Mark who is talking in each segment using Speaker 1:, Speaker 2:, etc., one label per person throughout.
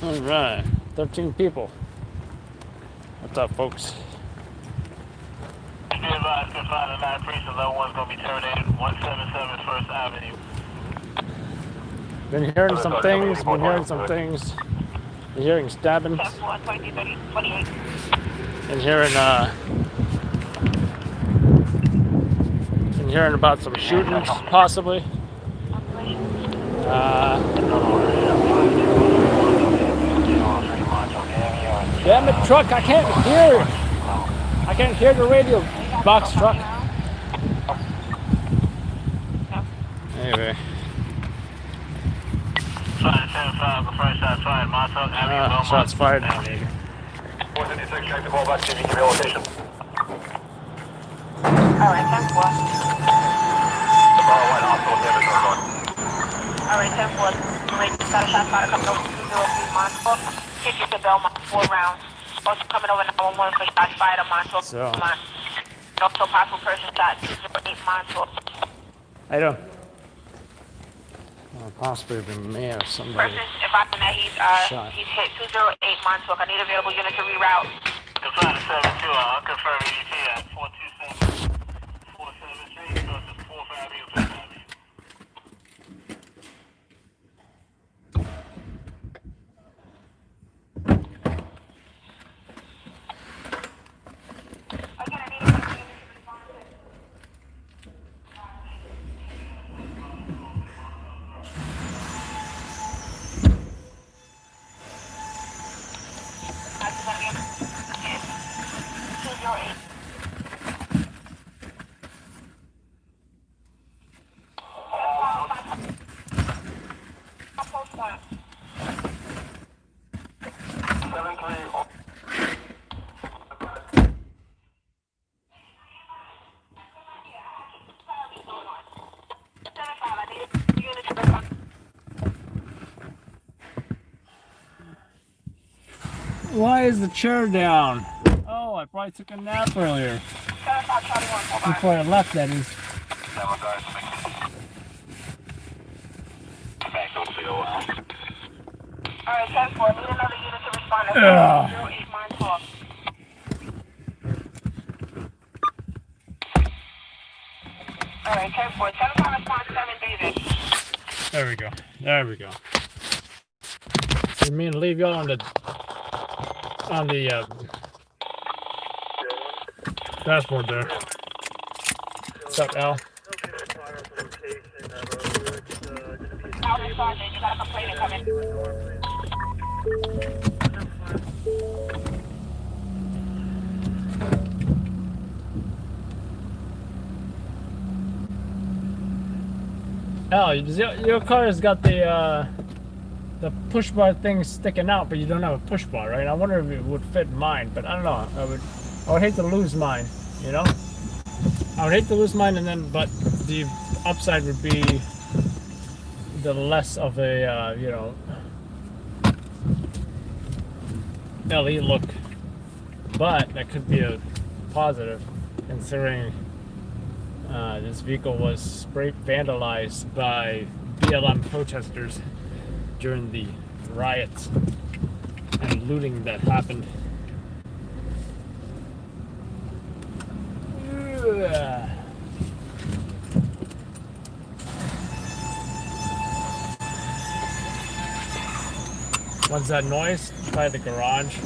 Speaker 1: All right, 13 people. What's up, folks?
Speaker 2: Be advised, confined to 9 precinct level 1 is going to be terminated. 177 First Avenue.
Speaker 1: Been hearing some things. Been hearing stabbings. Been hearing about some shootings, possibly. Damn it, truck! I can't hear the radio box, truck. Anyway. Shots fired.
Speaker 2: 456, check the ball back, see if you can give me a location.
Speaker 3: Alright, 10-4.
Speaker 2: The bar white hospital, damage on going.
Speaker 3: Alright, 10-4. Wait, got a shot fired coming over 203 Montauk. Hit you to Belmont, 4 rounds. Also coming over 911 for shots fired on Montauk.
Speaker 1: So.
Speaker 3: Also possible person shot 208 Montauk.
Speaker 1: I don't. Possibly the mayor or somebody.
Speaker 3: Person advising that he's hit 208 Montauk. I need available unit to reroute.
Speaker 2: Confirm 72, I'll confirm EDT at 427 473 versus 4th Avenue, 5th Avenue.
Speaker 3: Again, I need available unit to respond to it.
Speaker 1: Why is the chair down? Oh, I probably took a nap earlier. Before I left, that is.
Speaker 3: Alright, 10-4. Need another unit to respond to 208 Montauk. Alright, 10-4. 75 response 7 David.
Speaker 1: There we go. Didn't mean to leave y'all on the dashboard there. What's up, Al?
Speaker 3: Al responded. You got a complaint coming.
Speaker 1: Al, your car has got the push bar thing sticking out, but you don't have a push bar, right? I wonder if it would fit mine, but I don't know. I would hate to lose mine, you know? I would hate to lose mine, but the upside would be the less of a, LE look. But that could be a positive, considering this vehicle was spray vandalized by BLM protesters during the riots and looting that happened. What's that noise? By the garage.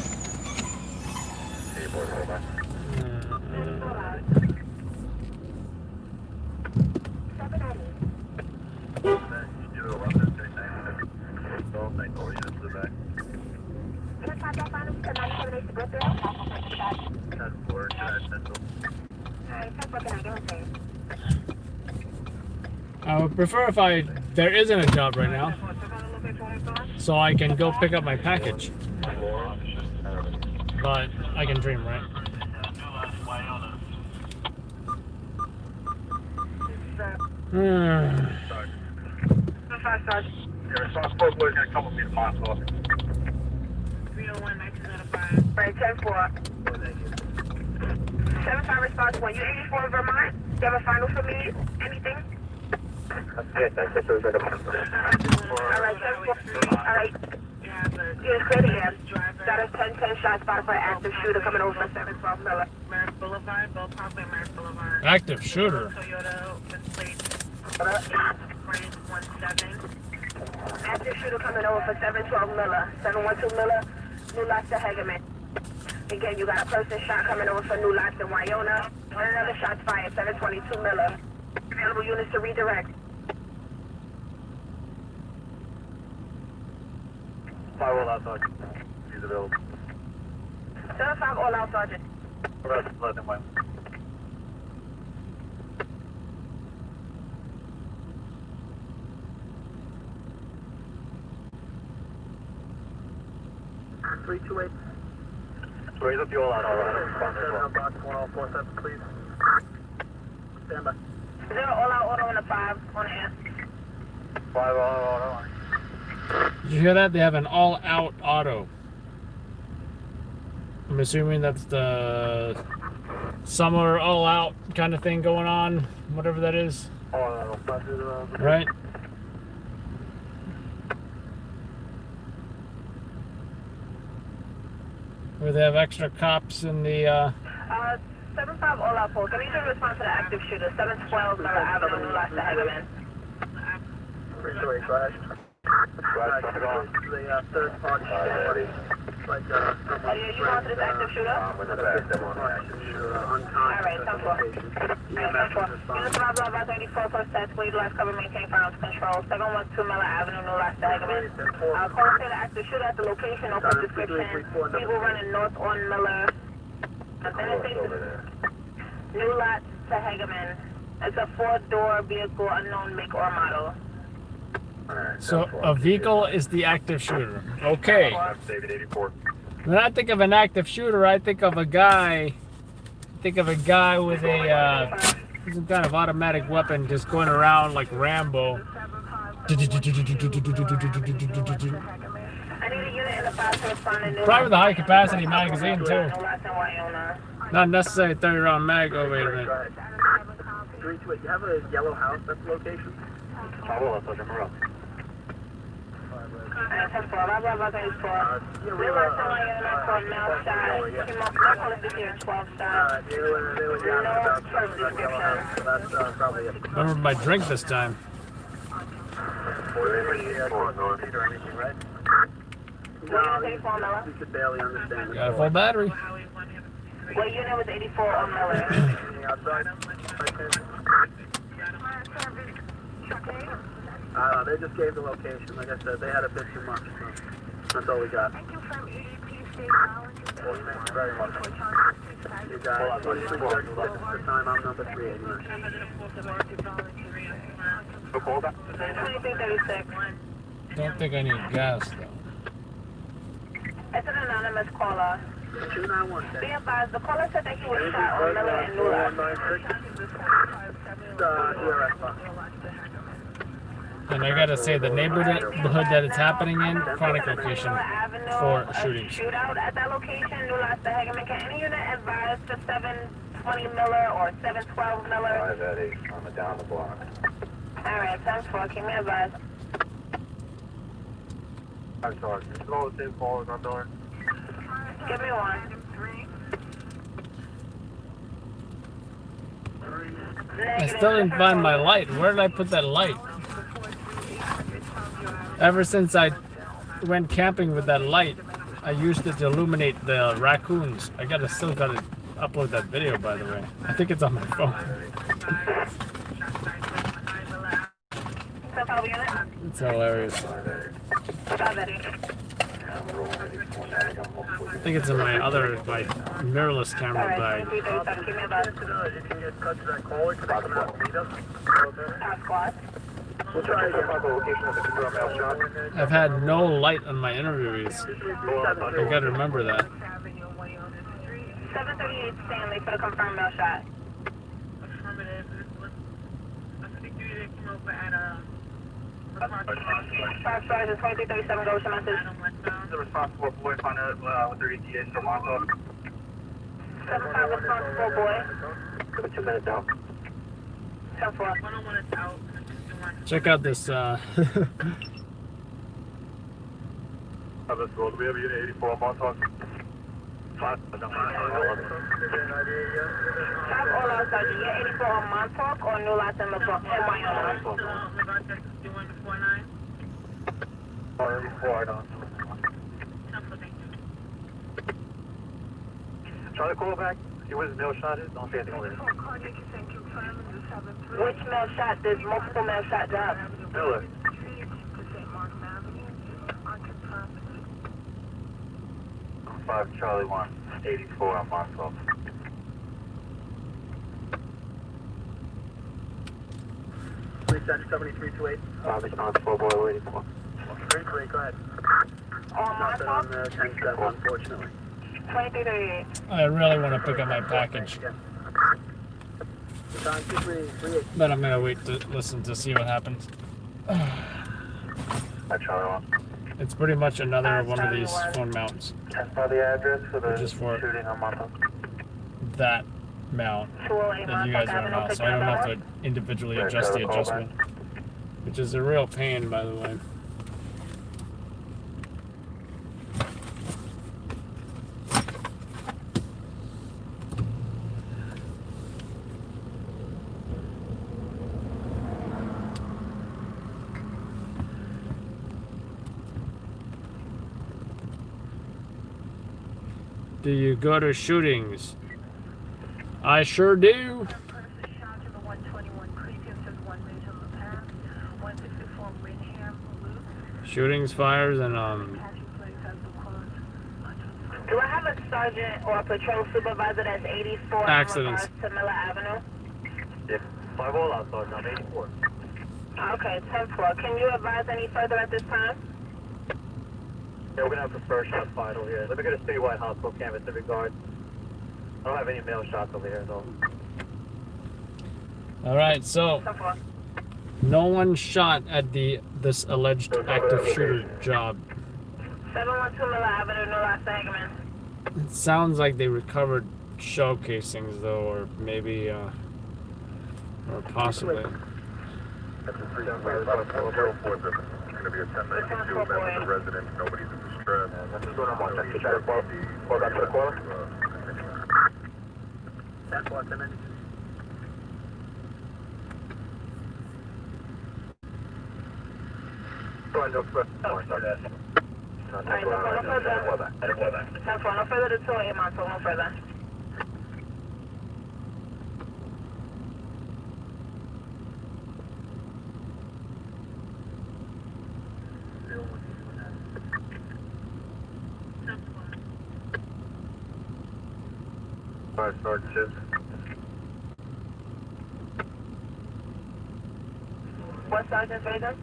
Speaker 1: I would prefer if there isn't a job right now, so I can go pick up my package. But I can dream, right?
Speaker 2: Responsible is going to come with me to Montauk.
Speaker 3: 301 1905. Right, 10-4. 75 response 1. You 84 Vermont? Do you have a final for me? Anything?
Speaker 2: Yes, I said so.
Speaker 3: Alright, 10-4. Alright.
Speaker 2: Yeah,
Speaker 3: Yes, clear the air. Status 10-10 shots spotted for active shooter coming over for 712 Miller.
Speaker 4: Merrick Boulevard, Bell Parkway, Merrick Boulevard.
Speaker 1: Active shooter.
Speaker 4: Toyota with plate 817.
Speaker 3: Active shooter coming over for 712 Miller. 712 Miller, New Lots to Hagerman. Again, you got a person shot coming over for New Lots in Wyona. And another shot fired, 722 Miller. Available units to redirect.
Speaker 2: 5 all out, Sergeant. He's available.
Speaker 3: 7-5 all out, Sergeant.
Speaker 2: Let him win. Raise up the all out. All right. Box 1047, please. Stand by.
Speaker 3: 0 all out, auto on the 5 on air.
Speaker 2: 5 all out.
Speaker 1: Did you hear that? They have an all-out auto. I'm assuming that's the summer all-out kind of thing going on, whatever that is, right? Where they have extra cops in the
Speaker 3: 7-5 all out, folks. I need you to respond to the active shooter. 712 Miller Avenue, New Lots to Hagerman.
Speaker 2: The third party. Like,
Speaker 3: you want to this active shooter?
Speaker 2: with the back, that one.
Speaker 3: Alright, 10-4. Units of Bravo about 34 first test, we utilize cover, maintain firearms control. 712 Miller Avenue, New Lots to Hagerman. Call to the active shooter at the location, open description. People running north on Miller. New Lots to Hagerman. It's a 4-door vehicle, unknown make or model.
Speaker 1: So a vehicle is the active shooter. Okay.
Speaker 2: David 84.
Speaker 1: When I think of an active shooter, I think of a guy. Think of a guy with a some kind of automatic weapon, just going around like Rambo.
Speaker 3: I need a unit in the 5 to respond to New
Speaker 1: Probably with a high
Speaker 3: Lots.
Speaker 1: capacity magazine too.
Speaker 3: New Lots in Wyona.
Speaker 1: Not necessarily 30-round mag. Oh wait a minute.
Speaker 2: 328. You have a yellow house at the location? I will. That's Sergeant Morrell.
Speaker 3: 10-4, Bravo about 34. New Lots in Wyona for mail shot. That police is here, 12 shot.
Speaker 2: They were down about so that's probably it.
Speaker 1: Remember my drink this time.
Speaker 2: Or anything, right?
Speaker 3: Unit 84 Miller.
Speaker 2: You could barely understand.
Speaker 1: Got a full battery.
Speaker 3: What unit was 84 on Miller?
Speaker 2: Anything outside? They just gave the location. Like I said, they had a bit too much. So that's all we got. Very much. You got 2336 the time. I'm number 389.
Speaker 3: 2336.
Speaker 1: Don't think I need gas though.
Speaker 3: It's an anonymous caller.
Speaker 2: 291.
Speaker 3: Be advised, the caller said that he was shot on Miller and New Lots.
Speaker 2: 4196.
Speaker 1: And I gotta say, the neighborhood that it's happening in, chronic location for shootings.
Speaker 3: Shootout at that location, New Lots to Hagerman. Can any unit advise to 720 Miller or 712 Miller?
Speaker 2: 5 on the down the block.
Speaker 3: Alright, 10-4, keep me advised.
Speaker 2: I'm sorry. It's all the same callers on door.
Speaker 3: Give me one.
Speaker 1: I still didn't find my light. Where did I put that light? Ever since I went camping with that light, I used it to illuminate the raccoons. Still gotta upload that video, by the way. I think it's on my phone. It's hilarious. I think it's in my mirrorless camera bag. I've had no light on my interviewees. I gotta remember that.
Speaker 3: 738 Stanley for the confirmed mail shot. Five stars and 2337 goes to message.
Speaker 2: The responsible boy found out with their ETA in Toronto.
Speaker 3: 7-5 responsible boy.
Speaker 2: 2 minutes out.
Speaker 3: 10-4.
Speaker 1: Check out this
Speaker 2: Let's go. Do we have unit 84 on Montauk? 5.
Speaker 3: Stop all out, Sergeant. You're 84 on Montauk or New Los and Wyona?
Speaker 4: Levante 6149.
Speaker 2: 84, I don't. Try to call back. See where his mail shot is. Don't say anything over there.
Speaker 3: Which mail shot? There's multiple mail shot jobs.
Speaker 2: Miller. I'm 5 Charlie 1, 84 on Montauk.
Speaker 5: Police Center 7328.
Speaker 2: Response 4 Boiler 84.
Speaker 5: 328, go ahead.
Speaker 3: On
Speaker 5: Not that on
Speaker 3: Montauk?
Speaker 5: 10 step, unfortunately.
Speaker 3: 2338.
Speaker 1: I really want to pick up my package,
Speaker 5: Time 2338.
Speaker 1: but I'm gonna wait to listen to see what happens.
Speaker 2: 5 Charlie 1.
Speaker 1: It's pretty much another one of these phone mounts.
Speaker 2: Can I the address for the
Speaker 1: Just for
Speaker 2: shooting on Montauk?
Speaker 1: that mount
Speaker 3: 208
Speaker 1: that you guys run out, so I don't have to individually adjust the adjustment, which is a real pain, by the way. Do you go to shootings? I sure do. Shootings, fires, and
Speaker 3: Do I have a sergeant or a patrol supervisor that's 84
Speaker 1: Accidents.
Speaker 3: in regards to Miller Avenue?
Speaker 2: Yeah. 5 all out, Sergeant. I'm 84.
Speaker 3: Okay, 10-4. Can you advise any further at this time?
Speaker 2: Yeah, we're gonna have the first shot fired over here. Let me get a citywide hospital canvas in regard. I don't have any mail shots over here though.
Speaker 1: all right. So
Speaker 3: 10-4.
Speaker 1: no one shot at this alleged active shooter job.
Speaker 3: 712 Miller Avenue, New Los Angeles.
Speaker 1: It sounds like they recovered shell casings, though, or maybe, or possibly.
Speaker 2: That's a 3-5-4-4. It's gonna be a 1092 members of residents. Nobody's in distress. What's going on? Check the chat. Call back to the caller.
Speaker 5: 10-4, 1092.
Speaker 2: Go ahead, no further.
Speaker 3: Alright, no further. 10-4, no further to 208 Montauk, no further.
Speaker 2: Alright, Sergeant 2.
Speaker 3: What sergeant's rating?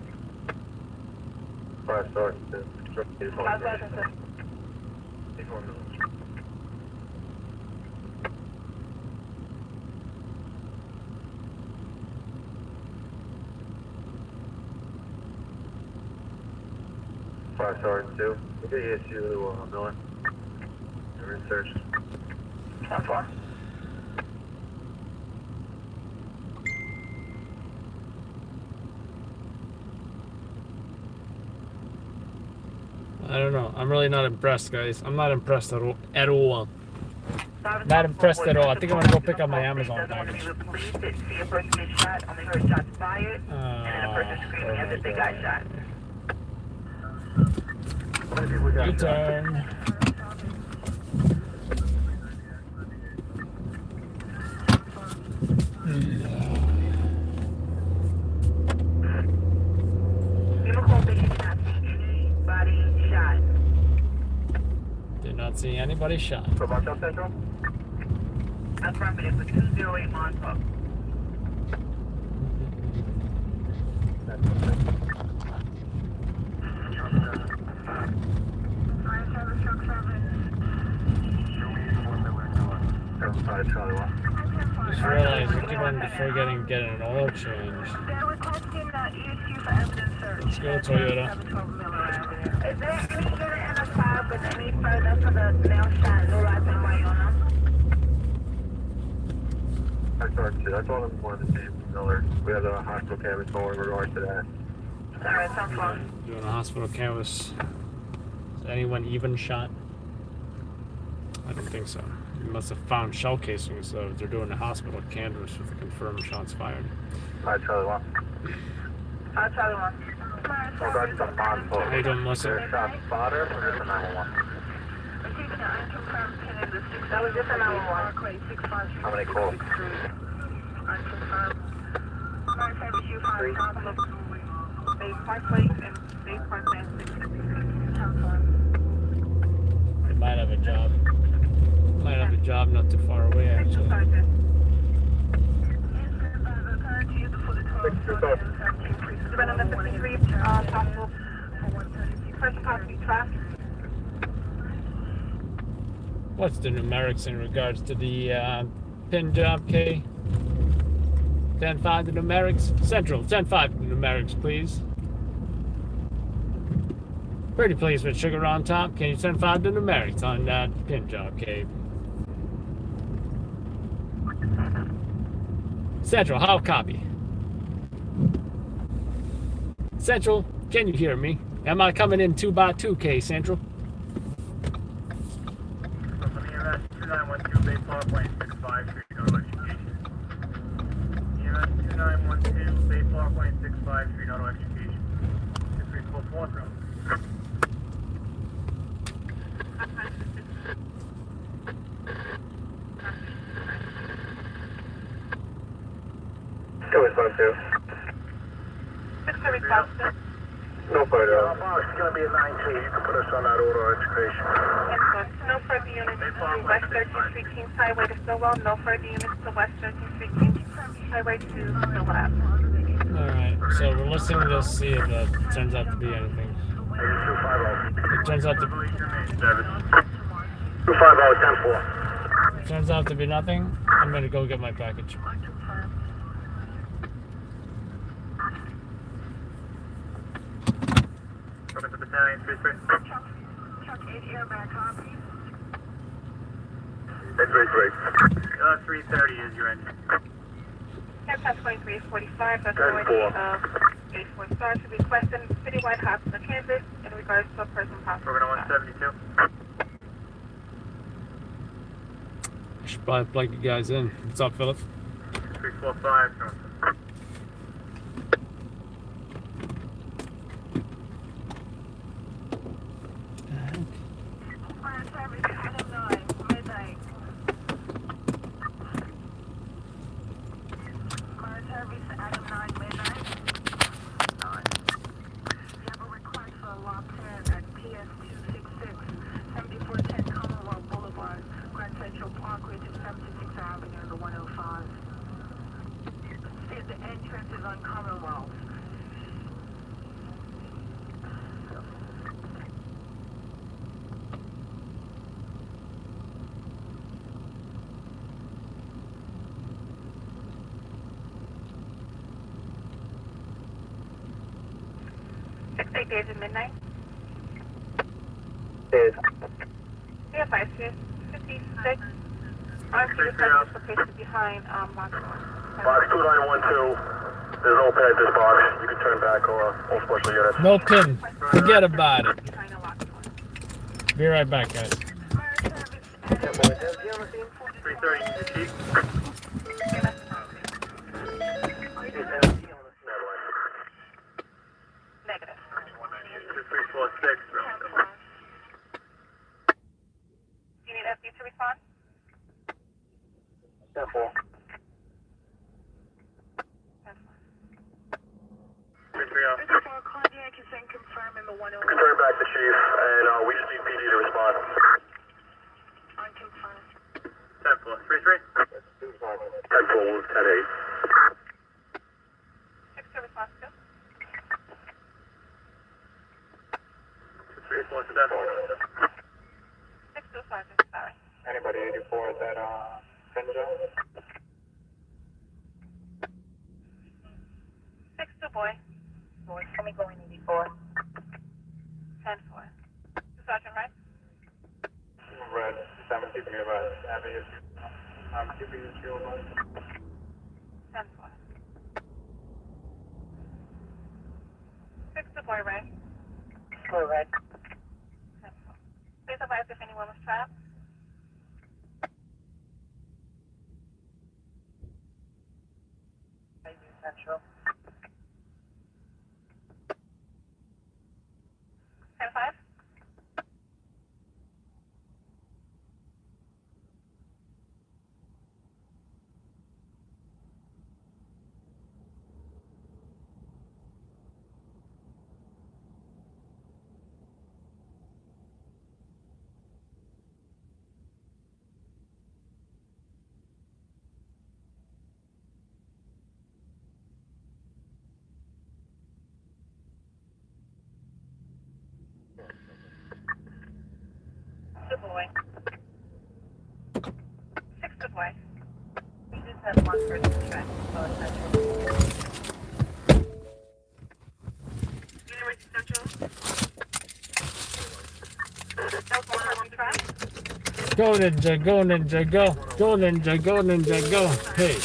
Speaker 2: 5 Sergeant 2.
Speaker 3: 5 sergeant 2.
Speaker 2: 84 minutes. Five Sergeant 2. We'll get you issue Miller. We're in search.
Speaker 3: 10-4.
Speaker 1: I don't know. I'm really not impressed, guys. I'm not impressed at all. Not impressed at all. I think I'm gonna go pick up my Amazon package.
Speaker 3: See a person get shot, only heard shots fired, and then a person screaming as if they got shot.
Speaker 1: U-turn. Did not see anybody shot.
Speaker 2: From Montauk Central?
Speaker 3: Affirmative for 208 Montauk.
Speaker 2: Charlie 1.
Speaker 1: Just realized I keep on forgetting to get an oil change.
Speaker 3: They're requesting ESU for evidence search.
Speaker 1: Let's go, Toyota.
Speaker 3: Is there any unit in the file with any further for the mail shot, New Los and Wyona?
Speaker 2: I started to. I told him one of the teams, Miller. We have a hospital canvas going in regards to that.
Speaker 3: Alright, 10-4.
Speaker 1: Doing a hospital canvas. Is anyone even shot? I don't think so. You must have found shell casings, so they're doing a hospital canvas with the confirmed shots fired.
Speaker 2: Alright, Charlie 1.
Speaker 3: Charlie 1.
Speaker 2: Regards to possible.
Speaker 1: How you doing, Melissa?
Speaker 2: Shot spotter or just a 911?
Speaker 3: That was just a 911.
Speaker 2: How many calls?
Speaker 1: They might have a job. Might have a job not too far away, actually. What's the numerics in regards to the pin job, K? 10-5 the numerics. Central, 10-5 the numerics, please. Pretty pleased with sugar on top. Can you 10-5 the numerics on that pin job, K? Central, how copy? Central, can you hear me? Am I coming in 2x2, K Central?
Speaker 5: From EMS 2912, Bay Park Lane 65, Street, no execution. EMS 2912, Bay Park Lane 65, Street, no execution. 2344 through.
Speaker 2: Go response to. No further. It's going to be a 9K. You can put us on that order of integration.
Speaker 3: No further units to West 13th Street, Kings Highway to Stillwell. No further units to West 13th Street, Kings Highway to Stillwell.
Speaker 1: Alright, so we're listening to see if it turns out to be anything.
Speaker 2: 250.
Speaker 1: It turns out to
Speaker 2: 250, 10-4.
Speaker 1: turns out to be nothing. I'm gonna go get my package.
Speaker 5: Welcome to Battalion 33.
Speaker 3: Truck 8 airbag copy.
Speaker 2: It's great.
Speaker 5: 330 is your engine.
Speaker 3: Aircraft 2345, that's
Speaker 2: 10-4.
Speaker 3: already 84 stars. Requesting citywide hospital canvas in regards to a person possible.
Speaker 5: We're going to 172.
Speaker 1: I should probably plug you guys in. What's up, Philip?
Speaker 5: 345 through.
Speaker 3: Days at midnight.
Speaker 2: Days.
Speaker 3: Yeah, 56. I'm to the location behind box
Speaker 2: 2-9-1-2. There's no pin at this box. You can turn back or all special units.
Speaker 1: No pin. Forget about it.
Speaker 3: behind a locked one.
Speaker 1: Be right back, guys.
Speaker 5: 330
Speaker 3: Negative.
Speaker 5: 346 through.
Speaker 3: You need FD to respond?
Speaker 2: 10-4.
Speaker 5: 330.
Speaker 3: Cardiac is then confirming the 101.
Speaker 2: You can turn back to chief, and we just need PD to respond.
Speaker 3: Unconfirmed.
Speaker 5: 10-4. 3-3.
Speaker 2: 10-4, 10-8.
Speaker 3: 6 to response to.
Speaker 5: 3-4 to that.
Speaker 3: 6 to sergeant, sorry.
Speaker 2: Anybody 84 at that pin job?
Speaker 3: 6 to boy. Boy, can we go in 84? 10-4. Sergeant, right?
Speaker 2: Red, 7 keeping you red. Abby is keeping you shield red.
Speaker 3: 10-4. 6 to boy, right? Boy, red. 10-4. advise if anyone was trapped.
Speaker 5: Central.
Speaker 3: 10-5. Good boy. 6 good boy. We just have one person trapped. So it's Central. University Central. That was one person trapped.
Speaker 1: Go Ninja, go Ninja, go. Go Ninja, go Ninja, go. Hey.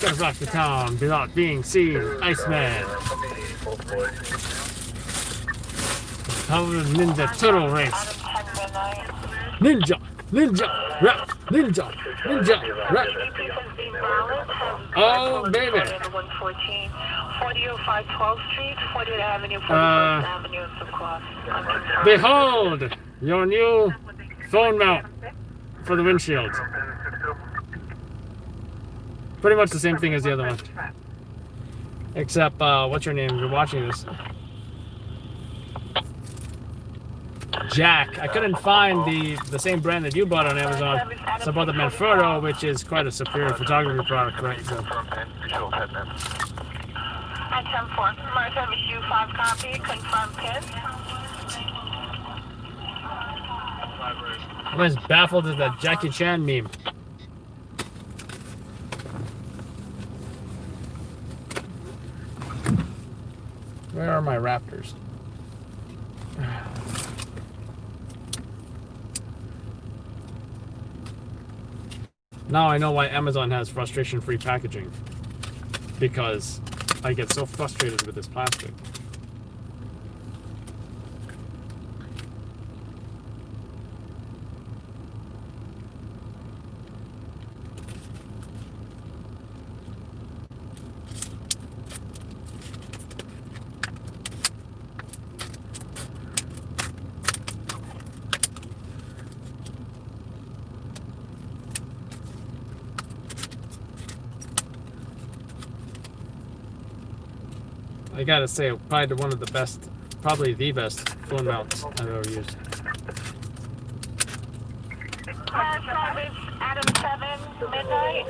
Speaker 1: Gotta rock the town without being seen. Iceman. How was Ninja Turtle Race? Ninja, ninja, rap, ninja, ninja, rap. Oh, baby.
Speaker 3: 114, 4005 12th Street, 40th Avenue, 41st Avenue, subcross.
Speaker 1: Behold, your new phone mount for the windshield. Pretty much the same thing as the other one. Except, what's your name? You're watching this. Jack. I couldn't find the same brand that you bought on Amazon. So I bought the Manfrotto, which is quite a superior photography product, right? So.
Speaker 3: At 10-4, my service U5 copy, confirm pin.
Speaker 1: I'm as baffled as that Jackie Chan meme. Where are my Raptors? Now I know why Amazon has frustration-free packaging. Because I get so frustrated with this plastic. I gotta say, probably one of the best, probably the best phone mounts I've ever used.
Speaker 3: Service Adam 7, midnight.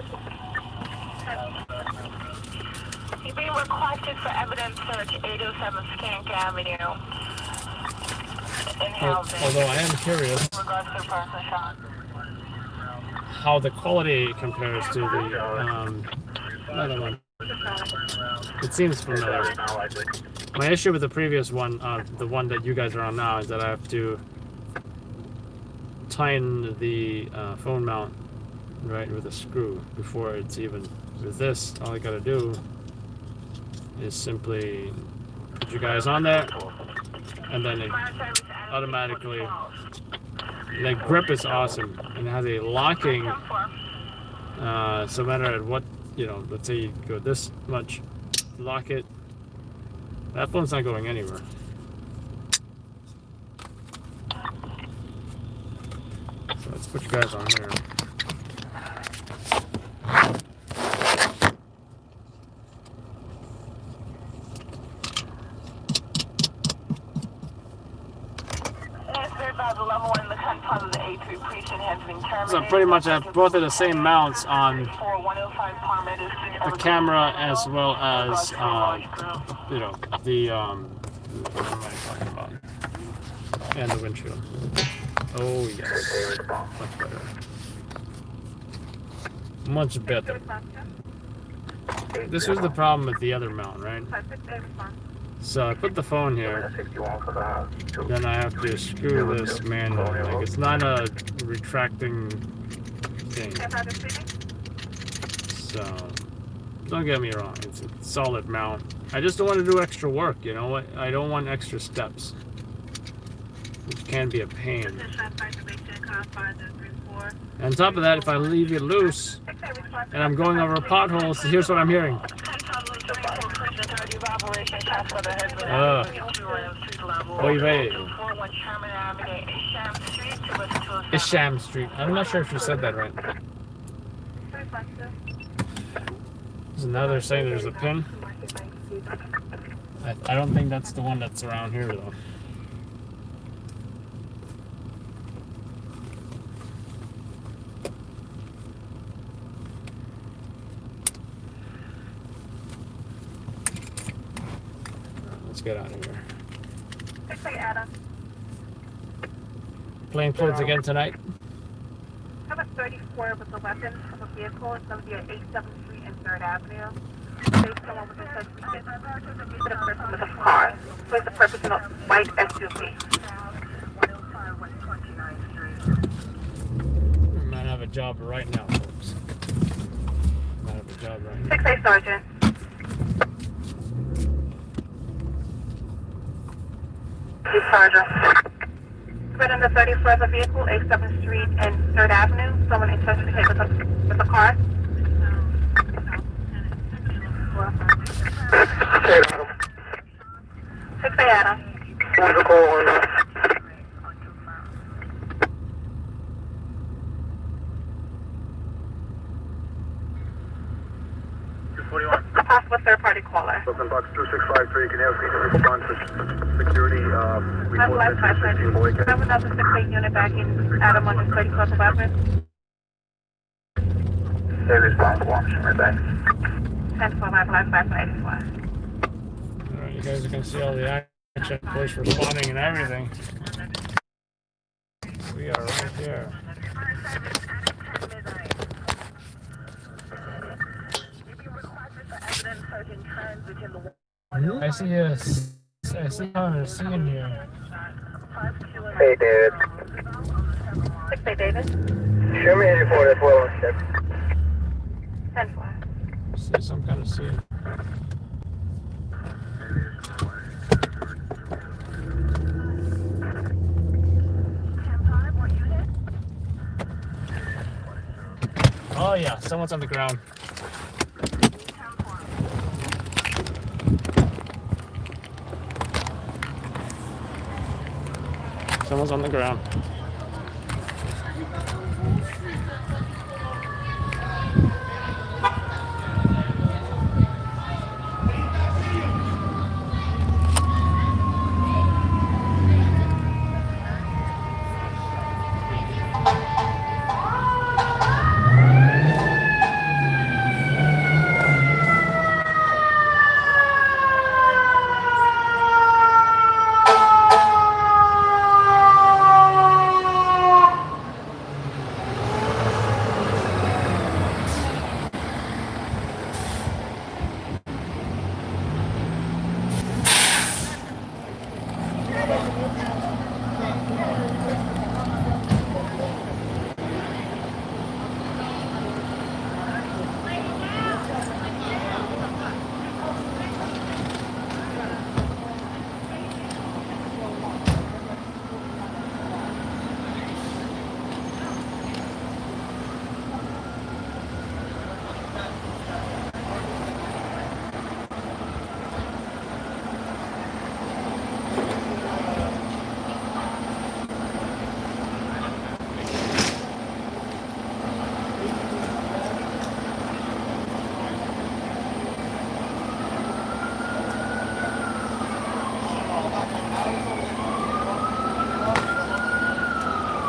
Speaker 3: You're being requested for evidence search 807 Skank Avenue. In housing.
Speaker 1: Although I am curious
Speaker 3: In regards to person shot.
Speaker 1: how the quality compares to the other one. It seems familiar. My issue with the previous one, the one that you guys are on now, is that I have to tighten the phone mount right with a screw before it's even. With this, all I gotta do is simply put you guys on there, and then it automatically. The grip is awesome, and it has a locking. So no matter at what, let's say you go this much, lock it. That phone's not going anywhere. So let's put you guys on here. So pretty much I have both of the same mounts on the camera as well as the what am I talking about? And the windshield. Oh yes, much better. This was the problem with the other mount, right? So I put the phone here, then I have to screw this manually. Like, it's not a retracting thing. So don't get me wrong, it's a solid mount. I just don't want to do extra work, you know what? I don't want extra steps. which can be a pain.
Speaker 3: Position, activation, car 5034.
Speaker 1: And on top of that, if I leave it loose and I'm going over potholes, here's what I'm hearing. Oy vey. Isham Street. I'm not sure if you said that right. So now they're saying there's a pin. I don't think that's the one that's around here though. Let's get out of here. Plain clothes again tonight.
Speaker 3: Have a 34 with a weapon of a vehicle. It's going to be at 8th Street and 3rd Avenue. Based on what was said, we did put a person with a car. So it's a purpose of a white SUV.
Speaker 1: We might have a job right now, folks. Might have a job right now.
Speaker 3: 6A Sergeant. Sergeant. Right on the 34th vehicle, 8th Street and 3rd Avenue. Someone intoxicated with a car. Six Adam.
Speaker 2: Who's the call on that?
Speaker 3: Possible third-party caller.
Speaker 2: Brooklyn Box 2653, can you have me respond to security report
Speaker 3: Last
Speaker 2: at 16 Boy?
Speaker 3: I have another 6A unit back in Adam on the 34th weapon.
Speaker 2: Say responsible, right back.
Speaker 3: 10-12, I have 584.
Speaker 1: Alright, you guys can see all the action, police responding and everything. We are right here. I see a C in here.
Speaker 2: Hey, David.
Speaker 3: 6A David.
Speaker 2: Show me a report as well on check.
Speaker 3: 10-4.
Speaker 1: See some kind of C. Oh yeah, someone's on the ground. Someone's on the ground.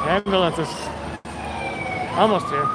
Speaker 1: Ambulance is almost here.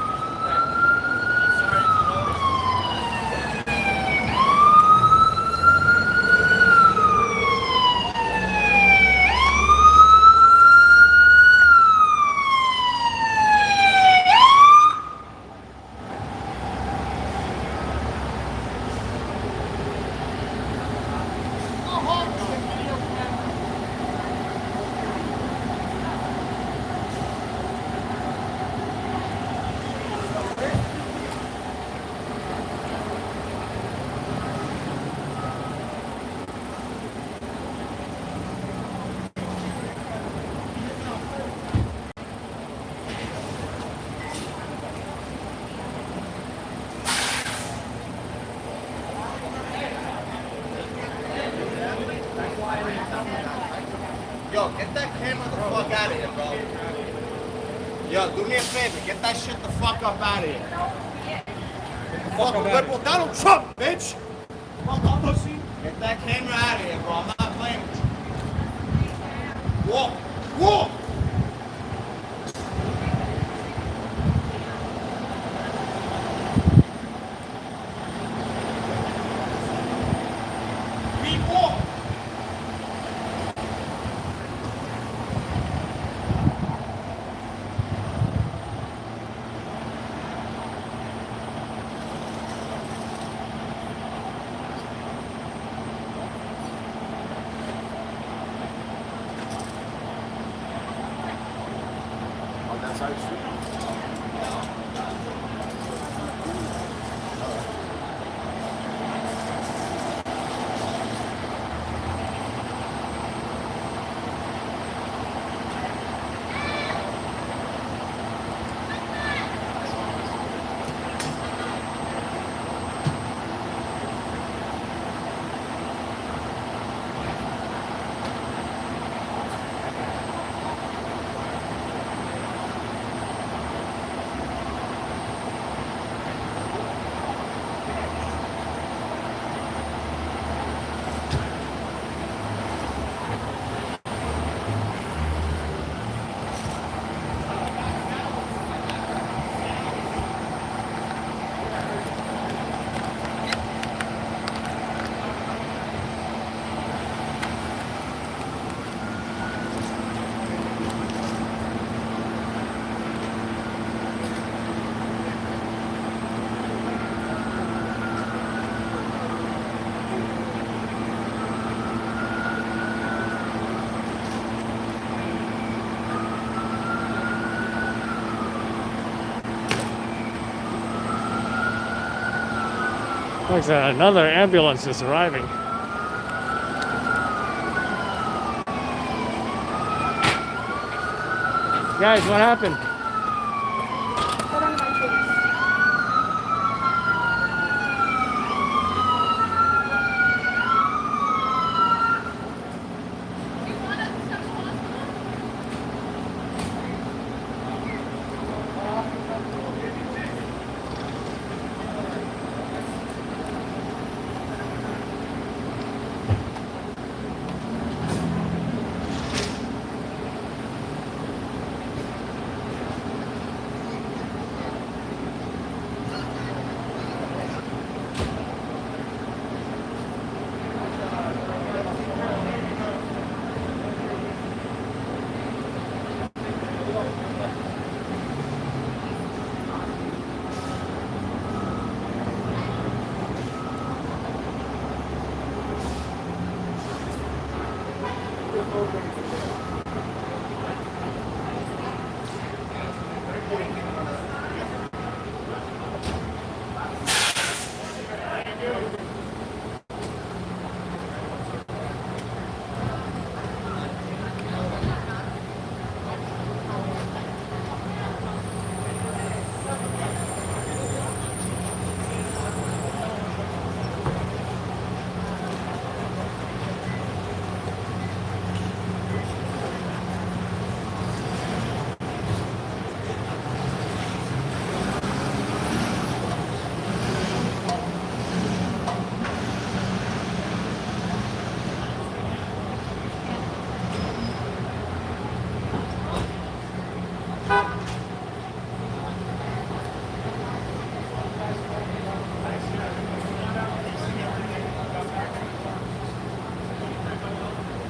Speaker 6: Yo, get that camera the fuck out of here, bro. Yo, do me a favor. Get that shit the fuck up out of here. Fucking liberal Donald Trump, bitch. Fuck pussy. Get that camera out of here, bro. I'm not playing with you. Walk. Walk. Walk. On that side of the street?
Speaker 1: Like that, another ambulance is arriving. Guys, what happened?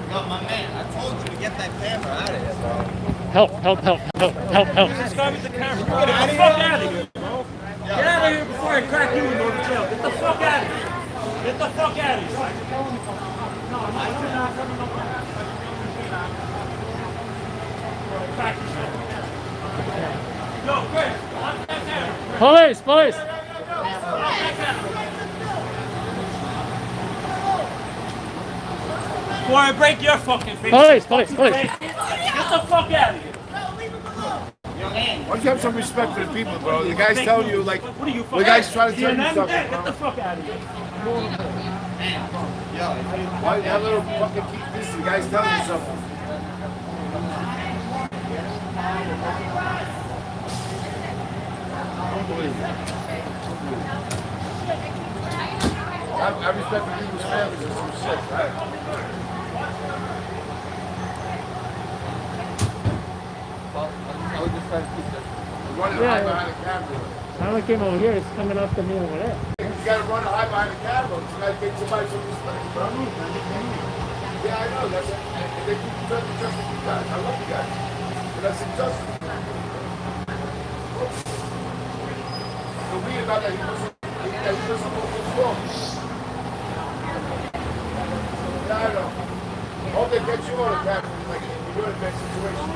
Speaker 6: Yo, my man, I told you to get that camera out of here, bro.
Speaker 1: Help, help, help, help, help, help.
Speaker 7: This guy with the camera. Get the fuck out of here, bro. Get out of here before I crack you and go to jail. Get the fuck out of here. Get the fuck out of here. Yo, Chris, watch that camera.
Speaker 1: Police, police.
Speaker 7: Before I break your fucking face.
Speaker 1: Police, police, police.
Speaker 7: Get the fuck out of here.
Speaker 6: Young
Speaker 8: Why don't you have some respect for the people, bro? The guy's telling you, like,
Speaker 7: What are you
Speaker 8: the guy's trying to tell you
Speaker 7: CNN?
Speaker 8: something,
Speaker 7: Get
Speaker 8: bro.
Speaker 7: the fuck out of here.
Speaker 6: Yeah.
Speaker 8: Why that little fucking keep this? The guy's telling you something. Unbelievable. I respect the people's families and some shit, right?
Speaker 7: I was just trying to keep this.
Speaker 8: Running high behind the camera.
Speaker 1: I came over here, it's coming up to me over there.
Speaker 8: You gotta run high behind the camera. You gotta get somebody some respect, bro. Yeah, I know. That's it. And they keep you just you guys. I love you guys. But that's injustice. So we about that he was supposed to wrong. Yeah, I know. Hope they get you on the camera. Like you're in a bad situation.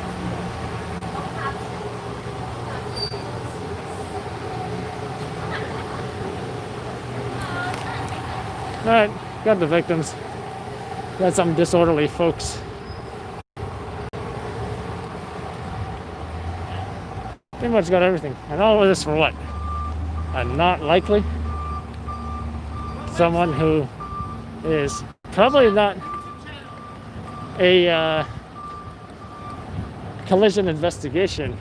Speaker 1: All right, got the victims. Got some disorderly folks. Pretty much got everything. And all of this for what? A not likely? Someone who is probably not a collision investigation.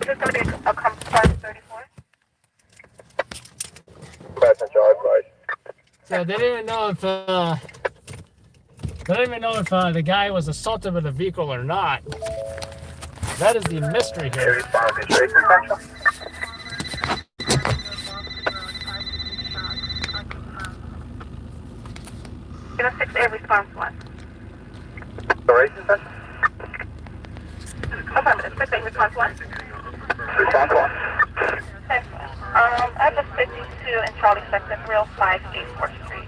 Speaker 3: Is this going to be a compressed 34?
Speaker 1: So they didn't know if the guy was assaulted with a vehicle or not. That is the mystery here.
Speaker 3: Unit 6A response 1. Affirmative. 6A response 1.
Speaker 2: Response 1.
Speaker 3: Address 52 in Charlie Sector 305 East 4th Street.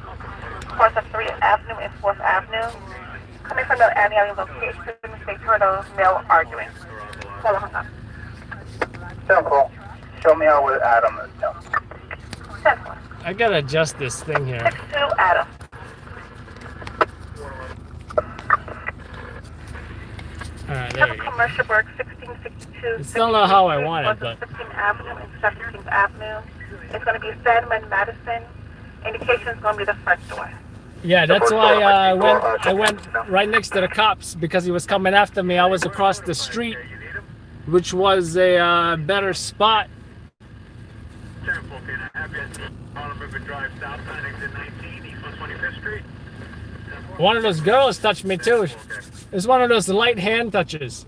Speaker 3: Course of 3th Avenue and 4th Avenue. Coming from the area location, they heard a male arguing. Caller hung up.
Speaker 2: Simple. Show me how with Adam is now.
Speaker 3: 10-4.
Speaker 1: I gotta adjust this thing here.
Speaker 3: 6-2 Adam.
Speaker 1: Alright, there we go.
Speaker 3: Commercial work 1662.
Speaker 1: I still know how I want it, but
Speaker 3: 15th Avenue and 17th Avenue. It's going to be Stedman Madison. Indication is going to be the front door.
Speaker 1: yeah, that's why I went right next to the cops because he was coming after me. I was across the street, which was a better spot. One of those girls touched me too. It's one of those light hand touches.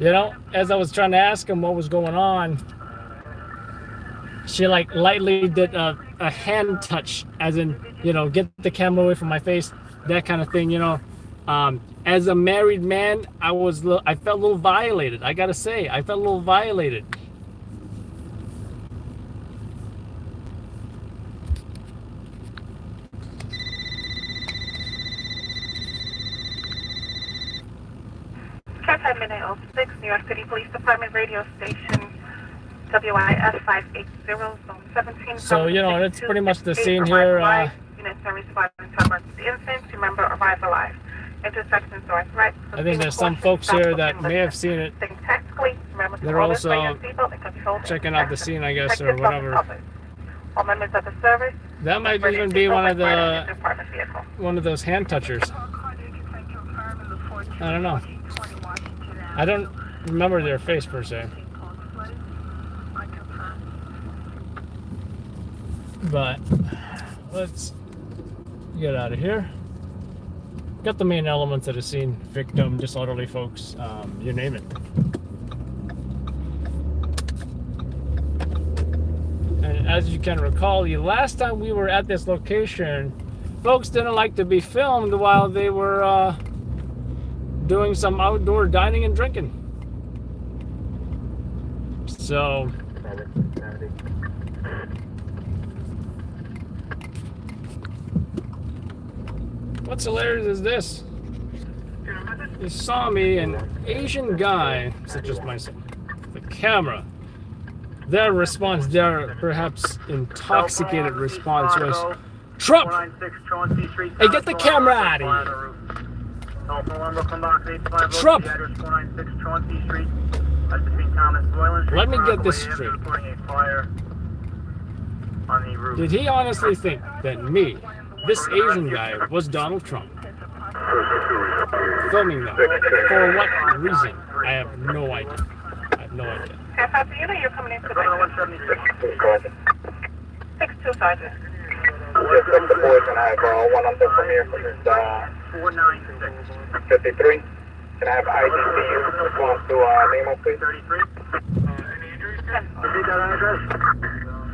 Speaker 1: You know, as I was trying to ask him what was going on, she like lightly did a hand touch, as in, you know, get the camera away from my face, that kind of thing, you know. As a married man, I felt a little violated. I gotta say, I felt a little violated.
Speaker 3: Cat Midnight 06, New York City Police Department radio station, WIS 580, zone 17.
Speaker 1: So, you know, that's pretty much the scene here.
Speaker 3: Units are responding to emergency incidents. Remember, arrive alive. Intersection source right.
Speaker 1: I think there's some folks here that may have seen it. They're also checking out the scene, I guess, or whatever.
Speaker 3: All members of the service.
Speaker 1: That might even be one of those hand touchers. I don't know. I don't remember their face per se. But let's get out of here. Got the main elements of the scene: victim, disorderly folks, you name it. And as you can recall, the last time we were at this location, folks didn't like to be filmed while they were doing some outdoor dining and drinking. So what's hilarious is this. You saw me, an Asian guy, such as myself, the camera. Their response, their perhaps intoxicated response was, Trump!
Speaker 5: 496 Chauncey Street.
Speaker 1: Hey, get the camera out of here!
Speaker 5: Telephone number, come box 850.
Speaker 1: Trump!
Speaker 5: The address 496 Chauncey Street. That's between Thomas Boylan Street.
Speaker 1: Let me get
Speaker 5: Rockaway
Speaker 1: this
Speaker 5: Avenue,
Speaker 1: straight.
Speaker 5: reporting a fire on the roof.
Speaker 1: Did he honestly think that me, this Asian guy, was Donald Trump? Filming them. For what reason? I have no idea. I have no idea.
Speaker 3: Half after you, you're coming into the
Speaker 5: 176.
Speaker 3: 6-2 Sergeant.
Speaker 2: Just up the boys and I have one on from here from this
Speaker 5: 496.
Speaker 2: 53. Can I have IDCU response to Nemo, please?
Speaker 5: 33. Repeat that address.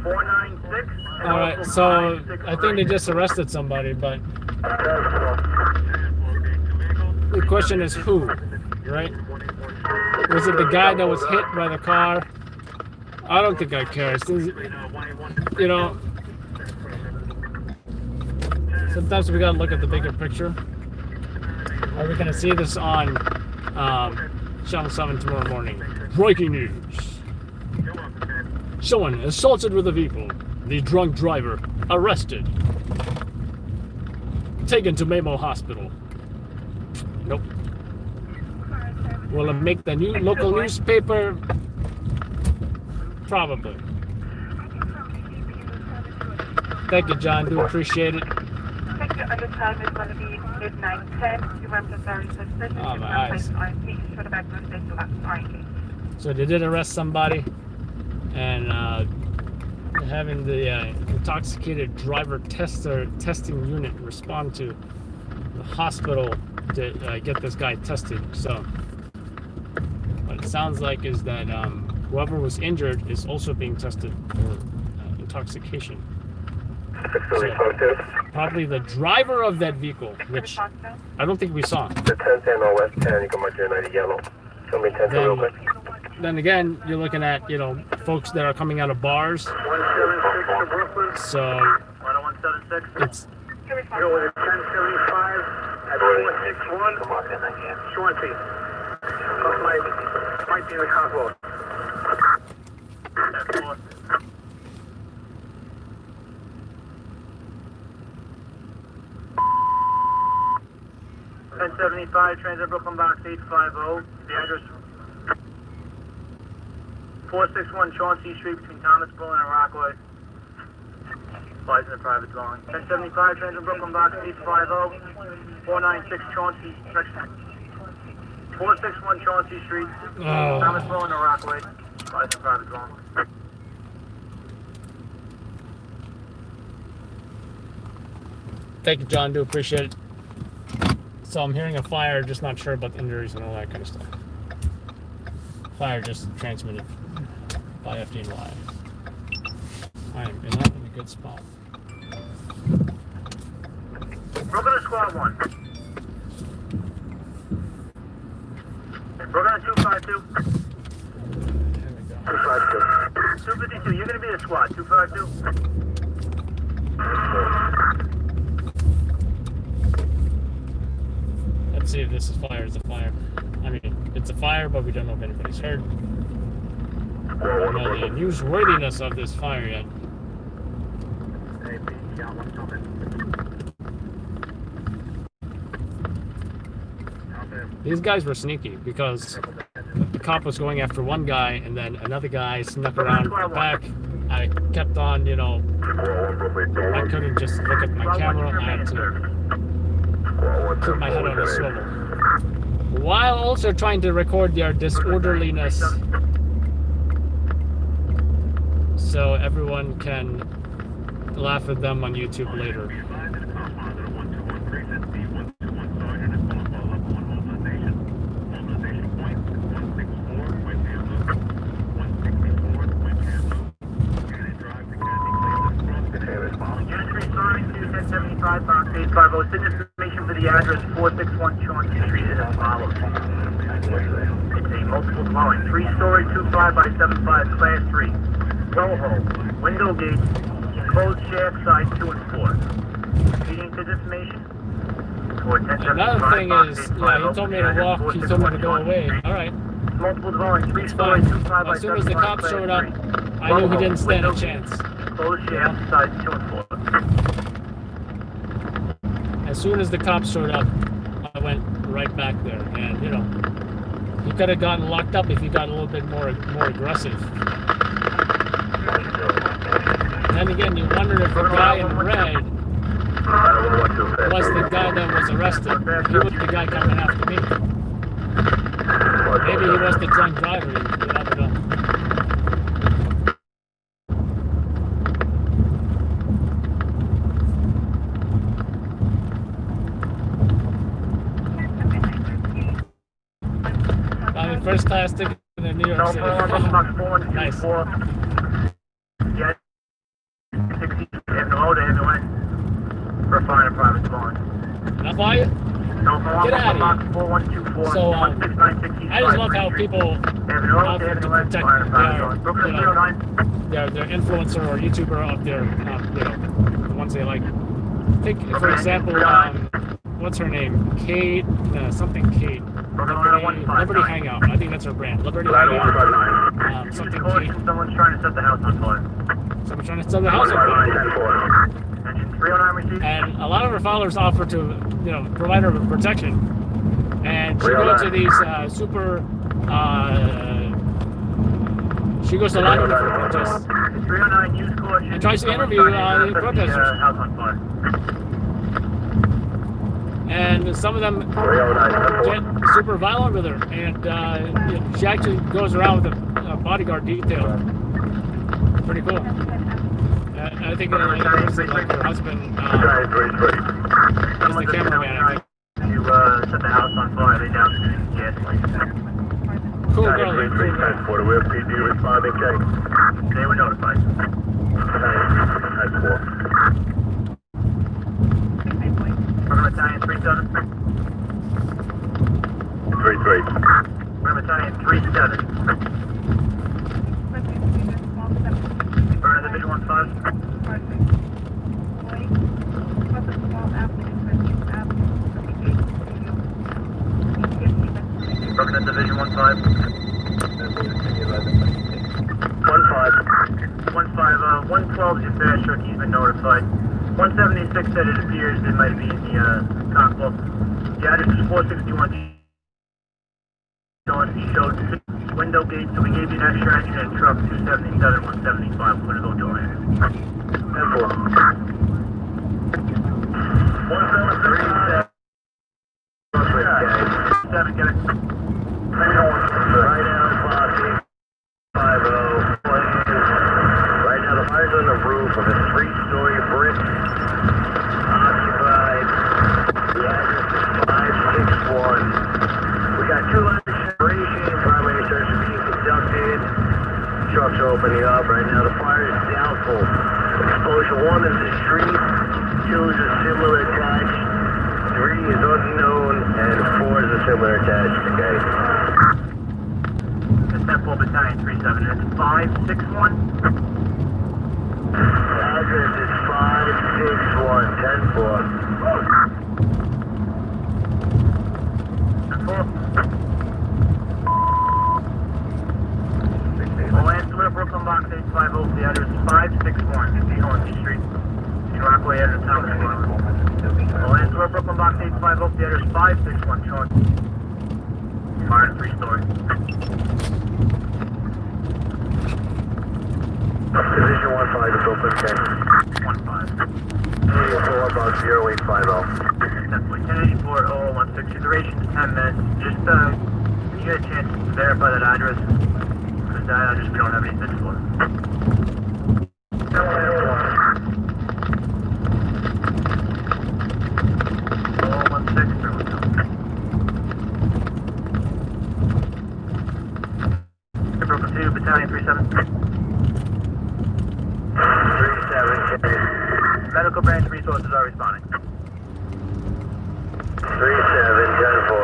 Speaker 5: 496.
Speaker 1: Alright, so I think they just arrested somebody, but the question is who, right? Was it the guy that was hit by the car? I don't think I care. You know, sometimes we gotta look at the bigger picture. Are we gonna see this on Channel 7 tomorrow morning? Breaking news. Someone assaulted with a vehicle. The drunk driver arrested. Taken to Memo Hospital. Nope. Will it make the new local newspaper? Probably. Thank you, John. Do appreciate it.
Speaker 3: Thank you. Under time is going to be midnight 10. You remember very suspicious.
Speaker 1: Oh, my eyes.
Speaker 3: Should have back to the station about RIP.
Speaker 1: So they did arrest somebody, and having the intoxicated driver testing unit respond to the hospital to get this guy tested. So what it sounds like is that whoever was injured is also being tested for intoxication. So, probably the driver of that vehicle, which I don't think we saw.
Speaker 2: The 1010 on West 10, you can mark your 90 yellow. Show me 10 real quick.
Speaker 1: Then again, you're looking at, you know, folks that are coming out of bars.
Speaker 5: 176 to Brooklyn.
Speaker 1: So
Speaker 5: 10176.
Speaker 1: it's
Speaker 5: Go with 1075 at 461. Chauncey. Might be in the Coswell. That's 1075, Transit Brooklyn Box 850. The address 461 Chauncey Street between Thomas Boylan and Rockaway. Applies in a private dwelling. 1075, Transit Brooklyn Box 850. 496 Chauncey. 461 Chauncey Street. Thomas Boylan and Rockaway. Applies in a private dwelling.
Speaker 1: thank you, John. Do appreciate it. So I'm hearing a fire, just not sure about the injuries and all that kind of stuff. Fire just transmitted by FDNY. I am not in a good spot.
Speaker 5: Brooklyn to squad 1. Brooklyn to 252. 252, you're going to be the squad. 252.
Speaker 1: Let's see if this is fire. It's a fire. I mean, it's a fire, but we don't know if anybody's hurt. We don't know the newsworthiness of this fire yet. These guys were sneaky because the cop was going after one guy and then another guy snuck around the back. I kept on, you know, I couldn't just look at my camera. I had to put my head on a swivel. While also trying to record their disorderliness so everyone can laugh at them on YouTube later.
Speaker 5: Box 850. Send information for the address 461 Chauncey Street is as follows. It's a multiple dwelling, 3-story, 25 by 75, class 3. Soho, window gate, enclosed shack sides 2 and 4. Leading to information for 1075.
Speaker 1: Another thing is, yeah, he told me to walk, he told me to go away. Alright.
Speaker 5: Multiple dwellings, 3
Speaker 1: It's
Speaker 5: stories,
Speaker 1: fine.
Speaker 5: 2 5 by
Speaker 1: As soon as the
Speaker 5: 7
Speaker 1: cops
Speaker 5: class
Speaker 1: showed up,
Speaker 5: 3.
Speaker 1: I knew he didn't stand a chance.
Speaker 5: Close shaft, side 2 and 4.
Speaker 1: As soon as the cops showed up, I went right back there, and you know, he could have gotten locked up if he got a little bit more aggressive. Then again, you wonder if the guy in red was the guy that was arrested. He was the guy coming after me. Maybe he was the drunk driver. You never know. First class ticket in New York City. Nice.
Speaker 5: Yeah, 60, no, they haven't went for fine and private dwelling.
Speaker 1: Enough for you? Get out of here. So, I just love how people out there to protect their influencer or YouTuber of their, you know, the ones they like. Take, for example, what's her name? Kate, something Kate. Liberty Hangout. I think that's her brand. Liberty Hangout. Something Kate.
Speaker 5: Someone's trying to set the house on fire.
Speaker 1: Someone's trying to set the house on fire. And a lot of her followers offer to, you know, provide her with protection. And she goes to these she goes to a lot of different protests and tries to interview the protesters. And some of them get super violent with her, and she actually goes around with a bodyguard detail. Pretty cool. I think it's like her husband is the cameraman, I think.
Speaker 5: You set the house on fire, they down the gas.
Speaker 1: Cool girl.
Speaker 2: Transporter, where PD responding, Jay?
Speaker 5: They were notified. Battalion 37.
Speaker 2: 3-3.
Speaker 5: Battalion 37. Burner Division 1-5. Burner Division 1-5. 112 is your fast truck, he's been notified. 176 said it appears it might be in the cockpit. The address is 461. He showed window gate, so we gave you an extra engine and truck 277, 175. We're gonna go join it. 173. 7, get it.
Speaker 2: Right now, Foxy. 50. Right now, the fire's on the roof of a 3-story brick. Occupied. The address is 561. We got 2 lines of separation. Primary search is being conducted. Trucks are opening up. Right now, the fire is doubtful. Exposure 1 is the street. 2 is a similar attached. 3 is unknown. And 4 is a similar attached. Okay.
Speaker 5: 10-4 Battalion 37, it's 561.
Speaker 2: Address is 561, 10-4.
Speaker 5: 10-4. Lancelot, Brooklyn Box 850, the address is 561, 50 Hornsey Street, in Rockaway, out of town. Lancelot, Brooklyn Box 850, the address is 561, Sean. Fire 3-story.
Speaker 2: Division 1-5 is open, 10.
Speaker 5: 1-5.
Speaker 2: 84 about 0850.
Speaker 5: Definitely 1084 016. Duration is 10 minutes. Just, you get a chance to verify that address. Because that address we don't have any bits for. 016, there we go. Brooklyn 2, Battalion 37.
Speaker 2: 37,
Speaker 5: Medical branch resources are responding.
Speaker 2: 37, 10-4.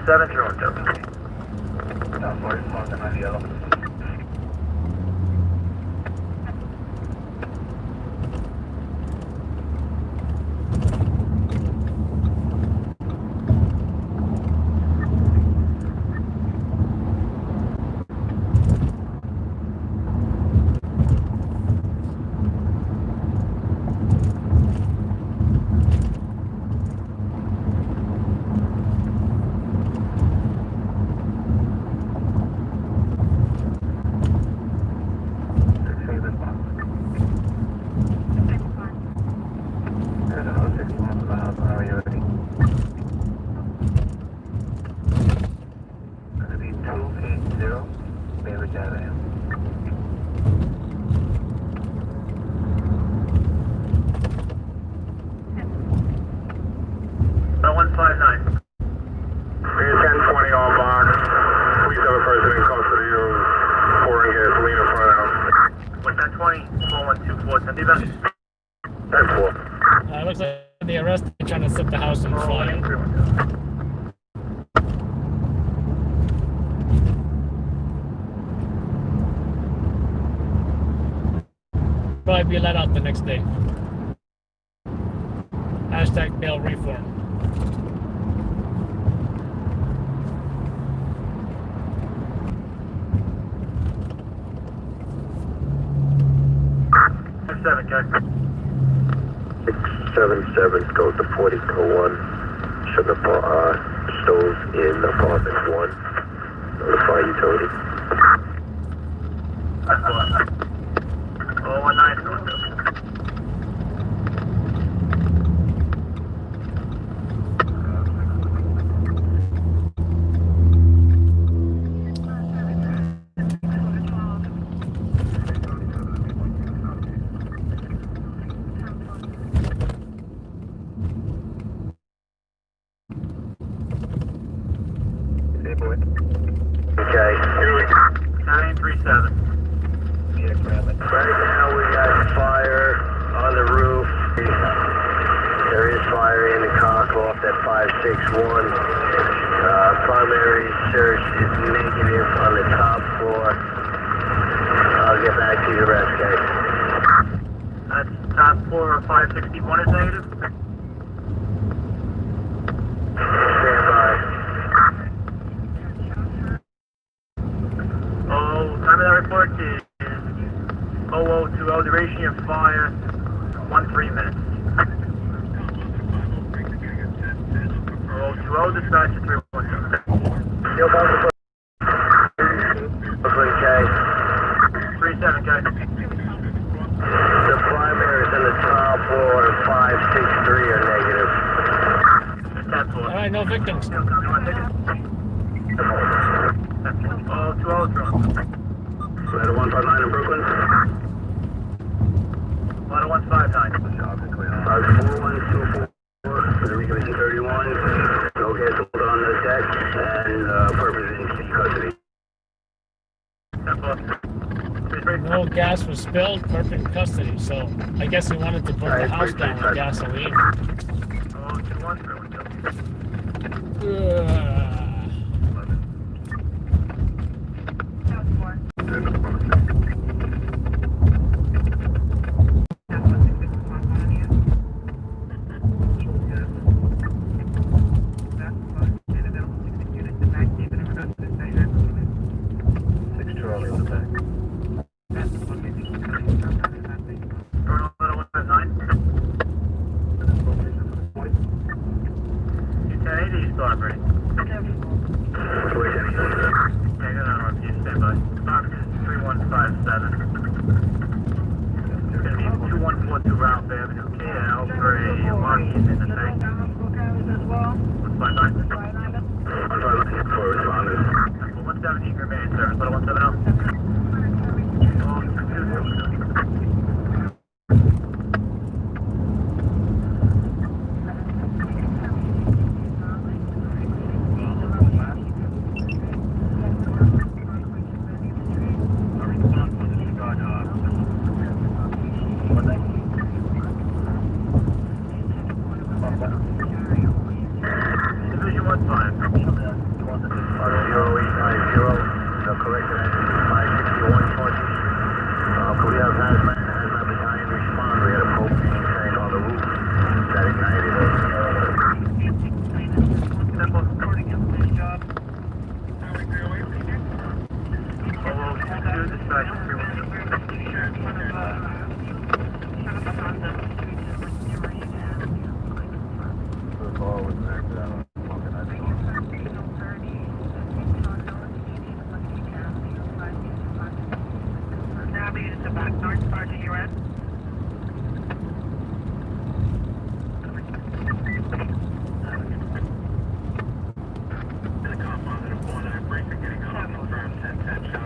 Speaker 5: 017, 012. 20, 4124, send the event.
Speaker 2: 10-4.
Speaker 1: Looks like the arrest trying to set the house on fire. Probably be let out the next day. Hashtag bail reform.
Speaker 5: Seven, guys.
Speaker 2: 677 goes to 4001. Sugar stove in apartment 1. Notify utility.
Speaker 5: 019.
Speaker 2: Okay.
Speaker 5: 937.
Speaker 2: Right now we got fire on the roof. There is fire in the cock off that 561. Primary search is negative on the top floor. I'll get back to you the rest, guys.
Speaker 5: That's top floor 561 is negative.
Speaker 2: Stand by.
Speaker 5: Oh, time of that report is 0020. Duration of fire 13 minutes. 0020, dispatch to 317.
Speaker 2: Still possible. Brooklyn K.
Speaker 5: 37, guys.
Speaker 2: The primaries in the top floor 563 are negative.
Speaker 5: Top floor.
Speaker 1: All right, no victims.
Speaker 5: Oh, 20 drone.
Speaker 2: Ladder 159 in Brooklyn.
Speaker 5: Ladder 159.
Speaker 2: 4124 for the recommission 31. No guests on the deck and purpose in custody.
Speaker 1: No gas was spilled, perfect in custody. So I guess he wanted to burn the house down with gasoline.
Speaker 5: Oh, 21.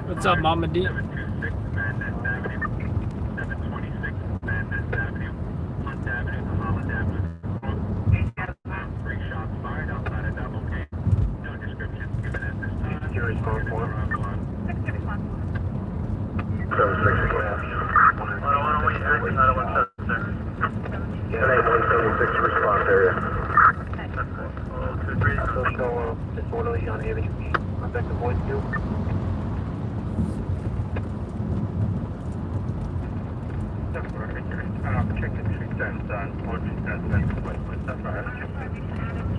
Speaker 1: What's up, Mama D?
Speaker 5: extends on West. That's all right.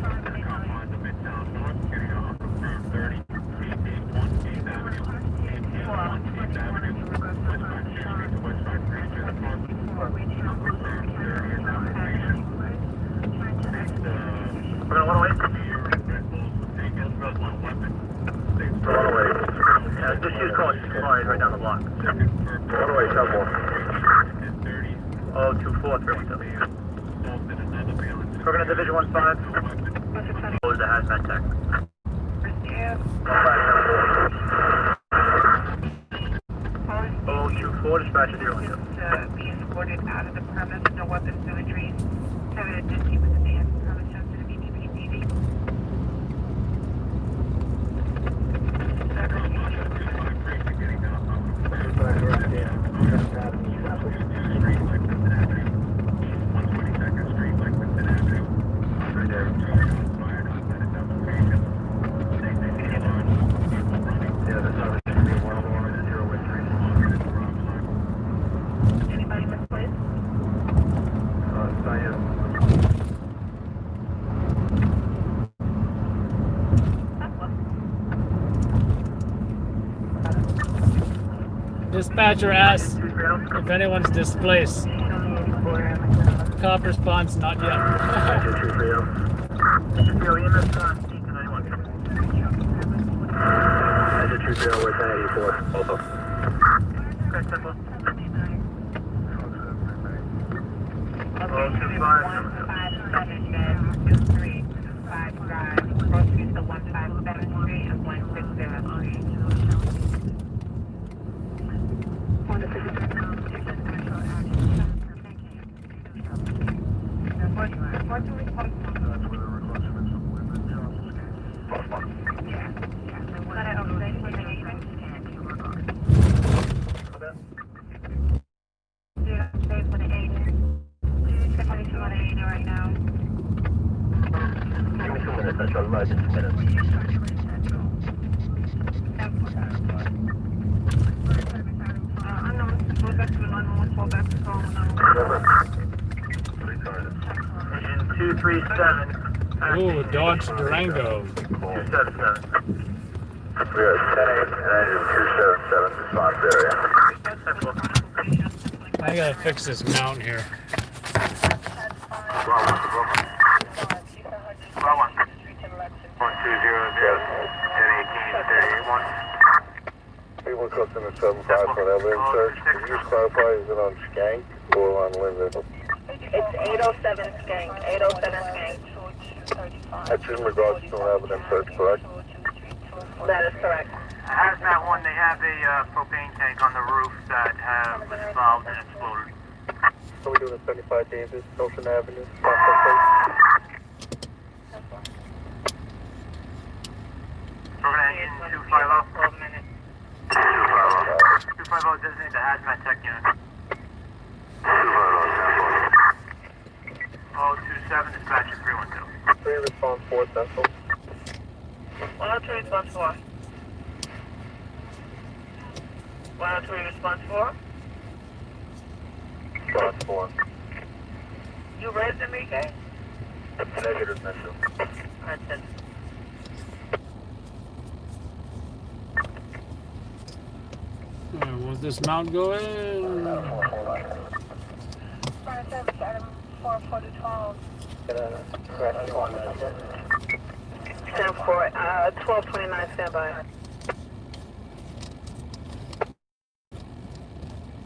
Speaker 5: On the Midtown North, getting on confirmed 30, 881 8th Avenue, 881 8th Avenue, westbound Street to westbound Green to the front, confirmed 30 is on location. Next,
Speaker 2: We're gonna wait.
Speaker 5: Red Bulls will take Israel one weapon.
Speaker 2: We're gonna wait. Just use calling cars right down the block.
Speaker 5: Second for
Speaker 2: We're gonna wait, double.
Speaker 5: 1030.
Speaker 2: 024 312.
Speaker 5: Assaulted another male.
Speaker 2: We're gonna Division 1-5. Close the hazmat tech. 024, dispatcher 012.
Speaker 3: To be escorted out of the premise, no weapons, no injuries. Have it identity within the premise to the BPPD. Anybody misplaced?
Speaker 1: Dispatcher asks if anyone's displaced. Cop response, not yet. Ooh, Dodge Durango.
Speaker 2: 277. We are 10-8 and 277 response area.
Speaker 1: I gotta fix this mount here.
Speaker 8: People customer 75 for an evidence search. Can you just clarify, is it on Skank or on Linden?
Speaker 3: It's 807 Skank, 807 Skank.
Speaker 8: That's in regards to an evidence search, correct?
Speaker 3: That is correct.
Speaker 5: Hazmat one, they have a propane tank on the roof that was involved and exploded.
Speaker 8: So we're doing a 75 Davis, Ocean Avenue.
Speaker 5: We're gonna end in 250.
Speaker 3: 12 minutes.
Speaker 5: 250 designate the hazmat tech unit. 027 dispatcher 312.
Speaker 8: 3 response 4 Central.
Speaker 3: 103 response 4. 103 response 4.
Speaker 8: Response 4.
Speaker 3: You raised him, EK?
Speaker 8: Negative, Mitchell.
Speaker 3: Alright, then.
Speaker 1: Will this mount go in?
Speaker 3: 1229 standby.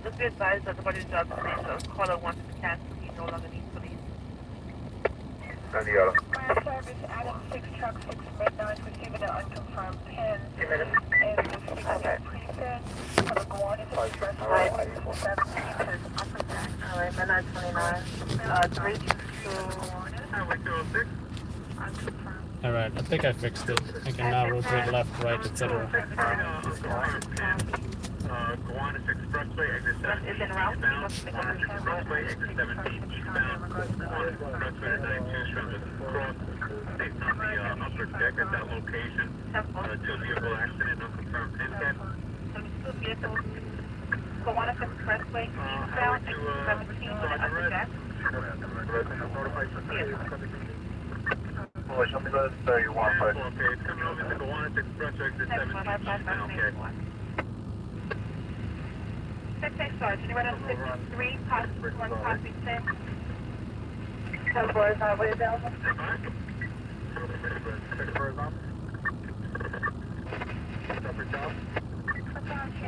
Speaker 3: Just be advised that nobody's job today, so caller wants to cancel. He no longer needs police.
Speaker 8: Indiana.
Speaker 3: Fire service, Adam 6, truck 6, midnight, receiving an unconfirmed pin. And the preset for the Guardian Expressway, 7 meters, upper deck. Alright, midnight 29. 322.
Speaker 5: Highway 206.
Speaker 3: Unconfirmed.
Speaker 1: Alright, I think I fixed it. I can now rotate left, right, etc.
Speaker 5: Gowanus Expressway, exit 17 eastbound. Gowanus Expressway, exit 17 eastbound. Gowanus Expressway to 92 Strand Cross. Based on the upper deck at that location. Two-vehicle accident, unconfirmed incident.
Speaker 3: Two vehicles. Gowanus Expressway, eastbound, exit 17 on the upper deck.
Speaker 2: Boy, show me those 31.
Speaker 5: Okay, it's coming over to Gowanus Express exit 17. Okay.
Speaker 3: 6-6 Sergeant, you ready on 63, possibly 1, possibly 6. 10-4 is highway available.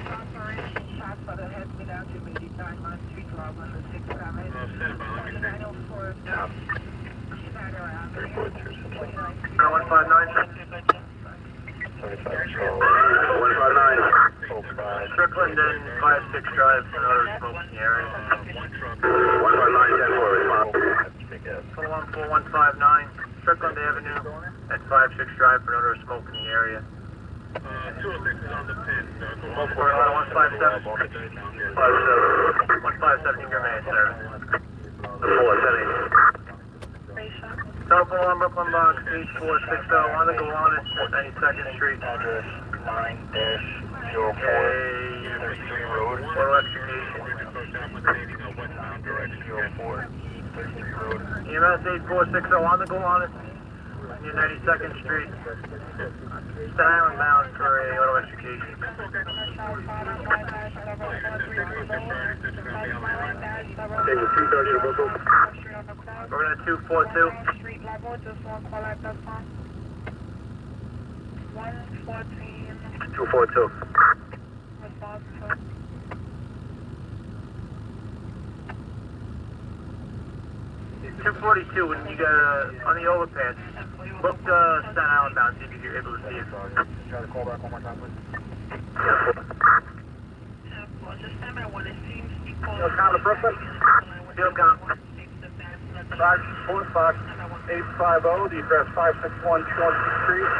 Speaker 3: Operation shots for the head without you, maybe 9 street log on the 6 7. 904. Yeah. She's had her out there.
Speaker 2: 159. Strickland and 5-6 Drive, another smoke in the area. 159, 10-4, response. 414-159, Strickland Avenue at 5-6 Drive for another smoke in the area.
Speaker 5: 206 is on the pin.
Speaker 2: 157. 157, you can remain service. 470. Telephone on Brooklyn Box, 8460, on the Gowanus at 92nd Street.
Speaker 9: Address 9-04 Road.
Speaker 2: Photo execution.
Speaker 9: 04 Road.
Speaker 2: EMS 8460 on the Gowanus, near 92nd Street. Staten Island bound for a auto execution. Station 230 Brooklyn. We're going to 242.
Speaker 3: Street level, just one call out that's on. 114.
Speaker 2: 242.
Speaker 3: Response to
Speaker 2: 242, when you get on the overpass, look Staten Island bound, see if you're able to see it.
Speaker 5: Try to call back one more time, please.
Speaker 3: just stand by when it seems equal.
Speaker 2: Field count of Brooklyn. Field count. 545-850, the address 561 Chauncey Street,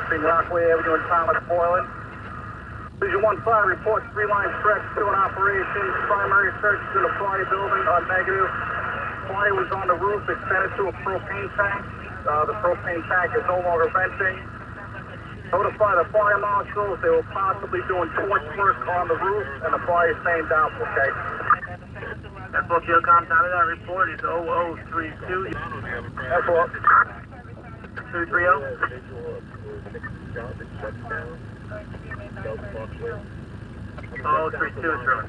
Speaker 2: between Rockaway Avenue and Thomas Moreland. Division 1-5 reports 3-line stretch still in operation. Primary searches in the fly building are negative. Fire was on the roof, extended to a propane tank. The propane tank is no longer venting. Notify the fire marshals. They were possibly doing torch work on the roof, and the fire is staying down, okay? That book you'll come down to that report is 0032. That's what? 230? 0032 is ruined.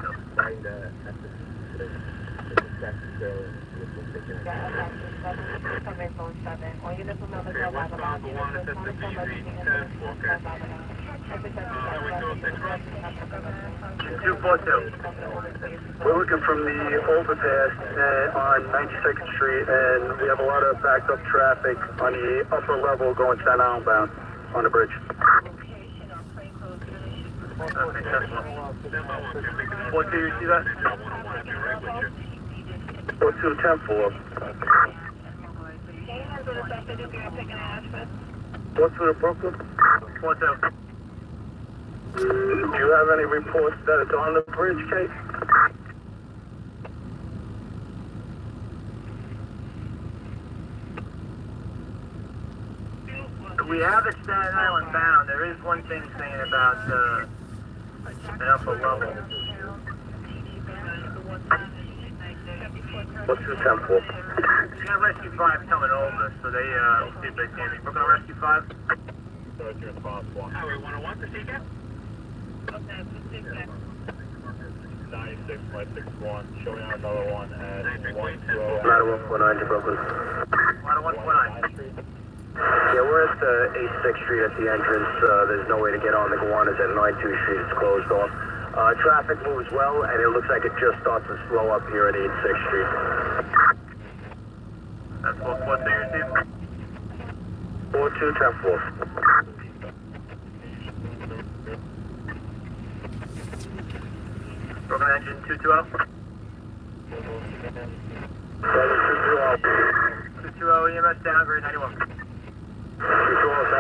Speaker 2: We're looking from the overpass on 92nd Street, and we have a lot of backed up traffic on the upper level going Staten Island bound on the bridge. What do you see that? 42 10-4. What's with the Brooklyn? 42. Do you have any reports that it's on the bridge, Kate? We have a Staten Island bound. There is one thing saying about an upper level. What's the tempo? You got Rescue 5 coming over, so they will see if they see anything. We're going to Rescue 5.
Speaker 5: Highway 101 to Seagate? 96 by 61, showing out another one at 120.
Speaker 2: Ladder 149 to Brooklyn. Ladder 149. Yeah, we're at 86th Street at the entrance. There's no way to get on the Gowanus at 92nd Street. It's closed off. Traffic moves well, and it looks like it just starts to slow up here at 86th Street. That's what they received. 42 10-4. Broken engine 220. 220 EMS downgrade 91. 220 10-4.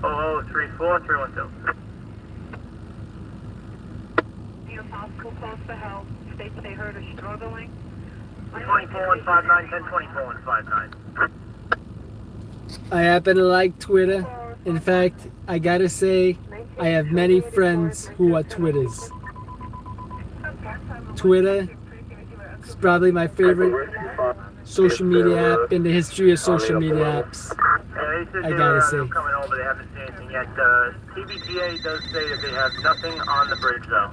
Speaker 2: Oh, 34 312.
Speaker 3: Your possible calls for help. States they heard her struggling.
Speaker 2: 24159 1024 159.
Speaker 1: I happen to like Twitter. In fact, I gotta say, I have many friends who are Twitters. Twitter is probably my favorite social media app in the history of social media apps.
Speaker 5: They said
Speaker 1: I
Speaker 5: they
Speaker 1: gotta
Speaker 5: were
Speaker 1: say.
Speaker 5: coming over, they haven't seen anything yet. TBTA does say that they have nothing on the bridge though.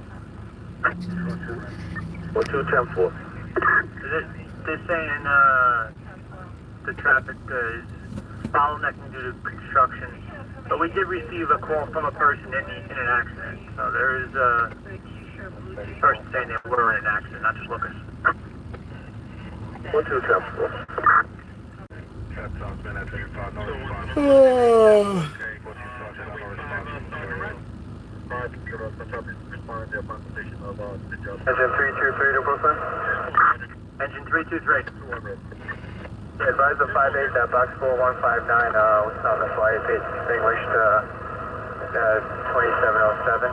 Speaker 2: 4210-4.
Speaker 5: They're saying the traffic is bottlenecking due to construction. But we did receive a call from a person in an accident. So there is a person saying they were in an accident, not just looking.
Speaker 2: 4210-4. Engine 323 to Brooklyn.
Speaker 5: Engine 323.
Speaker 2: Advise the 58 that box 4159 was on the flight. It's distinguished 2707.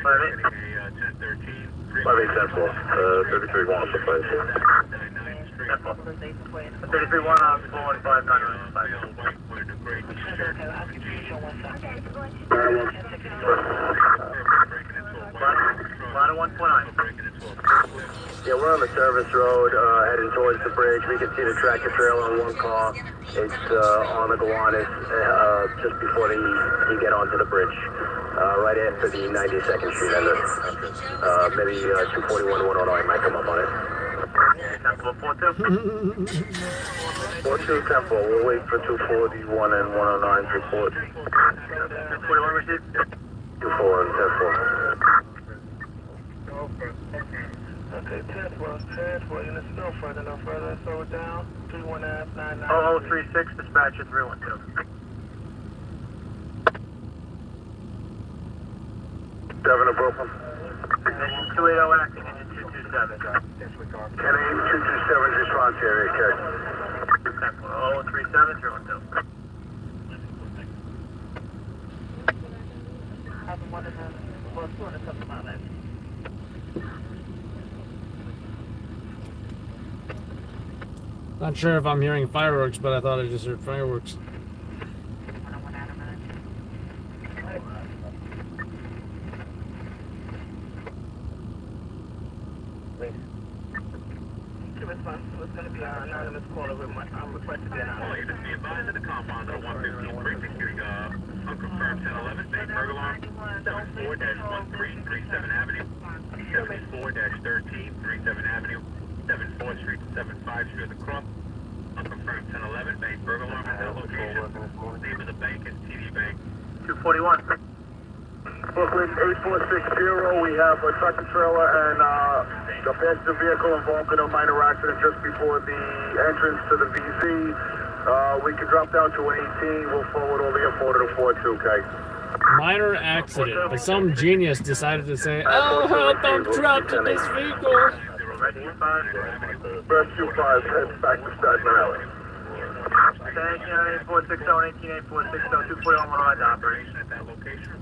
Speaker 2: 5810-4. 33-1 on the flight.
Speaker 5: 33-1 on 1.9.
Speaker 2: Yeah, we're on the service road heading towards the bridge. We can see the tractor trailer on one car. It's on the Gowanus just before you get onto the bridge. Right after the 92nd Street exit. Maybe 241 109 might come up on it. 4210-4. We'll wait for 241 and 109's report.
Speaker 5: 241 received.
Speaker 2: 24 and 10-4.
Speaker 4: Okay, 10-4, units no further, slow it down, 31999.
Speaker 5: 0036, dispatcher 312.
Speaker 2: 7 to Brooklyn.
Speaker 5: Engine 280 acting, engine 227.
Speaker 2: 227's response area, okay.
Speaker 5: 0037, 312.
Speaker 1: Not sure if I'm hearing fireworks, but I thought I just heard fireworks.
Speaker 4: Response was going to be an anonymous caller with my request to be anonymous.
Speaker 9: Just be advised that the compound on 115 precinct hearing unconfirmed 1011 Bay Burger Alarm 74-1337 Avenue, 74-1337 Avenue, 74th Street to 75 Street of the Cross. Unconfirmed 1011 Bay Burger Alarm at that location. Name of the bank is TD Bank.
Speaker 5: 241.
Speaker 2: Brooklyn 8460, we have a tractor trailer and the passenger vehicle involved in a minor accident just before the entrance to the VZ. We can drop down to an 18. We'll forward all the info to the 42K.
Speaker 1: Minor accident, but some genius decided to say, "Oh, help! I'm trapped in this vehicle."
Speaker 2: Rescue 5 heads back to Staten Island.
Speaker 5: 18460 241 109 operation at that location.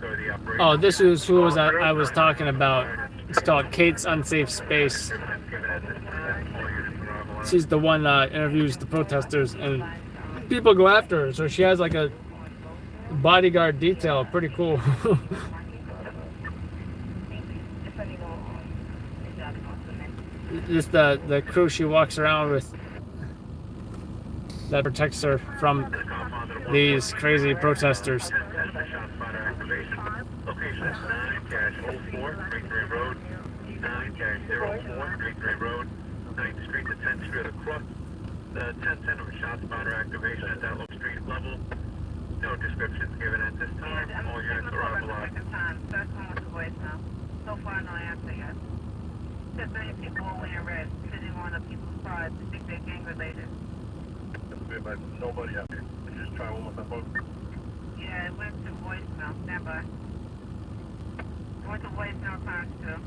Speaker 1: Oh, this is who I was talking about. It's called Kate's Unsafe Space. She's the one that interviews the protesters, and people go after her. So she has like a bodyguard detail. Pretty cool. Just the crew she walks around with that protects her from these crazy protesters.
Speaker 9: Location 9-04 Road, 9-04 Road, 9th Street to 10th Street across. The 1010 of shot spotter activation at that low street level. No descriptions given at this time. All units are on the line.
Speaker 3: So far, no answer yet. Just many people are wearing red, sitting on the people's cars to think they're gang related.
Speaker 9: Nobody out here. Just try one more time, folks.
Speaker 3: Yeah, it went to voicemail. Stand by. Went to voicemail times too.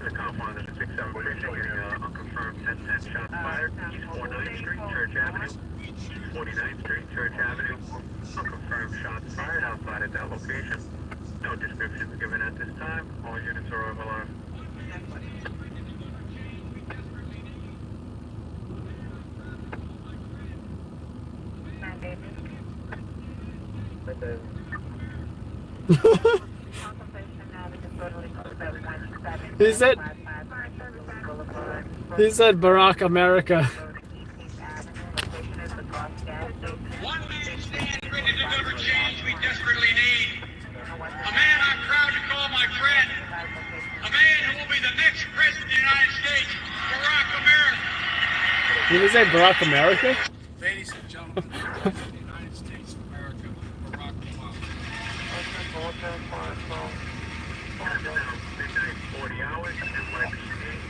Speaker 9: The compound is 67 unconfirmed 1010 shots fired. East 49th Street, Church Avenue. East 49th Street, Church Avenue. Unconfirmed shots fired outside at that location. No descriptions given at this time. All units are on alarm.
Speaker 1: He said Barack America.
Speaker 10: One man stands ready to deliver change we desperately need. A man I'm proud to call my friend. A man who will be the next president of the United States, Barack America.
Speaker 1: Did he say Barack America?
Speaker 10: Ladies and gentlemen, the President of the United States of America, Barack Obama.
Speaker 9: Midnight 40 hours, NYC,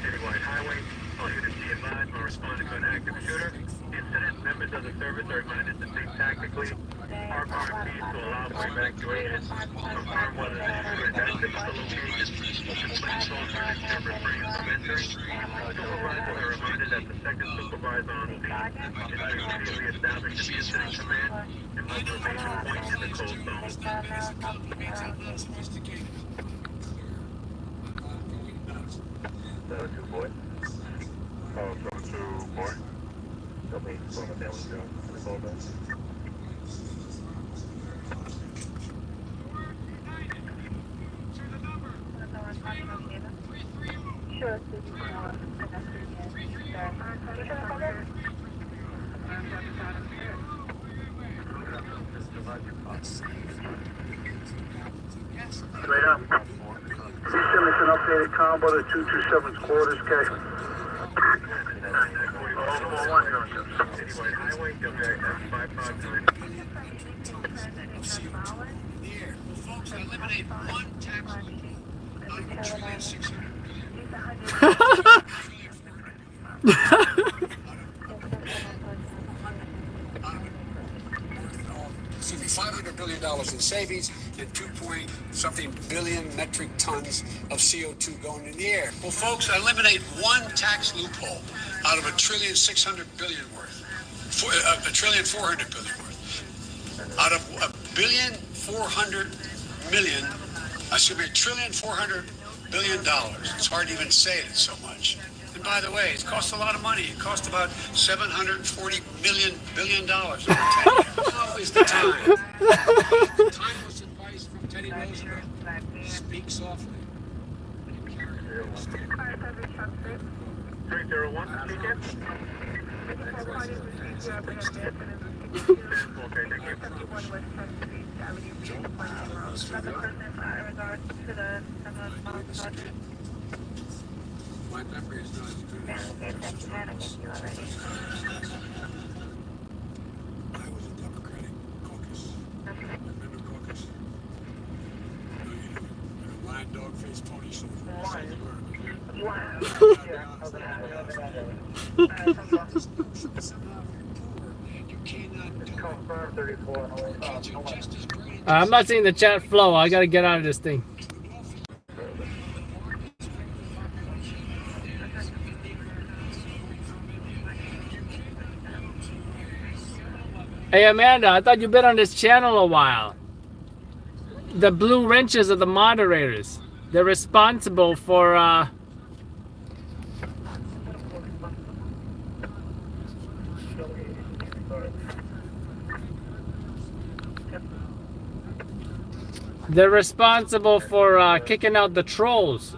Speaker 9: citywide highway. All units be advised when responding to an active shooter. Incident, members of the service are reminded to think tactically. Park RMPs to allow for evacuation. Confirm whether the shooter is active at the location. Display soldiers and refrain from entering. Supervisors are reminded that the second supervisor on scene is to immediately establish the incident command and mobilization point in the cold zone.
Speaker 4: Two boy. Two boy. Tell me, slow it down, slow down.
Speaker 3: Sure.
Speaker 2: Straight up. Please send us an updated combo to 227's quarters, okay?
Speaker 9: Citywide highway, WIS 559.
Speaker 10: Folks, eliminate one tax out of $1,600,000,000. Excuse me, $500 billion in savings and 2-point-something billion metric tons of CO2 going in the air. Well, folks, eliminate one tax loophole out of $1,600,000,000,000 worth, $1,400,000,000,000 worth. Out of $1,400,000,000,000, excuse me, $1,400,000,000,000. It's hard to even say it so much. And by the way, it costs a lot of money. It costs about $740 billion. Now is the time. Timeless advice from Teddy Roosevelt. Speak softly.
Speaker 9: 301, speak in. Okay, thank you.
Speaker 10: My memory is not as good as I was a Democratic caucus. Remember caucus? No, you didn't. Lion, dog, face, pony, show.
Speaker 1: I'm not seeing the chat flow. I gotta get out of this thing. Hey Amanda, I thought you've been on this channel a while. The blue wrenches are the moderators. They're responsible for they're responsible for kicking out the trolls.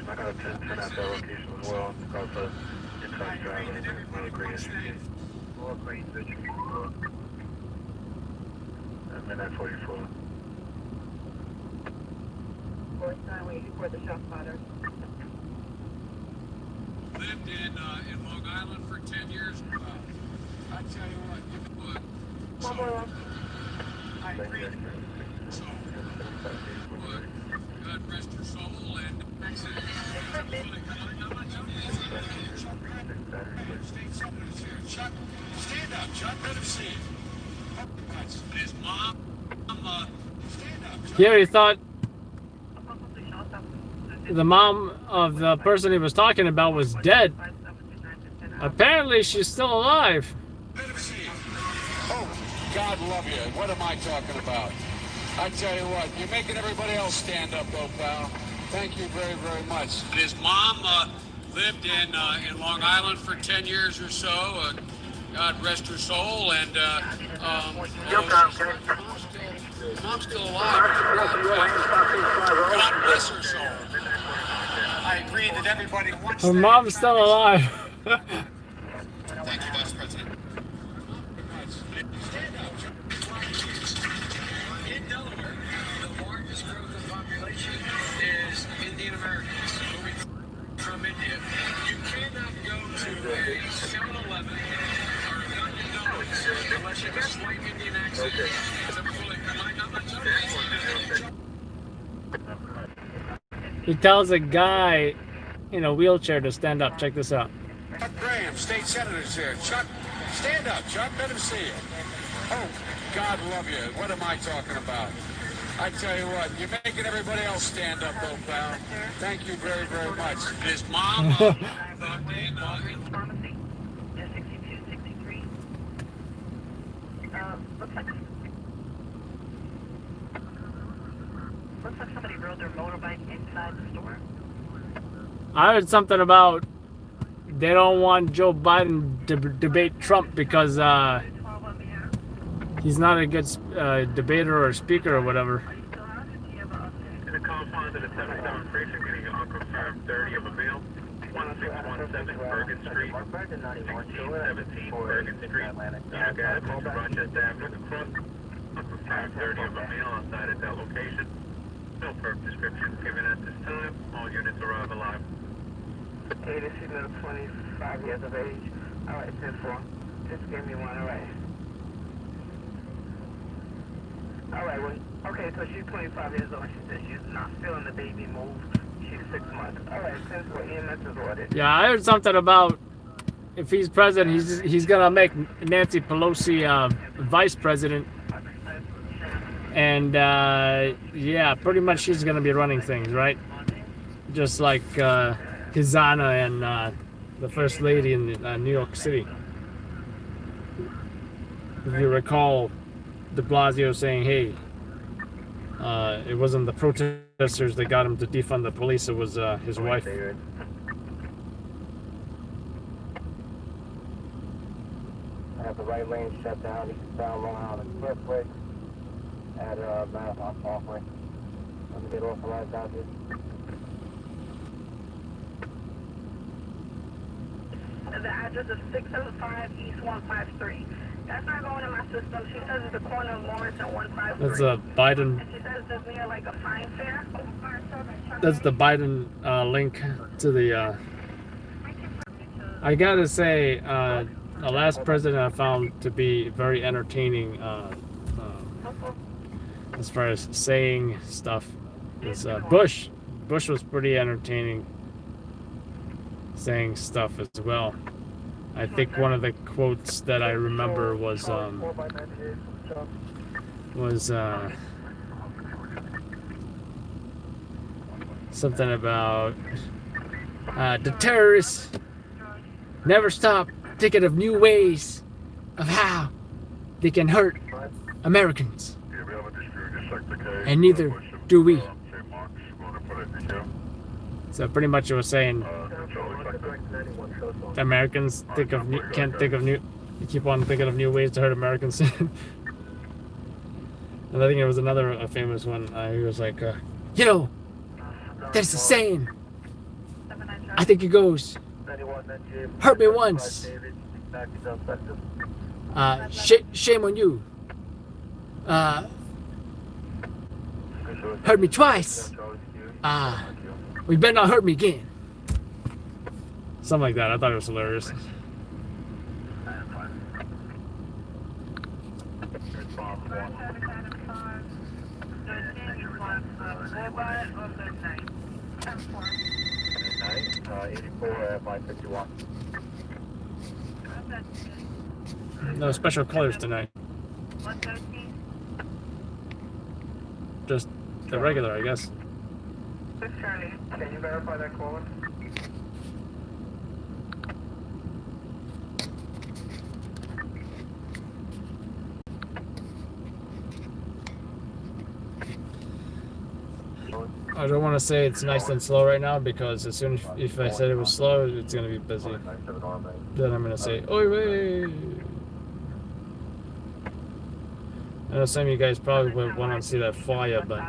Speaker 4: I got a 10 at that location as well. Because of inside driving and really great issues. All green vision. And then at 44.
Speaker 3: Waiting for the shot spotter.
Speaker 10: Lived in Long Island for 10 years. I tell you what, if it would. So, I agree. So, would God rest your soul and Chuck, stand up, Chuck. Let him see it. His mom, stand up.
Speaker 1: Here he thought the mom of the person he was talking about was dead. Apparently, she's still alive.
Speaker 10: Oh, God love you. What am I talking about? I tell you what, you're making everybody else stand up, though, pal. Thank you very, very much.
Speaker 11: His mom lived in Long Island for 10 years or so. God rest her soul. And mom's still alive. God bless her soul. I agree that everybody wants
Speaker 1: Her mom's still alive.
Speaker 11: Thank you, Vice President. In Delaware, the largest growth of population is Indian Americans moving from India. You cannot go to a 7-Eleven or a Dunkin' Donuts unless you have a slight Indian accent.
Speaker 1: He tells a guy in a wheelchair to stand up. Check this out.
Speaker 10: Chuck Graham, state senator's here. Chuck, stand up, Chuck. Let him see you. Oh, God love you. What am I talking about? I tell you what, you're making everybody else stand up, though, pal. Thank you very, very much.
Speaker 11: His mom
Speaker 3: Pharmacy, 6263. Looks like somebody rode their motorbike inside the store.
Speaker 1: I heard something about they don't want Joe Biden to debate Trump because he's not a good debater or speaker or whatever.
Speaker 9: In the confines of the 77 precinct, getting an unconfirmed 30 of a male, 1617 Bergen Street, 1617 Bergen Street, Jack Rochester Avenue, the front, unconfirmed 30 of a male outside at that location. No perp description given at this time. All units arrive alive.
Speaker 3: 80, female, 25 years of age. All right, 10-4. Just give me one, all right. All right, well, okay, so she's 25 years old. She said she's not feeling the baby move. She's 6 months. All right, 10-4, EMS is ordered.
Speaker 1: Yeah, I heard something about if he's president, he's gonna make Nancy Pelosi vice president. And yeah, pretty much she's gonna be running things, right? Just like Kizana and the First Lady in New York City. If you recall, de Blasio saying, hey, it wasn't the protesters that got him to defund the police, it was his wife.
Speaker 5: I have the right lane shut down. You can down Long Island Expressway at Marathon Parkway. Let me get authorized out here.
Speaker 3: The address is 675 East 153. That's not going in my system. She says it's the corner of Lawrence and 153.
Speaker 1: That's a Biden.
Speaker 3: And she says it's near like a fine fair.
Speaker 1: That's the Biden link to the. I gotta say, the last president I found to be very entertaining as far as saying stuff is Bush. Bush was pretty entertaining saying stuff as well. I think one of the quotes that I remember was something about the terrorists never stop thinking of new ways of how they can hurt Americans, and neither do we. So pretty much it was saying Americans can't think of new, you keep on thinking of new ways to hurt Americans. And I think it was another famous one. He was like, you know, there's a saying. I think it goes, hurt me once, shame on you. Hurt me twice. We better not hurt me again. Something like that. I thought it was hilarious. No special colors tonight. Just the regular, I guess.
Speaker 3: 6 Charlie.
Speaker 5: Can you verify that caller?
Speaker 1: I don't want to say it's nice and slow right now because as soon as if I said it was slow, it's gonna be busy. Then I'm gonna say, "Oi, wait." I know some of you guys probably would want to see that fire, but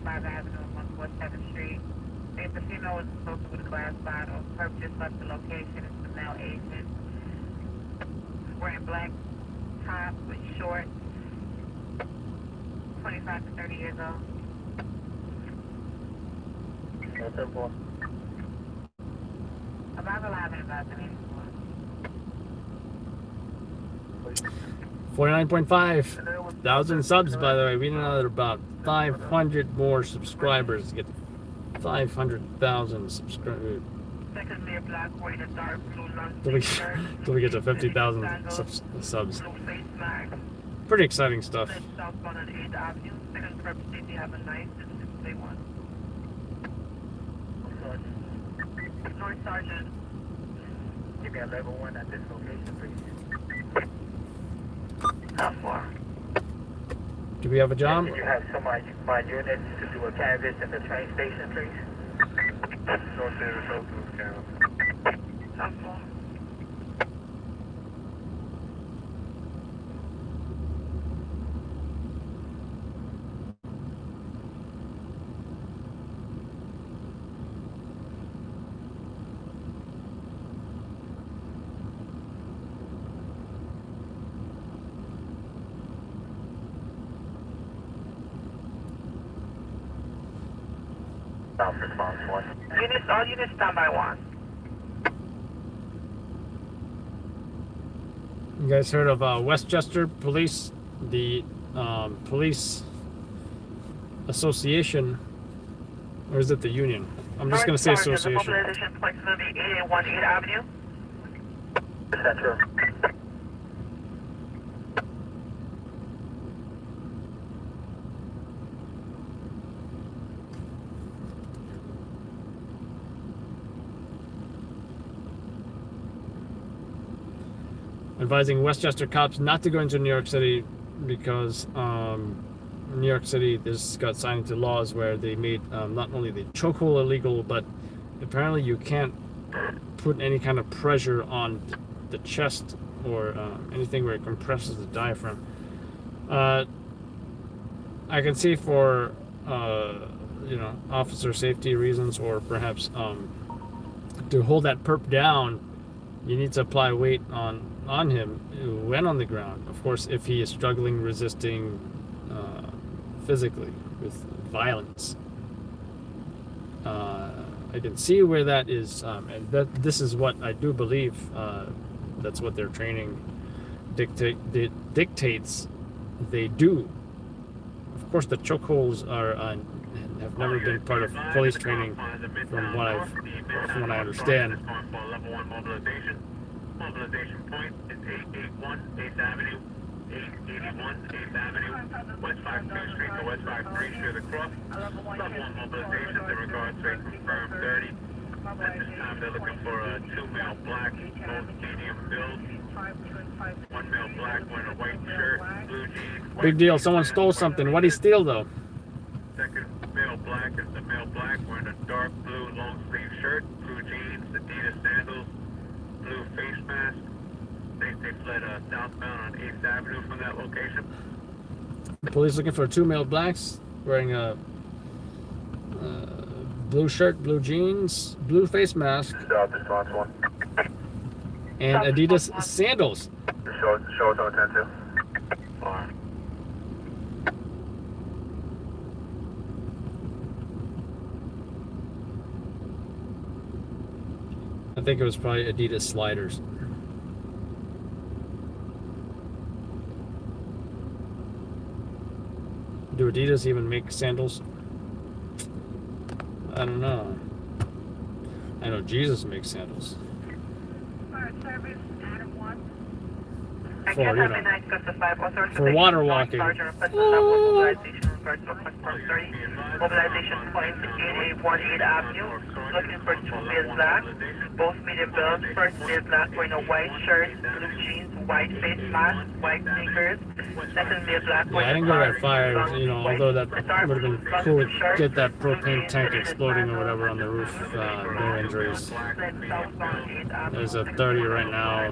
Speaker 3: Avenue, 147th Street. A casino was assaulted with a glass bottle. Perp just left the location. It's the male agent. Wearing black top with shorts. 25 to 30 years old. About 11 about the
Speaker 1: 49.5 thousand subs, by the way. We need another about 500 more subscribers to get 500,000 subscribers.
Speaker 3: Secondly, a black white and dark blue
Speaker 1: Till we get to 50,000 subs. Pretty exciting stuff.
Speaker 3: Southbound on 8th Avenue. Second purpose, if you have a knife, it's 631. North Sergeant.
Speaker 5: Give me a level 1 at this location, please.
Speaker 3: How far?
Speaker 1: Do we have a job?
Speaker 5: Could you have some of my units to do a canvas in the train station, please? North Davis, Oakland, Canada.
Speaker 3: How far?
Speaker 5: South response 1.
Speaker 3: All units stand by 1.
Speaker 1: You guys heard of Westchester Police, the police association, or is it the union? I'm just going to say association.
Speaker 3: Mobilization point to the 818 Avenue.
Speaker 5: Is that true?
Speaker 1: Advising Westchester cops not to go into New York City because New York City this got signed into laws where they made not only the chokehold illegal, but apparently you can't put any kind of pressure on the chest or anything where it compresses the diaphragm. I can see for officer safety reasons, or perhaps to hold that perp down, you need to apply weight on him when on the ground. Of course, if he is struggling, resisting physically with violence. I can see where that is, and this is what I do believe. That's what their training dictates they do. Of course, the chokeholds have never been part of police training, from what I understand.
Speaker 9: Mobilization point is 881 8th Avenue, 881 8th Avenue, West 52 Street to West 53 Street across. Level 1 mobilization in regards to a confirmed 30. At this time, they're looking for 2 male black, both medium build. 1 male black wearing a white shirt, blue jeans.
Speaker 1: Big deal. Someone stole something. What'd he steal, though?
Speaker 9: Second male black is the male black wearing a dark blue long sleeve shirt, blue jeans, Adidas sandals, blue face mask. They fled southbound on 8th Avenue from that location.
Speaker 1: Police looking for 2 male blacks wearing a blue shirt, blue jeans, blue face mask,
Speaker 5: South response 1.
Speaker 1: and Adidas sandals.
Speaker 5: Show us on 10-2.
Speaker 1: I think it was probably Adidas sliders. Do Adidas even make sandals? I don't know. I know Jesus makes sandals. For, you know, for water walking.
Speaker 3: Mobilization point 8818 Avenue. Looking for 2 male black. Both medium belts. First male black wearing a white shirt, blue jeans, white face mask, white sneakers. Second male black
Speaker 1: Yeah, I didn't go that far, you know, although that would have been cool to get that propane tank exploding or whatever on the roof. No injuries. There's a 30 right now,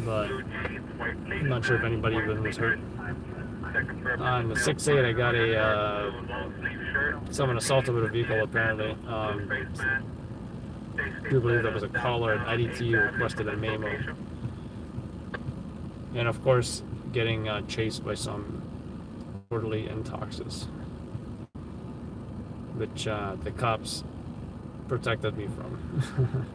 Speaker 1: but I'm not sure if anybody even was hurt. On the 6-8, I got someone assaulted with a vehicle apparently. I do believe that was a caller at IDT who requested a memo. And of course, getting chased by some orderly intoxes, which the cops protected me from.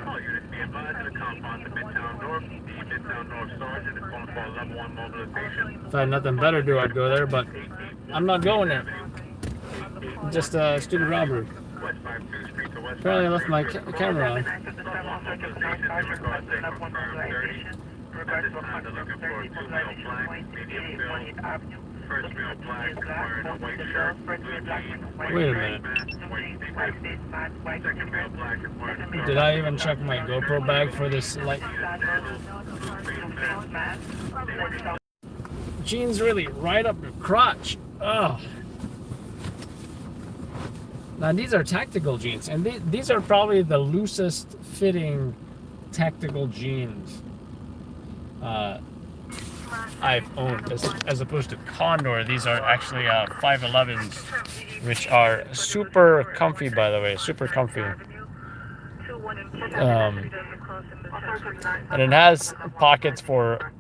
Speaker 9: All units be advised to the compound to Midtown North. The Midtown North Sergeant is calling for a level 1 mobilization.
Speaker 1: If I had nothing better to do, I'd go there, but I'm not going there. Just a stupid robbery.
Speaker 9: West 52nd Street to West
Speaker 1: Apparently I left my camera on.
Speaker 9: At this time, they're looking for a 2 male black, medium build. First male black is wearing a white shirt, blue jeans, white
Speaker 1: Wait a
Speaker 9: face
Speaker 1: minute.
Speaker 9: mask, white sneakers. Second male black is wearing a
Speaker 1: Did I even check my GoPro bag for this light? Jeans really right up your crotch. Ugh. Now these are tactical jeans, and these are probably the loosest fitting tactical jeans I've owned, as opposed to Condor. These are actually 511s, which are super comfy, by the way, super comfy. And it has pockets for,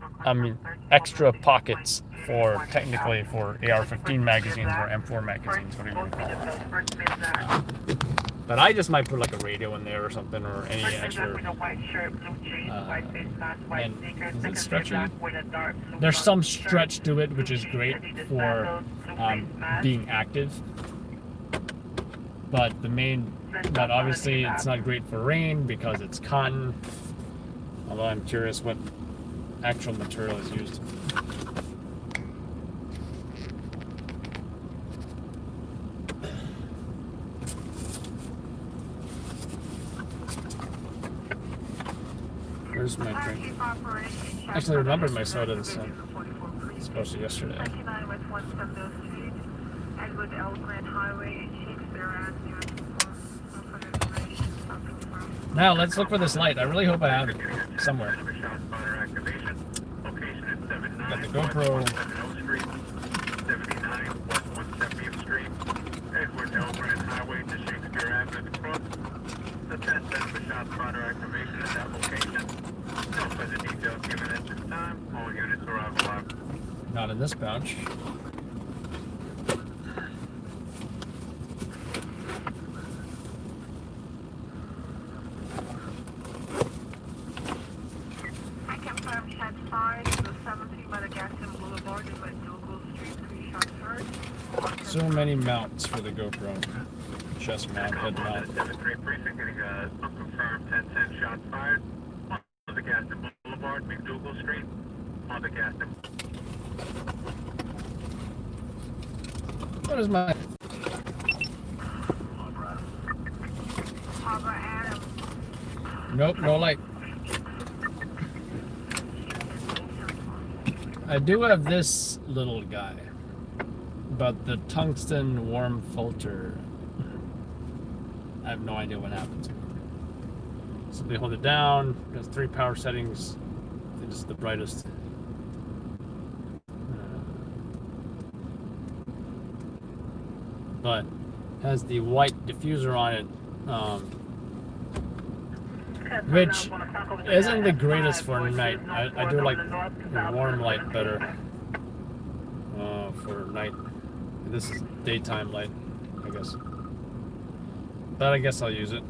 Speaker 1: extra pockets for, technically, for AR-15 magazines or M4 magazines, whatever you want to call it. But I just might put like a radio in there or something, or any extra. And is it stretchy? There's some stretch to it, which is great for being active. But obviously it's not great for rain because it's cotton. Although I'm curious what actual material is used. Where's my drink? Actually, I remembered my soda this time. It's supposed to yesterday. Now let's look for this light. I really hope I have it somewhere. Got the GoPro.
Speaker 9: 79 West 170th Street, Edward L. Grant Highway to Shakespeare Avenue across. The 10-10 for shot spotter activation at that location. No further details given at this time. All units arrive alive.
Speaker 1: Not in this pouch.
Speaker 3: I confirm shots fired to 17 by the Gaston Boulevard and by Dougal Street, 3 shots heard.
Speaker 1: So many mounts for the GoPro. Chest mount, head mount.
Speaker 9: 7-3 precinct getting unconfirmed 10-10 shots fired on the Gaston Boulevard, McDougal Street, on the Gaston.
Speaker 1: What is my...
Speaker 3: Harbor Adam.
Speaker 1: Nope, no light. I do have this little guy, but the tungsten warm filter, I have no idea what happens. Simply hold it down. It has 3 power settings. I think this is the brightest. But has the white diffuser on it, which isn't the greatest for night. I do like warm light better for night. This is daytime light, I guess. But I guess I'll use it.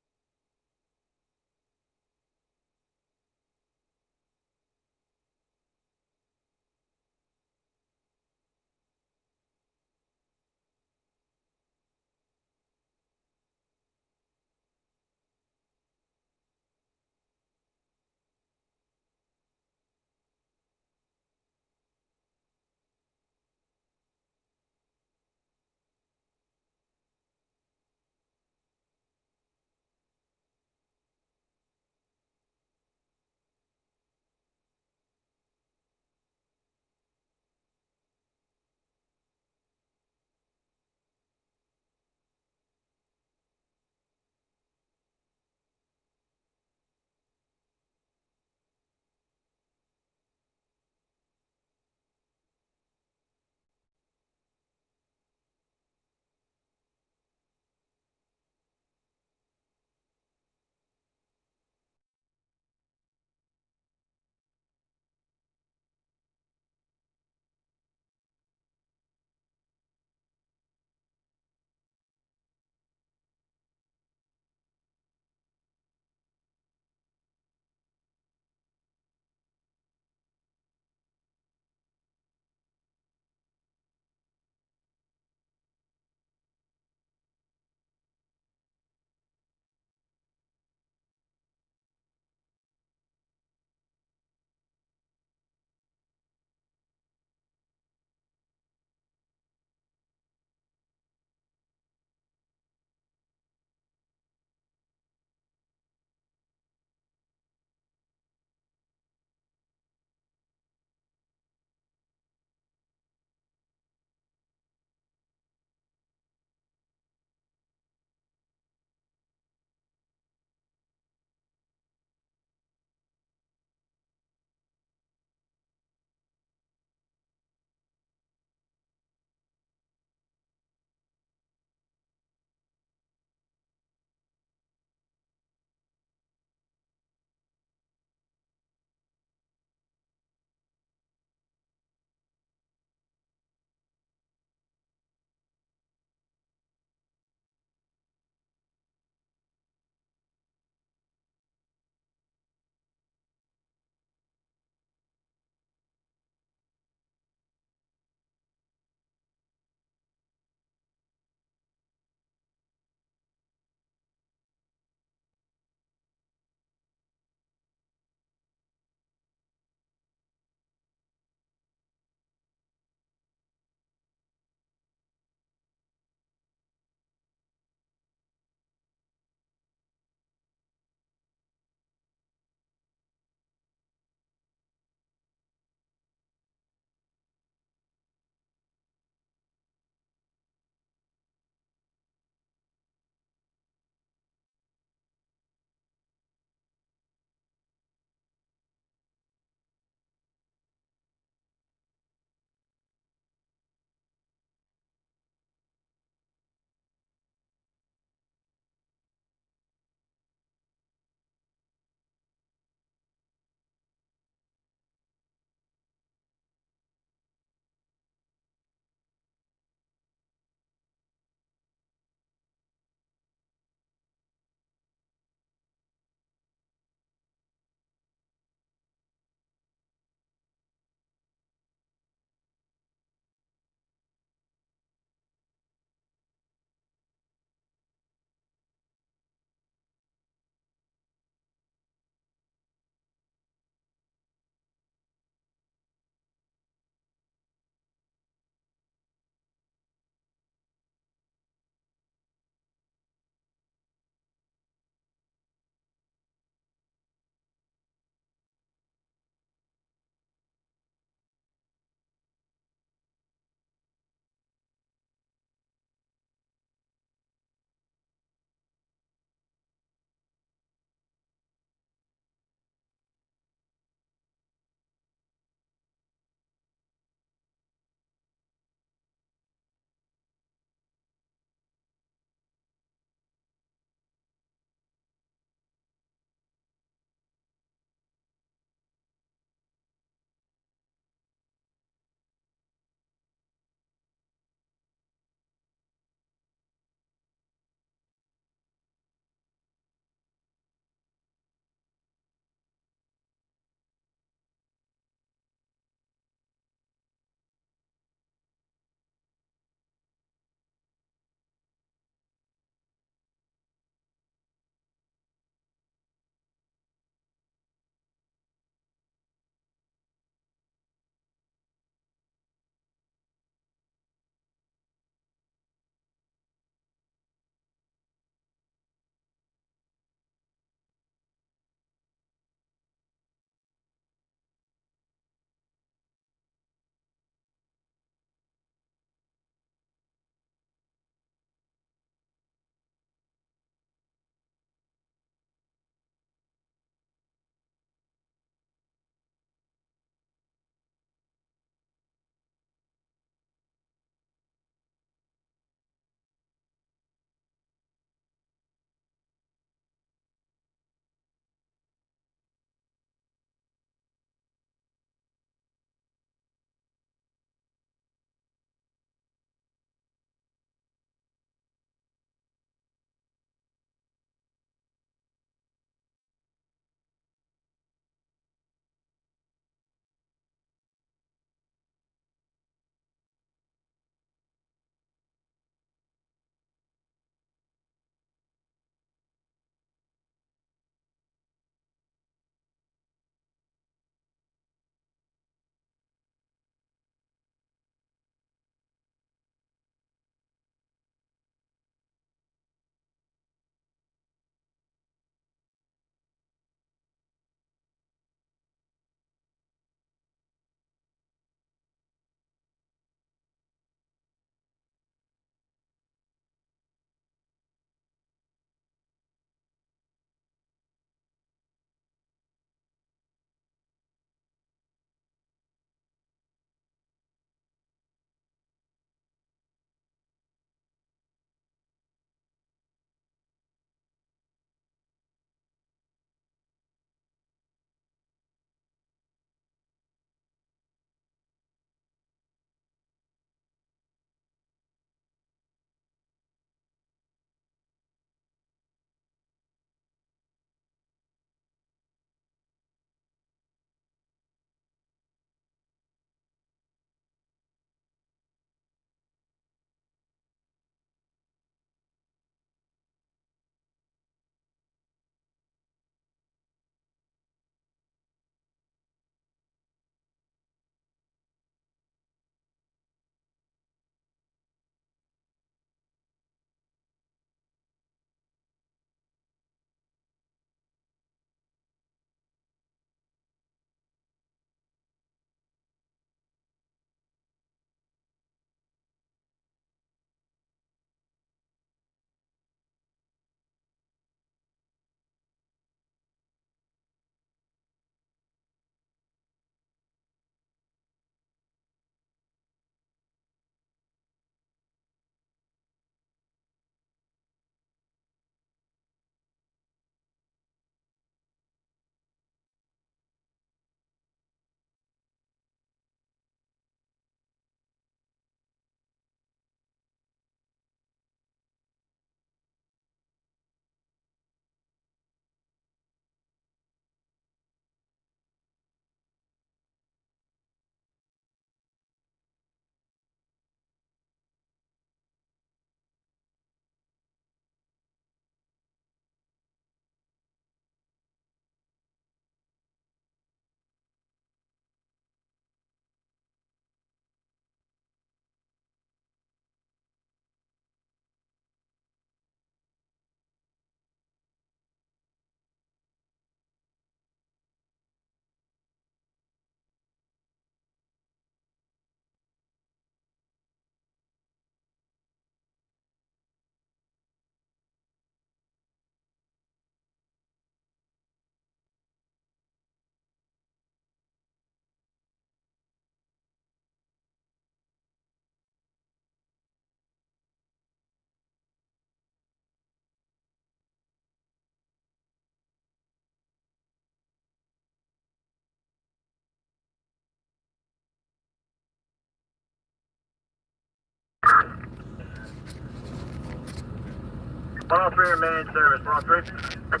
Speaker 5: 103 remain in service. 103.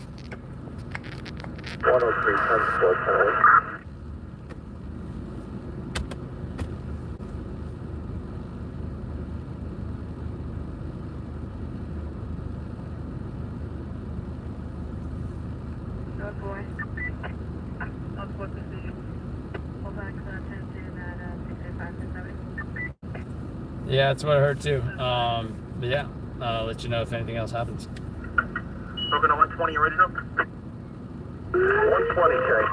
Speaker 2: 103, 10-4, 10.
Speaker 3: Good boy. I'll put the decision. Hold back to 10 at 685.
Speaker 1: Yeah, that's what I heard too. But yeah, I'll let you know if anything else happens.
Speaker 5: Broken to 120 original.
Speaker 2: 120, Jay.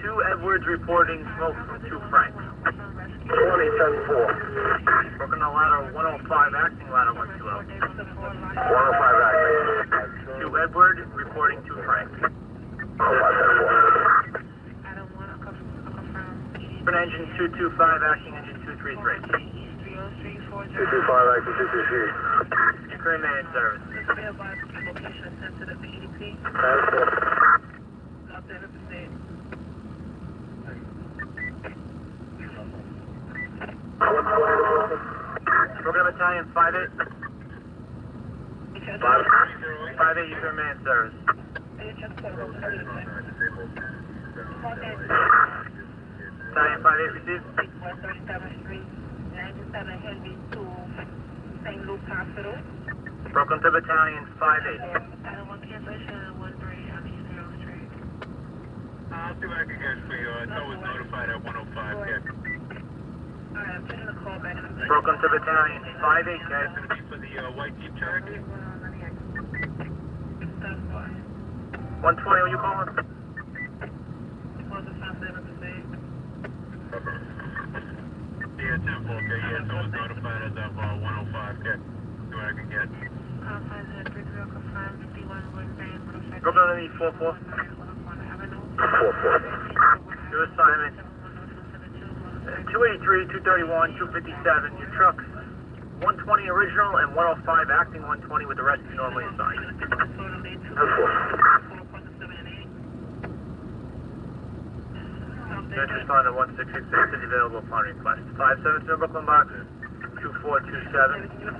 Speaker 5: 2 Edwards reporting smoke from 2 Franks.
Speaker 2: 20, 10-4.
Speaker 5: Broken to ladder 105, acting ladder 120.
Speaker 2: 105 acting.
Speaker 5: 2 Edward reporting 2 Franks.
Speaker 2: 105, 10-4.
Speaker 5: Open engine 225, acting engine 233.
Speaker 2: 225 acting, 233.
Speaker 5: You can remain in service.
Speaker 2: 10-4.
Speaker 5: Broken to battalion 5-8. 5-8, you can remain in service. Battalion 5-8 received.
Speaker 3: 137th Street, 97 Henry to St. Luke's Hospital.
Speaker 5: Broken to battalion 5-8.
Speaker 3: Item 1 cancellation, 1-3 on Eastern Oak Street.
Speaker 9: I'll see what I can get for you. I was notified at 105, yeah.
Speaker 3: Alright, I'm putting the call back.
Speaker 5: Broken to battalion 5-8, guys.
Speaker 9: It's going to be for the white Jeep Cherokee.
Speaker 5: 120, what you calling?
Speaker 9: Yeah, 10-4, okay, yeah, so I was notified as of 105, okay. See what I can get.
Speaker 5: Broken to the 4-4.
Speaker 2: 4-4.
Speaker 5: Your assignment. 283, 231, 257. Your trucks 120 original and 105 acting 120 with the rest you normally assigned.
Speaker 2: 10-4.
Speaker 5: Next responder 1666 is available upon request. 572 Brooklyn Box 2427.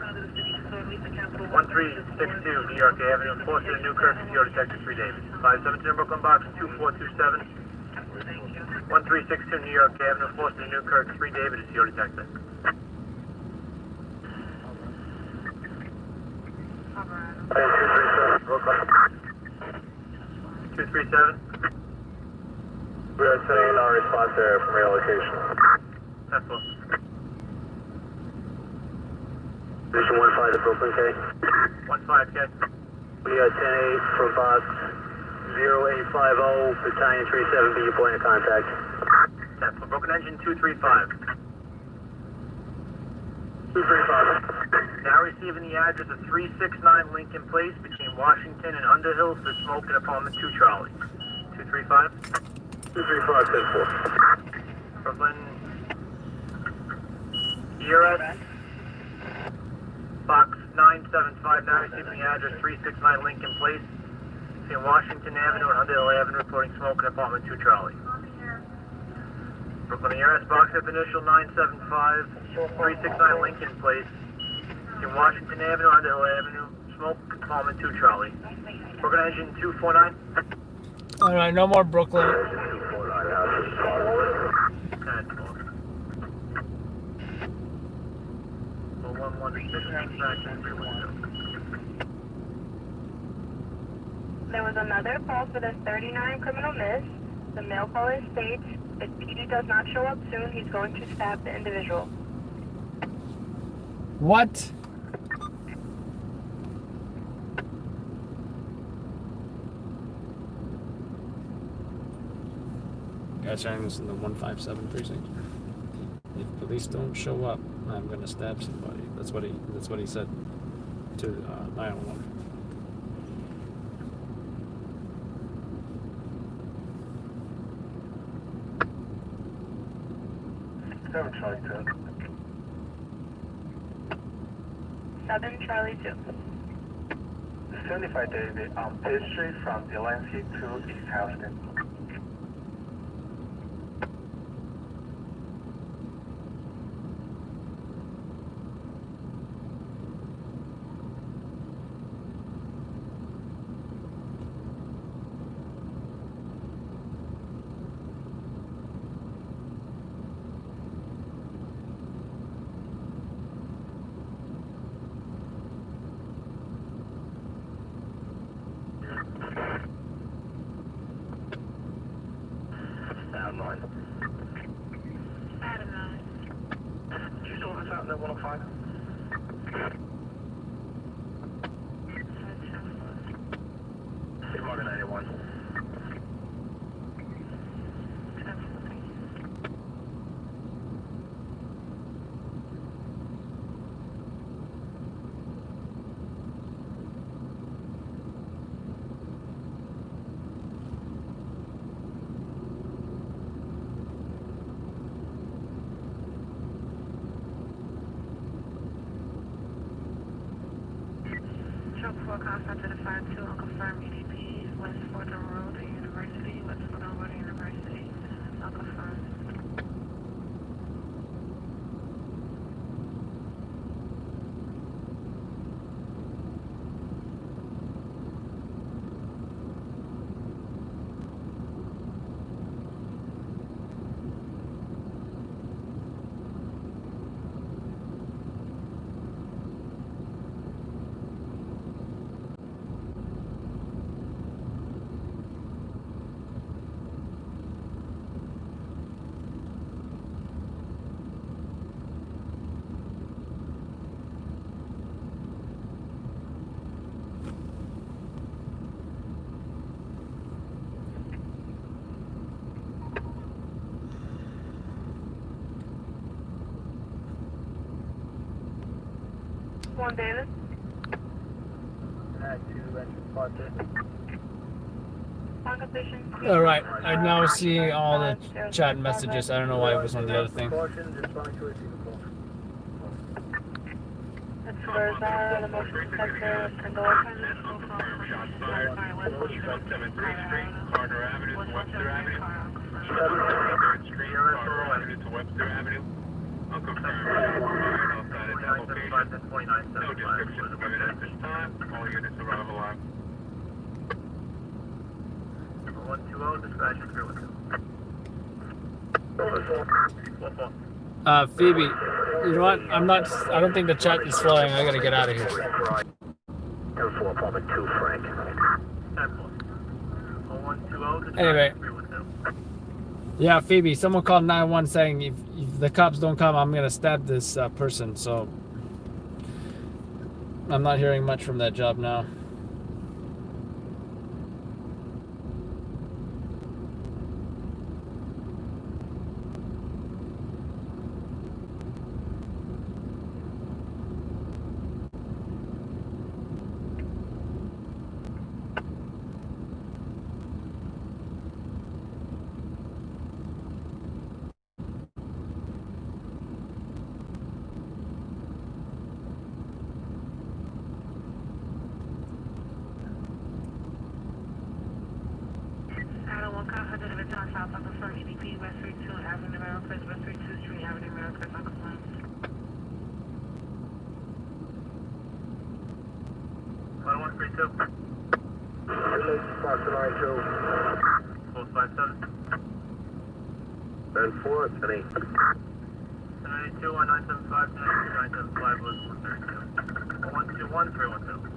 Speaker 5: 1362 New York Avenue. Enforcer Newkirk, Secure Detective 3 Davis. 572 Brooklyn Box 2427. 1362 New York Avenue. Enforcer Newkirk, 3 David, Secure Detective.
Speaker 2: 237, Brooklyn.
Speaker 5: 237.
Speaker 2: We are sending our response there from your location.
Speaker 5: That's all.
Speaker 2: Position 15 to Brooklyn, K.
Speaker 5: 15K.
Speaker 2: We got 10-8 from Box 0850, Battalion 37B, your point of contact.
Speaker 5: That's for broken engine 235.
Speaker 2: 235.
Speaker 5: Now receiving the address of 369 Lincoln Place between Washington and Underhill for smoke and apartment 2 Charlie. 235.
Speaker 2: 235, 10-4.
Speaker 5: Brooklyn. ERS. Box 975 now receiving the address 369 Lincoln Place between Washington Avenue and Underhill Avenue reporting smoke in apartment 2 Charlie. Brooklyn ERS box F initial 975 369 Lincoln Place between Washington Avenue and Underhill Avenue smoke apartment 2 Charlie. Brooklyn engine 249.
Speaker 1: Alright, no more Brooklyn.
Speaker 5: 10-4.
Speaker 3: There was another call for the 39 criminal miss. The mail caller states if PD does not show up soon, he's going to stab the individual.
Speaker 1: What? Guys saying this in the 157 precinct. If police don't show up, I'm gonna stab somebody. That's what he said to 911.
Speaker 4: Seven Charlie 2.
Speaker 3: 7 Charlie 2.
Speaker 4: 75 David on Pitt Street from Delancey to East Houston. Continental 105.
Speaker 2: Mark 91.
Speaker 3: Truck 4, contact to the 52, unconfirmed EDP, West 4th Road, University, West 4th Road, University, unconfirmed. One Davis.
Speaker 1: All right, I now see all the chat messages. I don't know why it was on the other thing.
Speaker 3: It's Verza, the motion detector, Pandora.
Speaker 9: Shots fired. 7th Street, Carter Avenue to Webster Avenue. 3rd Street, Carter Avenue to Webster Avenue. Unconfirmed. Fired outside of that location. No description given at this time. All units arrive alive.
Speaker 5: 120, dispatch and 312.
Speaker 1: Phoebe, you know what? I don't think the chat is flowing. I gotta get out of here.
Speaker 2: 10-4, apartment 2, Frank.
Speaker 5: 120,
Speaker 1: Anyway. Yeah, Phoebe, someone called 911 saying if the cops don't come, I'm gonna stab this person. So I'm not hearing much from that job now.
Speaker 2: And 4, Penny.
Speaker 5: 92, 1975, 975 was 132. 121, 312.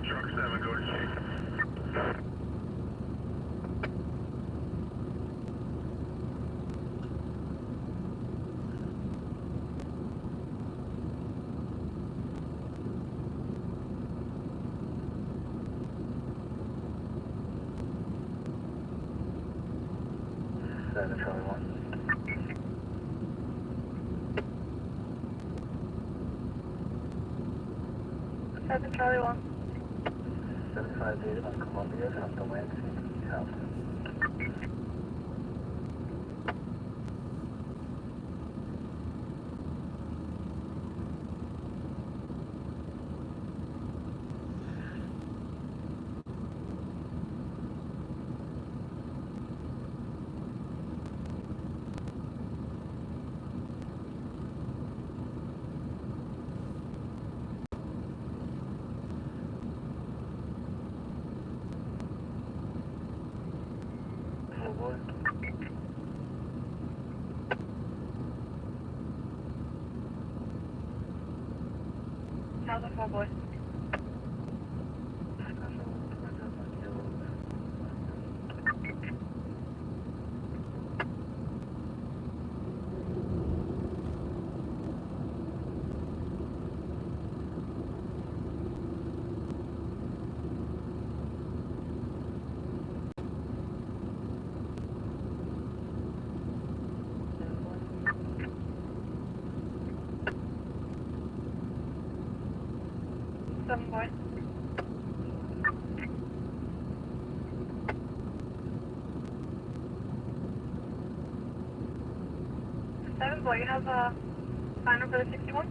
Speaker 9: Truck 7, go to Chief.
Speaker 2: Charlie 1.
Speaker 3: 7 Charlie 1.
Speaker 2: 75 David on Columbia, south to Lansing, south.
Speaker 3: 2004 boy. Seven boy. Seven boy, you have a sign for the 61?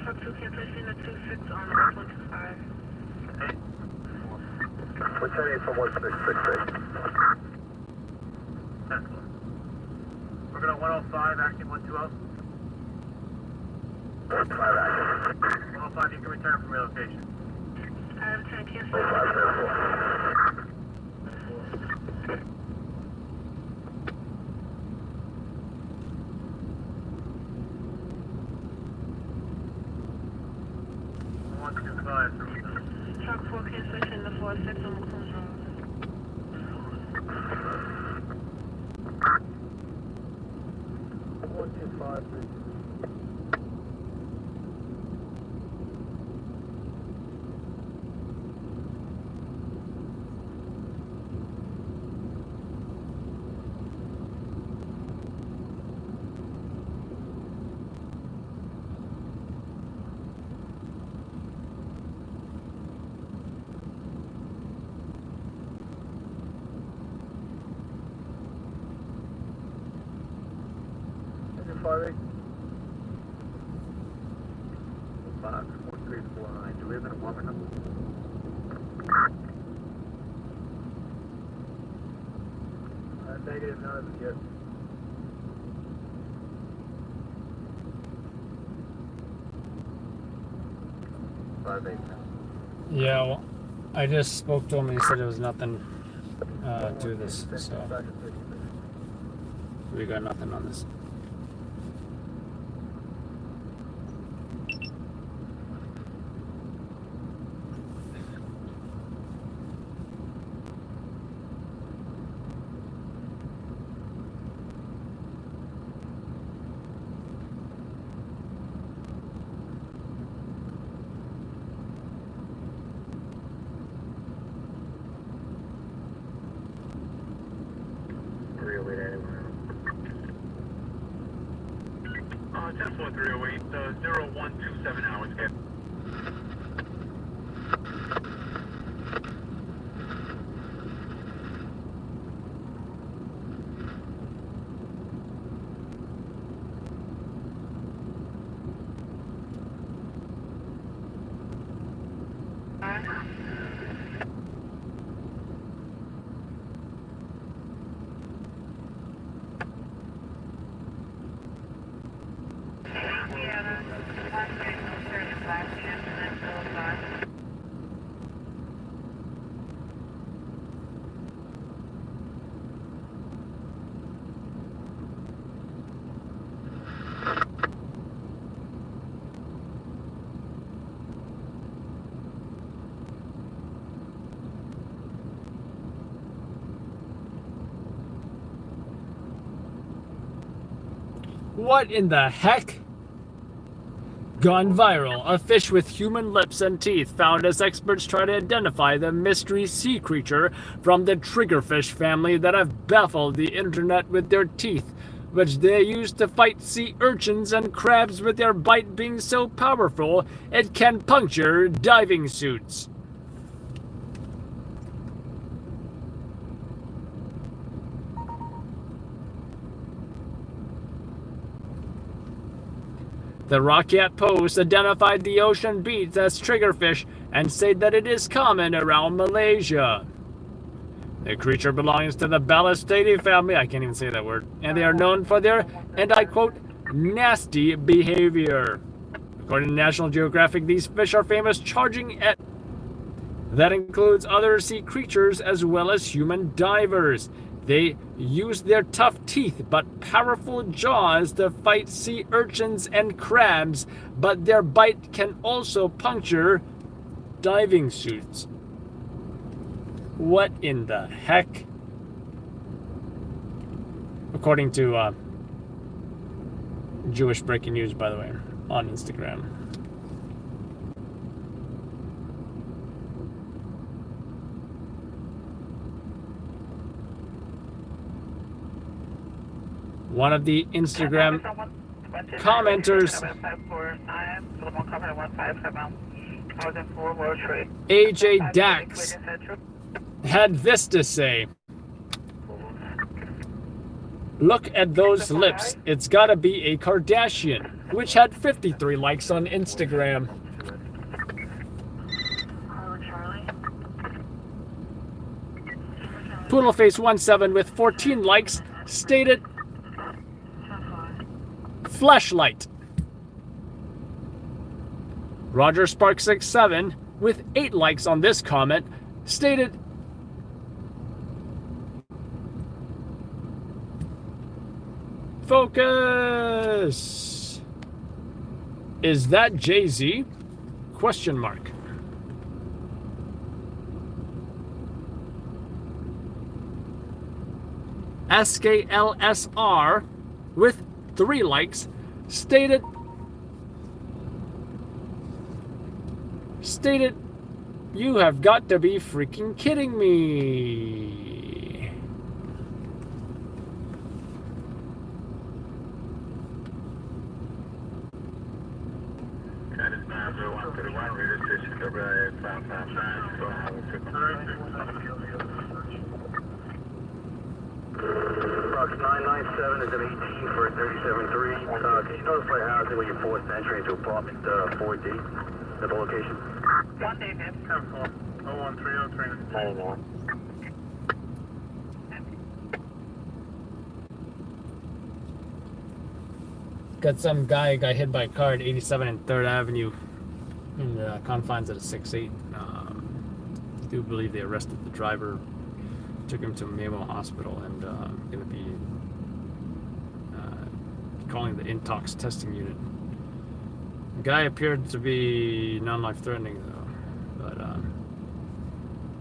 Speaker 3: Truck 2 can push in the 26 on 125.
Speaker 2: What's that for 1666?
Speaker 5: We're going to 105, acting 120.
Speaker 2: 5 active.
Speaker 5: 105, you can return from relocation.
Speaker 3: I have 10 cancel.
Speaker 2: 0504.
Speaker 3: Truck 4 can switch in the 46 on McCombs Road.
Speaker 2: 125. Five 1349. Do we have an apartment number? Negative, none of it yet. Five eight.
Speaker 1: Yeah, well, I just spoke to him and he said there was nothing to this, so we got nothing on this.
Speaker 9: Tesla 308, 0127 hours, get. What in the heck?
Speaker 1: Gone viral. A fish with human lips and teeth found as experts try to identify the mystery sea creature from the triggerfish family that have baffled the internet with their teeth, which they use to fight sea urchins and crabs, with their bite being so powerful it can puncture diving suits. The Rocket Post identified the ocean beets as triggerfish and said that it is common around Malaysia. The creature belongs to the Ballastidae family, I can't even say that word, and they are known for their, and I quote, nasty behavior. According to National Geographic, these fish are famous charging at... That includes other sea creatures as well as human divers. They use their tough teeth but powerful jaws to fight sea urchins and crabs, but their bite can also puncture diving suits. What in the heck? According to Jewish Breaking News, by the way, on Instagram. One of the Instagram commenters, AJ Dax, had this to say: "Look at those lips. It's gotta be a Kardashian," which had 53 likes on Instagram. Poodleface17 with 14 likes stated, "Flashlight." Roger Spark67 with 8 likes on this comment stated, "Focus. Is that Jay-Z? Question mark." SKLSR with 3 likes stated, "You have got to be freaking kidding me."
Speaker 9: That is 90131, radio station WIA559, go ahead with
Speaker 2: Box 997 is at 18 for 37-3. Can you notify housing when you're forced entry into apartment 4D at the location?
Speaker 3: 1 day,
Speaker 5: 10-4, 01303.
Speaker 1: Got some guy got hit by a car at 87 and 3rd Avenue in the confines of the 6-8. I do believe they arrested the driver, took him to Memo Hospital, and going to be calling the intox testing unit. The guy appeared to be non-life threatening though, but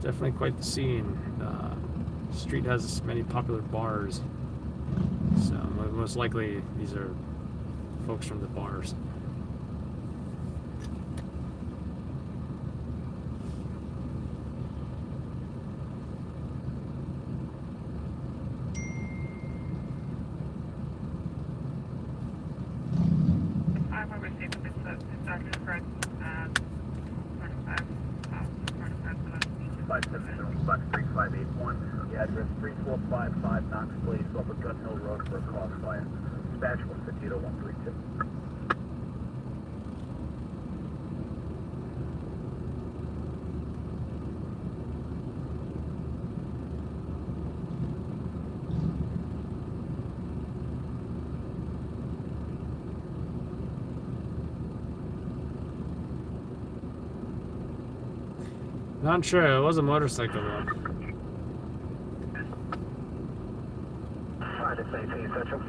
Speaker 1: definitely quite the scene. The street has many popular bars, so most likely these are folks from the bars.
Speaker 2: Box 3581, the address 3455 Knox Place, off of Gun Hill Road for a crossfire. Dispatch 150-132.
Speaker 1: Not sure, it was a motorcycle though.
Speaker 2: Alright, it's 18 Central.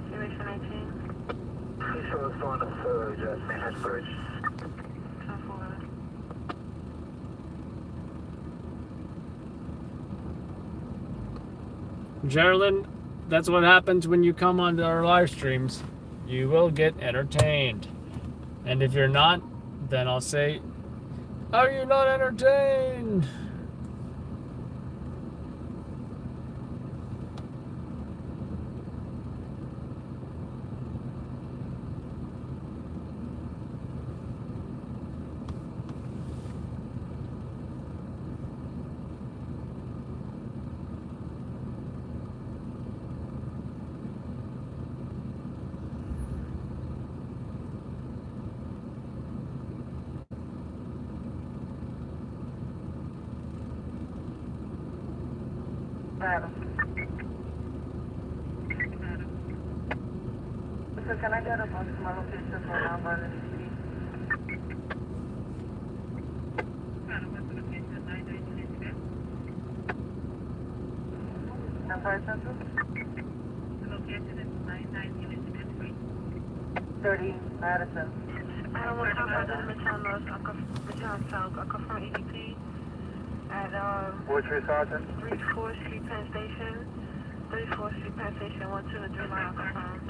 Speaker 3: Duration 18.
Speaker 2: Please show us on the Sandhurst Bridge.
Speaker 3: 10-4.
Speaker 1: Geraldine, that's what happens when you come onto our live streams. you will get entertained. And if you're not, then I'll say, are you not entertained?
Speaker 3: So can I get a bus to my location for nonviolent CD? I'm sorry, Central? The location is 99 Elizabeth Street. 30 Madison. I don't want to talk about this Midtown South. I come from EDP at
Speaker 5: What's your sergeant?
Speaker 3: 34th Street Penn Station. 34th Street Penn Station, 123 line confirmed.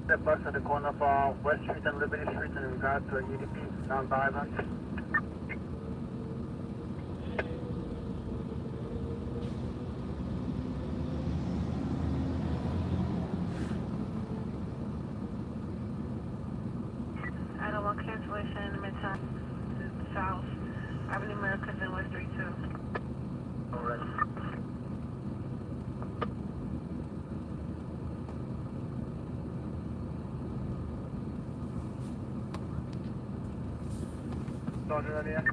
Speaker 5: That bus at the corner of West Street and Liberty Street in regard to EDP non-violence.
Speaker 3: I don't want cancellation in Midtown South. Avenue Americas and West Street too.
Speaker 5: All right. Sergeant, ready yet?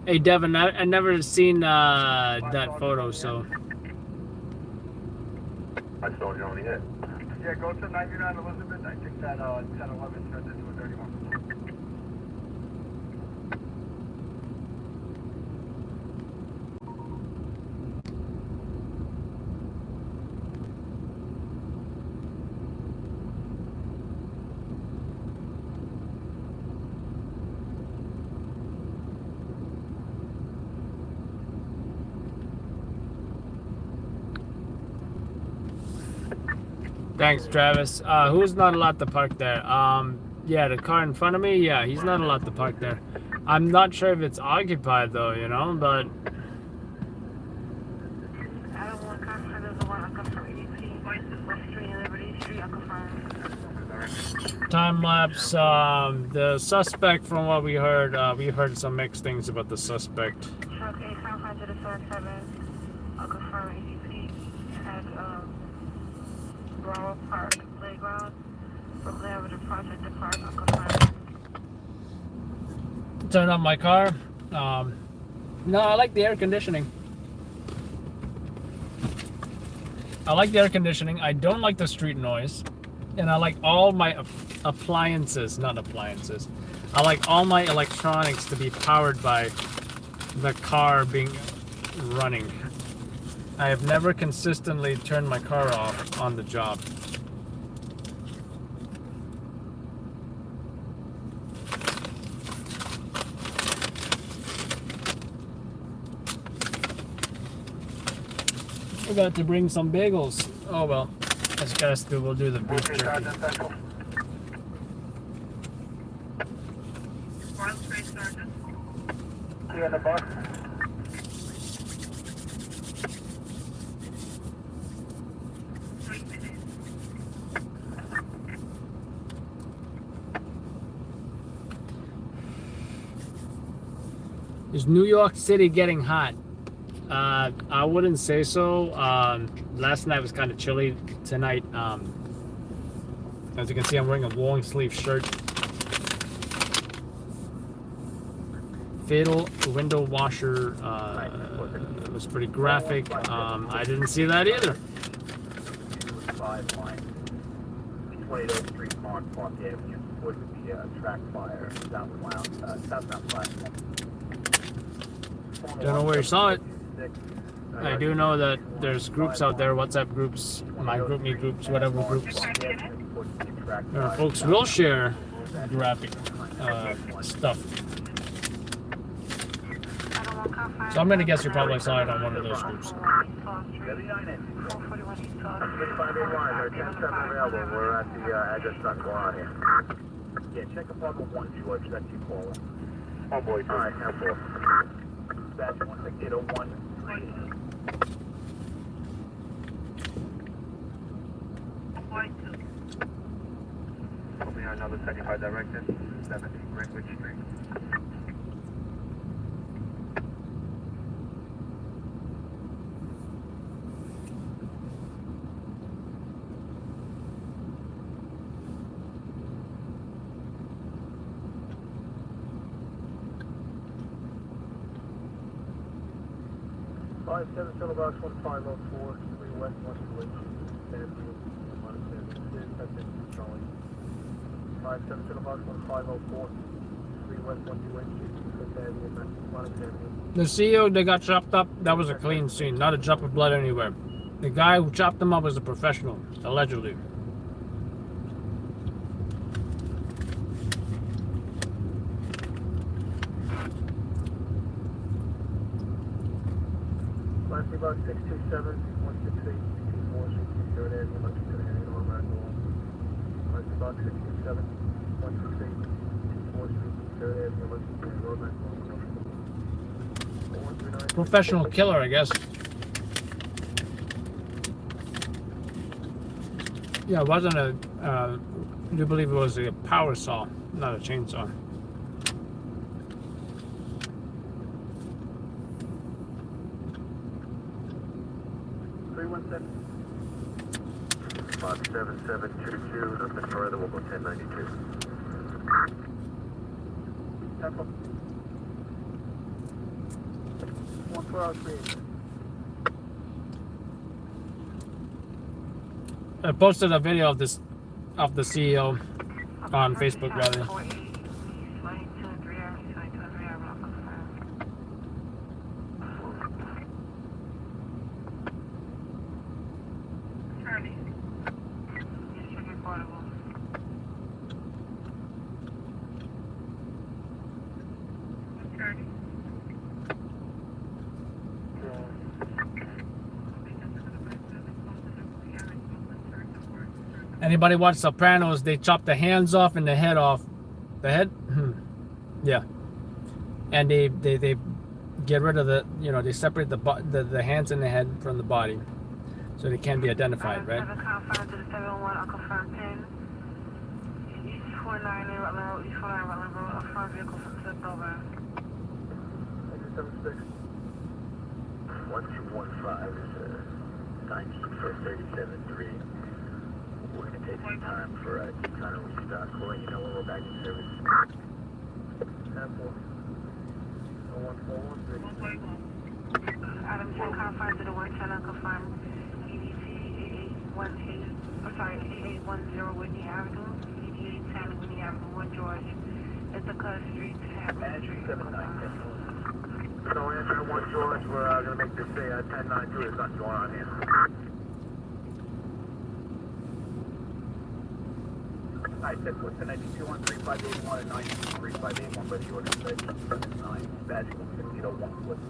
Speaker 1: Hey Devin, I never seen that photo, so
Speaker 9: I saw you only hit.
Speaker 5: Yeah, go to 99 Elizabeth. I think that 1011 turned into a 31.
Speaker 1: thanks, Travis. Who's not allowed to park there? Yeah, the car in front of me. Yeah, he's not allowed to park there. I'm not sure if it's occupied though, you know, but
Speaker 3: I don't want confirm there's the one I come from EDP. West Street and Liberty Street, I confirm.
Speaker 1: time lapse. The suspect, from what we heard some mixed things about the suspect.
Speaker 3: Truck 8577, I'll confirm EDP at Broward Park Playground. From there with the project to park, I'll confirm.
Speaker 1: Turn on my car. No, I like the air conditioning. I don't like the street noise. And I like all my appliances, not appliances. I like all my electronics to be powered by the car being running. I have never consistently turned my car off on the job. Forgot to bring some bagels. Oh well. As guys do, we'll do the beef jerky.
Speaker 5: You on the bus?
Speaker 1: Is New York City getting hot? I wouldn't say so. Last night was kind of chilly. Tonight, as you can see, I'm wearing a long sleeve shirt. Fatal window washer was pretty graphic. I didn't see that either.
Speaker 2: 5 line. 28th Street, Park Avenue, with the track fire, southbound platform.
Speaker 1: Don't know where you saw it. I do know that there's groups out there, WhatsApp groups, my group, me groups, whatever groups. Folks will share graphic stuff.
Speaker 3: I don't want
Speaker 1: So I'm gonna guess you probably saw it on one of those groups.
Speaker 3: 441 East Coast.
Speaker 2: 658 line, they're 10-7 available. We're at the address not going on here.
Speaker 5: Yeah, check apartment 1, George. That's you calling.
Speaker 2: Oh boy, all right, 10-4.
Speaker 5: That's 16801.
Speaker 9: Put me on another 75 direction, 70 Greenwich Street.
Speaker 5: Five seven Shuttle Box 1504, 3 West 128. Five seven Shuttle Box 1504, 3 West 128.
Speaker 1: The CEO that got chopped up, that was a clean scene, not a drop of blood anywhere. The guy who chopped him up was a professional, allegedly.
Speaker 5: Last about 627, 168, 24, 63rd Avenue, Lexington area, automatic wall. Last about 627, 168, 24, 63rd Avenue, Lexington area, automatic wall.
Speaker 1: Professional killer, I guess. Yeah, it wasn't a, I do believe it was a power saw, not a chainsaw.
Speaker 2: Box 7722, nothing further, we'll go 1092.
Speaker 5: Temple. 1403.
Speaker 1: I posted a video of this, of the CEO on Facebook, rather. Anybody watch Sopranos? They chop the hands off and the head off. The head? Yeah. And they get rid of the, you know, they separate the hands and the head from the body, so they can be identified, right?
Speaker 2: One two one five is 19 for 37-3. We're gonna take some time for trying to restock. We'll let you know when we're back in service.
Speaker 5: 10-4. 0141.
Speaker 3: Adam 10 confined to the 110 confirmed EDC 8810 Whitney Avenue, 8810 Whitney Avenue, 1 George. It's the Club Street to have
Speaker 5: Manager 7910.
Speaker 2: So answer 1 George, we're gonna make this say 1092. There's nothing going on here.
Speaker 5: I said what's the 92 on 3581 and 93581 by the organization 9 badge 16001 split 2.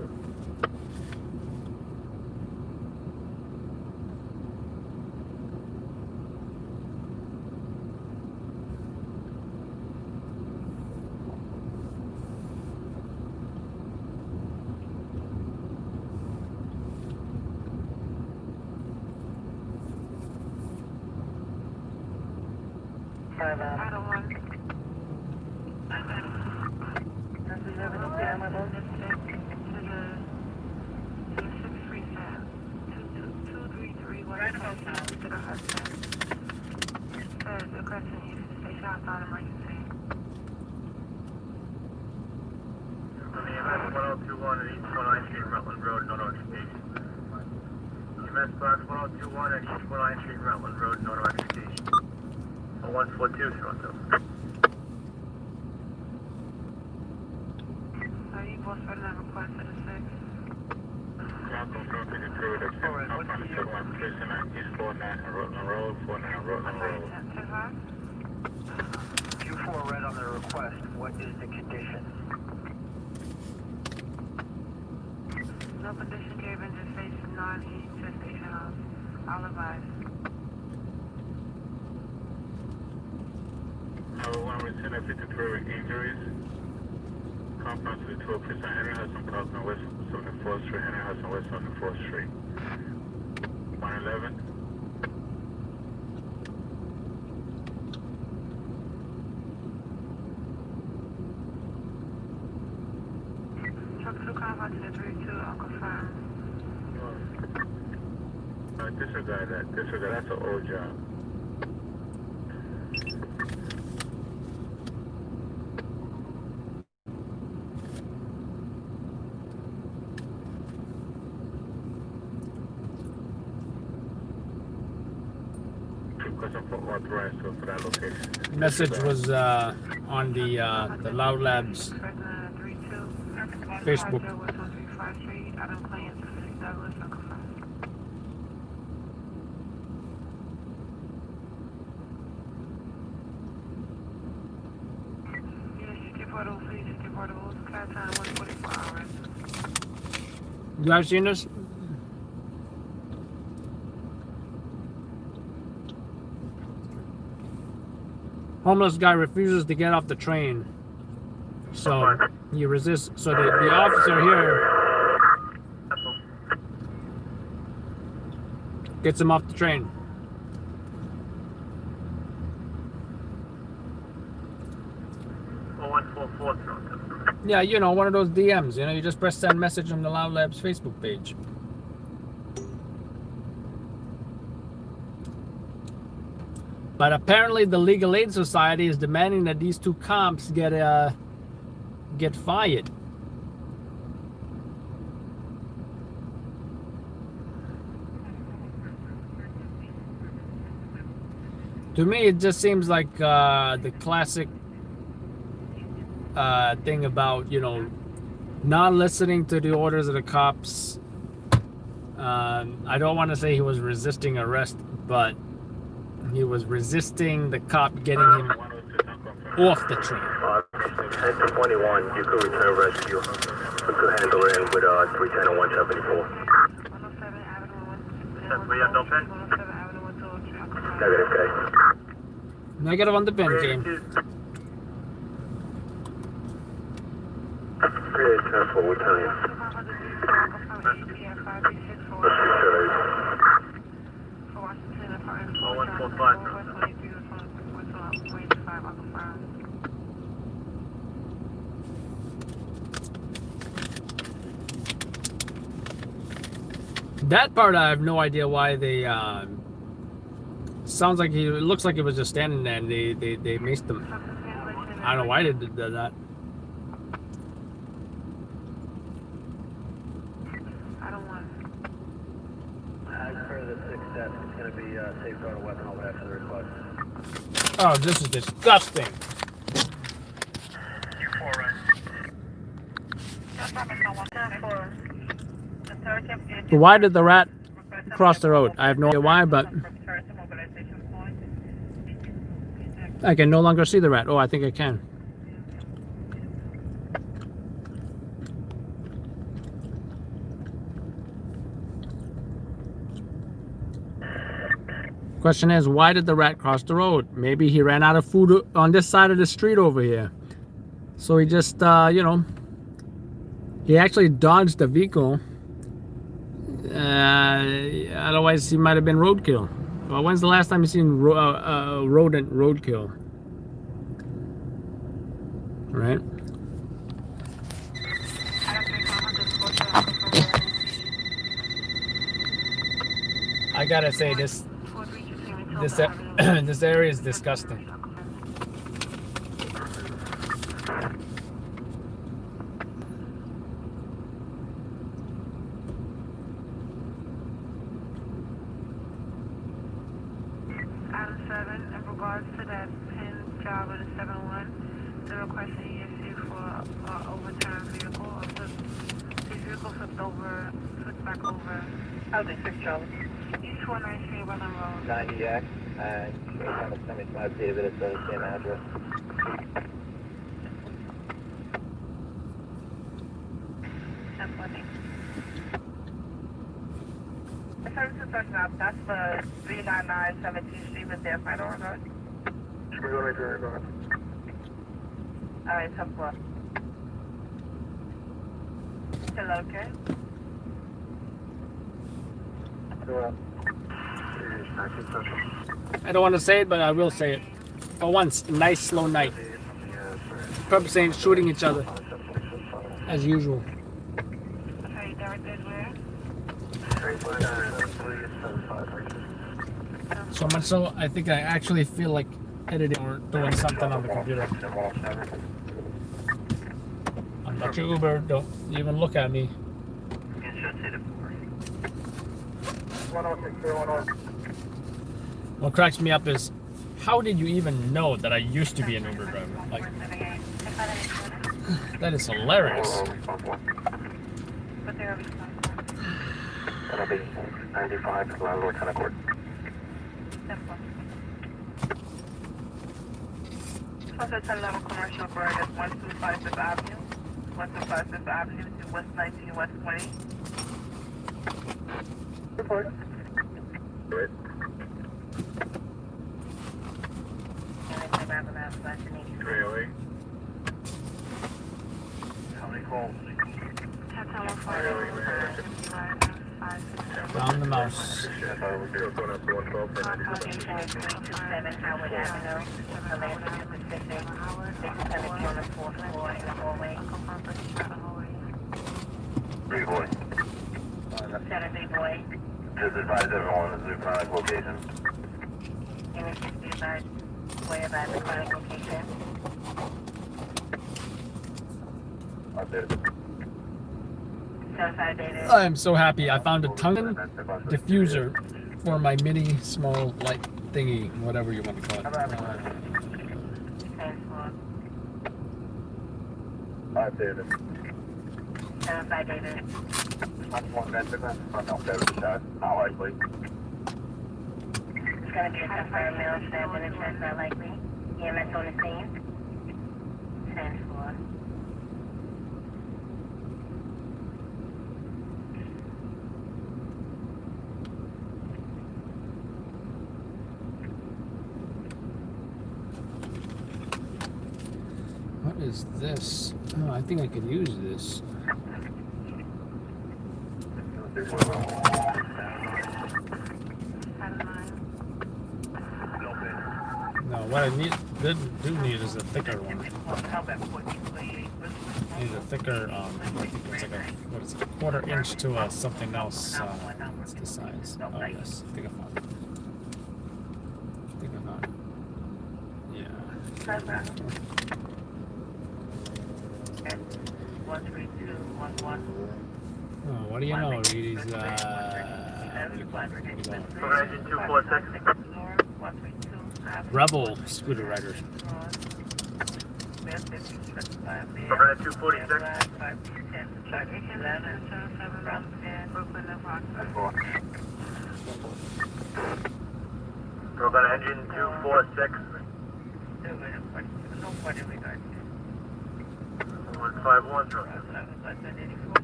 Speaker 3: I don't want to. This is evidence available to the 6 Street Sam. 233 West Street to the husband. Says the question is station outside emergency.
Speaker 5: EMS 1021 at East 19 Street, Rutland Road, no notification. EMS box 1021 at East 19 Street, Rutland Road, no notification. 142, Toronto.
Speaker 3: Are you both for that request to the 6?
Speaker 9: Welcome to the crew that's up on the 71 station at East 49 Rutland Road, 49 Rutland Road.
Speaker 5: 2-4 red on the request. What is the condition?
Speaker 3: No condition given, just station 9E to station house. I'll advise.
Speaker 9: One with 1053 injuries. Compound to the 12% Henry Hudson Park on West 74th Street, Henry Hudson West 74th Street. 111.
Speaker 3: Truck 2 compound to the 32, I'll confirm.
Speaker 9: Disregard that. Disregard. That's an old job. Authorized for that location.
Speaker 1: Message was on the Loud Labs Facebook. You guys seen this? Homeless guy refuses to get off the train, so he resists. So the officer here gets him off the train. Yeah, you know, one of those DMs. You know, you just press send message on the Loud Labs Facebook page. But apparently the Legal Aid Society is demanding that these two cops get fired. To me, it just seems like the classic thing about, you know, not listening to the orders of the cops. I don't want to say he was resisting arrest, but he was resisting the cop getting him off the train.
Speaker 2: 10-21, you could return rescue. We could handle it in with 310 and 174.
Speaker 5: We have no pen?
Speaker 2: Negative, okay.
Speaker 1: Negative on the pen game.
Speaker 2: 310, we're telling you.
Speaker 1: That part I have no idea why they sounds like it looks like it was just standing there and they maced them. I don't know why they did that.
Speaker 2: As per the 6 steps, it's going to be safeguard a weapon over after the request.
Speaker 1: Oh, this is disgusting. Why did the rat cross the road? I have no idea why, but I can no longer see the rat. Oh, I think I can. Question is, why did the rat cross the road? Maybe he ran out of food on this side of the street over here. So he just, you know, he actually dodged the vehicle. Otherwise, he might have been roadkill. Well, when's the last time you seen rodent roadkill? Right? I gotta say, this area is disgusting.
Speaker 3: In regards to that pin job in the 7-1, they're requesting ESC for overturned vehicle. The vehicle flipped back over. Housing 6 Charlie. East 193 Wetland Road.
Speaker 2: 90X, and you have a 75 David at the same address.
Speaker 3: That's funny. Services are up. That's for 399 17th Street with their final regard.
Speaker 4: Should we go right there? Go ahead.
Speaker 3: All right, 10-4. Still okay?
Speaker 1: I don't want to say it, but I will say it. For once, a nice slow night. Purpose ain't shooting each other. As usual.
Speaker 3: Okay, directed where?
Speaker 1: So much so, I think I actually feel like editing or doing something on the computer. I'm not your Uber, don't even look at me. What cracks me up is, how did you even know that I used to be an Uber driver? Like, that is hilarious.
Speaker 4: That'll be 95 landlord kind of court.
Speaker 3: Also, 10 level commercial burgers, 125 Fifth Avenue, 125 Fifth Avenue to West 19, West 20.
Speaker 4: Report. Good.
Speaker 3: Really?
Speaker 4: How many calls?
Speaker 1: Found the mouse.
Speaker 4: I thought it was 0 going up to 112 for 97.
Speaker 3: Howard Avenue, Atlantic Pacific, 610 on the 4th floor in the hallway.
Speaker 4: Free boy.
Speaker 3: Saturday boy,
Speaker 4: Just advise everyone of the chronic location.
Speaker 3: image 65, way about the chronic location.
Speaker 4: Updated.
Speaker 3: Certified data.
Speaker 1: I am so happy. I found a tungsten diffuser for my mini small light thingy, whatever you want to call it.
Speaker 4: Updated.
Speaker 3: Certified data.
Speaker 4: That's one Mexican. No, there was a shot. Not likely.
Speaker 3: It's going to be a confirmed mail stamp and a check, not likely. EMS on the scene. 10-4.
Speaker 1: What is this? Oh, I think I could use this. No, what I do need is a thicker one. I need a thicker, it's like what is it, 1/4 inch to something else. What's the size? Oh yes, I think I found it. Yeah.
Speaker 3: 13211.
Speaker 1: Oh, what do you know? These,
Speaker 5: Engine 246.
Speaker 1: Rebel scooter riders.
Speaker 5: Overhead 246. We're going to engine 246. 151.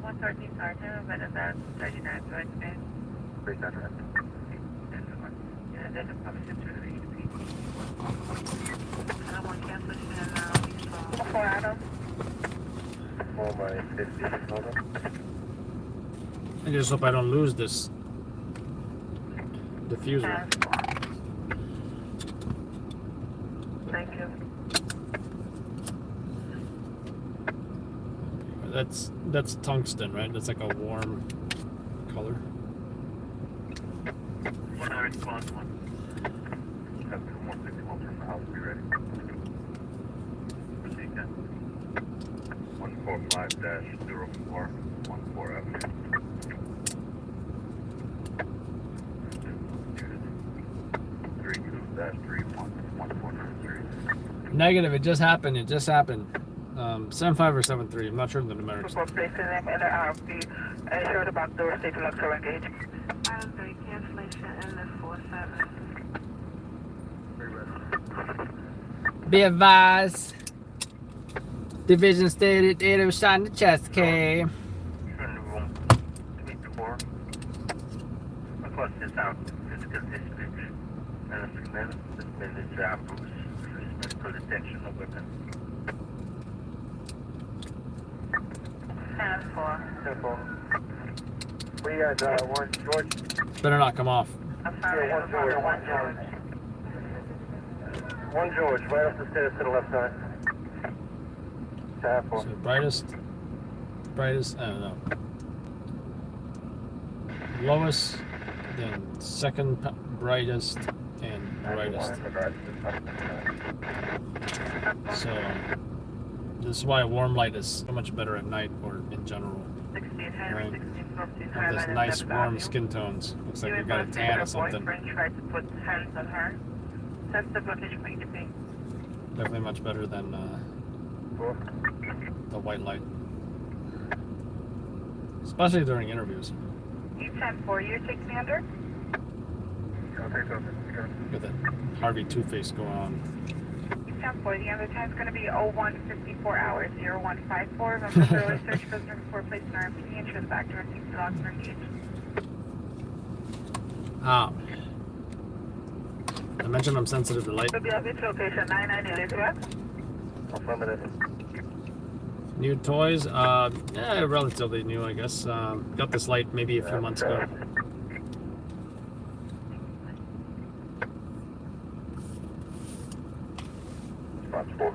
Speaker 3: 113 Sergeant, Venezuela, 39 George Bay.
Speaker 4: Great, that's right.
Speaker 3: Yeah, there's a publisher through the EDP. I don't want cancellation now. 4 Adam.
Speaker 4: 4 by 50. Hold on.
Speaker 1: I just hope I don't lose this diffuser.
Speaker 3: Thank you.
Speaker 1: That's tungsten, right? That's like a warm color.
Speaker 4: 100 plus 1. Have 2 more 61 from the house. Be ready. Proceed then. 145-04 14 Avenue.
Speaker 1: Negative. It just happened. 75 or 73. I'm not sure of the numerics.
Speaker 3: For placing them in the RFP, assured about the state luxury engage. Item 3, cancellation in the 47.
Speaker 1: Be advised. Division stated 8 was shot in the chest, K.
Speaker 5: course, it's out physical dispatch. And a female is apples. Medical detection of weapons.
Speaker 3: 10-4.
Speaker 5: We got one George.
Speaker 1: Better not come off.
Speaker 3: Affirmative.
Speaker 5: One George. One George, right off the stairs to the left side. 10-4.
Speaker 1: So brightest, I don't know. Lowest, then second brightest, and brightest. So this is why a warm light is so much better at night or in general.
Speaker 3: 1600,
Speaker 1: Right.
Speaker 3: 1650,
Speaker 1: Have this nice warm skin tones. Looks like you got a tan or something.
Speaker 3: Boyfriend tried to put hands on her. That's the location for you to pay.
Speaker 1: Definitely much better than the white light. Especially during interviews.
Speaker 3: You 10-4, you take me under?
Speaker 1: Got that Harvey Two-Face going on.
Speaker 3: 10-4, the other time's going to be 0154 hours, 0154. Remember, early search prisoner before placing RMP, interest factor, and 6 dogs are engaged.
Speaker 1: I mentioned I'm sensitive to light.
Speaker 3: We'll be at this location, 990 Elizabeth.
Speaker 5: Affirmative.
Speaker 1: New toys, yeah, relatively new, I guess. Got this light maybe a few months ago.
Speaker 5: Response 4.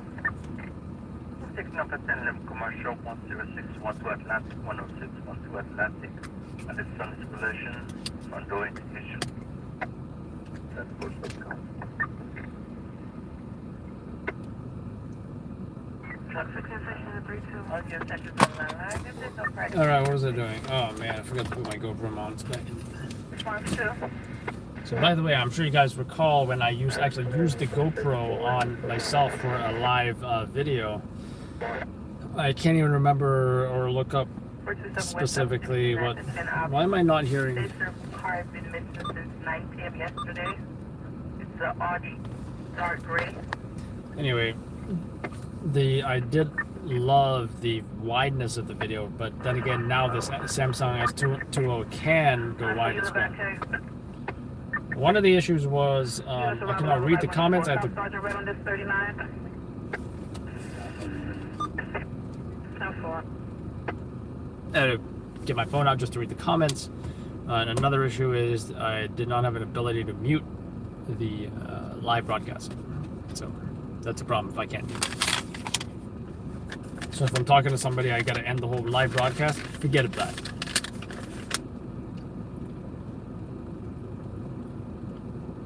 Speaker 5: 6 number 10 Lim Commercial 106 12 Atlantic 106 12 Atlantic. And the sun is collision on door indication. That's push.com.
Speaker 1: Alright, what was I doing? Oh man, I forgot to put my GoPro mounts back in.
Speaker 3: Response 2.
Speaker 1: So by the way, I'm sure you guys recall when I actually used the GoPro on myself for a live video. I can't even remember or look up specifically what. Why am I not hearing?
Speaker 3: This car has been missing since 9 p.m. yesterday. It's an Audi dark gray.
Speaker 1: Anyway, I did love the wideness of the video, but then again, now this Samsung S20 can go wide as well. One of the issues was I cannot read the comments. I had to get my phone out just to read the comments. And another issue is I did not have an ability to mute the live broadcast. So that's a problem if I can't mute it. So if I'm talking to somebody, I gotta end the whole live broadcast. Forget about it.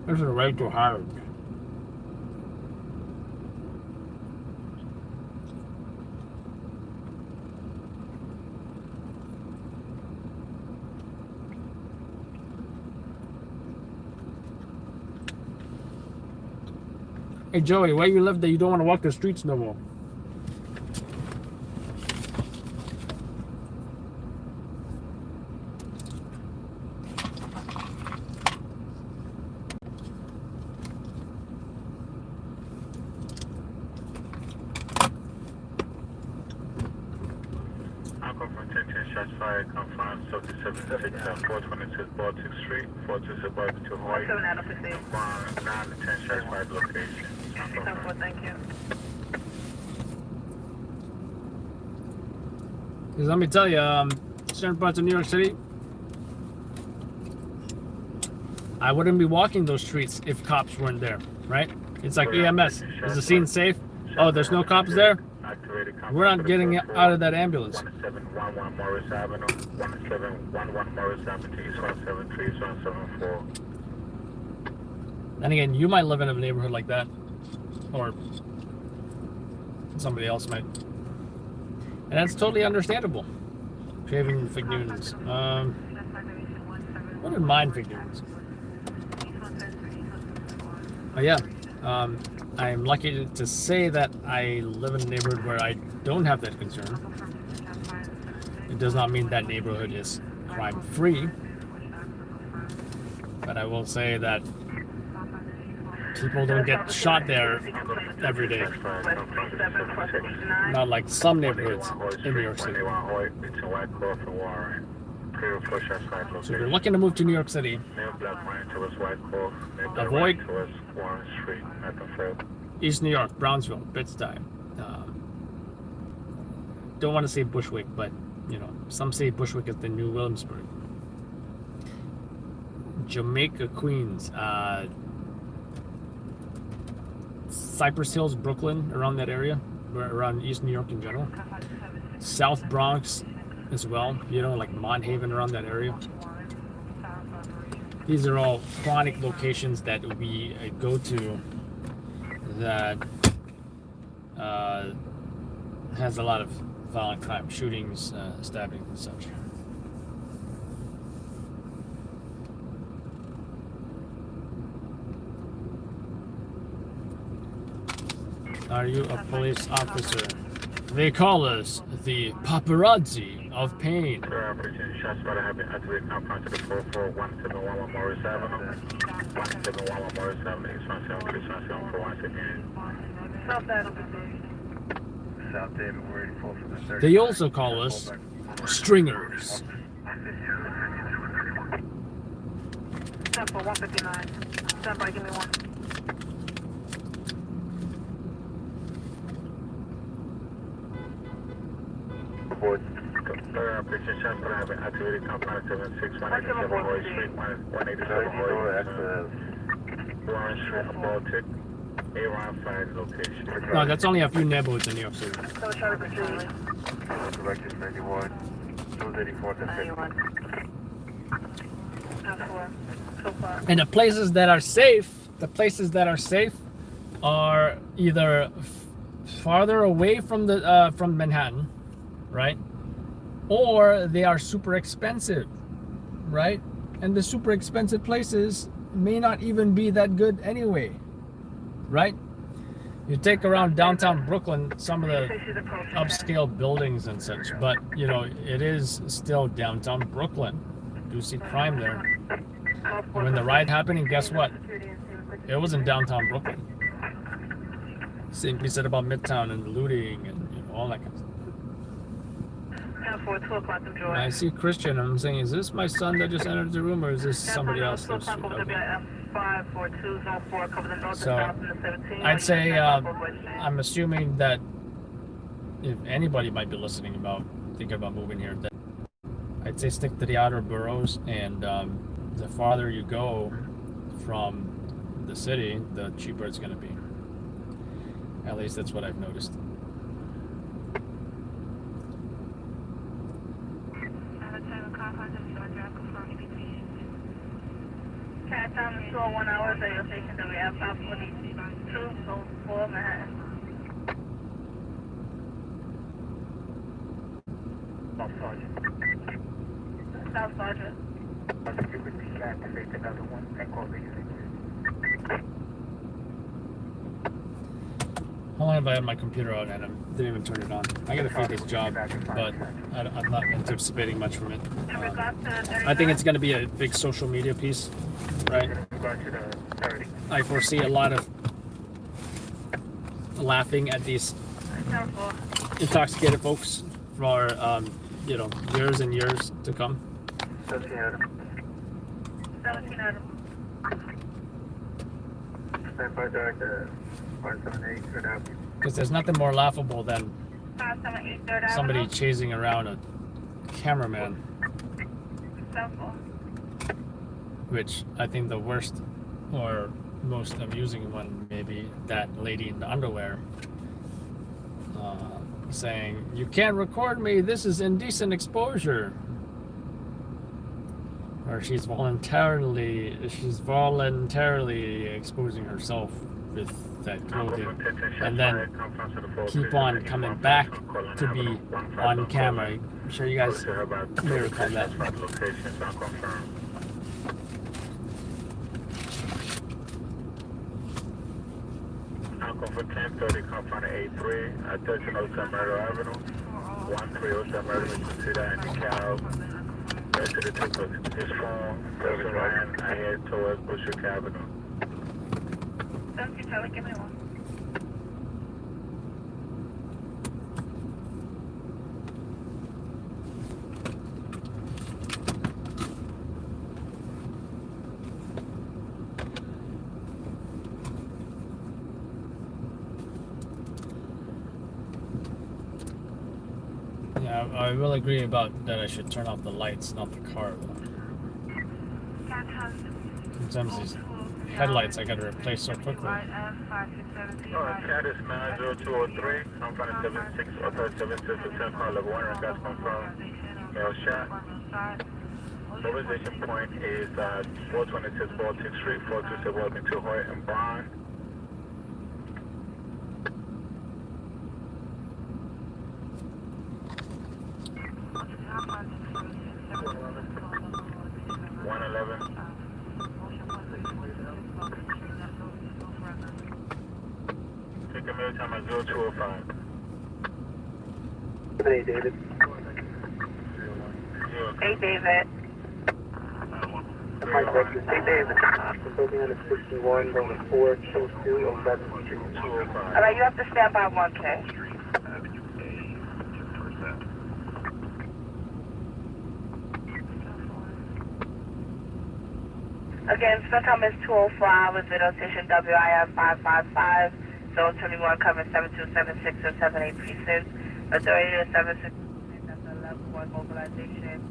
Speaker 1: This is way too hard. Hey Joey, where you live that you don't want to walk the streets no more?
Speaker 4: Shots fired, confirmed, 77 422 Baltic Street, 426 Baltic to Hawaii.
Speaker 3: 7 out of 15.
Speaker 4: 9 to 10 shots fired location.
Speaker 3: 10-4, thank you.
Speaker 1: Because let me tell you, certain parts of New York City, I wouldn't be walking those streets if cops weren't there, right? It's like EMS. Is the scene safe? Oh, there's no cops there? We're not getting out of that ambulance.
Speaker 4: 1711 Morris Avenue, 1711 Morris Avenue, East 173-174.
Speaker 1: Then again, you might live in a neighborhood like that, or somebody else might, and that's totally understandable. Craving fig Newtons. What are mine fig Newtons? Oh yeah. I'm lucky to say that I live in a neighborhood where I don't have that concern. It does not mean that neighborhood is crime-free, but I will say that people don't get shot there every day. Not like some neighborhoods in New York City. So if you're looking to move to New York City, avoid East New York, Brownsville, Bed-Stuy. Don't want to say Bushwick, but you know, some say Bushwick is the new Williamsburg. Jamaica, Queens, Cypress Hills, Brooklyn, around that area, around East New York in general. South Bronx as well, you know, like Mont Haven, around that area. These are all chronic locations that we go to that has a lot of violent crime, shootings, stabbings, and such. Are you a police officer? They call us the paparazzi of pain.
Speaker 9: Shots about to have been activated now to the 44171 Morris Avenue. 171 Morris Avenue, 617 once again.
Speaker 3: South Avenue.
Speaker 5: South David, we're 84 for the 30.
Speaker 1: They also call us stringers.
Speaker 3: Step for 159. Stand by, give me one.
Speaker 9: Appreciate shots about to have been activated now 76187 Roy Street, 187 Roy Warren Street, Baltic. A-Ron 5 location.
Speaker 1: No, that's only a few neighborhoods in New York City.
Speaker 5: Directions 91. 284 to 50.
Speaker 1: And the places that are safe, are either farther away from the from Manhattan, right? Or they are super expensive, right? And the super expensive places may not even be that good anyway, right? You take around downtown Brooklyn, some of the upscale buildings and such, but you know, it is still downtown Brooklyn. You see crime there. When the riot happened, guess what? It was in downtown Brooklyn. Same be said about Midtown and looting and you know, all that kind of stuff. And I see Christian, and I'm saying, is this my son that just entered the room, or is this somebody else? That's, okay. So I'd say I'm assuming that if anybody might be listening about thinking about moving here, that I'd say stick to the outer boroughs, and the farther you go from the city, the cheaper it's going to be. At least that's what I've noticed.
Speaker 3: Cat time is 201 hours at your station that we have 542 Manhattan.
Speaker 5: South Sergeant.
Speaker 3: South Sergeant.
Speaker 5: You could deactivate another one and call the unit.
Speaker 1: How long have I had my computer out and I didn't even turn it on? I gotta finish this job, but I'm not anticipating much from it. I think it's gonna be a big social media piece, right? I foresee a lot of laughing at these intoxicated folks for you know, years and years to come.
Speaker 3: 17 Adam.
Speaker 5: Stand by director 178 Third Avenue.
Speaker 1: Because there's nothing more laughable than
Speaker 3: 578 Third Avenue.
Speaker 1: somebody chasing around a cameraman, which I think the worst or most amusing one may be that lady in the underwear saying, "You can't record me, this is indecent exposure." Or she's voluntarily exposing herself with that clothing, and then keep on coming back to be on camera. I'm sure you guys may recall that.
Speaker 9: Uncle for 1030, come from the 83, 1307 Myrtle Avenue, 1307 Myrtle, Mr. Cedar and DeKalb. Rest of the took his phone, goes around, I head towards Bushwick Avenue.
Speaker 3: Thank you, Charlie. Give me one.
Speaker 1: I will agree about that. I should turn off the lights, not the car. Though. Sometimes these headlights I gotta replace so quickly.
Speaker 9: Cat is 90203. I'm from 76 or 76 to 10 car level 1. Regards confirmed. Male shot. Mobilization point is 426 Baltic Street, 426 Welcome to Hoyt and Bond. Take a minute time at 0205.
Speaker 2: Hey, David.
Speaker 3: Hey, David.
Speaker 2: Hey, David. We're building on a 61, going to 422, 11.
Speaker 3: All right, you have to stand by 1K. Again, Spectrum is 205 with video station WIF 555, Zone 21 covering 7276 and 78 precincts. Authority is 76 at the level 1 mobilization.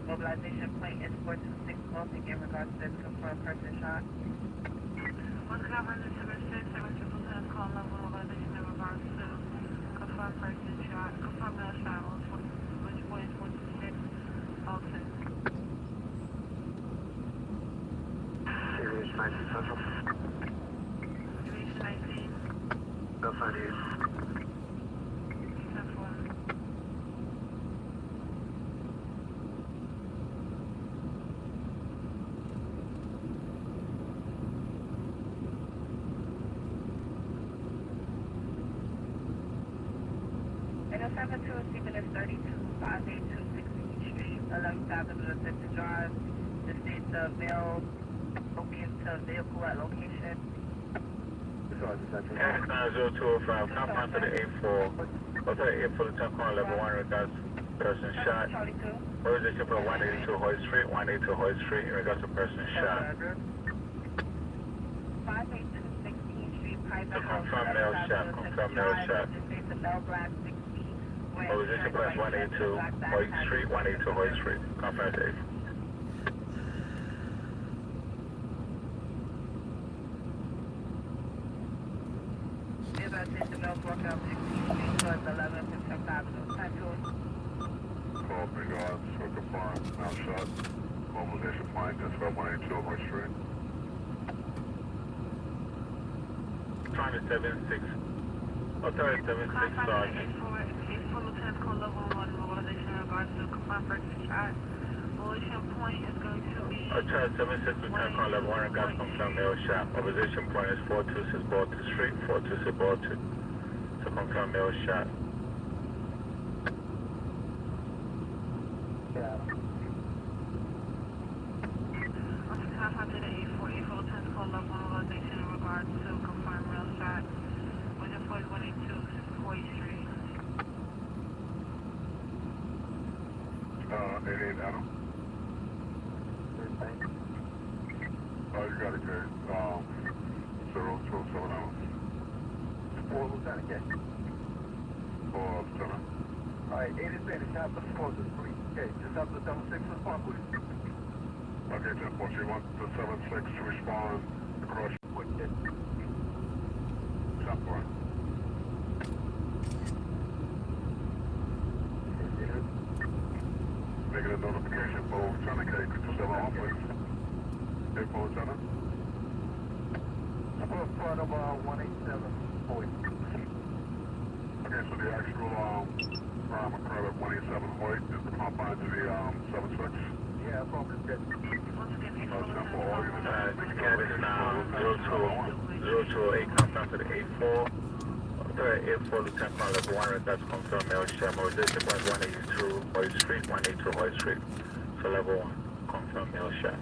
Speaker 3: Mobilization point is 426 Baltic in regards to this confirmed person shot. One covering the 76, 710 call level mobilization in regards to confirmed person shot. Confirmed that shot which point is 426 Baltic.
Speaker 2: Aviation 19 Central.
Speaker 3: Aviation 19.
Speaker 2: No sign here.
Speaker 3: And the 72 receiving is 32582 16th Street, 11th Avenue, Assisted Drive. The state's mail looking to vehicle at location.
Speaker 9: Cat is 90205. Confirm to the 84. Go to the 84 to 10 car level 1. Regards person shot. Mobilization for 182 Hoyt Street, 182 Hoyt Street in regards to person shot.
Speaker 3: 582 16th Street, private house.
Speaker 9: Confirm male shot. Confirm male shot. Mobilization plus 182 Hoyt Street, 182 Hoyt Street. Confirm to 84.
Speaker 4: Call big odds, so confirm, now shot. Mobilization point, just about 182 Hoyt Street.
Speaker 9: Trying to 76. Oh, 76, sorry.
Speaker 3: Lieutenant Code Level 1, mobilization in regards to confirmed person shot. Mobilization point is going to be...
Speaker 9: Charge 76 Lieutenant Code Level 1, regards confirmed male shot. Mobilization point is 426 Baltic Street, 426 Baltic. To confirm male shot.
Speaker 3: Mobilization in regards to confirmed male shot. Within 182 Hoyt Street.
Speaker 4: 88 Adam. Oh, you got it, Gary. 0207 Adam.
Speaker 2: 4 Lieutenant, okay.
Speaker 4: 4 Lieutenant.
Speaker 2: Alright, 8 is made. It's not the 4 to 3. Okay, just have the 76 respond, please.
Speaker 4: Okay, 10-4, so you want the 76 to respond across.
Speaker 2: Quick hit.
Speaker 4: 10-4. Making a notification for Lieutenant K, 271, please. Hey, for Lieutenant.
Speaker 2: Front of 187, Hoyt.
Speaker 4: Okay, so the actual crime occurred at 187 Hoyt is the confine to the 76.
Speaker 2: Yeah, affirmative, good.
Speaker 9: Cat is now 0208, confirm to the 84. 84 Lieutenant Code Level 1, regards confirmed male shot. Mobilization point 182 Hoyt Street, 182 Hoyt Street. So level 1, confirmed male shot.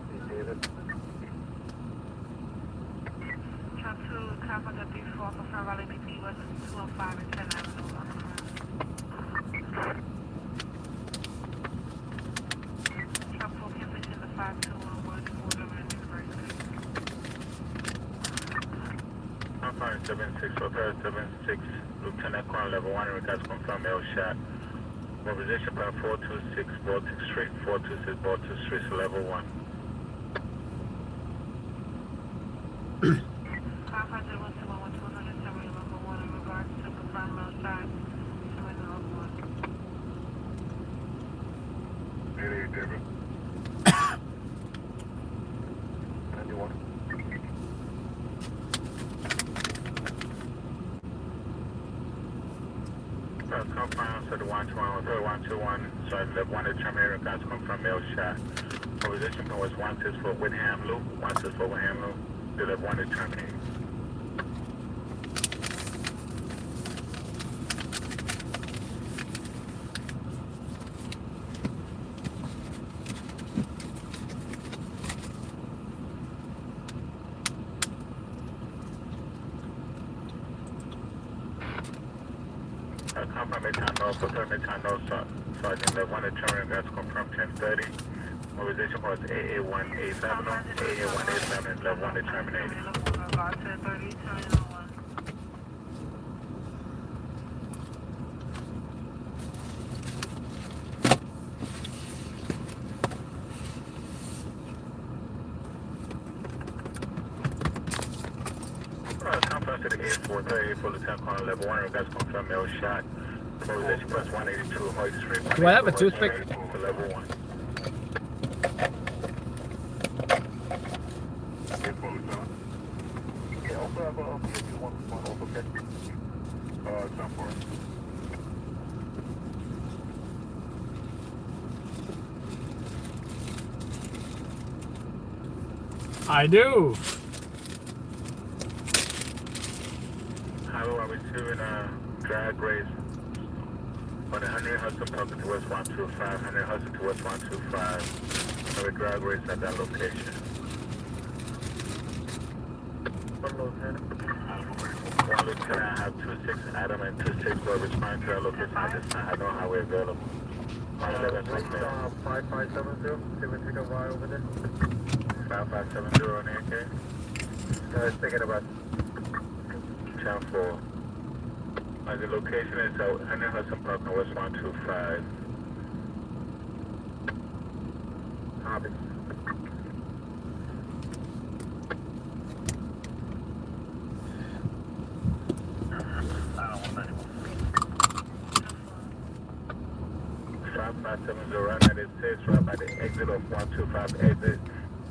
Speaker 2: Hey, David.
Speaker 3: Trap 2, California B4, confirmed Raleigh BP was 205 and 10 Avenue. Trap 4, cancellation the 521 order and reverse.
Speaker 9: Confirm 76, Lieutenant Colonel level 1, regards confirmed male shot. Mobilization plan 426 Baltic Street, 426 Baltic Street, so level 1.
Speaker 4: David. 91.
Speaker 9: Confirm, so the 121, sorry, level 1 determined regards confirmed male shot. Mobilization plan was 164 Whiteham Loop, 164 Whiteham Loop, to level 1 determined. Confirmation no, Sergeant level 1 determined regards confirmed 1030. Mobilization was AA187, AA187, level 1 determined. Conference to the 8430 for Lieutenant Colonel level 1 regards confirmed male shot. Mobilization plus 182 Hoyt Street.
Speaker 1: Do I have a toothpick?
Speaker 9: For level 1.
Speaker 4: Yeah, also have a one also catch. Jump for it.
Speaker 1: I do.
Speaker 9: How are we doing drag race on the 100 Hudson Park to West 125, 100 Hudson to West 125. Have a drag race at that location. One lieutenant, I have 26 Adam and 26 will respond to that location at this time. I know how we're available. 5570, see we take a ride over there. 5570 on AK. Thinking about 10-4. The location is 100 Hudson Park and West 125. Copy. Right now it says right by the exit of 125 exit.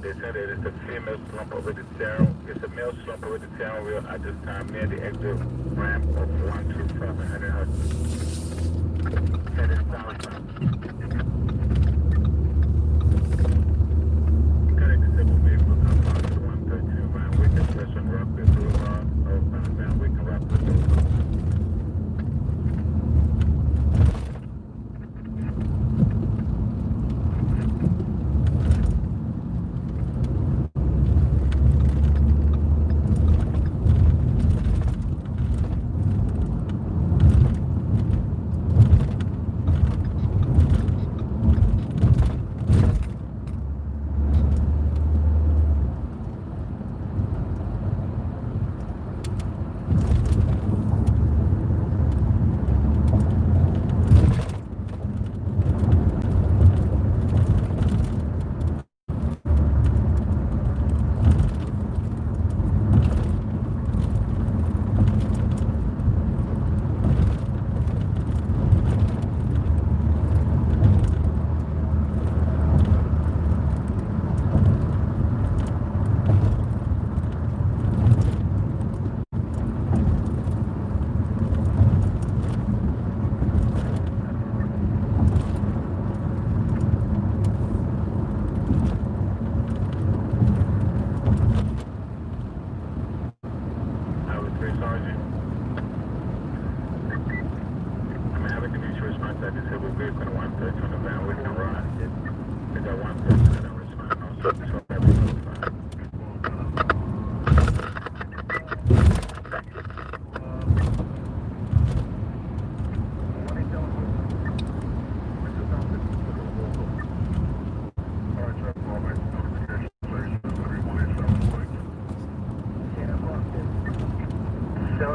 Speaker 9: They said it is a female slump over the steering. It's a male slump over the steering wheel at this time near the exit ramp of 125 100 Hudson. Headed southbound. Cutting disabled vehicle compound to 113 Van Wick Express on Rockville Boulevard. Northbound Van Wick and Rockville Boulevard.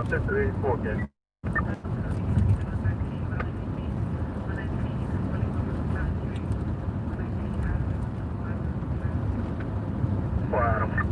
Speaker 4: Sector 84, okay.
Speaker 2: Adam.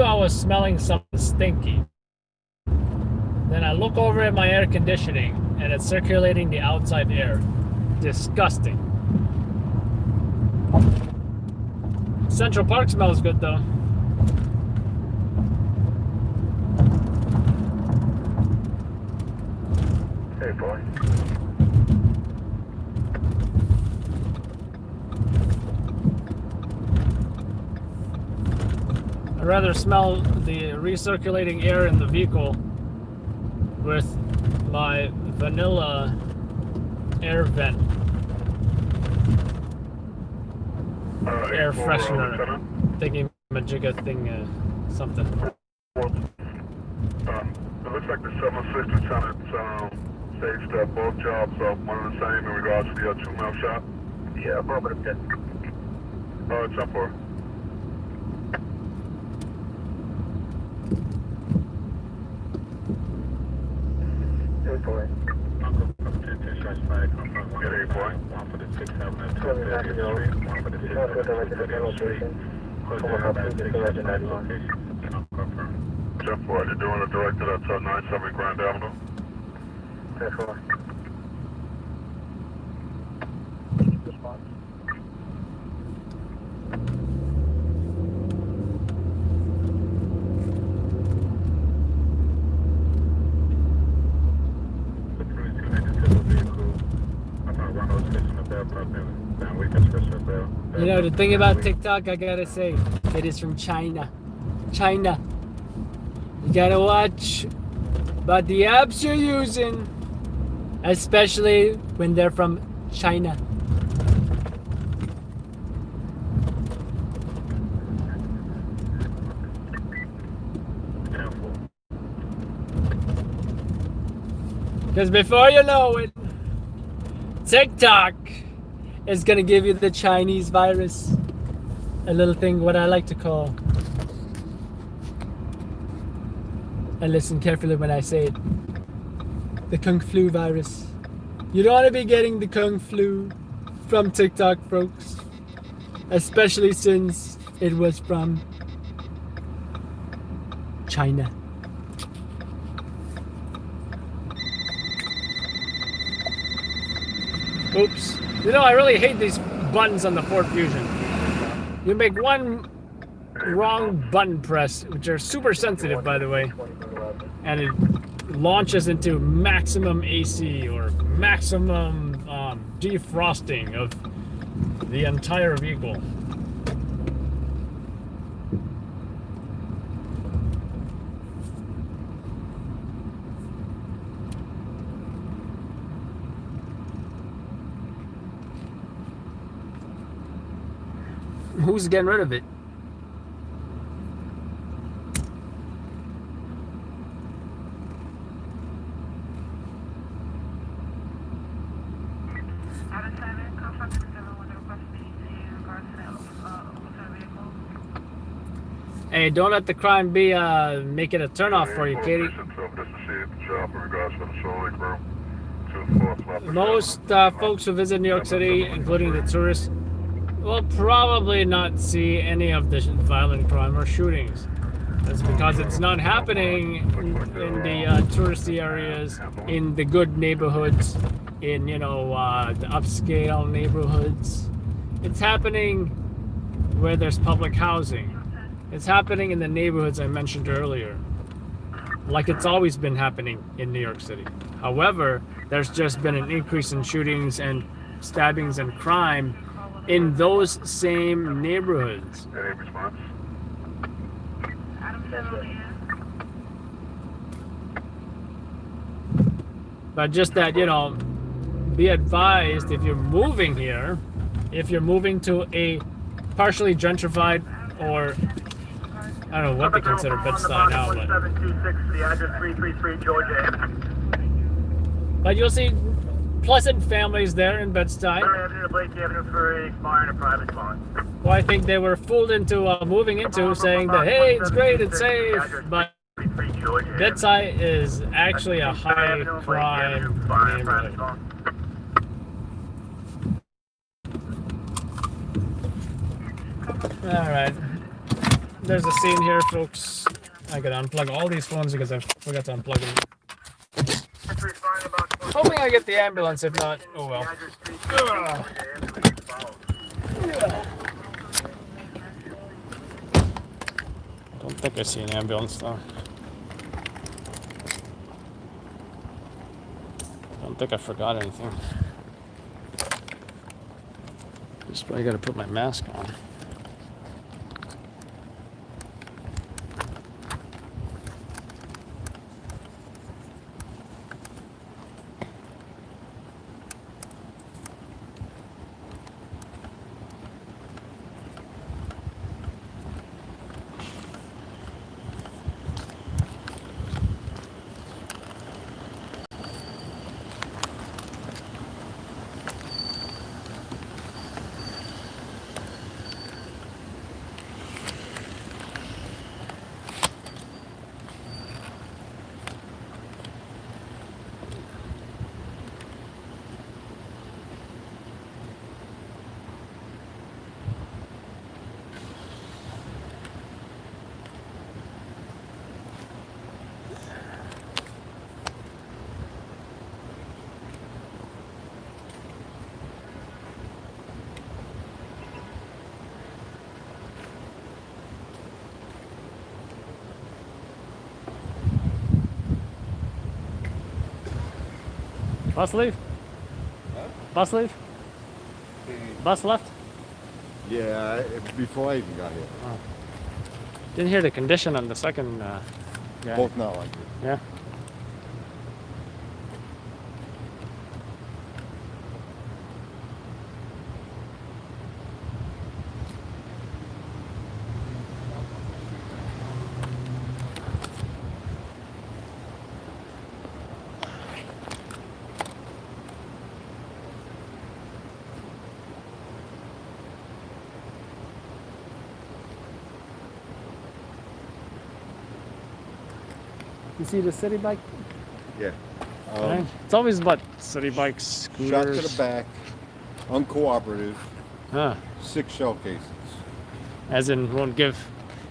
Speaker 1: I was smelling something stinky. Then I look over at my air conditioning and it's circulating the outside air. Disgusting. Central Park smells good though.
Speaker 2: Hey, boy.
Speaker 1: I'd rather smell the recirculating air in the vehicle with my vanilla air vent. Air freshener thingy majigga thing, something.
Speaker 4: It looks like the 7-6 lieutenant states that both jobs are one and the same in regards to the 2-mile shot.
Speaker 2: Yeah, affirmative, 10.
Speaker 4: 10-4.
Speaker 9: Uncle from 10 shots fired. Confirm one for the 6th Avenue, 12th Street. One for the 6th Avenue, 12th Street. Close to about 6 shots fired location. Can confirm.
Speaker 4: 10-4, you're doing it directed at 970 Grand Avenue.
Speaker 2: 10-4.
Speaker 1: You know, the thing about TikTok, I gotta say, it is from China. China. You gotta watch about the apps you're using, especially when they're from China. Because before you know it, TikTok is gonna give you the Chinese virus. A little thing, what I like to call, and listen carefully when I say it, the Kung Flu virus. You don't want to be getting the Kung Flu from TikTok, folks. Especially since it was from China. Oops. You know, I really hate these buttons on the Ford Fusion. You make one wrong button press, which are super sensitive, by the way, and it launches into maximum AC or maximum defrosting of the entire vehicle. Who's getting rid of it? Hey, don't let the crime be make it a turnoff for you, Katie. Most folks who visit New York City, including the tourists, will probably not see any of the violent crime or shootings. That's because it's not happening in the touristy areas, in the good neighborhoods, in, you know, the upscale neighborhoods. It's happening where there's public housing. It's happening in the neighborhoods I mentioned earlier, like it's always been happening in New York City. However, there's just been an increase in shootings and stabbings and crime in those same neighborhoods.
Speaker 4: Any response?
Speaker 1: But just that, you know, be advised if you're moving here, if you're moving to a partially gentrified or I don't know what they consider Bed-Stuy now, but
Speaker 5: 726 the address 333 Georgia Avenue.
Speaker 1: But you'll see pleasant families there in Bed-Stuy.
Speaker 5: Avenue to Blake Avenue for expiring a private bond.
Speaker 1: Well, I think they were fooled into moving into saying that, hey, it's great, it's safe, but Bed-Stuy is actually a high crime neighborhood. Alright. There's a scene here, folks. I gotta unplug all these phones because I forgot to unplug them. Hoping I get the ambulance, if not, oh well. Ugh. I don't think I see an ambulance though. I don't think I forgot anything. Just probably gotta put my mask on. Bus leave?
Speaker 8: Huh?
Speaker 1: Bus leave? Bus left?
Speaker 8: Yeah, before I even got here.
Speaker 1: Didn't hear the condition on the second guy.
Speaker 8: Both not like it.
Speaker 1: Yeah. You see the city bike?
Speaker 8: Yeah.
Speaker 1: Right? It's always about city bikes, scooters.
Speaker 8: Shot to the back, uncooperative,
Speaker 1: Huh.
Speaker 8: 6 shell cases.
Speaker 1: As in won't give,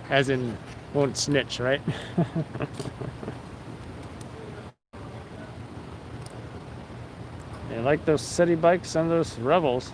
Speaker 1: as in won't snitch, right? They like those city bikes and those rebels.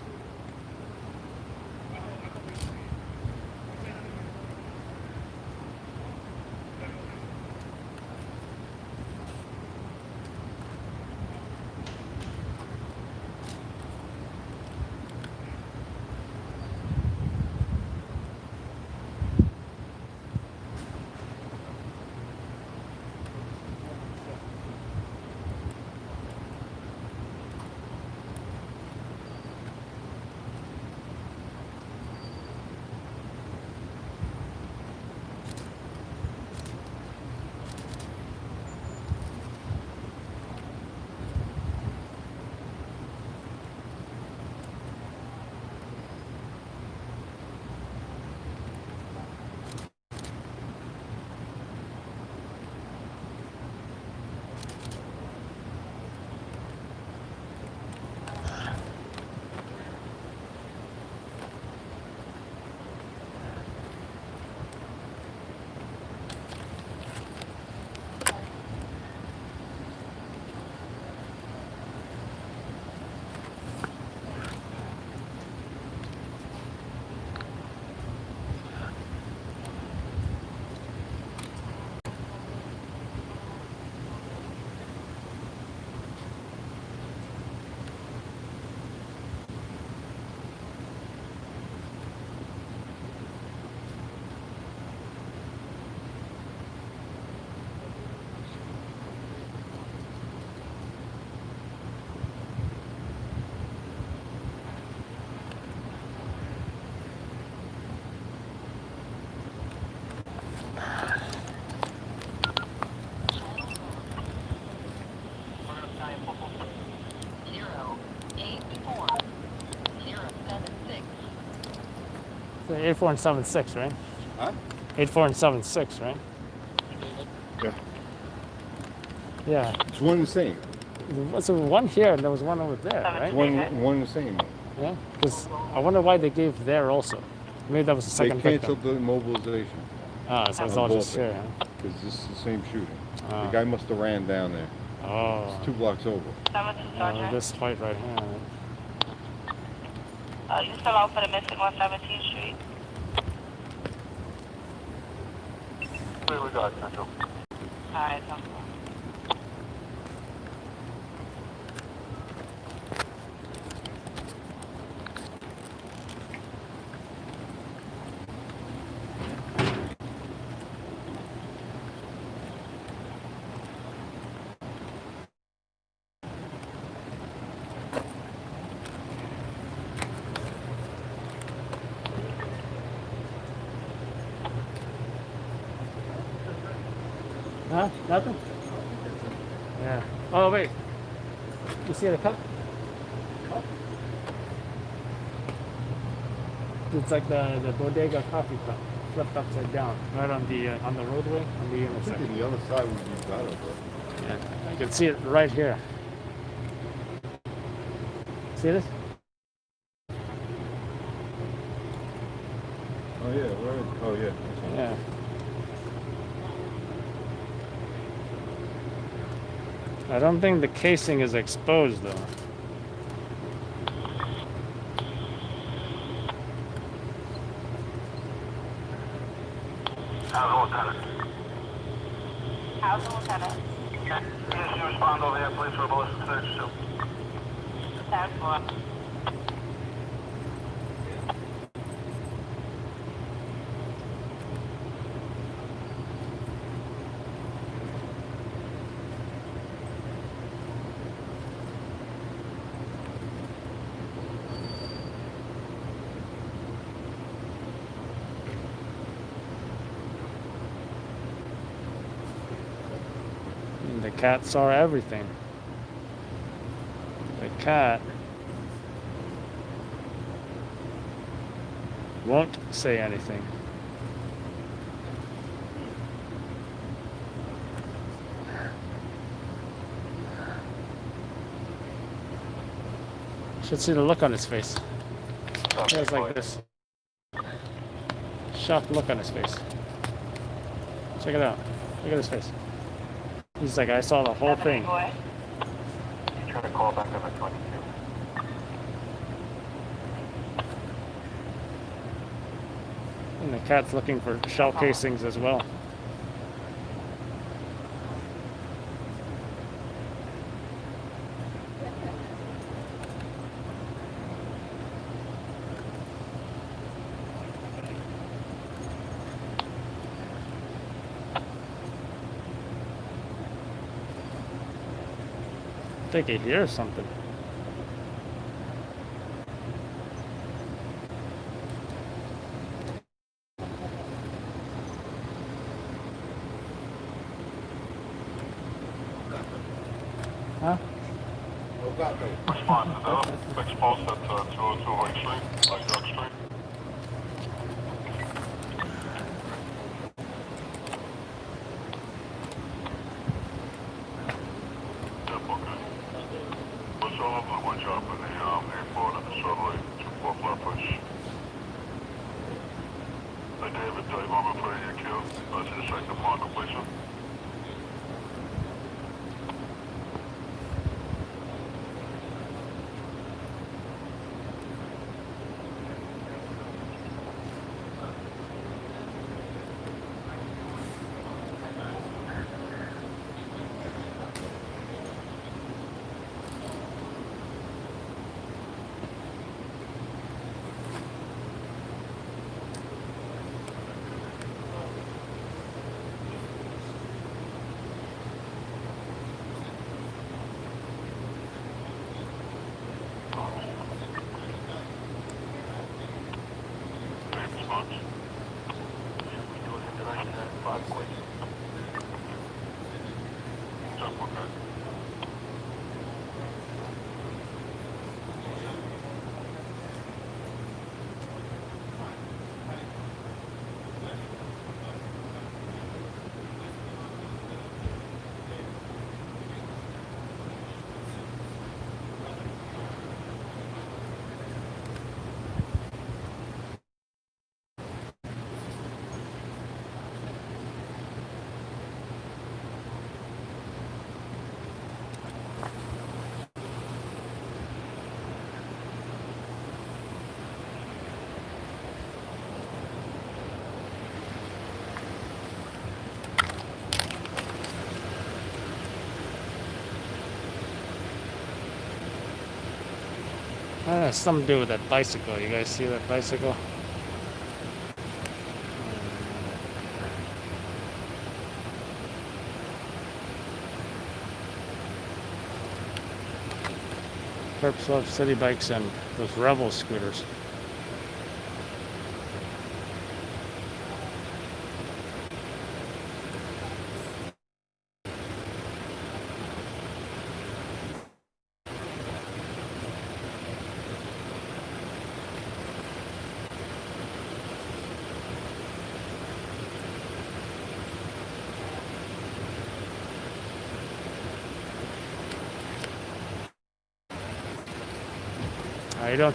Speaker 1: So 84 and 76, right?
Speaker 8: Huh?
Speaker 1: 84 and 76, right?
Speaker 8: Yeah.
Speaker 1: Yeah.
Speaker 8: It's one and the same.
Speaker 1: So one here and there was one over there, right?
Speaker 8: It's one and the same.
Speaker 1: Yeah. Because I wonder why they gave there also. Maybe that was the second
Speaker 8: They
Speaker 1: victim.
Speaker 8: canceled the mobilization.
Speaker 1: Ah, so it's all just here. Huh?
Speaker 8: Because this is the same shooting.
Speaker 1: Ah.
Speaker 8: The guy must have ran down there.
Speaker 1: Oh.
Speaker 8: It's 2 blocks over.
Speaker 1: This fight right here.
Speaker 3: You still out for the missing 117th Street?
Speaker 4: We got Central.
Speaker 3: Alright, so.
Speaker 1: Huh? Nothing? Yeah. Oh, wait. You see the cup? It's like the bodega coffee cup, flipped upside down, right on the roadway, on the
Speaker 8: I think
Speaker 1: intersection.
Speaker 8: the other side would be better, but
Speaker 1: Yeah, you can see it right here. See this?
Speaker 8: oh yeah, where? Oh yeah.
Speaker 1: Yeah. I don't think the casing is exposed though.
Speaker 3: How's the lieutenant?
Speaker 4: Yes, you respond over here, please, for a ballistic search, too.
Speaker 1: And the cat saw everything. The cat won't say anything. Should see the look on his face. He has like this shocked look on his face. Check it out. Look at his face. He's like, I saw the whole thing.
Speaker 9: You try to call back over 22.
Speaker 1: And the cat's looking for shell casings as well. I think he hears something. Huh?
Speaker 4: Response to that. Exposed at 202 Lake Street, like Duck Street. Yep, okay. What's all up with one job in the airport and the subway, 2-4 flat push. Hey David, you want me to put in your queue? To the second upon completion.
Speaker 1: Something to do with that bicycle. You guys see that bicycle? Perps love city bikes and those Rebel scooters. How you doing?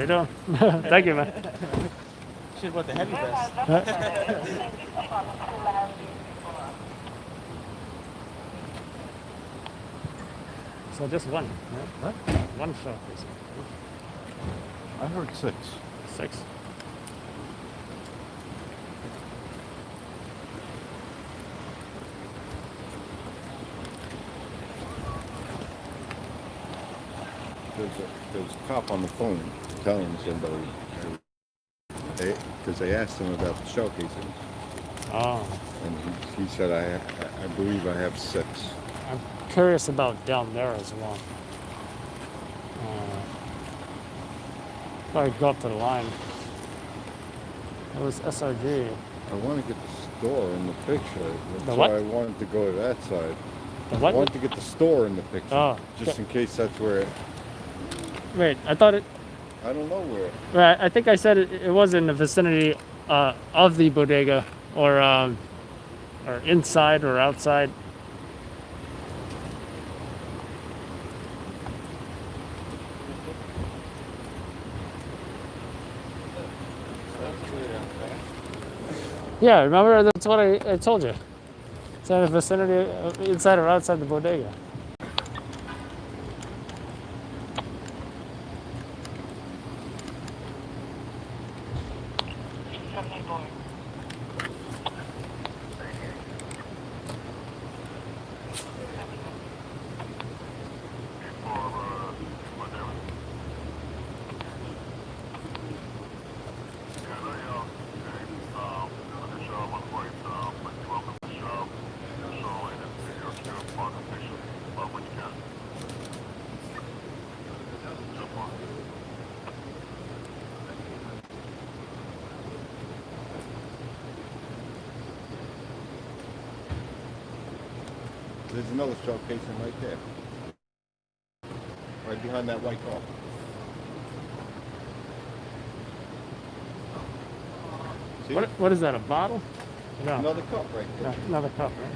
Speaker 1: doing? Thank you, man.
Speaker 6: Shit, what the heavy vest?
Speaker 1: So just one.
Speaker 8: Huh?
Speaker 1: One shot, basically.
Speaker 8: I heard 6.
Speaker 1: 6.
Speaker 8: There's a cop on the phone telling somebody, because they asked him about the shell casings,
Speaker 1: Oh.
Speaker 8: and he said, I believe I have 6.
Speaker 1: I'm curious about down there as well. Probably go up to the line. It was SRG.
Speaker 8: I want to get the store in the picture. That's
Speaker 1: The what?
Speaker 8: why I wanted to go to that side.
Speaker 1: The
Speaker 8: I
Speaker 1: what?
Speaker 8: wanted to get the store in the picture,
Speaker 1: Oh,
Speaker 8: just in case that's where.
Speaker 1: Wait, I thought it.
Speaker 8: I don't know where.
Speaker 1: Right, I think I said it was in the vicinity of the bodega, or inside or outside. Yeah, remember, that's what I told you. It's in the vicinity, inside or outside the bodega.
Speaker 8: There's another shell casing right there. Right behind that white car. See?
Speaker 1: What is that, a bottle? No.
Speaker 8: Another cup right there.
Speaker 1: No, another cup, right?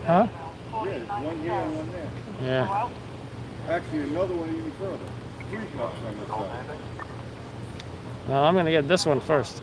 Speaker 1: Huh?
Speaker 8: Yeah, there's one here and one there.
Speaker 1: Yeah.
Speaker 8: Actually, another one even further. 3 cups on this side.
Speaker 1: Well, I'm gonna get this one first.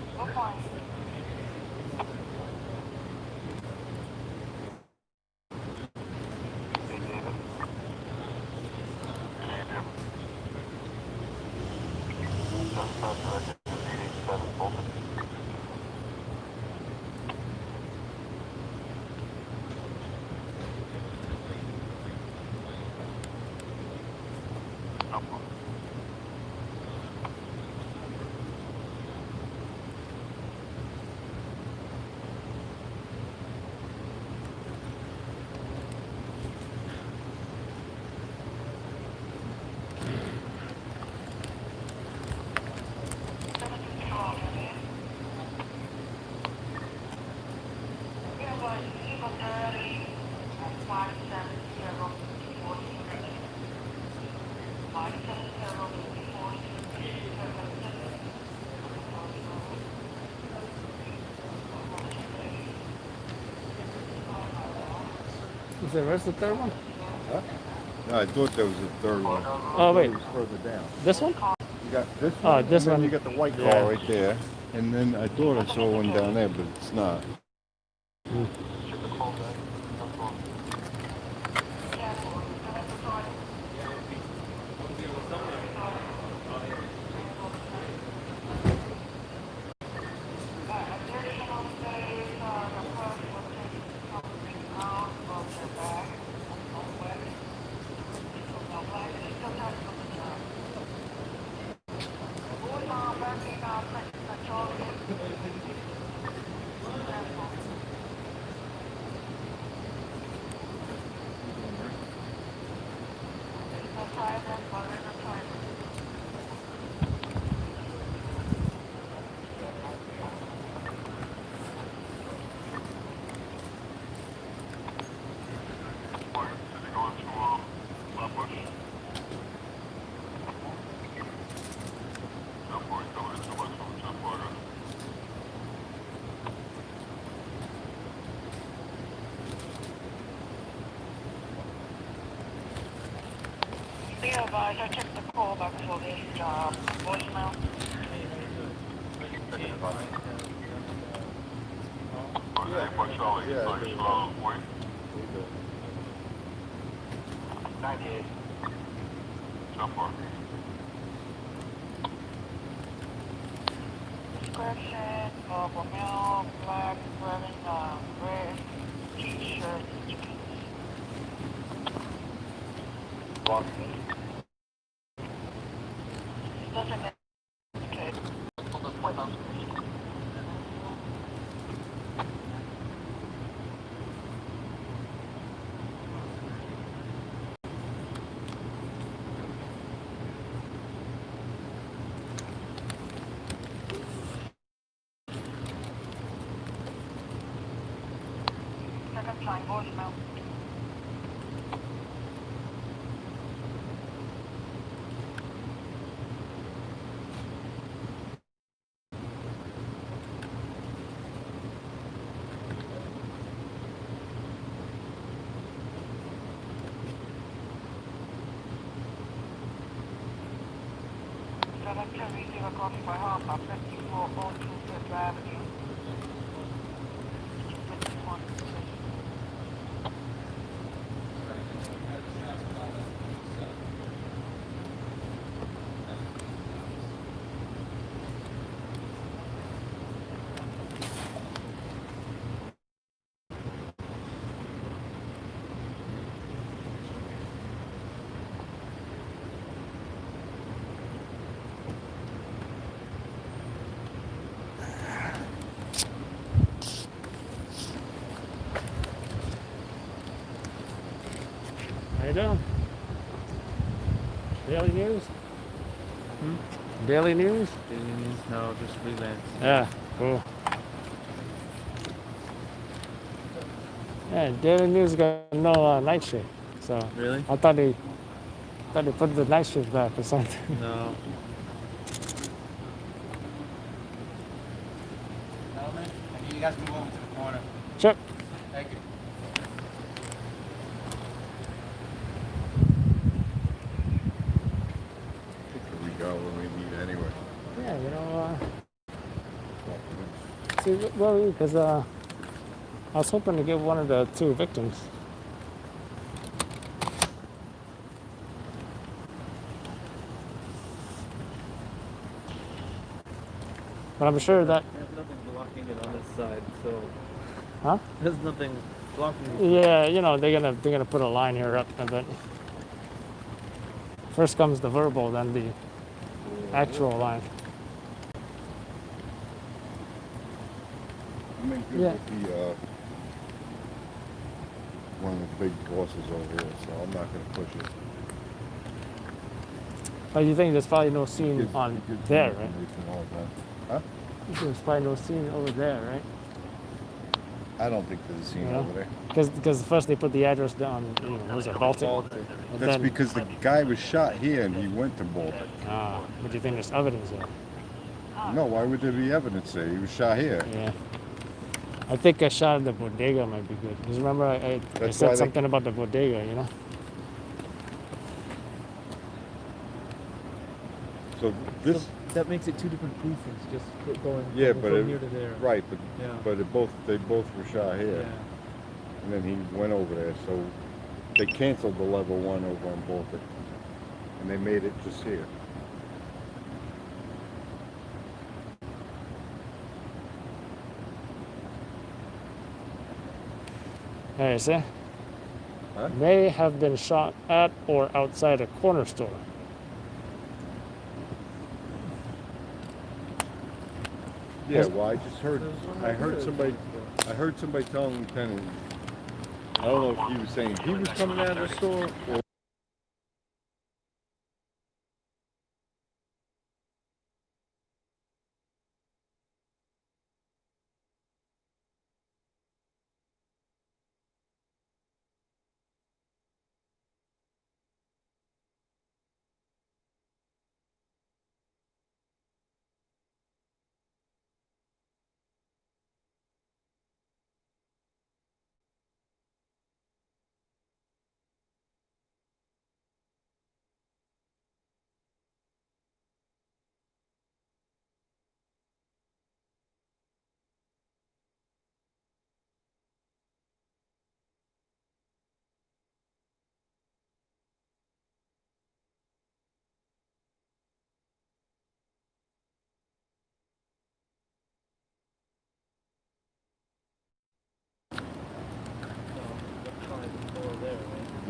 Speaker 1: Is there the third one?
Speaker 8: Huh? No, I thought there was a third one.
Speaker 1: Oh, wait.
Speaker 8: It was further down.
Speaker 1: This one?
Speaker 8: You got this
Speaker 1: Oh,
Speaker 8: one,
Speaker 1: this
Speaker 8: and then
Speaker 1: one.
Speaker 8: you got the white car
Speaker 1: Yeah.
Speaker 8: right there. And then I thought I saw one down there, but it's not.
Speaker 3: advised, I checked the call back for the voicemail.
Speaker 8: Yeah.
Speaker 3: 98. Description of a male, black, wearing red t-shirt, jeans. Doesn't indicate. Second line voicemail. Select to receive a call by half at 5402 Fifth Avenue. 51.
Speaker 1: How you doing? Daily news? Daily news?
Speaker 12: Daily news? No, just freelance.
Speaker 1: Yeah, cool. Yeah, Daily News got no night shift. So
Speaker 12: Really?
Speaker 1: I thought they put the night shift back or something.
Speaker 12: No.
Speaker 6: Gentlemen, I need you guys to move over to the corner.
Speaker 1: Sure.
Speaker 6: Thank you.
Speaker 8: We go when we meet anyway.
Speaker 1: Yeah, see, well, because I was hoping to get one of the two victims. But I'm sure that,
Speaker 12: There's nothing blocking it on this side, so
Speaker 1: huh?
Speaker 12: there's nothing blocking it.
Speaker 1: Yeah, they're gonna put a line here up, but first comes the verbal, then the actual line.
Speaker 8: I'm in good
Speaker 1: Yeah.
Speaker 8: with the one of the big bosses over here, so I'm not gonna push it.
Speaker 1: But you think there's probably no scene
Speaker 8: Gives-
Speaker 1: on
Speaker 8: it gives me
Speaker 1: there, right?
Speaker 8: information all the time. Huh?
Speaker 1: There's probably no scene over there, right?
Speaker 8: I don't think there's a scene
Speaker 1: Yeah.
Speaker 8: over there.
Speaker 1: Because first they put the address down, was it Baltic? And
Speaker 8: That's
Speaker 1: then,
Speaker 8: because the guy was shot here and he went to Baltic.
Speaker 1: but you think there's evidence there?
Speaker 8: No, why would there be evidence there? He was shot here.
Speaker 1: Yeah. I think a shot at the bodega might be good. Because remember I
Speaker 8: That's why
Speaker 1: said
Speaker 8: they-
Speaker 1: something about the bodega,
Speaker 8: So this,
Speaker 12: So that makes it two different precincts, just going
Speaker 8: yeah,
Speaker 12: from
Speaker 8: but
Speaker 12: here to there.
Speaker 8: right, but
Speaker 12: Yeah.
Speaker 8: they both were shot here,
Speaker 12: Yeah.
Speaker 8: and then he went over there. So they canceled the level 1 over on Baltic, and they made it just here.
Speaker 1: There you see?
Speaker 8: Huh?
Speaker 1: May have been shot at or outside a corner store.
Speaker 8: Yeah, well, I just heard.
Speaker 12: There's one
Speaker 8: I
Speaker 12: right
Speaker 8: heard
Speaker 12: there.
Speaker 8: somebody. I heard somebody telling Lieutenant. I don't know if he was saying he was coming out of the store or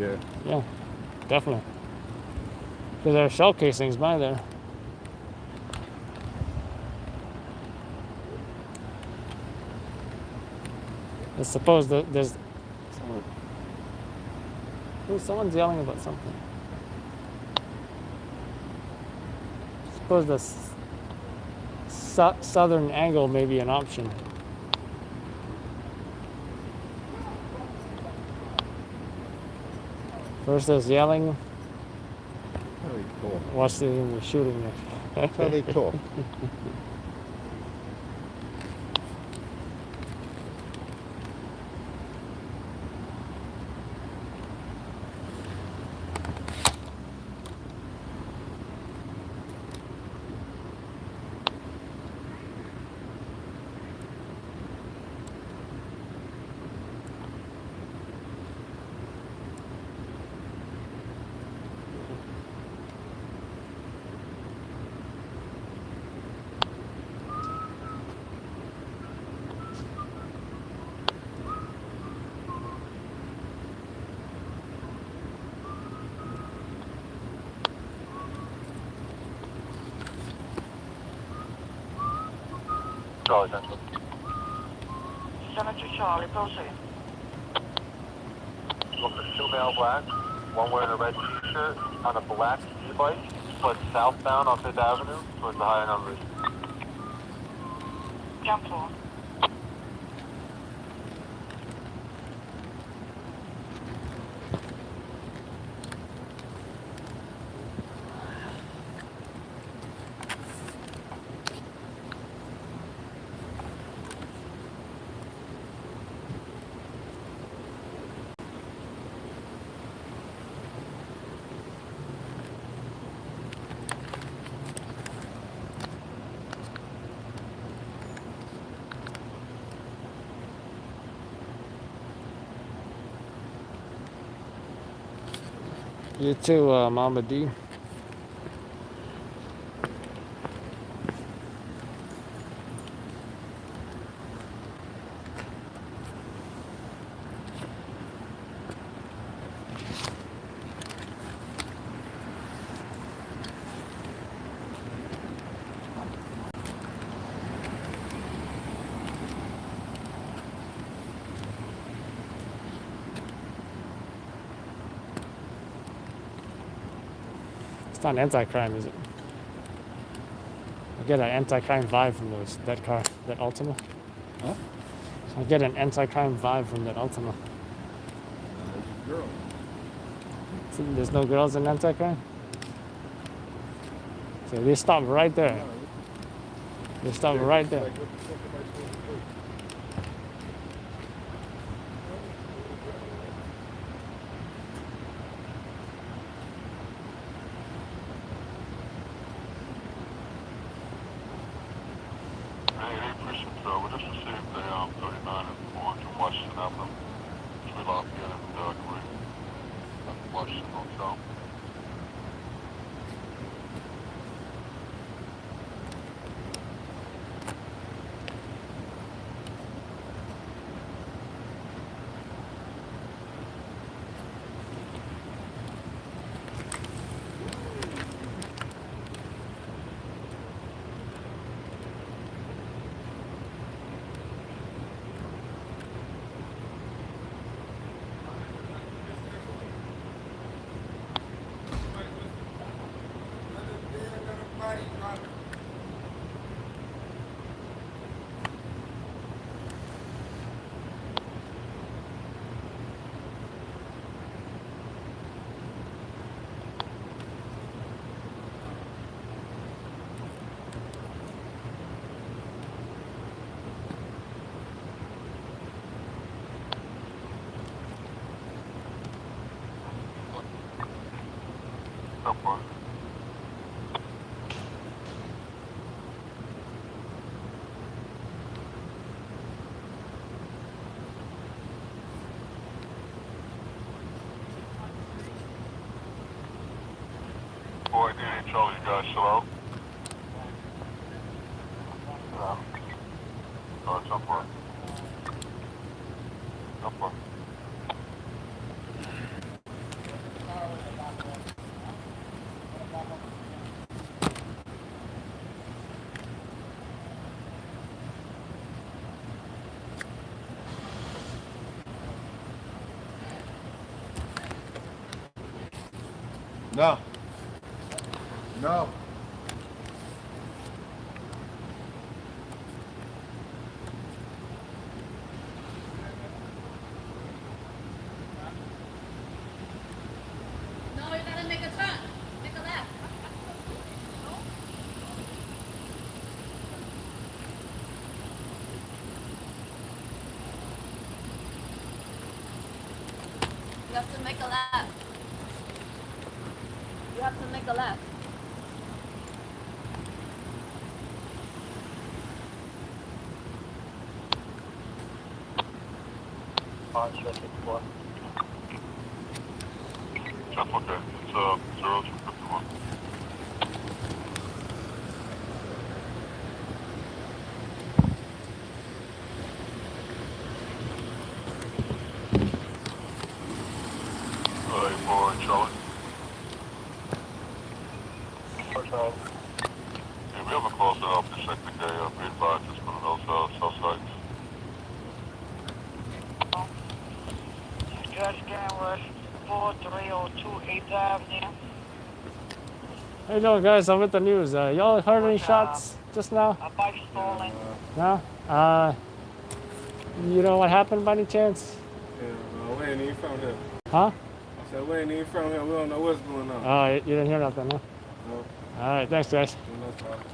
Speaker 8: Yeah.
Speaker 1: Yeah, definitely. Because there are shell casings by there. I suppose that there's someone's yelling about something. I suppose the southern angle may be an option. First there's yelling.
Speaker 8: How they talk.
Speaker 1: Watch the shooting next.
Speaker 8: That's how they talk.
Speaker 9: Charlie Central.
Speaker 3: Senator Charlie, proceed.
Speaker 9: Look, there's two male blacks, one wearing a red t-shirt on a black e-bike, but southbound on 5th Avenue towards the higher numbers.
Speaker 3: Jump floor.
Speaker 1: You too, Mama D. It's not anti-crime, is it? I get an anti-crime vibe from that car, that Altima.
Speaker 8: Huh?
Speaker 1: I get an anti-crime vibe from that Altima.
Speaker 8: Girl.
Speaker 1: So there's no girls in anti-crime? So they stop right there. They stop right there.
Speaker 8: Like, what the fuck am I supposed to do?
Speaker 9: Hey, we just received the 39 and 400 Washington Avenue. Three Lafayette and Green. Washington Hotel. Boy, Charlie, you guys still out? Yeah. Alright, jump for it. Jump for it.
Speaker 8: No. No.
Speaker 13: No, you gotta make a turn. Make a left. You have to make a left. You have to make a left.
Speaker 9: That's okay. It's 0251. For Charlie. Yeah, we have a call set up to check the gay be advised it's one of those cell sites.
Speaker 3: Judge Gamworth, 4302 8th Avenue.
Speaker 1: How you doing, guys? I'm with the news. Y'all heard any shots just now?
Speaker 3: A bike stolen.
Speaker 1: No? You know what happened by any chance?
Speaker 14: Yeah, we ain't even from here.
Speaker 1: Huh?
Speaker 14: I said, we ain't even from here. We don't know what's going on.
Speaker 1: Oh, you didn't hear nothing, huh?
Speaker 14: No.
Speaker 1: All right, thanks, guys.
Speaker 14: No problem.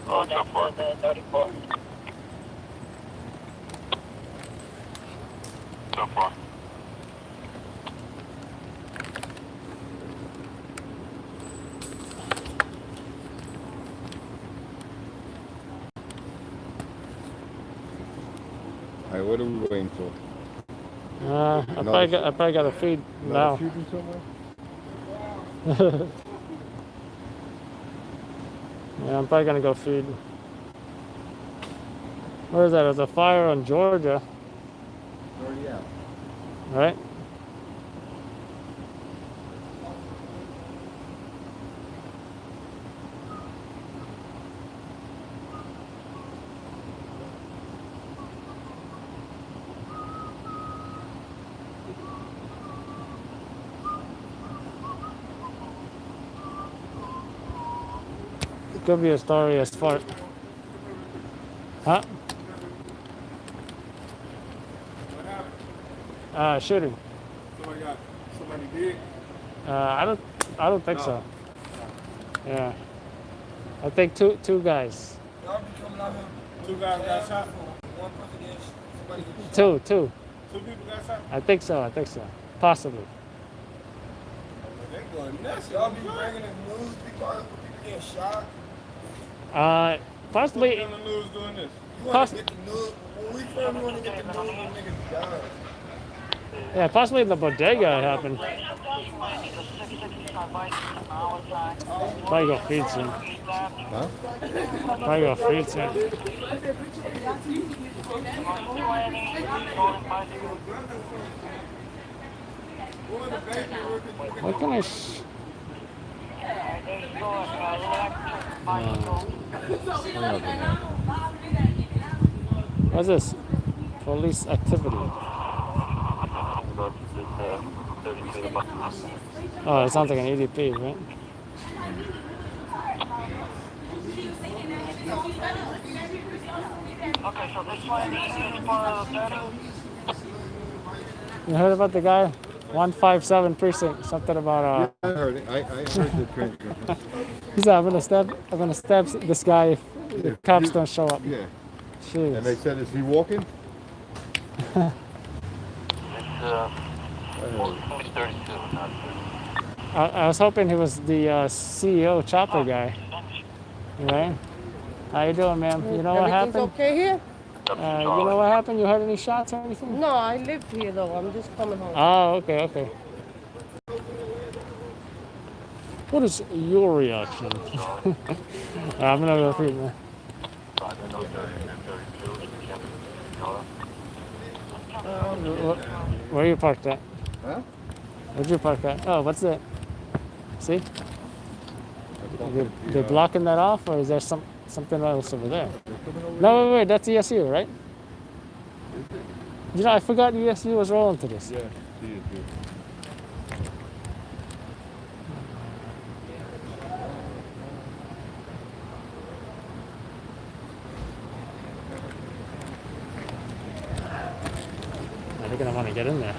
Speaker 9: Oh, that's fine.
Speaker 3: 34.
Speaker 9: That's fine.
Speaker 8: All right, what are we waiting for?
Speaker 1: I probably got a feed now.
Speaker 8: Shooting somewhere?
Speaker 1: Yeah, I'm probably gonna go feed. Where is that? There's a fire on Georgia,
Speaker 8: Already out.
Speaker 1: right? It could be a story as far. Huh?
Speaker 14: What happened?
Speaker 1: Shooting.
Speaker 14: Somebody did?
Speaker 1: I don't think so. Yeah. I think two guys.
Speaker 14: Y'all be coming out here. Two guys got shot. One person gets somebody gets
Speaker 1: Two.
Speaker 14: Two people got shot?
Speaker 1: I think so. Possibly.
Speaker 14: They going nuts. Y'all be bringing the news because people getting shot.
Speaker 1: Possibly.
Speaker 14: Who's on the news doing this? You
Speaker 1: Poss-
Speaker 14: want to get the news. When we from, we want to get the news when niggas die.
Speaker 1: Yeah, possibly in the bodega it happened. Probably go feed soon.
Speaker 8: Huh?
Speaker 1: Probably go feed soon. What can I What's this? Police activity. Oh, it sounds like an EDP, right?
Speaker 3: Okay, so this one is part of the 30.
Speaker 1: You heard about the guy? 157 precinct. Something about
Speaker 8: I heard it. I heard the transcript.
Speaker 1: He said, I'm gonna stab this guy if the cops don't show up.
Speaker 8: Yeah.
Speaker 1: Jeez.
Speaker 8: And they said, is he walking?
Speaker 1: I was hoping he was the CEO chopper guy. Right? How you doing, ma'am? You know what happened?
Speaker 15: Everything's okay here?
Speaker 1: You know what happened? You heard any shots or anything?
Speaker 15: No, I live here though. I'm just coming home.
Speaker 1: Oh, okay. What is your reaction? I'm gonna go feed, man. Where you parked at?
Speaker 8: Huh?
Speaker 1: Where'd you park at? Oh, what's that? See? They're blocking that off, or is there something else over there? No, wait, that's ESU, right? You know, I forgot USU was rolling to this.
Speaker 8: Yeah, see you, dude.
Speaker 1: They're gonna want to get in there.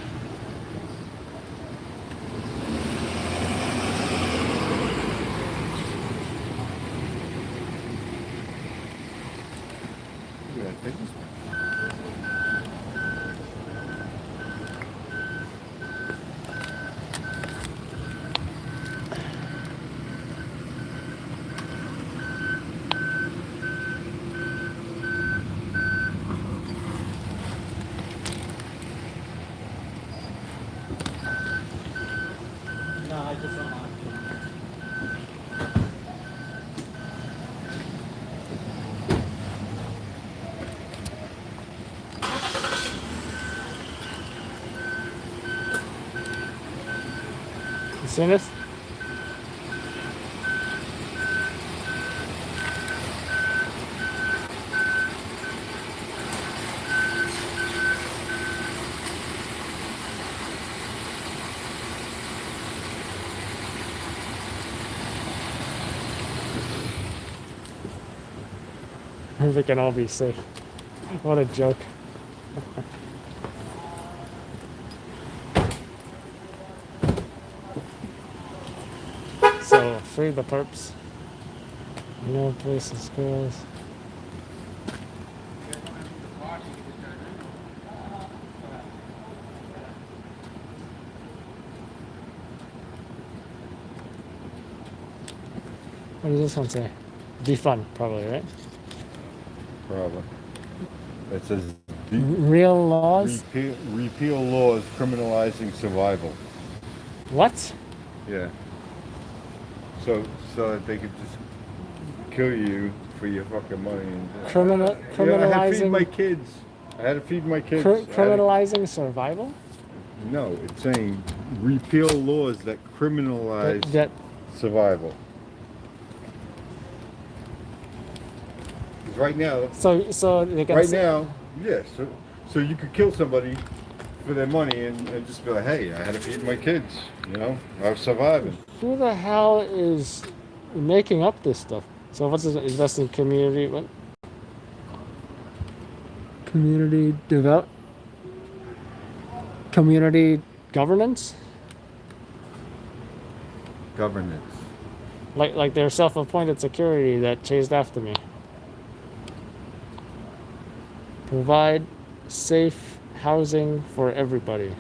Speaker 8: Yeah, take this one.
Speaker 12: No, I just don't want
Speaker 1: You seen this? They can all be safe. What a joke. So, free the perps. No places, girls. What does this one say? Defund, probably, right?
Speaker 8: Probably. It says
Speaker 1: Real laws?
Speaker 8: repeal laws criminalizing survival.
Speaker 1: What?
Speaker 8: Yeah. So that they could just kill you for your fucking money. And,
Speaker 1: Criminalizing.
Speaker 8: I had to feed my kids. I had to feed my kids.
Speaker 1: Criminalizing survival?
Speaker 8: No, it's saying repeal laws that criminalize
Speaker 1: That
Speaker 8: survival. 'Cause right now.
Speaker 1: So they can.
Speaker 8: Right now, yes. Yeah, so you could kill somebody for their money and just be like, hey, I had to feed my kids. You know, I was surviving.
Speaker 1: Who the hell is making up this stuff? So what's this? Invest in community? What? Community governance?
Speaker 8: Governance.
Speaker 1: Like their self-appointed security that chased after me. Provide safe housing for everybody.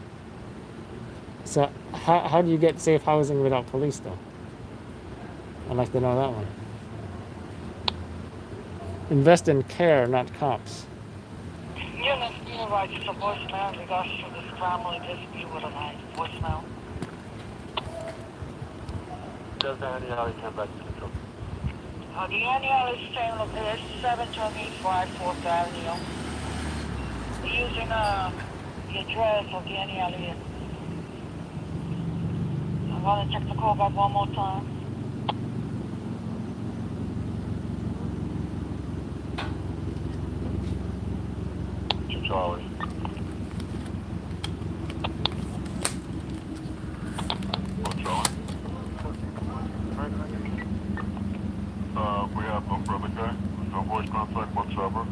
Speaker 1: So how do you get safe housing without police though? I'd like to know that one. Invest in care, not cops.
Speaker 3: Unit, you right, it's a voicemail in regards to this family dispute with a nice voicemail.
Speaker 4: Does the alley come back to control?
Speaker 3: The NEL is staying located 725 4th Avenue. Using the address of the NEL. I want to check the call back one more time.
Speaker 4: Charlie. We have no further guy. No voice contact whatsoever.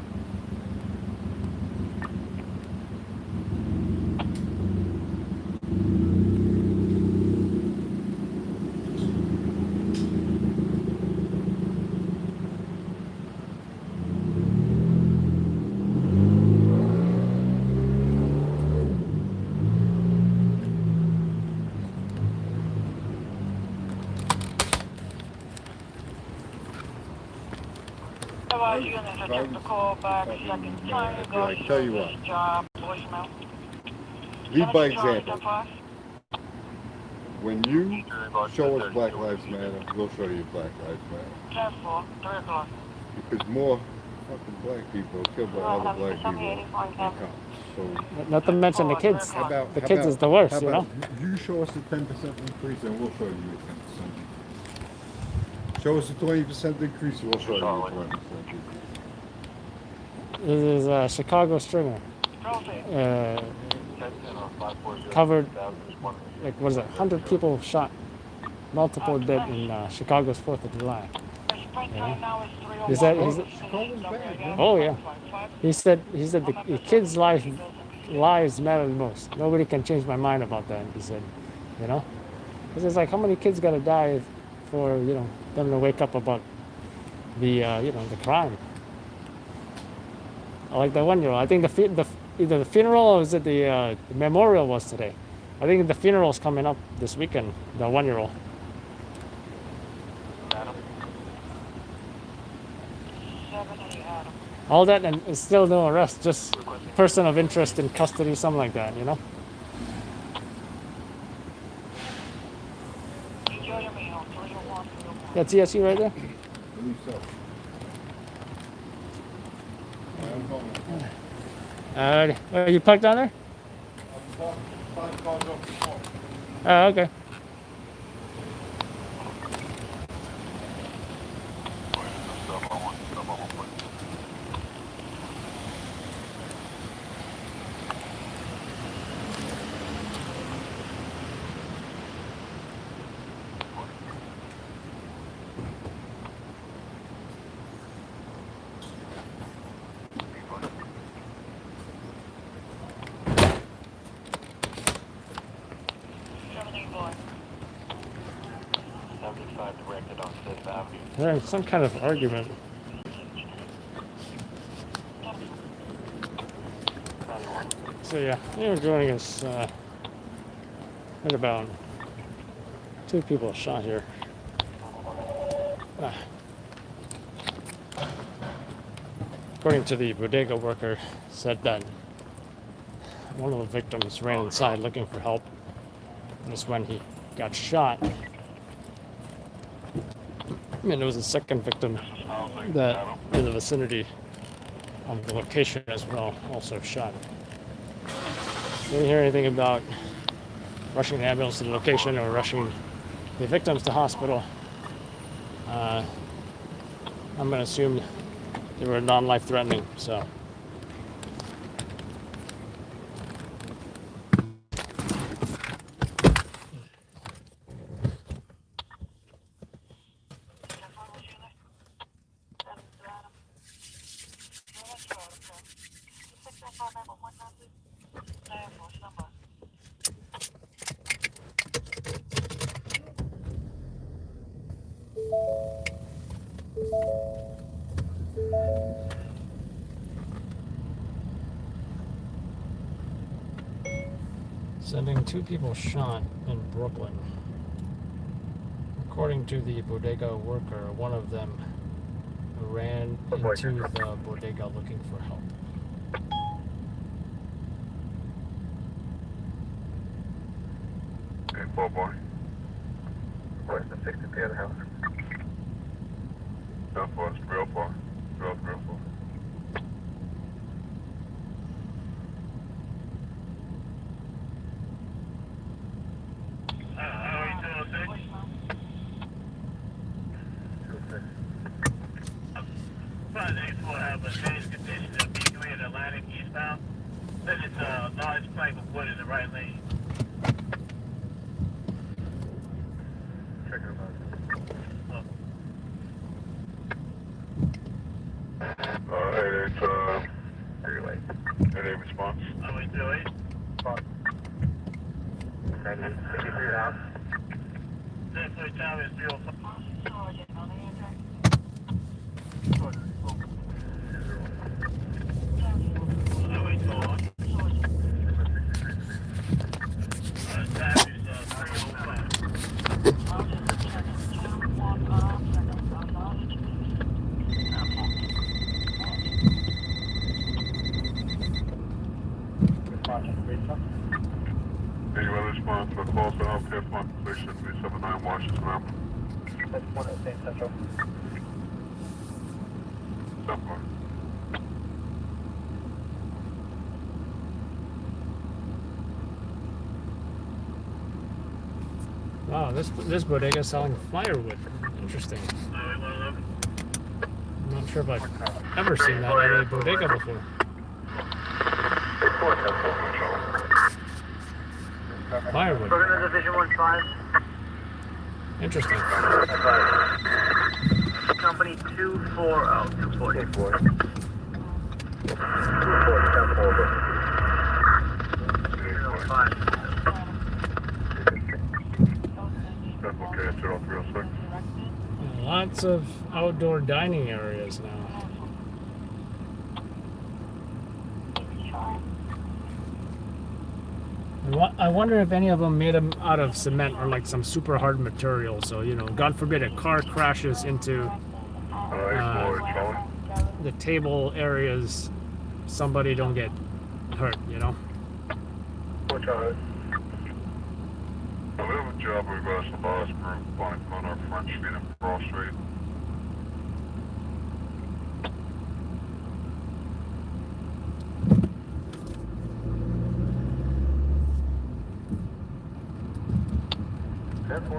Speaker 3: Check the call back second time.
Speaker 8: I tell you what.
Speaker 3: Job, voicemail.
Speaker 8: Lead by example. When you show us Black Lives Matter, we'll show you Black Lives Matter.
Speaker 3: 10-4, 3 o'clock.
Speaker 8: Because more fucking black people are killed by other black people than cops. So
Speaker 1: Not to mention the kids. The kids is the worst, you know?
Speaker 8: You show us a 10% increase and we'll show you a 10%. Show us a 20% increase and we'll show you a 20% increase.
Speaker 1: This is a Chicago stringer. covered, like, what is it, 100 people shot, multiple dead in Chicago's 4th of July. You know? He said, oh yeah. He said the kids' lives matter the most. Nobody can change my mind about that. He said, you know, because it's like, how many kids gotta die for, you know, them to wake up about the you know, the crime. I like that 1-year-old. I think either the funeral or was it the memorial was today. I think the funeral's coming up this weekend. The 1-year-old. All that and still no arrest, just person of interest in custody, something like that, you know? Yeah, TSU right there? You parked down there? Oh, okay. They're in some kind of argument. So yeah, they were joining us at about 2 people shot here. According to the bodega worker, said that one of the victims ran inside looking for help. Just when he got shot. I mean, there was a second victim that in the vicinity of the location as well, also shot. Didn't hear anything about rushing the ambulance to the location or rushing the victims to hospital. I'm going to assume they were non-life threatening, so. Sending 2 people shot in Brooklyn. According to the bodega worker, one of them ran into the bodega looking for help.
Speaker 9: Okay, 4 boy. Where's the 60 of the house? Southwest, real far. Real far.
Speaker 5: It's a large pipe of wood in the right lane.
Speaker 9: Checking about it. 88, very late. 88 response.
Speaker 5: I'm going to it.
Speaker 9: 53 out.
Speaker 5: 10-foot time is 305.
Speaker 9: Any other response for calls for healthcare fund station 379 Washington Avenue?
Speaker 5: That's one at St. Central.
Speaker 9: Southwest.
Speaker 1: Wow, this bodega is selling firewood. Interesting. I'm not sure if I've ever seen that at a bodega before. Firewood.
Speaker 5: We're gonna Division 1-5.
Speaker 1: Interesting.
Speaker 5: Company 240. 240.
Speaker 2: 240, step over.
Speaker 5: 5.
Speaker 4: Step okay, 0306.
Speaker 1: Lots of outdoor dining areas now. I wonder if any of them made them out of cement or like some super hard material. So, you know, God forbid a car crashes into the table areas, somebody don't get hurt, you know?
Speaker 4: Which I we have a job we've asked the boss group on our French Street and Cross Street. Temp,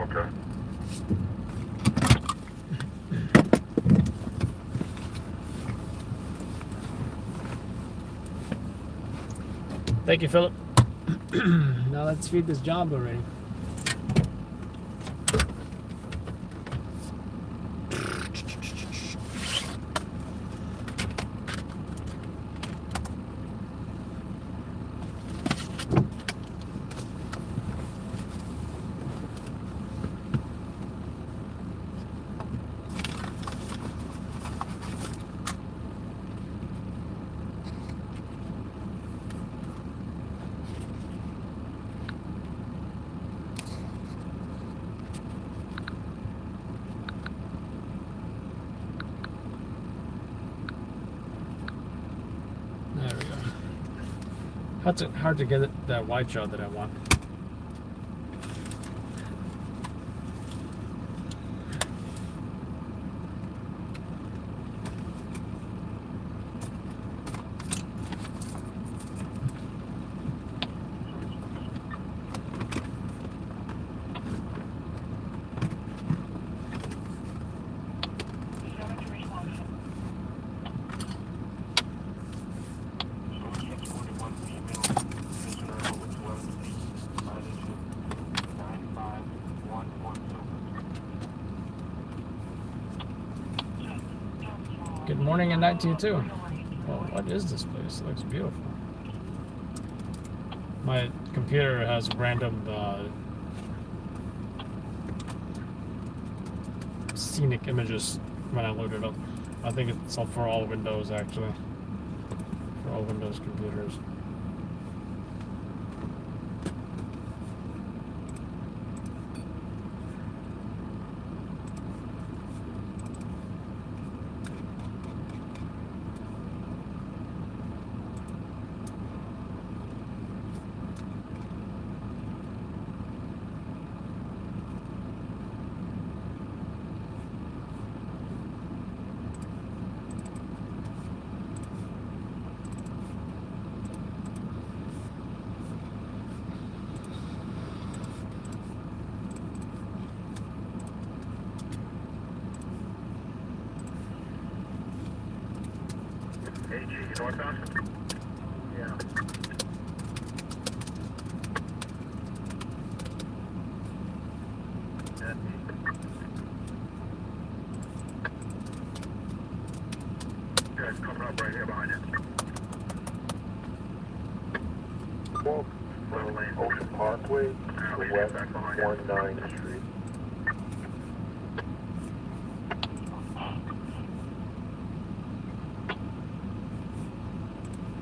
Speaker 4: okay.
Speaker 1: Thank you, Philip. Now let's feed this job already. There we go. Hard to get that wide shot that I want. Good morning and night to you too. Well, what is this place? It looks beautiful. My computer has random scenic images when I load it up. I think it's all for all Windows actually. For all Windows computers.
Speaker 5: Yeah.
Speaker 4: Guys coming up right here behind you.
Speaker 8: Ocean Parkway to West 19th Street.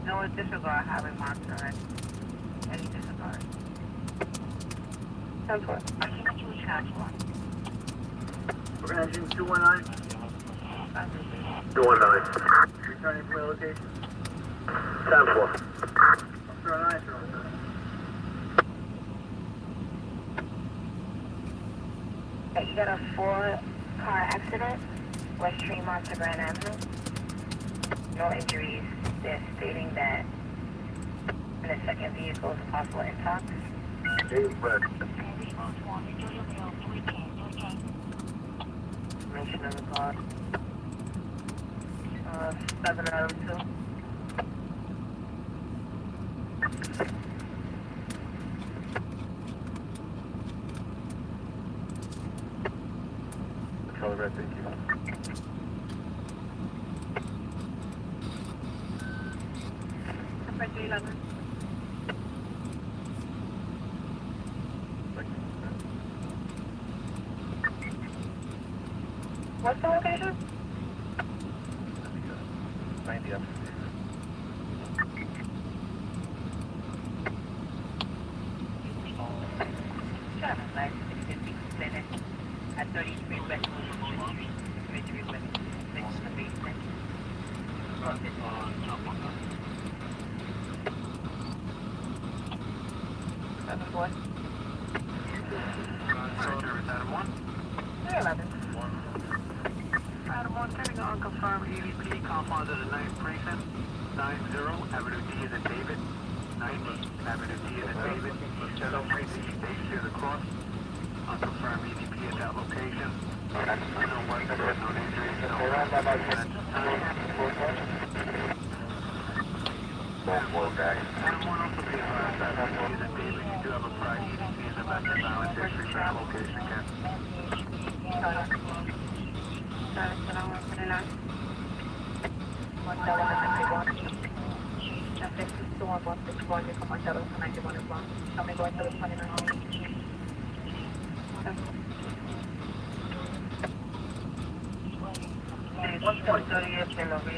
Speaker 3: No disregard highway marker. Any disregard. 10-4. I can get you a charge one.
Speaker 5: We're gonna engine 219.
Speaker 2: 219.
Speaker 5: Returning to your location.
Speaker 2: 10-4.
Speaker 5: 209, 209.
Speaker 3: You got a 4-car accident, West Tremont to Grand Avenue. No injuries. They're stating that in the second vehicle is possible intox. Information of the car. 702.
Speaker 4: Color red, thank you.
Speaker 3: Number 311. What's the location?
Speaker 4: 90 up.
Speaker 3: At 33 West Street, 33 West, next to the basement. Seven four.
Speaker 9: Adam 1.
Speaker 3: 311.
Speaker 9: Adam 1, turning on confirm EVP, confines of the 9th precinct, 90, Avenue D is in David, 90, Avenue D is in David, 733 State to the cross, unconfirmed EVP at that location. That's no one, no injuries, no Adam 1 also be advised that Avenue D is in David, you do have a prior EVP in the domestic violence history for that location, Ken.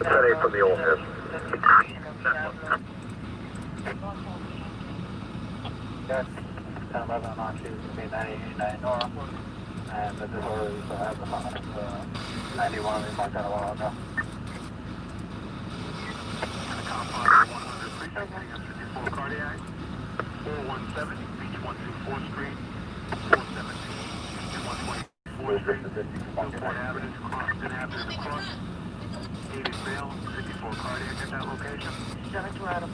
Speaker 2: Sorry from the old head.
Speaker 9: Yes, 1011 on to B98 Nora, and the disorder is at the 91 in Montana, Wallanga. Cardiac, 417, Beach 124th Street, 417, Beach 124th Street, Newport Avenue, Crosston Avenue to cross, David Vale, 54 Cardiac at that location.
Speaker 3: 7 to Adam.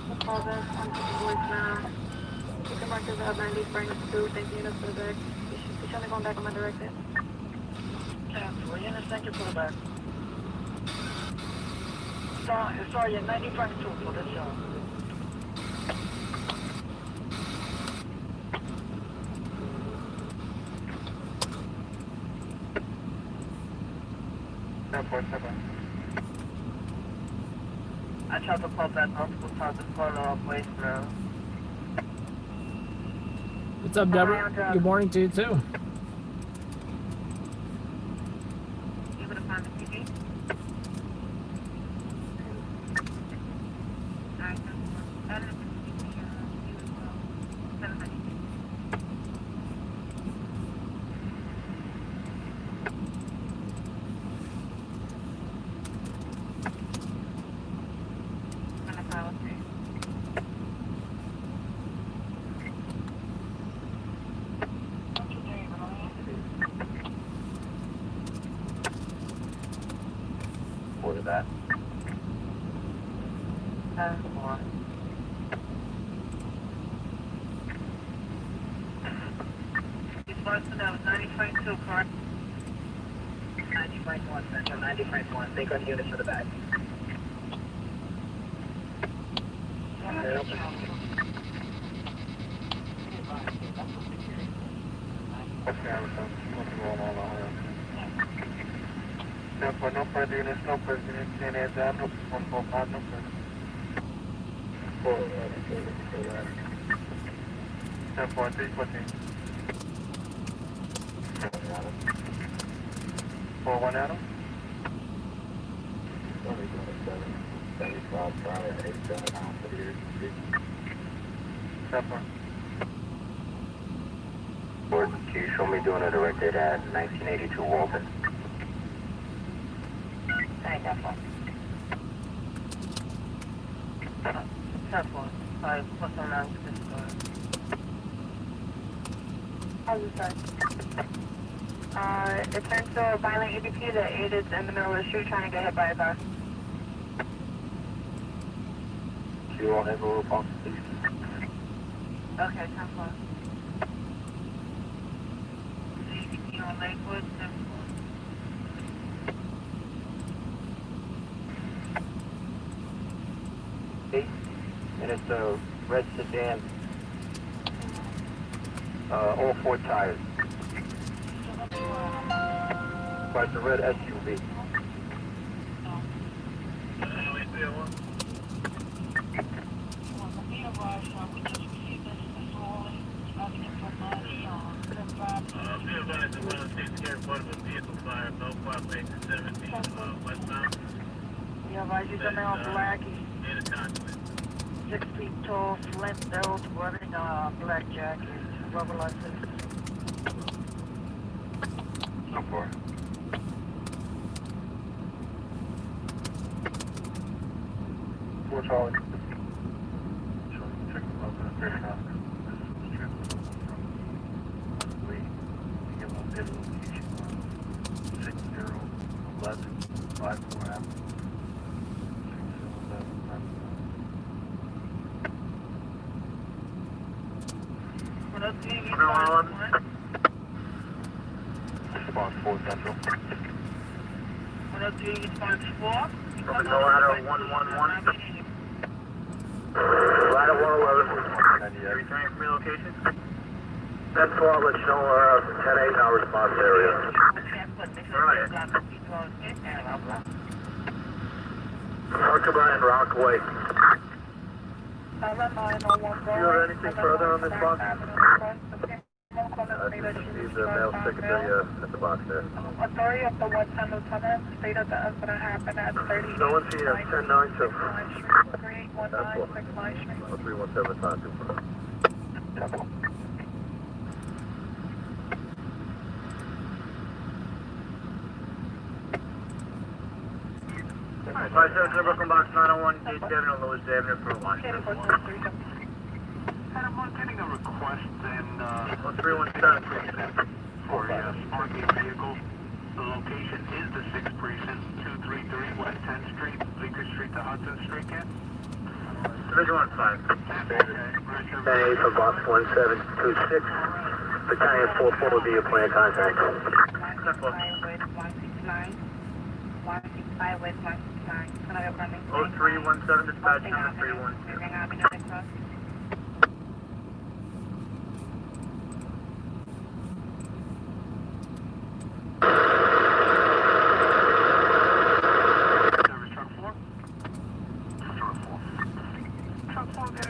Speaker 3: We'll call that on to the voicemail. You can mark this out 90 Frank 2, thank you for the back. You should be trying to go back on my direct hit. Thank you for the back. Sorry, 90 Frank 2 for this show. I tried to call back multiple times to call off voicemail.
Speaker 1: What's up, Deborah? Good morning to you too.
Speaker 3: You would have found the TV? Alright, that is the TV.
Speaker 9: Order that.
Speaker 3: It's supposed to know 90 Frank 2, correct? 90 Frank 1, Central, 90 Frank 1. Take on units for the back.
Speaker 9: No further units, no further units, and as I no 145, no further. 10-4-3-14. 4-1 Adam. 10-4.
Speaker 2: Can you show me doing a direct hit at 1982 Walton?
Speaker 3: Alright, that's one. That's one. Alright, what's on that? How's this side? It turns to a violent EVP that aided in the middle of the street trying to get hit by a car.
Speaker 2: You all have a little pulse, please.
Speaker 3: Okay, 10-4. EVP on Lakewood, 10-4.
Speaker 2: And it's a red sedan, all 4 tires.
Speaker 4: by the red SUV.
Speaker 3: Yeah, right, he's a male blackie. 6 feet tall, flint built, wearing a black jacket, rubber license.
Speaker 4: So far. Four Charlie. Check them out for the very now. This is transfer from Lee. You get located location 6011 54 Avenue. 6011. Response 4 Central.
Speaker 3: 103 response 4.
Speaker 2: Go ladder 111. Ladder 111.
Speaker 4: Returning from relocation.
Speaker 2: 10-4, let's know 10-8 our response area. Dr. Brian, Rockaway.
Speaker 3: Do you
Speaker 2: have anything further on this box? He's a male secretary at the box there.
Speaker 3: Authority of the 110 lieutenant stated that incident happened at 30.
Speaker 2: No one's here. 10-9 to
Speaker 3: 3819 Line Street.
Speaker 2: 317 5 2. Alright, so it's Brooklyn Box 901, Gates Avenue, Lewis Avenue for launch.
Speaker 9: I'm getting a request in
Speaker 2: 317
Speaker 9: for a sparking vehicle. The location is the 6th Precinct, 233 West 10th Street, Bleecker Street to Hudson Street, Ken.
Speaker 2: Division 1-5. 10-8 for box 1726. Battalion 4-4 will be your point of contact.
Speaker 3: 165 with 169.
Speaker 2: 0317 dispatch number 312.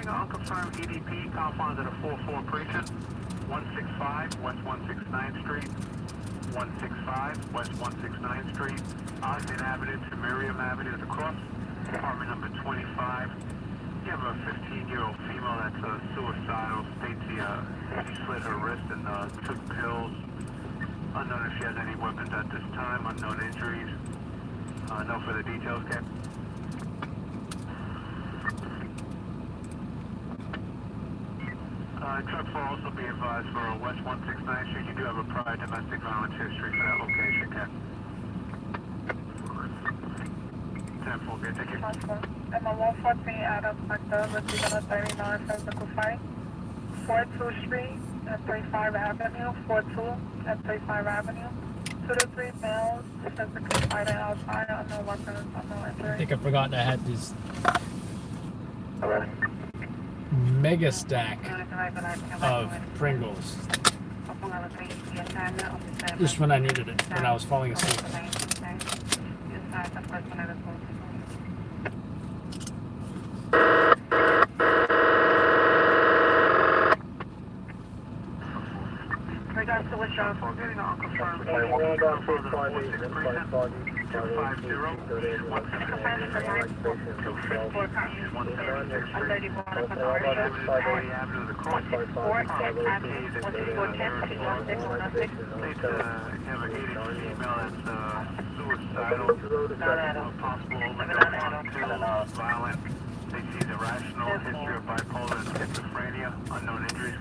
Speaker 9: Unconfirmed EDP, confines at a 4-4 precinct, 165 West 169th Street, 165 West 169th Street, Ogden Avenue to Miriam Avenue to cross, apartment number 25. You have a 15-year-old female that's suicidal, states she slit her wrist and took pills. Unknown if she has any weapons at this time, unknown injuries. No further details, Cap. Truck 4 also be advised for West 169th Street. You do have a prior domestic violence history for that location, Ken. 10-4, good, thank you.
Speaker 3: Emma 114 Adam Sector, receiving a 39 physical fight. 42 Street and 35 Avenue, 42 and 35 Avenue. 2 to 3 males physically fighting outside, unknown weapons, unknown
Speaker 1: I
Speaker 3: injuries.
Speaker 1: think I forgot I had this mega stack of Pringles. Just when I needed it, when I was falling asleep.
Speaker 3: Regards to which shot?
Speaker 9: Getting an unconfirmed violent. They see the rational history of bipolar and schizophrenia, unknown injuries.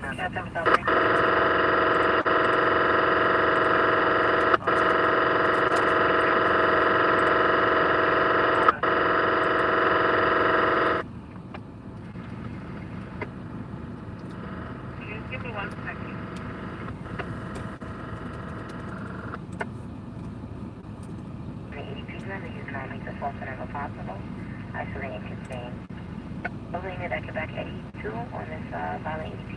Speaker 3: Give me 1 second. The EDP gun is now make the force whenever possible. Isolating contain. Moving it at Quebec 82 on this violent EDP.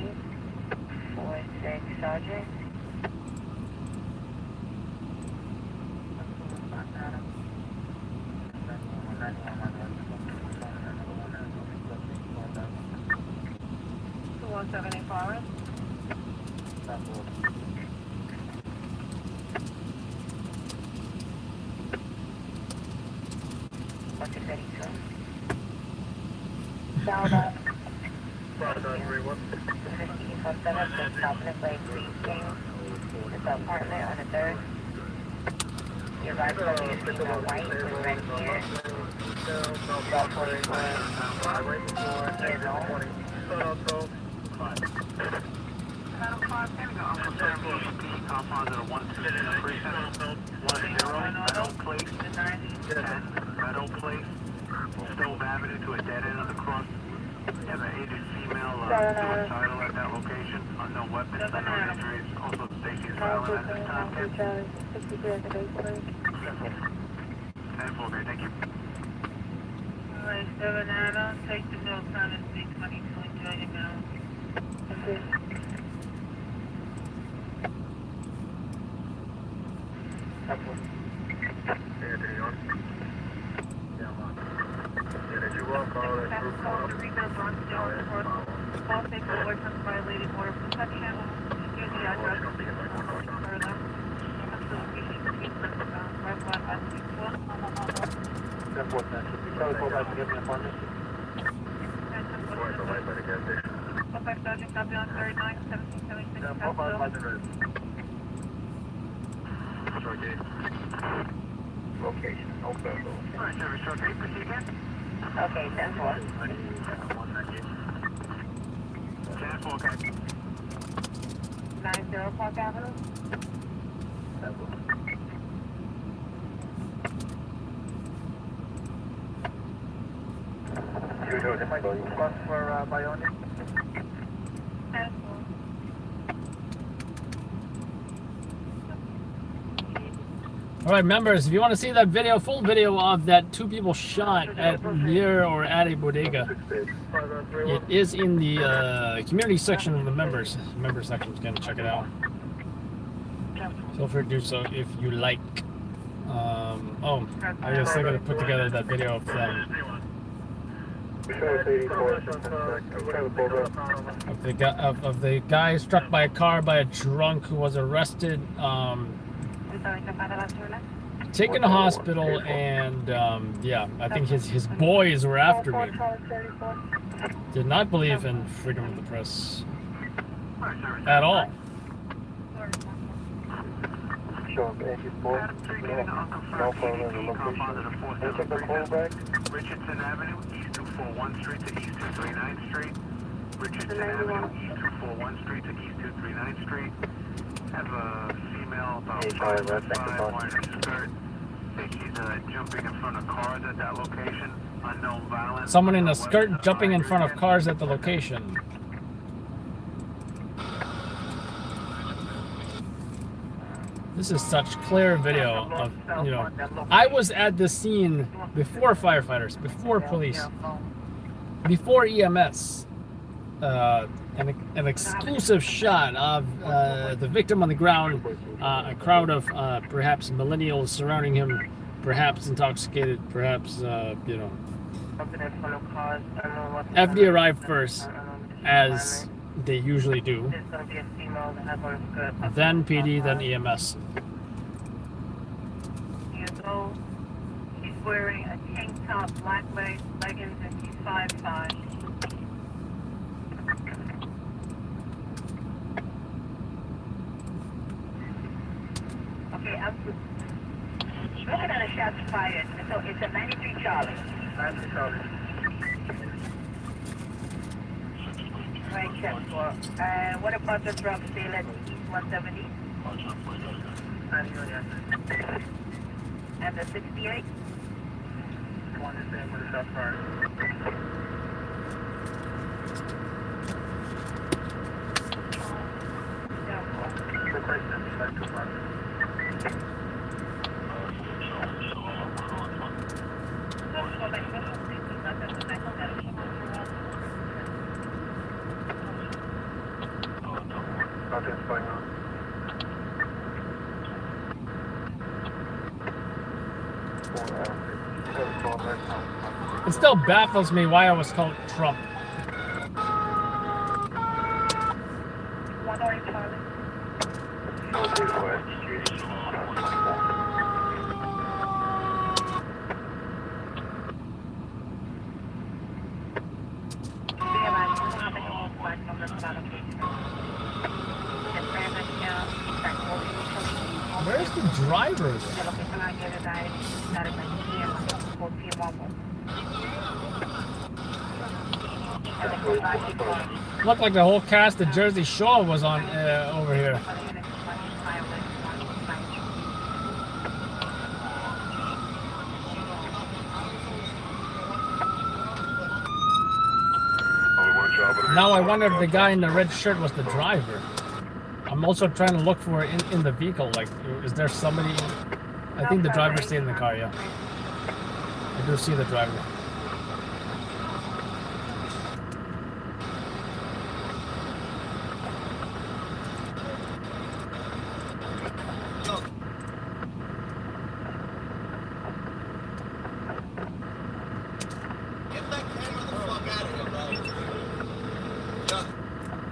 Speaker 3: 4-6 Sergeant. calling? What's your city, sir? Shout out. 15 for setup, just stopping at Lake King. It's the apartment on the 3rd. Your right side is female white with red hair. About 44 years old.
Speaker 9: Meadow Place, Stove Avenue to a dead end of the cross. Have an aged female suicidal at that location. Unknown weapons, unknown injuries. Also, Stacy's violent at this time. 10-4, okay, thank you.
Speaker 3: Alright, 7 Adam, take the notes on the 322 and join it now. Okay.
Speaker 9: Anthony on. Yeah, I'm on. Yeah, did you walk all that group call?
Speaker 3: All paperwork has violated order of protection. Here's the address. Further. Sergeant, copy on 39, 1776.
Speaker 9: Location, no federal. Alright, service truck, can you proceed again?
Speaker 3: Okay, 10-4.
Speaker 9: 10-4, okay.
Speaker 3: 90 Park Avenue.
Speaker 9: You do it, am I going to bus for Bionic?
Speaker 3: 10-4.
Speaker 1: All right, members, if you want to see that video, full video of that 2 people shot at near or at a bodega, it is in the community section of the members section. You can check it out. Feel free to do so if you like. Oh, I guess I gotta put together that video of them. Of the guy struck by a car by a drunk who was arrested, taken to hospital, and yeah, I think his boys were after me. Did not believe in freedom of the press at all.
Speaker 9: Richardson Avenue, East 241 Street to East 239 Street. Richardson Avenue, East 241 Street to East 239 Street. Have a female about 5'5", wearing a skirt. Think she's jumping in front of cars at that location. Unknown violence.
Speaker 1: Someone in a skirt jumping in front of cars at the location. This is such clear video of, you know, I was at the scene before firefighters, before police, before EMS. An exclusive shot of the victim on the ground, a crowd of perhaps millennials surrounding him, perhaps intoxicated, perhaps, you know. FD arrived first, as they usually do. Then PD, then EMS.
Speaker 3: He's wearing a tank top, black leggings, and he's 5'5". Okay, I'm looking at a shots fired. So it's a 93 Charlie.
Speaker 9: 93 Charlie.
Speaker 3: Right, check for. What about the drug sale at East 170? And the 68?
Speaker 9: One is in with the shot fired. Nothing's going on.
Speaker 1: It still baffles me why I was called Trump. driver is it? Looked like the whole cast of Jersey Shore was on over here. Now I wonder if the guy in the red shirt was the driver. I'm also trying to look for it in the vehicle. Like, is there somebody? I think the driver stayed in the car, yeah. I do see the driver.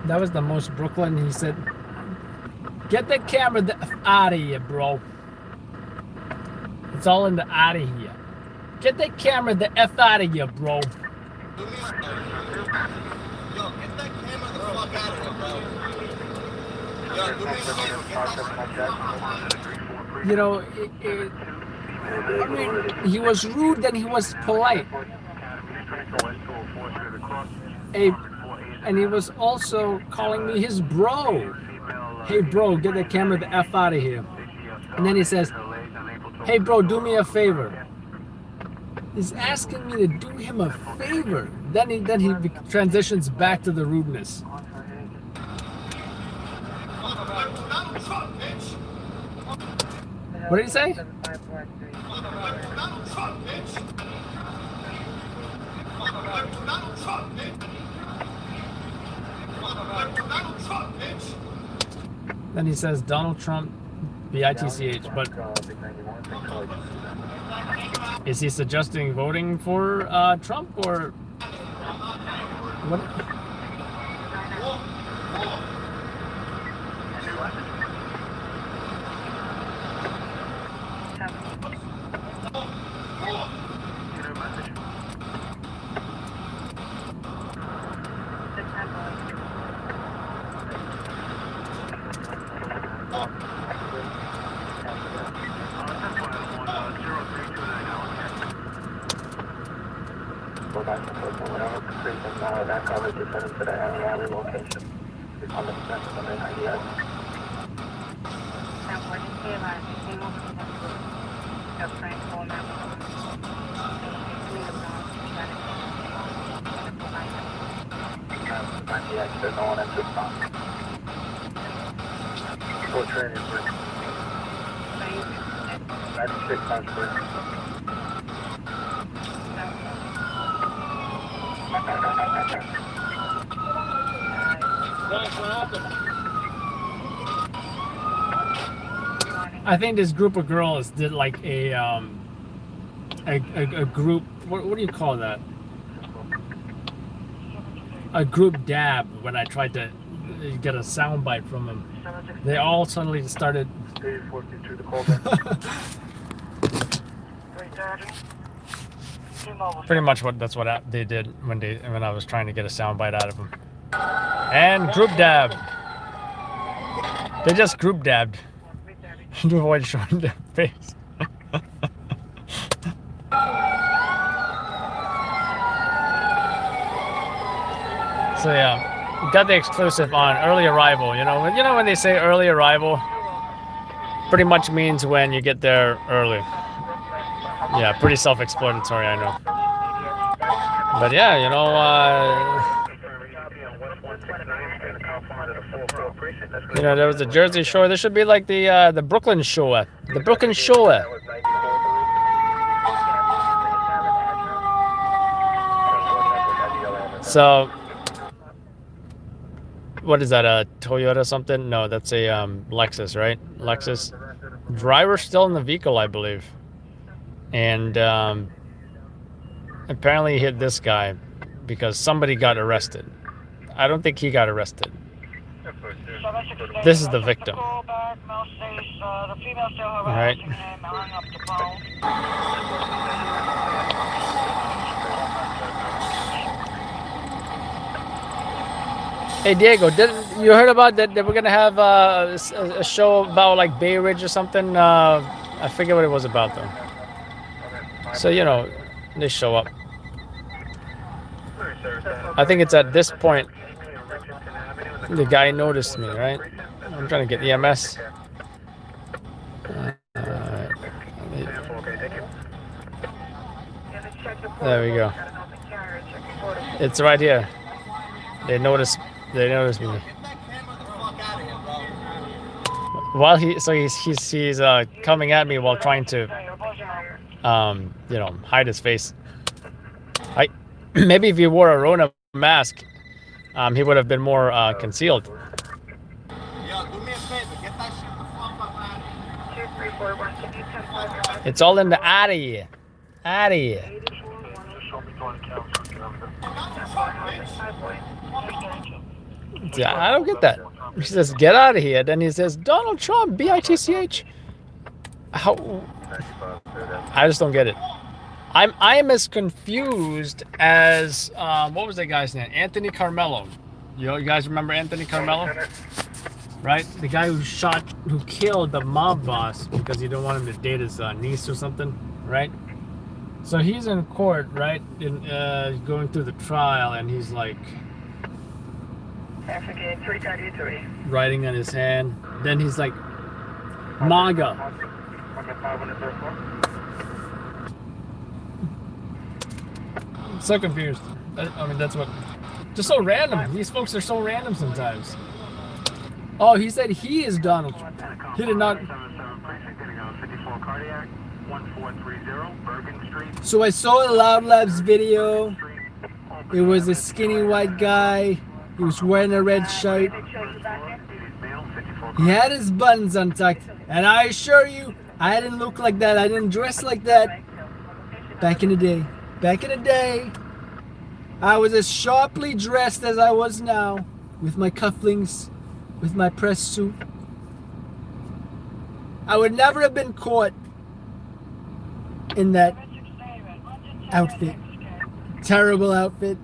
Speaker 1: That was the most Brooklyn. He said, "Get the camera out of here, bro. It's all in the out of here. Get the camera the F out of here, bro."
Speaker 6: Yo, get that camera the fuck out of here, bro. Yo, do me a favor.
Speaker 1: You know, I mean, he was rude, then he was polite. And he was also calling me his bro. Hey, bro, get the camera the F out of here. And then he says, hey, bro, do me a favor. He's asking me to do him a favor. Then he transitions back to the rudeness. What did he say? Then he says Donald Trump, B-I-T-C-H, but is he suggesting voting for Trump or what?
Speaker 2: That coverage is set into the alley location. On the center of the IDS. There's no one in this spot. Full training, please. 96 times, please.
Speaker 1: I think this group of girls did like a group. What do you call that? A group dab. When I tried to get a soundbite from them, they all suddenly started. Pretty much that's what they did when I was trying to get a soundbite out of them. And group dab. They just group dabbed to avoid showing their face. So yeah, we got the exclusive on early arrival. You know when they say early arrival, pretty much means when you get there early. Yeah, pretty self-explanatory, I know. But yeah, there was the Jersey Shore. There should be like the Brooklyn Shore. The Brooklyn Shore. So, what is that? A Toyota or something? No, that's a Lexus, right? Lexus. Driver still in the vehicle, I believe. And apparently he hit this guy because somebody got arrested. I don't think he got arrested. This is the victim. Right. Hey Diego, you heard about that? That we're gonna have a show about like Bay Ridge or something I forget what it was about though. So you know, they show up. I think it's at this point the guy noticed me, right? I'm trying to get EMS. There we go. It's right here. They noticed me. While he's coming at me while trying to you know, hide his face. Maybe if he wore a Rona mask, he would have been more concealed.
Speaker 6: Yo, do me a favor, get that shit the fuck up out of here.
Speaker 1: It's all in the out of here. Out of here. Yeah, I don't get that. He says, get out of here. Then he says, Donald Trump, B-I-T-C-H. How? I just don't get it. I am as confused as, what was that guy's name? Anthony Carmelo. You guys remember Anthony Carmelo? Right? The guy who killed the mob boss because he didn't want him to date his niece or something, right? So he's in court, right? Going through the trial, and he's like writing on his hand. Then he's like, MAGA. I'm so confused. I mean, that's what. Just so random. These folks are so random sometimes. Oh, he said he is Donald Trump. He did not. So I saw a Loud Labs video. It was a skinny white guy. He was wearing a red shirt. He had his buttons untucked. And I assure you, I didn't look like that. I didn't dress like that. Back in the day. Back in the day, I was as sharply dressed as I was now. With my cufflinks. With my press suit. I would never have been caught in that outfit. Terrible outfit.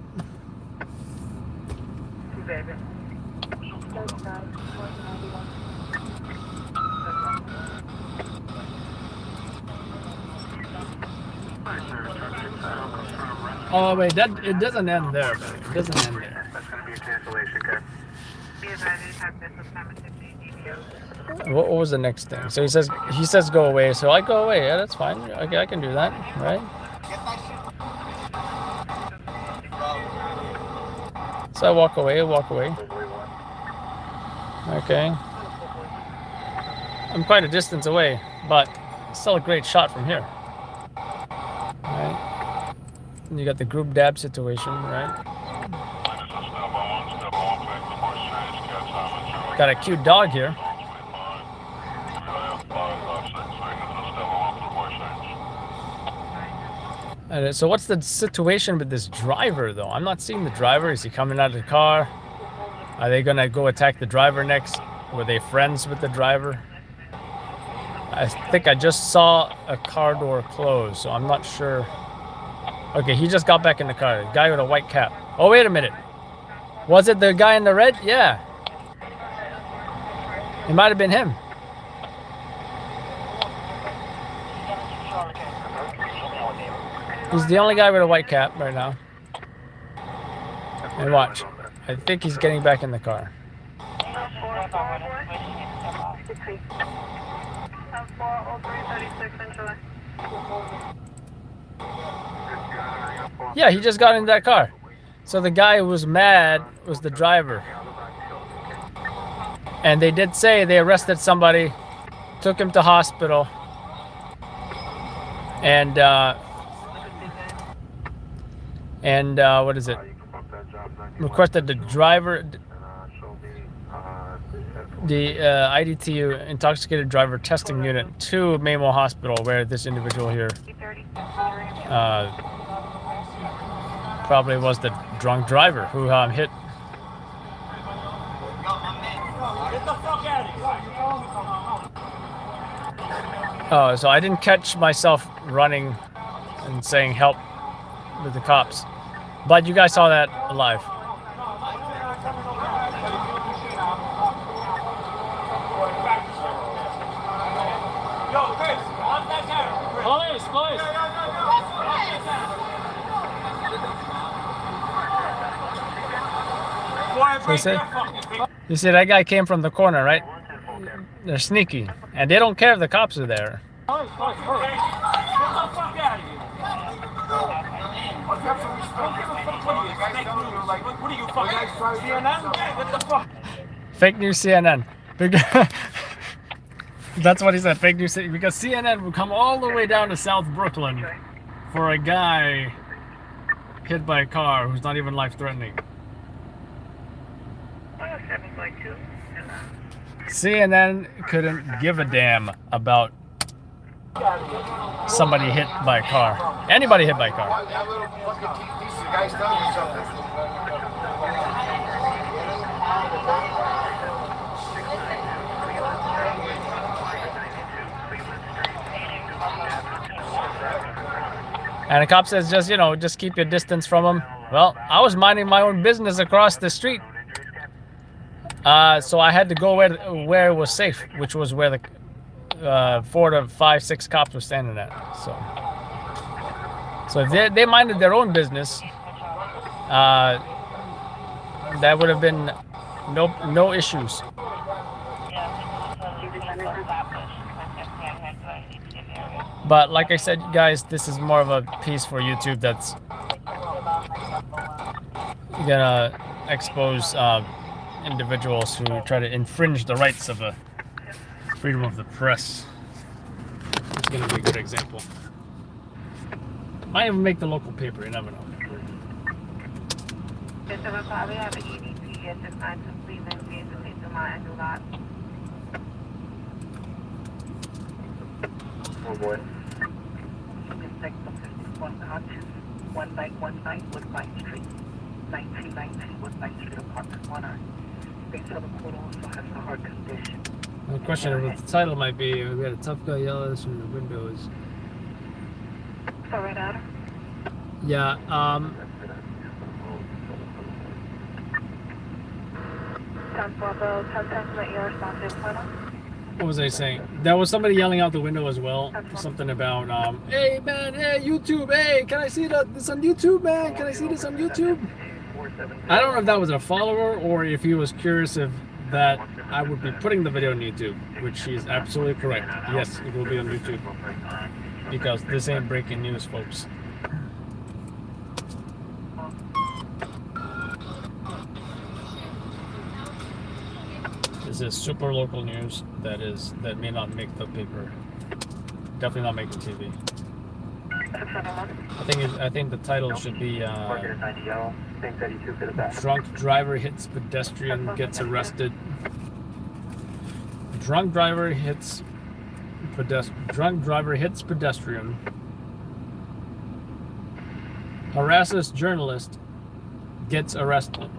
Speaker 1: Oh wait, it doesn't end there, man. It doesn't end there.
Speaker 9: That's going to be a cancellation, okay?
Speaker 1: What was the next thing? So he says go away, so I go away. Yeah, that's fine. Okay, I can do that, right? So I walk away. Okay. I'm quite a distance away, but still a great shot from here. Right? And you got the group dab situation, right? Got a cute dog here. So what's the situation with this driver, though? I'm not seeing the driver. Is he coming out of the car? Are they gonna go attack the driver next? Were they friends with the driver? I think I just saw a car door close, so I'm not sure. Okay, he just got back in the car. The guy with a white cap. Oh, wait a minute. Was it the guy in the red? Yeah. It might have been him. He's the only guy with a white cap right now. And watch. I think he's getting back in the car. Yeah, he just got in that car. So the guy who was mad was the driver. And they did say they arrested somebody, took him to hospital, and what is it? Requested the driver, the IDTU, intoxicated driver testing unit, to Mamo Hospital, where this individual here probably was the drunk driver who hit. Oh, so I didn't catch myself running and saying help with the cops. But you guys saw that live.
Speaker 7: Yo, Chris,
Speaker 1: They said, you see that guy came from the corner, right? They're sneaky, and they don't care if the cops are there.
Speaker 7: Get the fuck out of here. What are you, fucking CNN? Get the fuck.
Speaker 1: Fake news CNN. That's what he said, fake news, because CNN will come all the way down to South Brooklyn for a guy hit by a car who's not even life-threatening. CNN couldn't give a damn about somebody hit by a car. Anybody hit by a car.
Speaker 8: That little fucking piece of the guy's telling you something.
Speaker 1: And the cop says, just keep your distance from him. Well, I was minding my own business across the street. So I had to go where it was safe, which was where the 4 to 5, 6 cops were standing at. So if they minded their own business, that would have been no issues. But like I said, guys, this is more of a piece for YouTube that's gonna expose individuals who try to infringe the rights of the freedom of the press. It's gonna be a good example. Might even make the local paper, you never know.
Speaker 2: Oh boy.
Speaker 3: One night Woodbine Street, 1919 Woodbine Street, apartment 1. They tell the court also has a heart condition.
Speaker 1: The question of the title might be, we had a tough guy yell at us from the windows.
Speaker 3: Sorry, Adam.
Speaker 1: Yeah, what was I saying? There was somebody yelling out the window as well. Something about, hey man, hey YouTube, hey, can I see this on YouTube, man? Can I see this on YouTube? I don't know if that was a follower or if he was curious if that I would be putting the video on YouTube, which he is absolutely correct. Yes, it will be on YouTube. Because this ain't breaking news, folks. This is super local news that may not make the paper. Definitely not make the TV. I think the title should be drunk driver hits pedestrian, gets arrested. Drunk driver hits pedestrian. Harasses journalist, gets arrested.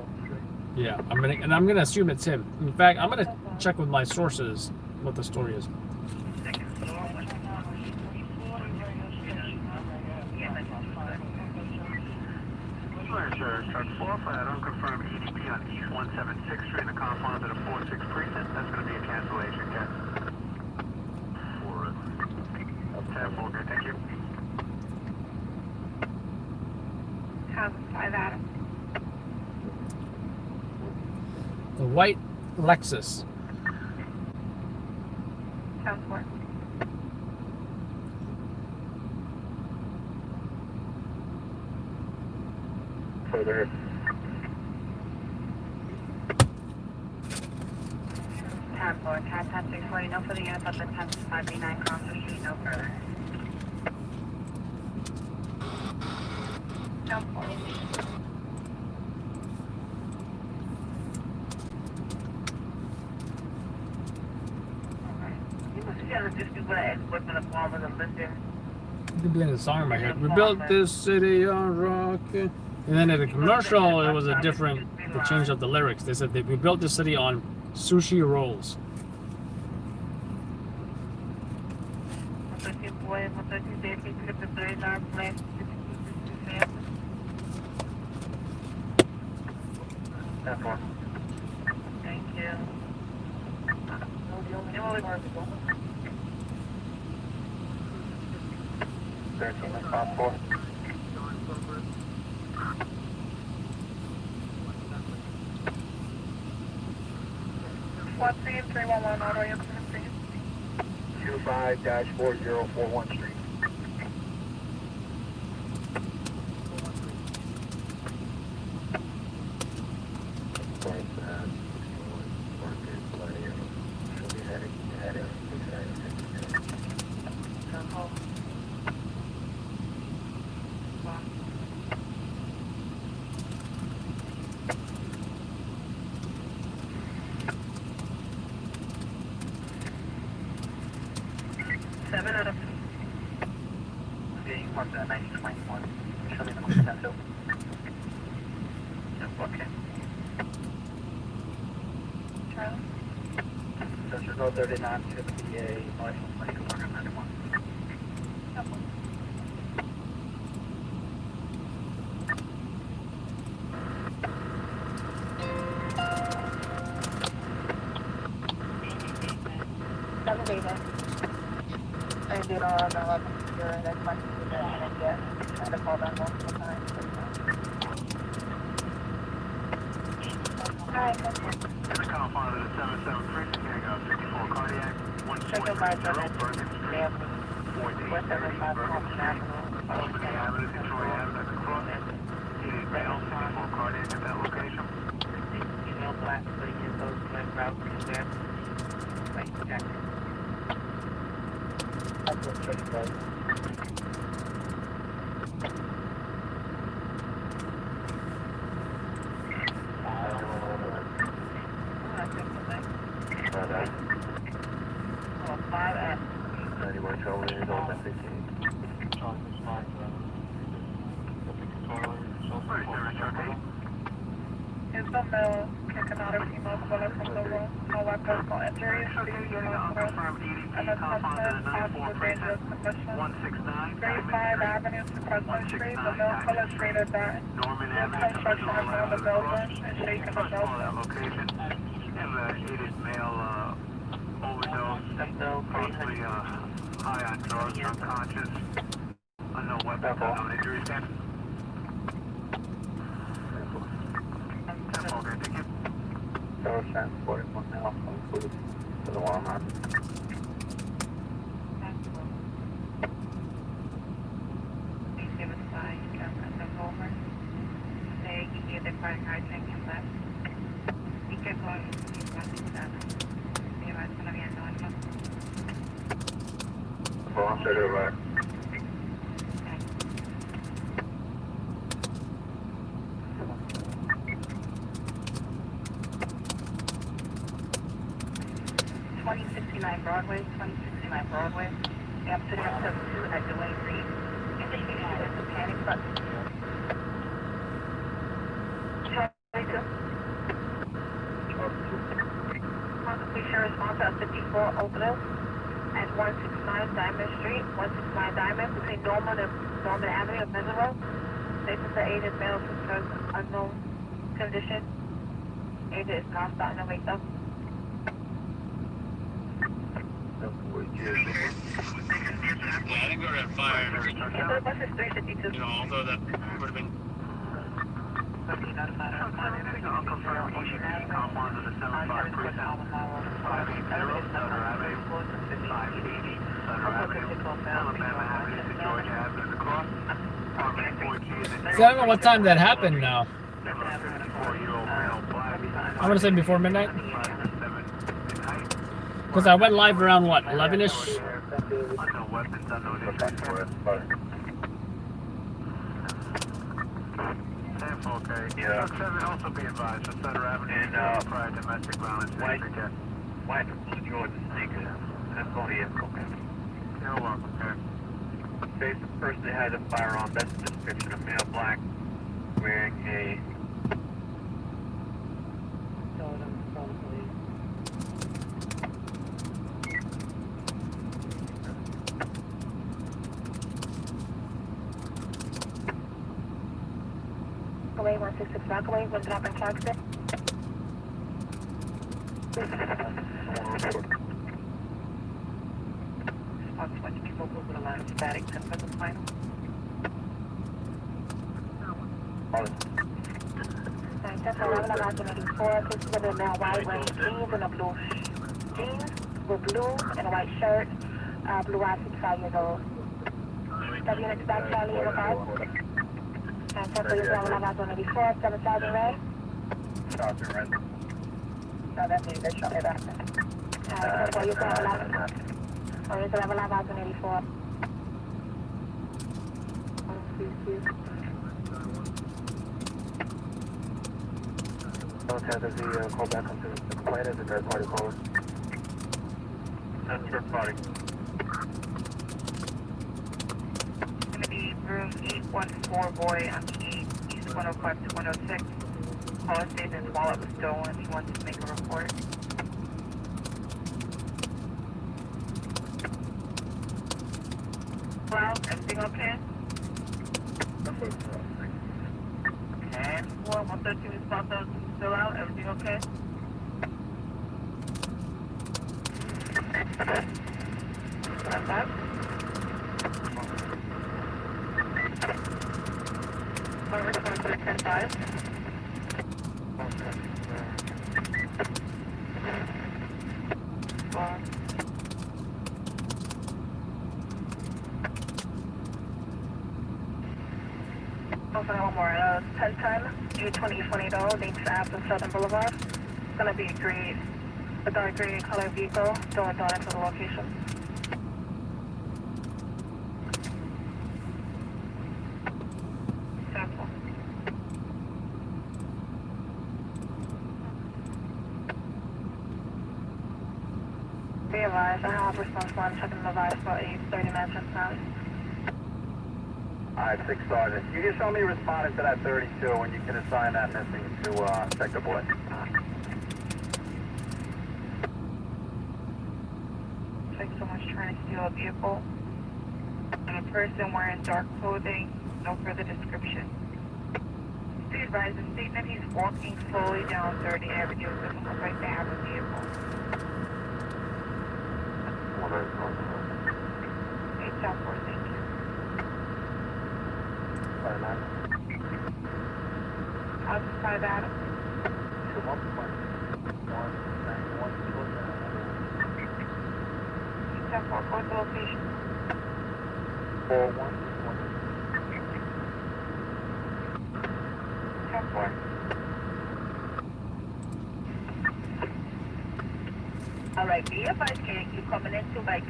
Speaker 1: Yeah, I'm gonna assume it's him. In fact, I'm gonna check with my sources what the story is.
Speaker 9: Truck 4 for that unconfirmed EDP on East 176th Street in the confines of the 46 precinct. That's going to be a cancellation, Ken. 10-4, okay, thank you.
Speaker 3: Five Adam.
Speaker 1: The white Lexus.
Speaker 3: Sounds good.
Speaker 2: Further.
Speaker 3: Tab 4, tab 640, no further units up to 10-539 Congress Street, no further. Tab 4. You must see how this is what I equipment of bombers and lifting.
Speaker 1: You could be in the song in my head. We built this city on rock. And then in the commercial, it was a different. They changed up the lyrics. They said we built this city on sushi rolls.
Speaker 2: That's one.
Speaker 3: Thank you.
Speaker 2: 13, that's 5-4.
Speaker 3: 13-311 auto, you can proceed.
Speaker 4: 25-4041 Street. Sensors no 39 to the PA, license plate 191.
Speaker 3: I did all the 11 during that question and yet I had to call them multiple times. Alright,
Speaker 9: It's California to the 773, securing 54 cardiac, 140 Bergen Street, 4830 Bergen Street, Albany Avenue, Detroit Avenue, at the cross, needed mail, 54 cardiac at that location.
Speaker 3: Email black, putting in those left routes there. Right, check. That's what's pretty good. Is the male kicking out a female bullet from the room? No weapons, no injuries, please do not press. And the substance possible dangerous condition. 35 Avenue to President Street, the male illustrated that reconstruction around the building and shaking the building.
Speaker 9: Location. Aided male overdose, possibly high on drugs, unconscious, unknown weapons, unknown injuries. Okay, thank you.
Speaker 2: So transport one now, include to the Walmart.
Speaker 3: Please give us a sign, camera, the over. Say you hear the credit card checking left. Be careful, you're passing that. You're right, gonna be annoying.
Speaker 2: Go on, straight over.
Speaker 3: 2069 Broadway, 2069 Broadway. Amsterdam 72 at Delane Reed. Indication is a panic button. Charlie 2. Possibly share response at 54 Overdose at 169 Diamond Street, 169 Diamond between Norman and Norman Avenue and Miserable. Statement the aid is male to serve unknown condition. Aid is not starting to wake up.
Speaker 9: Yeah, I didn't go to that fire.
Speaker 3: The bus is 352.
Speaker 9: You know, although that would have been. I'll confirm East California to the 75 precinct. 580 Sutter Avenue, 580 Sutter Avenue, Alabama Avenue to Georgia Avenue across.
Speaker 1: See, I don't know what time that happened now. I want to say before midnight. Because I went live around what, 11ish?
Speaker 9: Unknown weapons, unknown injuries. Okay. Yeah. Seven, also be advised for Sutter Avenue and prior domestic violence.
Speaker 2: White Georgia sneaker. That's only it. Okay.
Speaker 9: You're welcome,
Speaker 2: Face the person that has a firearm. That's the description of male black wearing a.
Speaker 3: Away 166 Rockaway, what's up in Clarkston? Response to bunch of people who would allow static symptoms final. Thank That's all I'm about to 84. This is the now white wearing jeans and a blue jeans with blue and a white shirt. Blue eyes, 65 years old. W next back Charlie in the car. And Temple is now about to 84. 7,000 red.
Speaker 5: 7,000 red.
Speaker 3: No, that's me. That's Charlie back. Alright, Temple, you can have 11. Oh, you can have 11,084.
Speaker 5: Don't have the call back onto the complaint as a third party caller. That's third party.
Speaker 3: Gonna be room 814 boy on the 8, East 105 to 106. Caller states his wallet was stolen. He wants to make a report. Hello, everything okay? Okay, 113 is popped out, still out, everything okay? That's that? Over to 135. Also, one more. 1010, 820 Links Ave and Southern Boulevard. It's gonna be a dark gray color vehicle, going down into the location. Sample. Be advised, I have response one checking the device for 8:30 Manchester County.
Speaker 5: Alright, 6 Sergeant. You can show me responding to that 32 and you can assign that missing to Sector Boy.
Speaker 3: Like someone's trying to steal a vehicle. And a person wearing dark clothing, no further description. Be advised, the statement he's walking slowly down 30 Avenue doesn't look like they have a vehicle. 874, thank you. I'll just try that. 874, go to the location.
Speaker 5: 41.
Speaker 3: 10-4. Alright, be advised, gang, you coming in 2 bikes.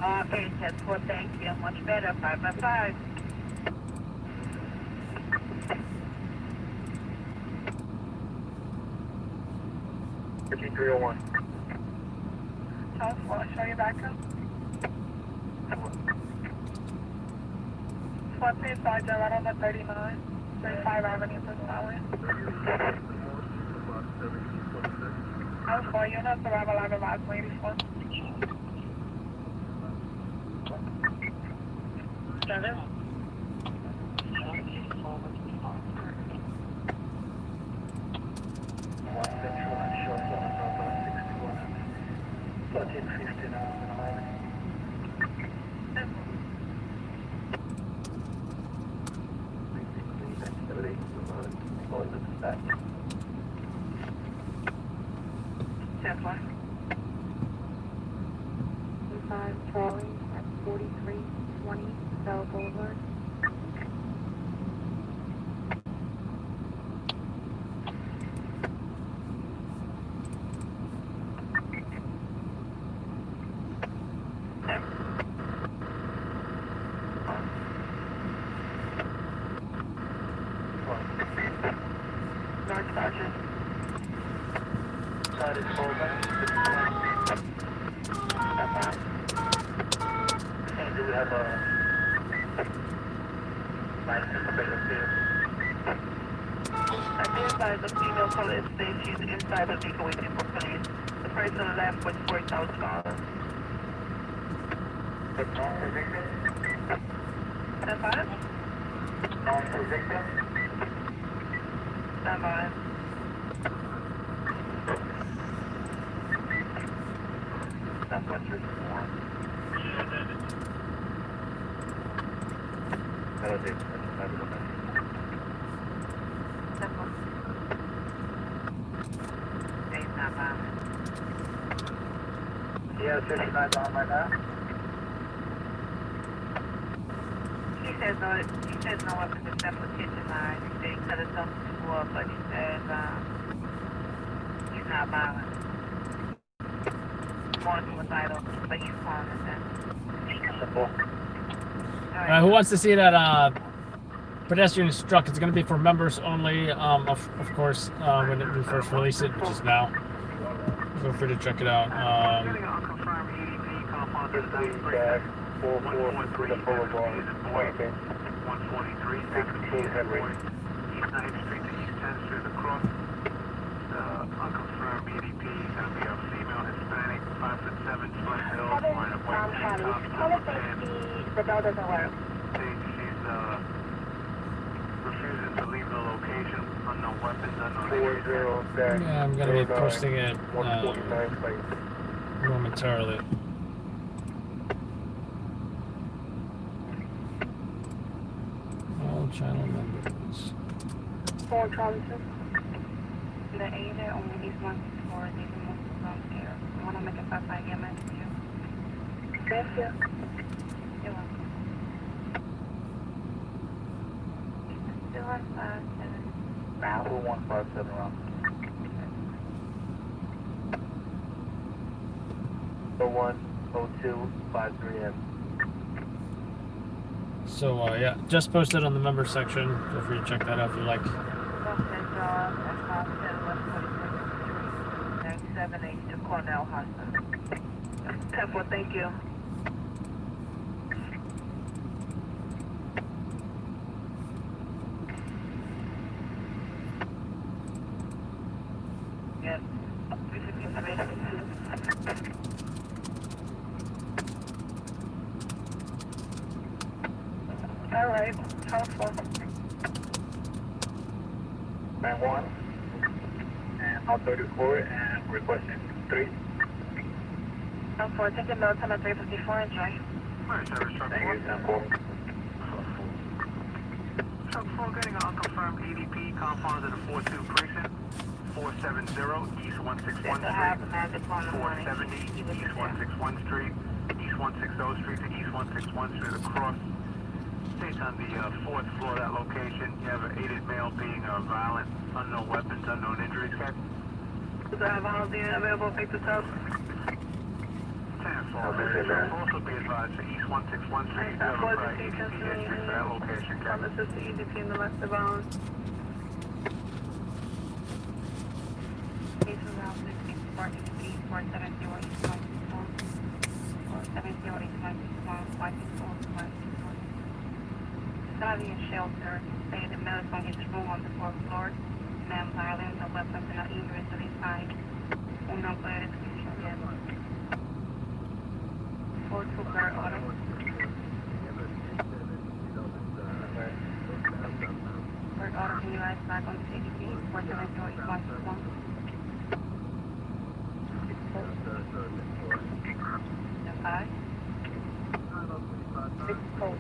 Speaker 3: Okay, 10-4, thank you. Much better, 5x5.
Speaker 5: 15301.
Speaker 3: 10-4, show your backup. SWAT team Sergeant, right on the 39, 35 Avenue, Valley. I'm 4 units, arrival at about 84. 7. Temple. 5 Charlie at 4320 Bell Boulevard. North Sergeant.
Speaker 5: Side is full back. And do we have a license plate up here?
Speaker 3: I be advised the female police says she's inside the vehicle waiting for police. The person left with $4,000.
Speaker 5: But not for victim?
Speaker 3: Stand by.
Speaker 5: Not for victim?
Speaker 3: Stand by. That's what's written.
Speaker 2: Yeah, 59's on right now.
Speaker 3: She says no weapons except for kitchen knives. He said he cut himself before, but he says he's not violent. More suicidal, but he's calling us in.
Speaker 2: Simple.
Speaker 1: Who wants to see that pedestrian struck? It's going to be for members only, of course, when we first release it, which is now. Feel free to check it out.
Speaker 9: Getting unconfirmed EDP compound to the 9th Street.
Speaker 2: 443 Boulevard, appointment.
Speaker 9: 143,
Speaker 2: 16 Henry.
Speaker 9: East 9th Street to East 10th Street across. Unconfirmed EDP is going to be a female Hispanic, 5'7", slight build, wearing a white tank top, silver pants.
Speaker 3: The bell doesn't work.
Speaker 9: She's refusing to leave the location. Unknown weapons, unknown injuries.
Speaker 2: 40
Speaker 1: Yeah, I'm going to be posting it
Speaker 2: 149 plate.
Speaker 1: momentarily. All channel members.
Speaker 3: 4 Robinson. The agent only needs one for the most from here. I want to make a 5-5 get message to you. Thank you. You're welcome. Still on 5-7 route.
Speaker 2: 4157 round. 010253M.
Speaker 1: So, yeah, just posted on the member section. Feel free to check that out if you like.
Speaker 3: Okay, that's 782 Cornell Hospital. 10-4, thank you. Yep. All right, helpful.
Speaker 2: 91. And I'll 34 and requesting 3.
Speaker 3: Helpful, take a note on the 354 and join.
Speaker 9: Alright, service truck 4.
Speaker 2: Thank you, 10-4.
Speaker 9: Truck 4 getting an unconfirmed EDP compound to the 42 precinct. 470 East 161 Street. 470 East 161 Street. East 160 Street to East 161 Street across. States on the 4th floor of that location. You have an aided male being violent, unknown weapons, unknown injuries.
Speaker 3: Does I have violent being available? Pick this up.
Speaker 9: 10-4. Also be advised for East 161 Street. You have a prior EDP history for that location.
Speaker 3: This is the EDP in the left of violence. East of Route 60, 460, 470 East 161. 470 East 161, 564, 564. Starting a shelter, say the male is going to his room on the 4th floor. Man violent, no weapons, and no injuries to his side. Uno puede description, yes. 4-2 Bird Auto. Bird Auto, can you guys back on the CDP? 470 East 161. The 5. 6 code.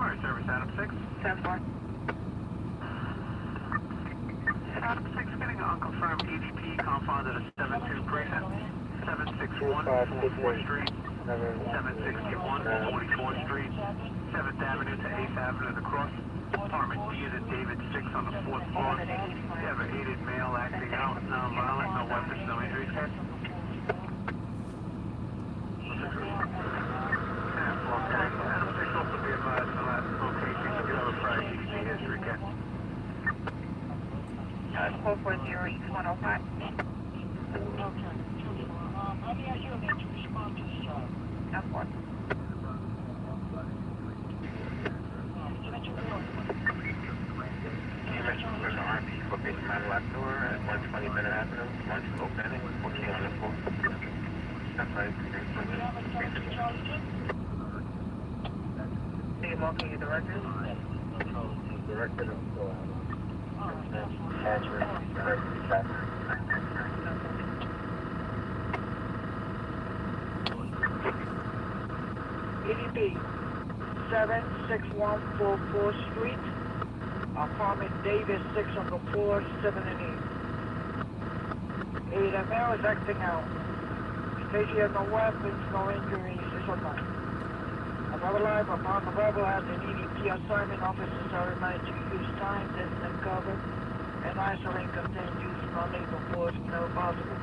Speaker 9: Alright, service Adam 6.
Speaker 3: 10-4.
Speaker 9: Adam 6 getting an unconfirmed EDP compound to the 72 precinct. 761 44th Street. 761 44th Street. 7th Avenue to 8th Avenue to cross. Apartment D is at David 6 on the 4th floor. You have an aided male acting out, non-violent, no weapons, no injuries. Also be advised the last location you do have a prior EDP history, okay?
Speaker 3: 440 East 105.
Speaker 11: Let me ask you a minute to respond to this job.
Speaker 3: Of course.
Speaker 9: There's an RP for Big Man Left Door at 120 Bennett Avenue. Lunch is open, 14 on the floor. That's right.
Speaker 3: Are you walking your director?
Speaker 2: Directed him.
Speaker 5: EDP 76144 Street, apartment Davis 6 on the floor, 7 and 8. The male is acting out. States he has no weapons, no injuries, it's okay. Above life, upon arrival at an EDP assignment, officers are reminded to use time, distance, and cover, and isolate contained use non-lethal force whenever possible.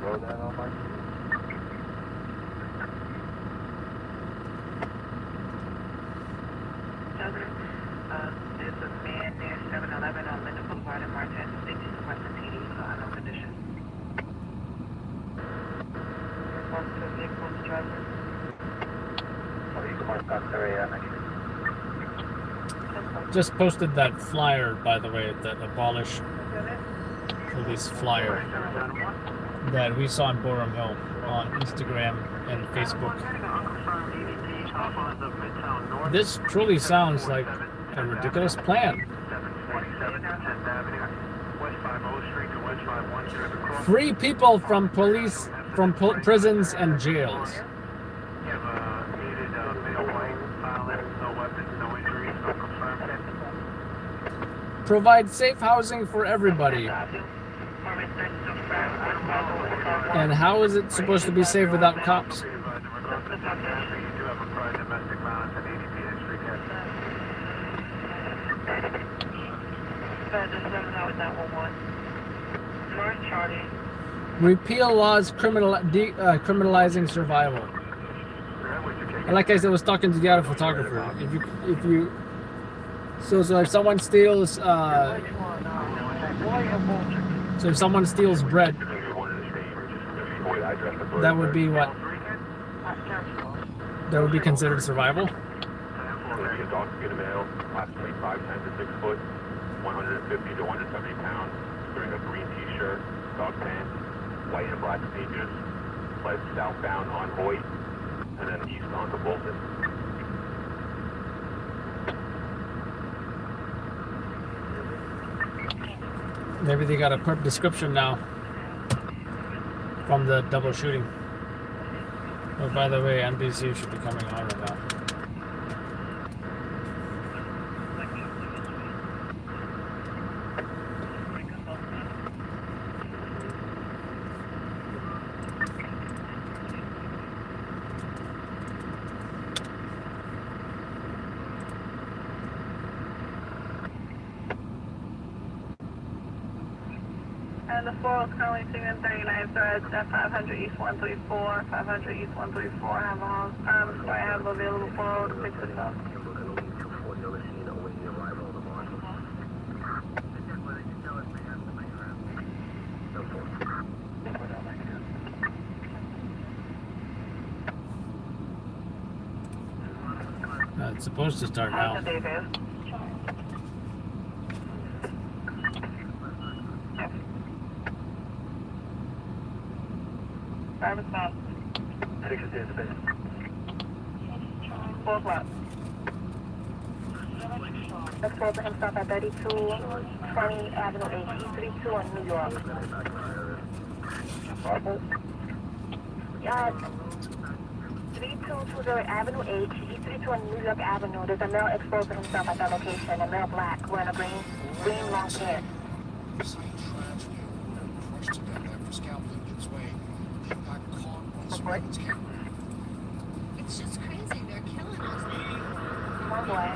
Speaker 4: Roll that on my
Speaker 5: There's a man near 7-Eleven on Linden Boulevard in Martin. They just requested PD, no condition. Response to vehicle's driver.
Speaker 1: Just posted that flyer, by the way, that abolish police flyer that we saw in Borum Hill on Instagram and Facebook. This truly sounds like a ridiculous plan. Free people from police, from prisons and jails. Provide safe housing for everybody. And how is it supposed to be safe without cops? Repeal laws criminalizing survival. And like I said, I was talking to the other photographer. So if someone steals, so if someone steals bread, that would be what? That would be considered survival?
Speaker 9: A dog skin male, approximately 5'10" to 6 foot, 150 to 170 pounds, wearing a green t-shirt, dog pants, white and black sneakers, fled southbound on Hoyt, and then east onto Bolton.
Speaker 1: Maybe they got a perp description now from the double shooting. Oh, by the way, NBC should be coming on right now.
Speaker 3: And the 4 is currently sitting in 39 threads at 500 East 134, 500 East 134. I have a house. I have available 4 to pick this up.
Speaker 1: It's supposed to start now.
Speaker 3: Driver's stop.
Speaker 5: 6 is in space.
Speaker 3: 4 o'clock. Explore for him stop at 3220 Avenue H, E32 in New York. 3220 Avenue H, E32 on New York Avenue. There's a male exposing himself at that location. A male black wearing a green long pants.
Speaker 13: It's just crazy. They're killing us.
Speaker 3: One boy.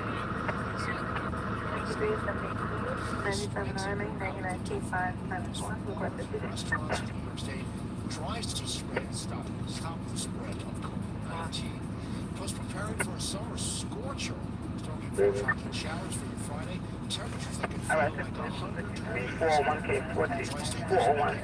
Speaker 3: 97 Army, 99 K5, 94. Requested today.
Speaker 10: Tries to spread and stop the spread of COVID-19. Plus preparing for a summer scorcher. Starting for chocolate showers for your Friday. Temperatures that can feel like
Speaker 5: 401K40. 401.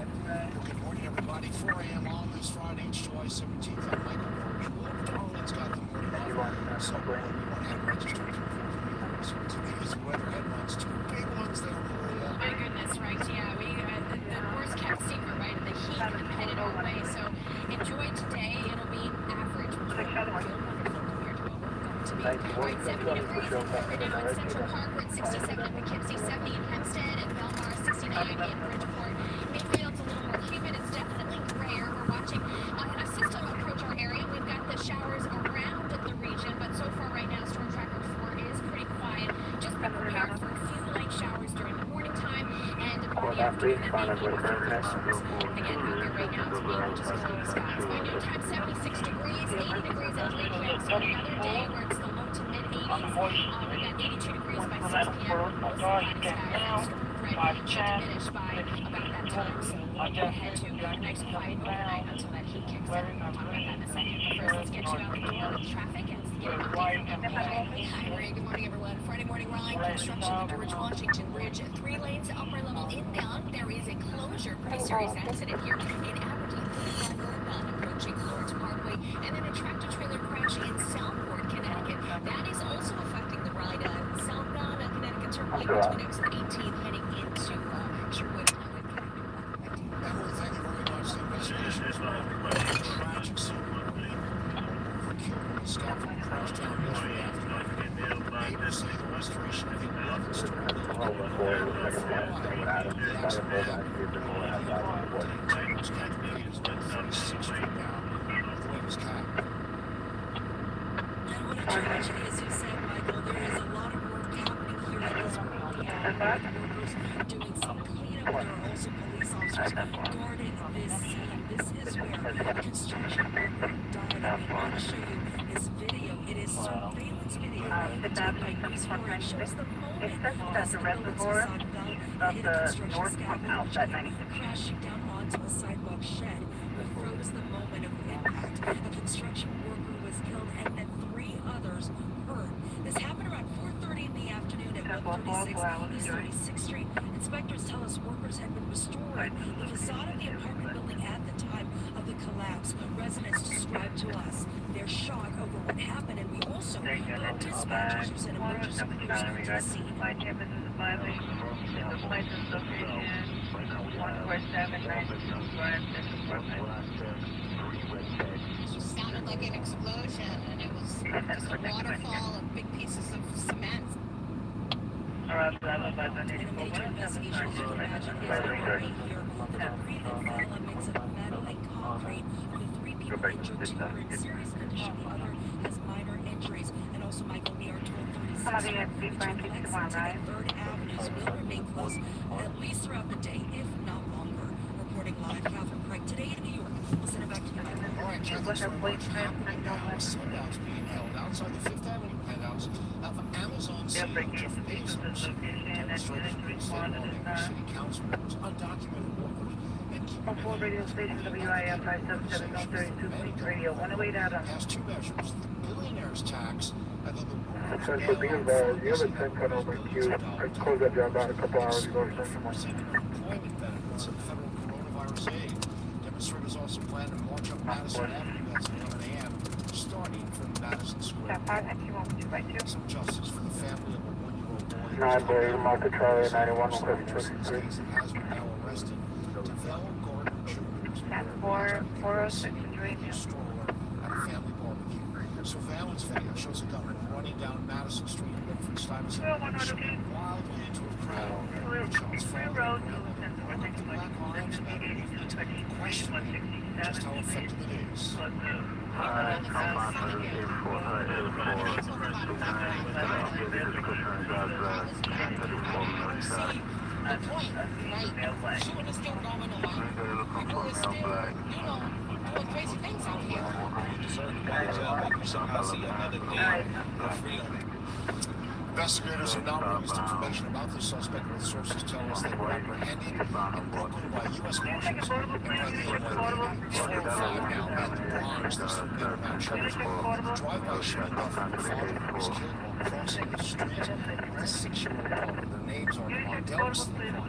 Speaker 10: Good morning, everybody. 4 a.m. on this Friday, it's July 17th. I'm Michael Burge. Will Darlin's got the morning off. So we won't have registered for next one to these weather headlines, two big ones there, Maria.
Speaker 13: My goodness, right? Yeah, we the worst kept secret, right? The heat headed our way. So enjoy today. It'll be average. Feel wonderful compared to what we're going to be. Right, 70 degrees right now in Central Park. We're at 67 in Poughkeepsie, 70 in Hempstead, and Belmar, 69 in Bridgeport. Mayfield's a little more humid. It's definitely grayer. We're watching a system approach our area. We've got the showers around the region, but so far right now, Storm Tracker 4 is pretty quiet. Just be prepared for a few light showers during the morning time and by the afternoon and maybe even thunderstorms. Again, out there right now, it's mainly just cloudy skies. By noontime, 76 degrees, 80 degrees at 3 p.m. So another day where it's the low to mid 80s. We got 82 degrees by 6 p.m. Mostly cloudy skies. Storm threat should diminish by about that time. So we're going to head to a nice quiet overnight until that heat kicks in. We'll talk about that in a second. But first, let's get you out the door with traffic and get an update from MPI. Hi, Ray. Good morning, everyone. Friday morning line construction on George Washington Bridge. 3 lanes, upper level inbound. There is a closure. Pretty serious accident here in Aberdeen. 35 northbound approaching Lawrence Parkway. And then a tractor trailer crash in Southport, Connecticut. That is also affecting the ride southbound Connecticut Turnpike between exit 18 heading into Sherwood.
Speaker 10: Emily, thank you very much. The investigation is on a tragic scene. Scaffold crashed down yesterday afternoon. Neighbors say the restoration of the 11th story
Speaker 16: And what a tragedy, as you said, Michael, there is a lot of work happening here at this workers doing some cleanup. There are also police officers guarding this scene. This is where a construction worker died. And we want to show you this video. It is surveillance video taken by News 4. It shows the moment as the buildings inside hit a construction scaffold crashing down onto a sidewalk shed. We froze the moment of impact. A construction worker was killed and then 3 others hurt. This happened around 4:30 in the afternoon at 136 East 36th Street. Inspectors tell us workers had been restoring the facade of the apartment building at the time of the collapse. Residents described to us their shock over what happened, and we also heard dispatchers who said emergency crews came to the scene.
Speaker 3: My campus is a violation. The license location 14792 Drive,
Speaker 13: It sounded like an explosion, and it was just a waterfall of big pieces of cement.
Speaker 3: Alright, blah, blah, blah,
Speaker 16: In a major investigation, you can imagine, is underway here. The debris that fell, a mix of metal and concrete. Of the 3 people injured, 2 are in serious condition. The other has minor injuries. And also, Michael, near 1236 between Lexington and 3rd Avenues will remain closed at least throughout the day, if not longer. Reporting live, Catherine Craig, today in New York. We'll send it back to you, Michael.
Speaker 10: All right, Catherine, so what's happening now? A sundown's being held outside the 5th Avenue penthouse of Amazon CEO Jeff Bezos. Demonstrating football City Council members, undocumented workers, and
Speaker 3: Full radio station WIF 577 Fleet Radio 108 Adam.
Speaker 10: passed 2 measures: the billionaire's tax and then the
Speaker 4: Central being involved, you have a 10-10 over queue. I closed that job out a couple hours ago or something.
Speaker 10: employment benefits and federal coronavirus aid. Demonstrators also plan to march up Madison Avenue at 11 a.m., starting from Madison Square. Some justice for the family of a 1-year-old boy.
Speaker 4: 9 Market Charlie 91
Speaker 10: 63 has been now arrested. DeVell Gardner Jr. was stroller at a family barbecue. Surveillance video shows a gunman running down Madison Street in Bedford-Stuyvesant, shooting wildly into a crowd. Shots fall on the ground. The Black Lives Matter movement questioning just how effective it is.
Speaker 13: The point, right? Shooting is still going on. People are still, doing crazy things out here.
Speaker 10: Investigators have now released information about the suspect, with sources telling us they were apprehended in Brooklyn by U.S. Marshals and by the NYC. 405 now at the Bronx. This will be about church. The drive-by shooting death of the father was killed while crossing the street with a 6-year-old daughter. Their names are Mardellis Vines.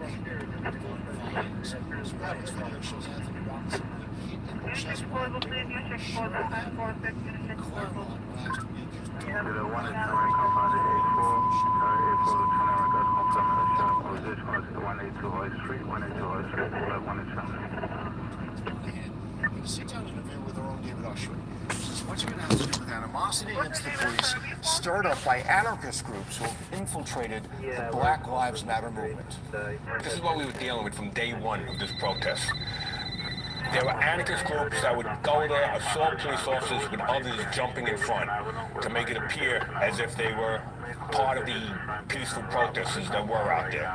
Speaker 10: Surveillance video shows Anthony Robinson hit in the chest by a Claremont last week. His daughter
Speaker 9: 182 High Street, 182 High Street, 1
Speaker 17: In a sit-down interview with our own David Usher, he says much of it has to do with animosity against the police stirred up by anarchist groups who have infiltrated the Black Lives Matter movement.
Speaker 18: This is what we were dealing with from day one of this protest. There were anarchist groups that would go there, assault police officers with others jumping in front to make it appear as if they were part of the peaceful protesters that were out there.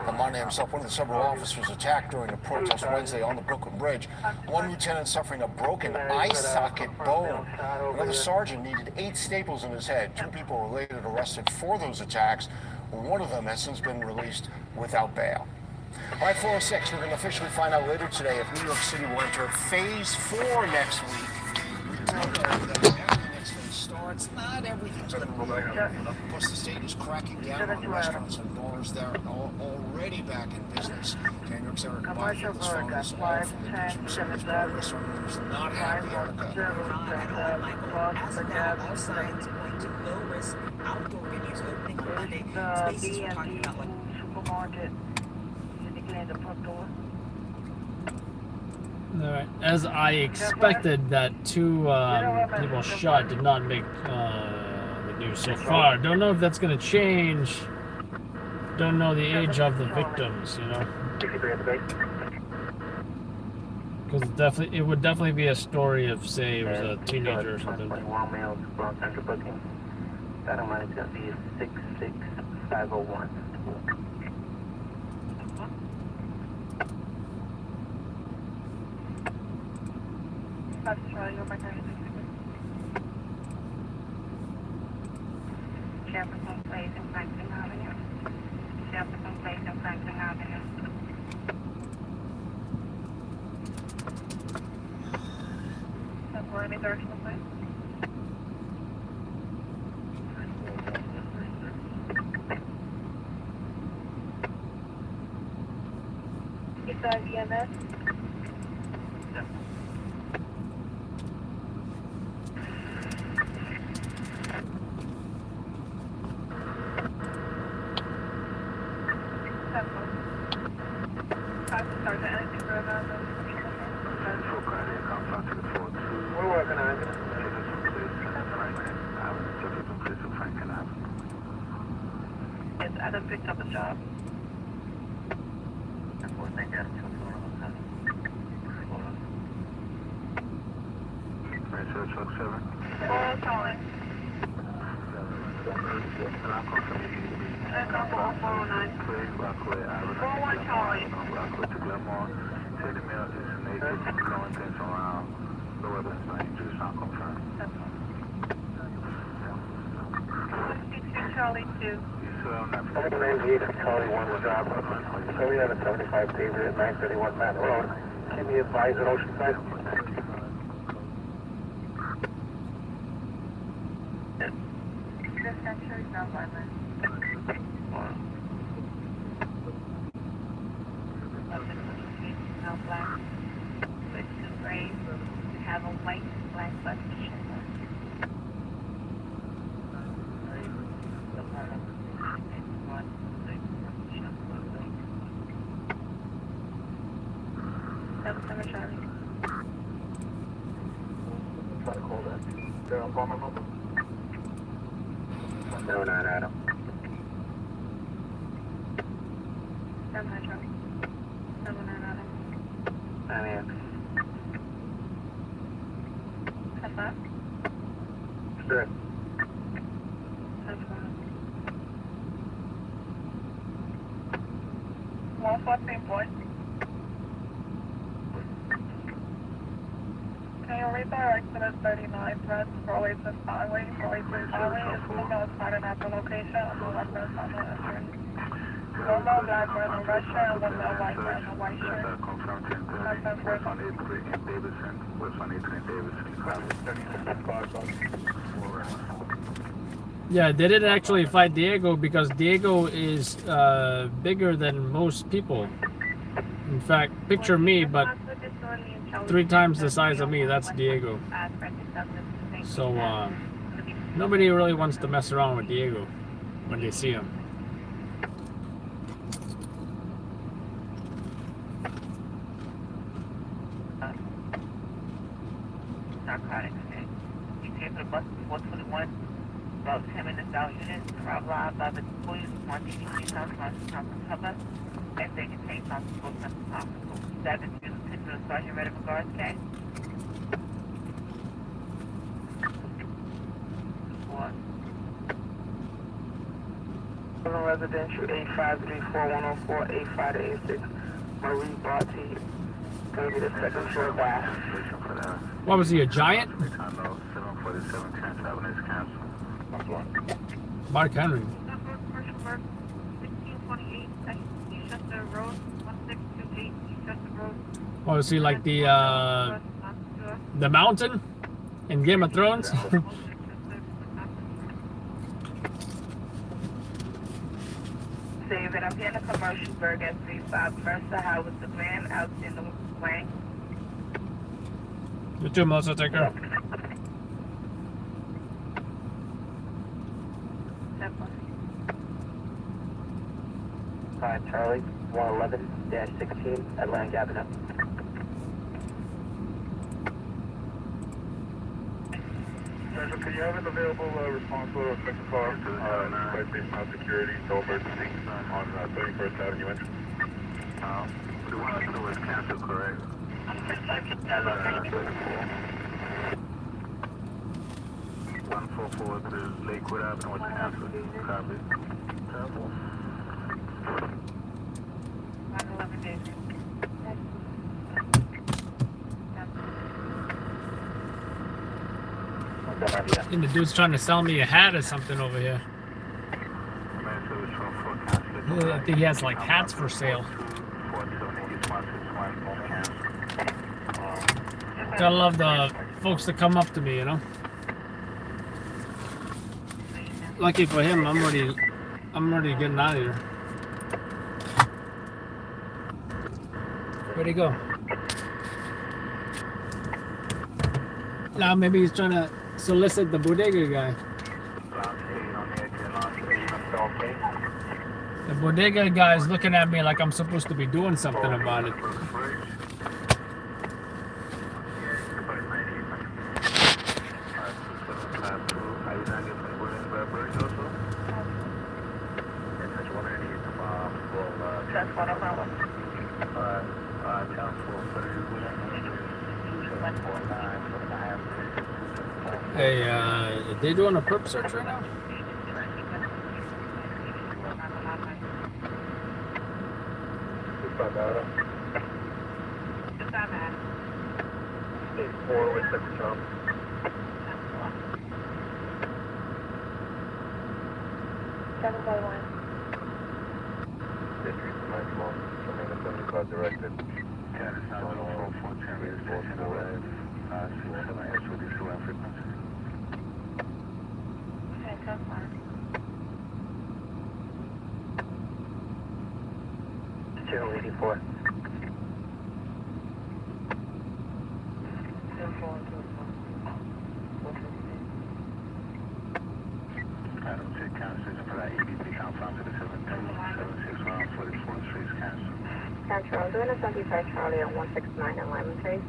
Speaker 17: Amanda himself, one of the several officers attacked during a protest Wednesday on the Brooklyn Bridge. One lieutenant suffering a broken eye socket bone. Another sergeant needed 8 staples in his head. 2 people were later arrested for those attacks. One of them has since been released without bail. All right, 406, we're going to officially find out later today if New York City will enter phase 4 next week. We tell you that after the next phase starts, not everything's going to be okay. Plus, the state is cracking down on restaurants and bars there and already back in business. New York's Eric Biden is phone is all from the Digital Service Bar restaurant owners not happy, Erica.
Speaker 16: As of now, all signs point to low-risk outdoor venues opening on Monday. Spaces we're talking about like
Speaker 3: supermarket. The front door.
Speaker 1: All right. As I expected, that 2 people shot did not make the news so far. Don't know if that's going to change. Don't know the age of the victims, you know. Because it would definitely be a story of, say, it was a teenager or something.
Speaker 2: That amount is going to be 66501.
Speaker 3: Jefferson Place and Franklin Avenue. Jefferson Place and Franklin Avenue. That's where any direction of place? Is that EMS?
Speaker 2: We're working on it.
Speaker 3: Yes, Adam picked up a job.
Speaker 2: That's what they got to do. Truck 7.
Speaker 3: Oh, calling. That's on 409. 41 Charlie.
Speaker 9: Rockwood to Glenmore. City Mill is naked. No intention around. The weather is not injuries, not confirmed.
Speaker 3: 162 Charlie 2.
Speaker 2: Charlie 1 was out. So we have a 75 David at 931 Manhattan Road. Can you advise at Oceanside?
Speaker 3: Dispatcher is not violent. Now black. Switch to gray. Have a white and black bus shipper. Charlie.
Speaker 2: Try to call that. They're on bomber number. 09 Adam.
Speaker 3: 7 Charlie. 7 Adam.
Speaker 2: 9X.
Speaker 3: That's that?
Speaker 2: Sure.
Speaker 3: That's fine. 114 point. Can you redirect to the 39 West Burlington Highway? Burlington Highway is not started at the location of the weapons on the entrance. One more black man in red shirt and one more white man in white shirt.
Speaker 9: West 183 in Davidson. West 183 in Davidson.
Speaker 1: Yeah, they didn't actually fight Diego because Diego is bigger than most people. In fact, picture me, but 3 times the size of me. That's Diego. So nobody really wants to mess around with Diego when they see him.
Speaker 3: 421. About 10 minutes out, units arrive live by the police, Martini Police House, Constance Cover, and they can take Constable Central Hospital. 7 to the Sergeant ready for guards, okay? 4. Residential 8534104 8586 Marie Barty. Gonna be the second floor back.
Speaker 1: What was he, a giant? Mark Henry. Oh, is he like the mountain in Game of Thrones?
Speaker 3: Save it. I'm here in a commercial burg at 35 Mercer. How was the van out in the lane?
Speaker 1: You too, Melissa. Take care.
Speaker 2: Hi, Charlie. 111-16 Atlantic Avenue.
Speaker 4: Central, can you have an available response for a second car? Flight station house security, no emergency on 31st Avenue entrance.
Speaker 2: The one I saw was canceled, correct? 144 to Lakewood Avenue was canceled. Copy. Travel.
Speaker 3: 111 days.
Speaker 1: I think the dude's trying to sell me a hat or something over here. I think he has like hats for sale. I love the folks that come up to me, you know. Lucky for him, I'm already getting out of here. Where'd he go? Now maybe he's trying to solicit the bodega guy. The bodega guy is looking at me like I'm supposed to be doing something about it. Hey, are they doing a perp search right now?
Speaker 2: Channel 84.
Speaker 9: Adam, check conversation for that EBP confirmed to the 7276 around 44th Street, cancel.
Speaker 3: Central, doing a 75 Charlie on 169 and Lyman Chase.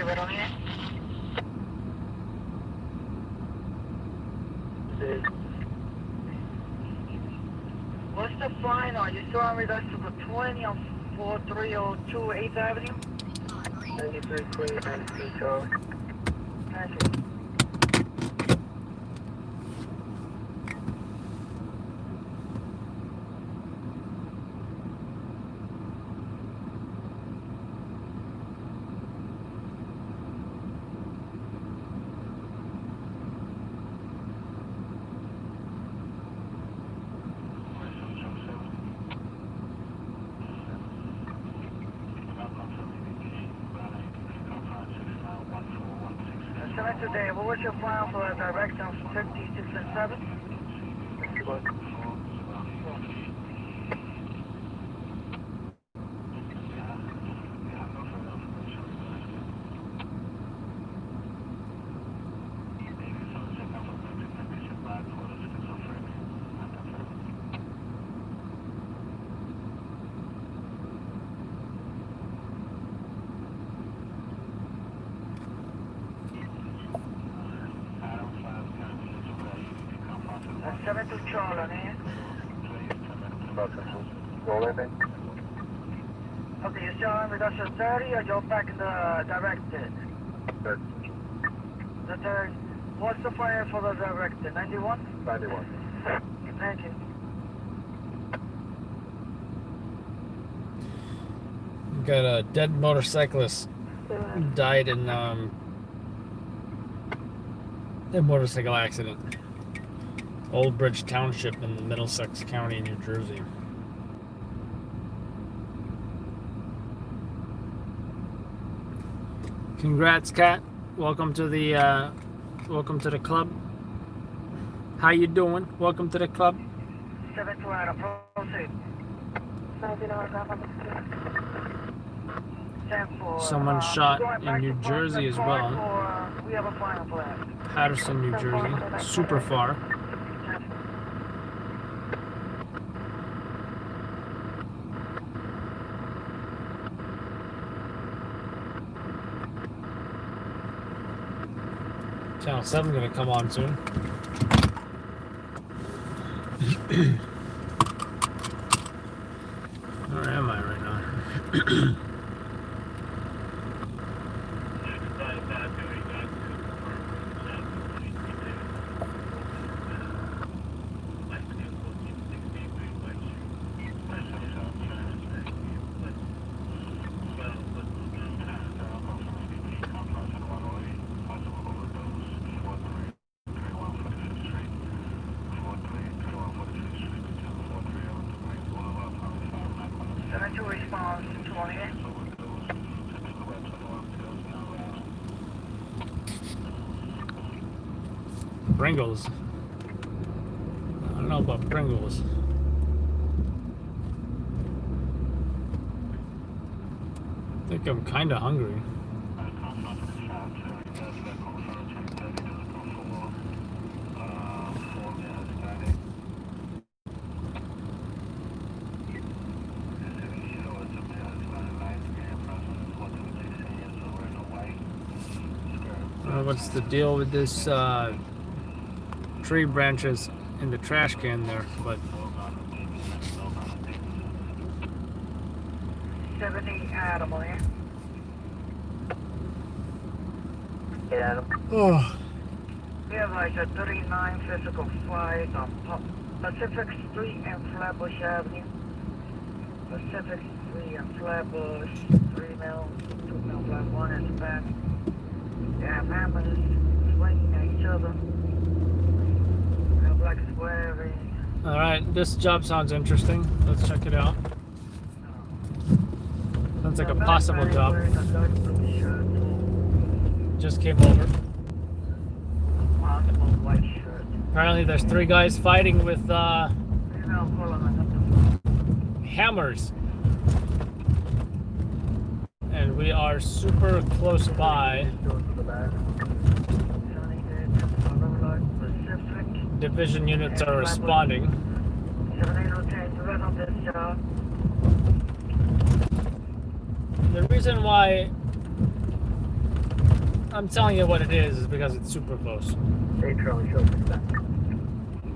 Speaker 3: Right on here. What's the fine on? You still on reducible 20 on 4302 8th Avenue? 93 93 Charlie. Thank you. today, what was your plan for direction 56 and 7? That's 7 to Charlie, man. Okay, you're still on reduction 30 or you're back in the directed? The third. What's the fire for the directed? 91?
Speaker 4: 91.
Speaker 3: Thank you.
Speaker 1: Got a dead motorcyclist died in a motorcycle accident. Old Bridge Township in Middlesex County, New Jersey. Congrats, Kat. Welcome to the club. How you doing? Welcome to the club.
Speaker 3: 7 to Adam, proceed.
Speaker 1: Someone shot in New Jersey as well.
Speaker 3: We have a final plan.
Speaker 1: Patterson, New Jersey. Super far. Channel 7 gonna come on soon. Where am I right now? Pringles. I don't know about Pringles. I think I'm kind of hungry. What's the deal with this tree branches in the trash can there? But
Speaker 3: 70 Adam on here. Hey Adam.
Speaker 1: Oh.
Speaker 3: We have like a 39 physical flight on Pacific Street and Flatbush Avenue. Pacific Street and Flatbush, 3 mil, 2 mil black, 1 is back. They have hammers swinging at each other. Black square.
Speaker 1: Alright, this job sounds interesting. Let's check it out. Sounds like a possible job. Just came over. Apparently there's 3 guys fighting with hammers. And we are super close by. Division units are responding. The reason why I'm telling you what it is because it's super close.
Speaker 3: Hey, Charlie, show me that.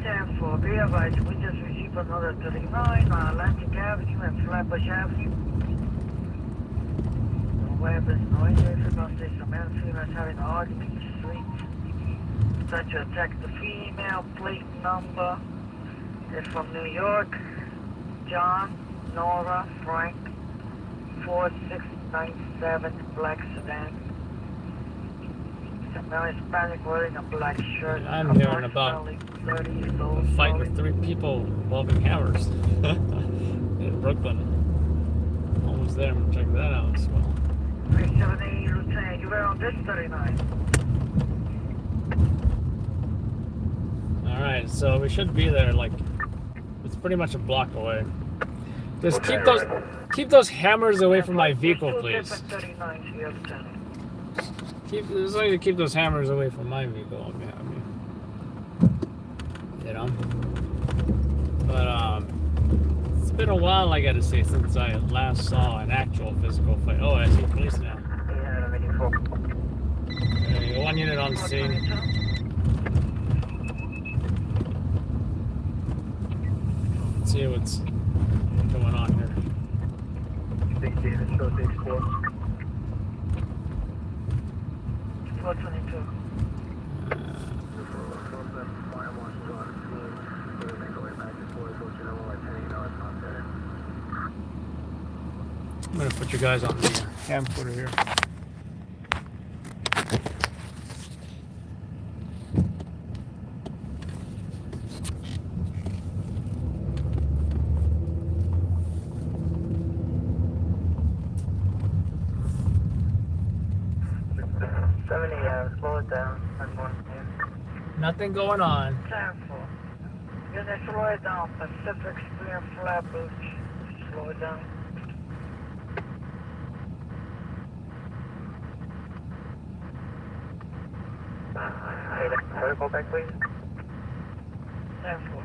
Speaker 3: 10-4, be advised, we just received another 39 on Atlantic Avenue and Flatbush Avenue. Weapons, noise, if not say some men and females having an argument in the street. Trying to attack the female, plate number is from New York. John, Nora, Frank, 4697, black sedan. Some male Hispanic wearing a black shirt.
Speaker 1: I'm hearing about a fight with 3 people involving hammers in Brooklyn. Almost there. I'm gonna check that out as well.
Speaker 3: 378, Lieutenant, you were on this 39.
Speaker 1: Alright, so we should be there, like, it's pretty much a block away. Just keep those hammers away from my vehicle, please. As long as you keep those hammers away from my vehicle, I'll be happy. You know? But, it's been a while, I gotta say, since I last saw an actual physical fight. Oh, I see police now. Okay, 1 unit on scene. Let's see what's going on here.
Speaker 5: Big David, so big score. 422.
Speaker 1: I'm gonna put you guys on the camcorder here.
Speaker 5: Slow it down.
Speaker 1: Nothing going on.
Speaker 5: Careful. You're gonna slow it down. Pacific Spear Flatbush. Slow it down. Hey, go back, please. Careful.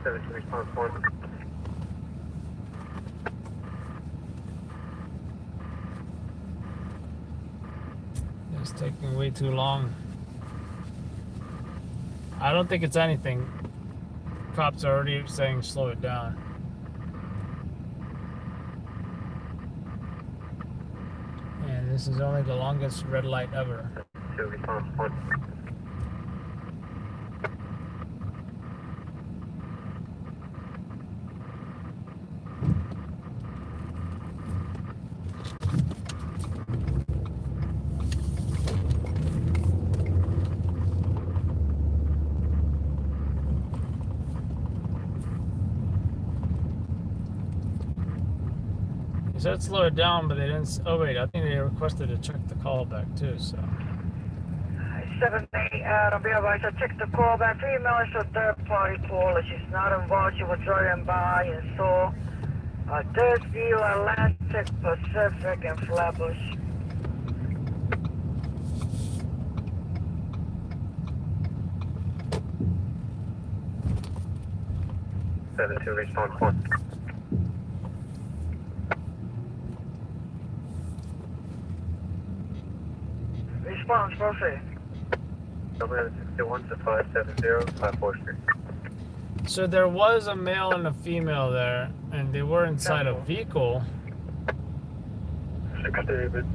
Speaker 5: 17 response 1.
Speaker 1: It's taking way too long. I don't think it's anything. Cops are already saying slow it down. And this is only the longest red light ever.
Speaker 5: 2 response 1.
Speaker 1: They said slow it down, but they didn't. Oh wait, I think they requested to check the call back too. So
Speaker 5: 7-8 Adam, be advised, I checked the call back. Female is a third party caller. She's not involved. She was driving by and saw Third View, Atlantic, Pacific, and Flatbush. Two response 1. Response, proceed. 61 to 570 54th Street.
Speaker 1: So there was a male and a female there, and they were inside a vehicle.
Speaker 5: 6 David.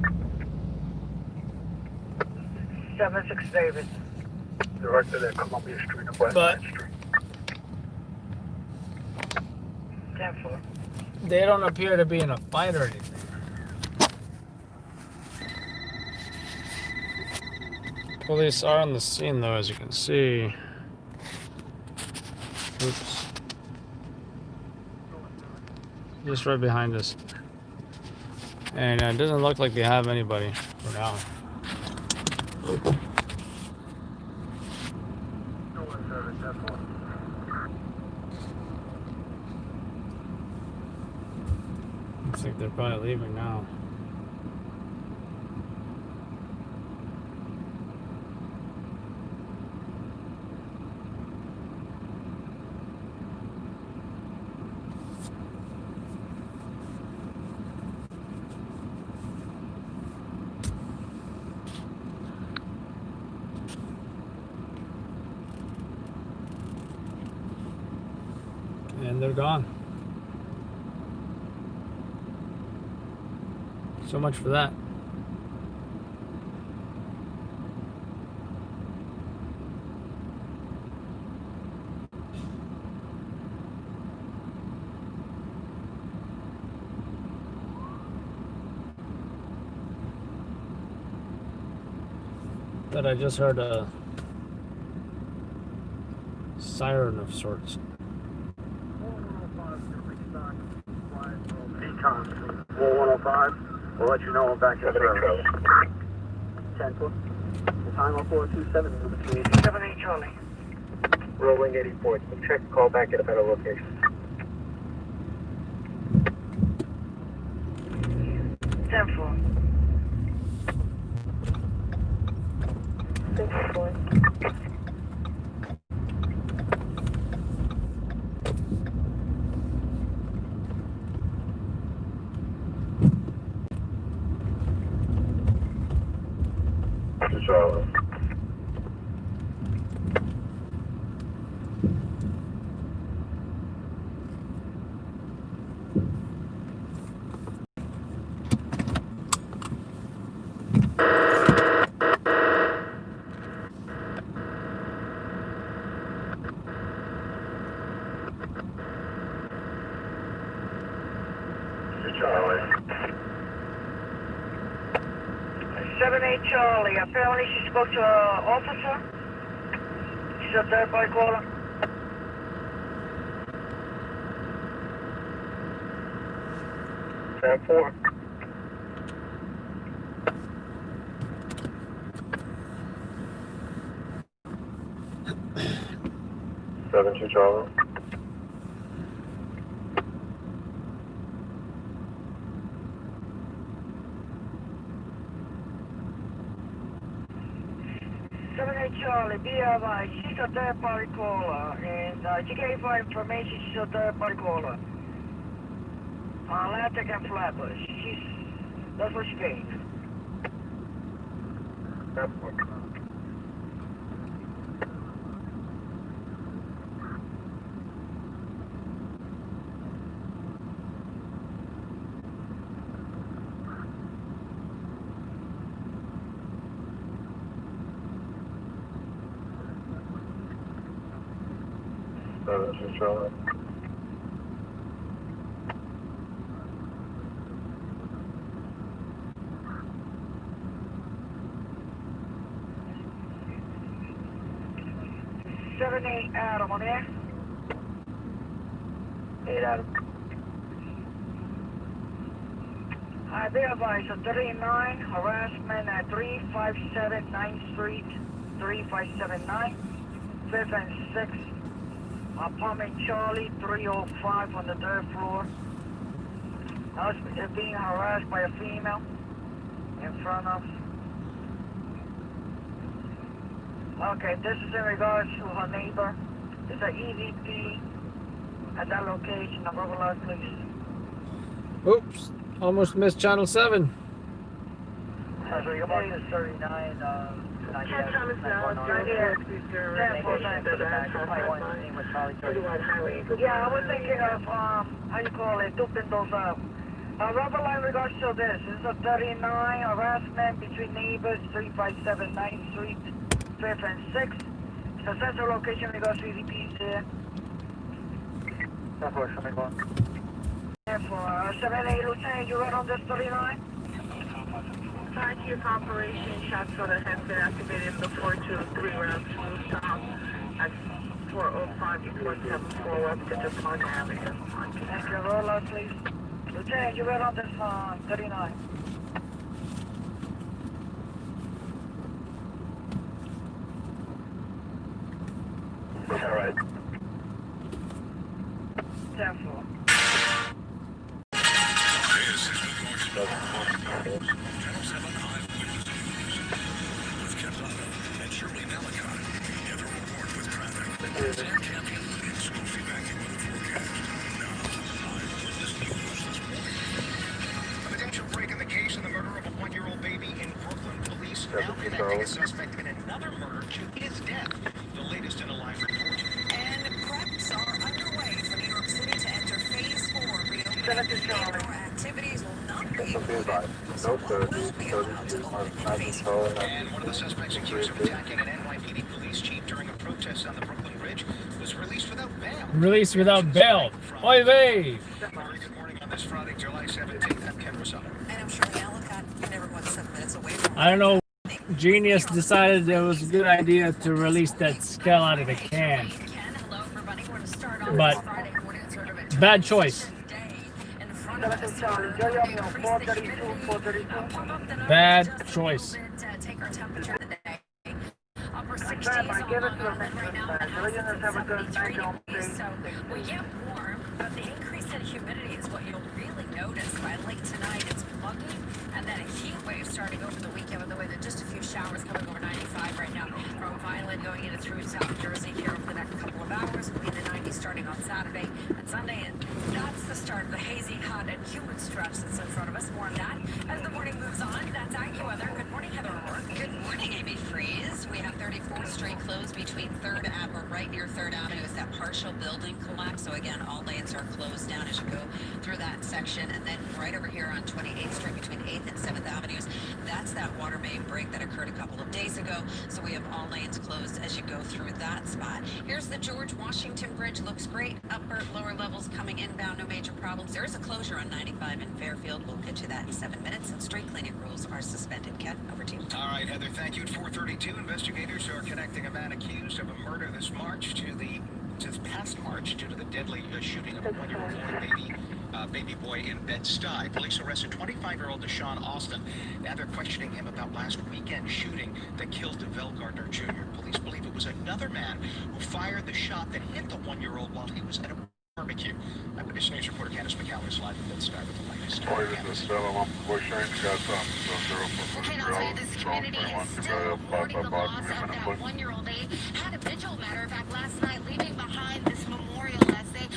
Speaker 5: 7-6 David. Directed at Columbia Street and West
Speaker 1: But
Speaker 5: Street. 10-4.
Speaker 1: they don't appear to be in a fight or anything. Police are on the scene though, as you can see. Oops. Just right behind us. And it doesn't look like they have anybody for now. Looks like they're probably leaving now. And they're gone. So much for that. That I just heard a siren of sorts.
Speaker 2: Decon 4105. We'll let you know when back to service. 10-4. The time on 427 is between
Speaker 3: 78 Charlie.
Speaker 2: rolling 84. Check, call back at a better location.
Speaker 3: 10-4.
Speaker 2: 6-4.
Speaker 4: Charlie. Charlie.
Speaker 3: 78 Charlie. Apparently she spoke to an officer. She's a third party caller.
Speaker 2: Ten 4.
Speaker 4: Seven two Charlie.
Speaker 3: Charlie, be advised, she's a third party caller, and she gave her information, she's a third party caller. Atlantic and Flatbush. That's what she gave.
Speaker 4: Seven two Charlie.
Speaker 3: Seven, 8 Adam on there. 8 Adam. I be advised, 39 harassment at 357 9th Street, 3579, 5th and 6th. Apartment Charlie, 305 on the 3rd floor. I was being harassed by a female in front of. Okay, this is in regards to her neighbor. There's an EVP at that location. Number of alert, please.
Speaker 1: Oops, almost missed channel 7.
Speaker 3: So you're about this 39, Yeah, I was thinking of, how you call it, duping those up. Rubber line regards to this. This is a 39 harassment between neighbors, 357 9th Street, 5th and 6th. It's a central location regards to EVPs here.
Speaker 2: Therefore,
Speaker 3: 7-8 Lieutenant, you read on this 39?
Speaker 19: Prior to your operation, shots order has been activated in the 423 round smooth south at 405 equals 74 West Department Avenue.
Speaker 3: Thank you. Roll out, please. Lieutenant, you read on this 39.
Speaker 4: All right.
Speaker 3: 10-4.
Speaker 17: Potential break in the case of the murder of a 1-year-old baby in Brooklyn. Police now connecting a suspect in another murder to his death. The latest in a live report.
Speaker 16: And preps are underway for New York City to enter phase 4 reopening. Outdoor activities will not be included. So what will be allowed to open in phase 4?
Speaker 17: And one of the suspects accused of attacking an NYPD police chief during a protest on the Brooklyn Bridge was released without bail.
Speaker 1: Released without bail. Oy vey!
Speaker 17: Good morning on this Friday, July 17th. I'm Ken Rosato.
Speaker 16: And I'm Shirley Ellicott, never more than 7 minutes away from
Speaker 1: I don't know. Genius decided it was a good idea to release that skull out of the can. But bad choice. Bad choice.
Speaker 13: cooler temperature of the day. Upper 60s on Long Island right now, Manhattan's at 73 degrees, so we get warm, but the increase in humidity is what you'll really notice by late tonight. It's muggy, and then a heat wave starting over the weekend with the way that just a few showers coming over 95 right now from Vineland going into through South Jersey here over the next couple of hours. We'll be in the 90s starting on Saturday and Sunday, and that's the start of the hazy, hot, and humid stretch that's in front of us. More on that as the morning moves on. That's AccuWeather. Good morning, Heather O'Rourke.
Speaker 20: Good morning, Amy Freeze. We have 34th Street closed between 3rd Avenue, right near 3rd Avenue is that partial building collapse. So again, all lanes are closed down as you go through that section. And then right over here on 28th Street between 8th and 7th Avenues, that's that water main break that occurred a couple of days ago. So we have all lanes closed as you go through that spot. Here's the George Washington Bridge. Looks great. Upper, lower levels coming inbound. No major problems. There is a closure on 95 in Fairfield. We'll get to that in 7 minutes. And street cleaning rules are suspended. Ken, over to you.
Speaker 21: All right, Heather, thank you. At 4:32, investigators are connecting a man accused of a murder this March to this past March due to the deadly shooting of a 1-year-old baby boy in Bed-Stuy. Police arrested 25-year-old Deshaun Austin. Now they're questioning him about last weekend shooting that killed DeVell Gardner Jr. Police believe it was another man who fired the shot that hit the 1-year-old while he was at a barbecue. Eyewitness News reporter Candace McCallum is live from Bed-Stuy with the latest.
Speaker 13: Okay, I'll tell you, this community is still mourning the loss of that 1-year-old. They had a vigil, matter of fact, last night, leaving behind this memorial as they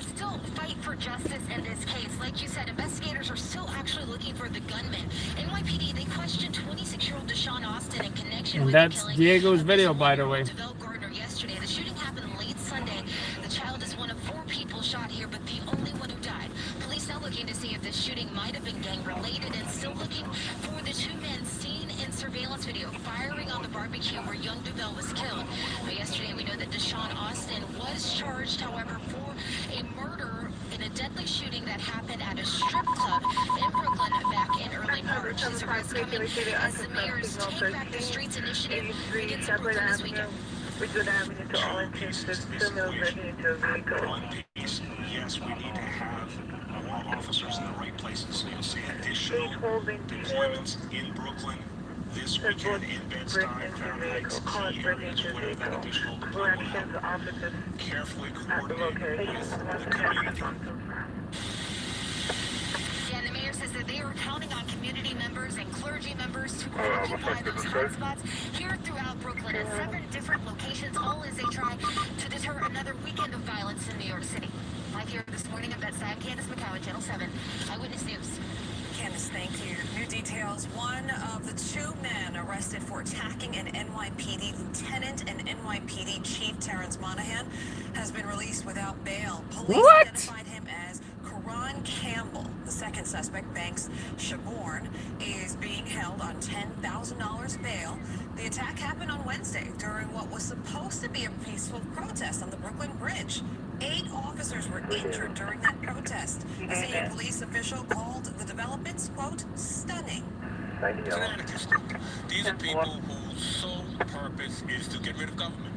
Speaker 13: still fight for justice in this case. Like you said, investigators are still actually looking for the gunman. NYPD, they questioned 26-year-old Deshaun Austin in connection with the killing.
Speaker 1: And that's Diego's video, by the way.
Speaker 13: DeVell Gardner yesterday. The shooting happened late Sunday. The child is one of 4 people shot here, but the only one who died. Police now looking to see if this shooting might have been gang-related and still looking for the 2 men seen in surveillance video firing on the barbecue where young DeVell was killed. But yesterday, we know that Deshaun Austin was charged, however, for a murder in a deadly shooting that happened at a strip club in Brooklyn back in early March. His arrest coming as the mayor's Take Back the Streets initiative begins in Brooklyn this weekend.
Speaker 19: We do that. We need to all intensive 2 meals ready into a vehicle.
Speaker 18: One piece, yes, we need to have more officers in the right places. You'll see additional deployments in Brooklyn this weekend in Bed-Stuy, Crown Heights, key areas where that additional deployment will happen. Carefully coordinate with the community.
Speaker 13: Yeah, and the mayor says that they are counting on community members and clergy members to occupy those hotspots here throughout Brooklyn at 7 different locations, all as they try to deter another weekend of violence in New York City. Live here this morning in Bed-Stuy, Candace McCallum, Channel 7, Eyewitness News.
Speaker 20: Candace, thank you. New details. One of the 2 men arrested for attacking an NYPD lieutenant and NYPD chief, Terrence Monahan, has been released without bail. Police identified him as Karan Campbell. The second suspect, Banks Shaborn, is being held on $10,000 bail. The attack happened on Wednesday during what was supposed to be a peaceful protest on the Brooklyn Bridge. 8 officers were injured during that protest. A senior police official called the developments, quote, stunning.
Speaker 18: It's an anarchist group. These are people whose sole purpose is to get rid of government.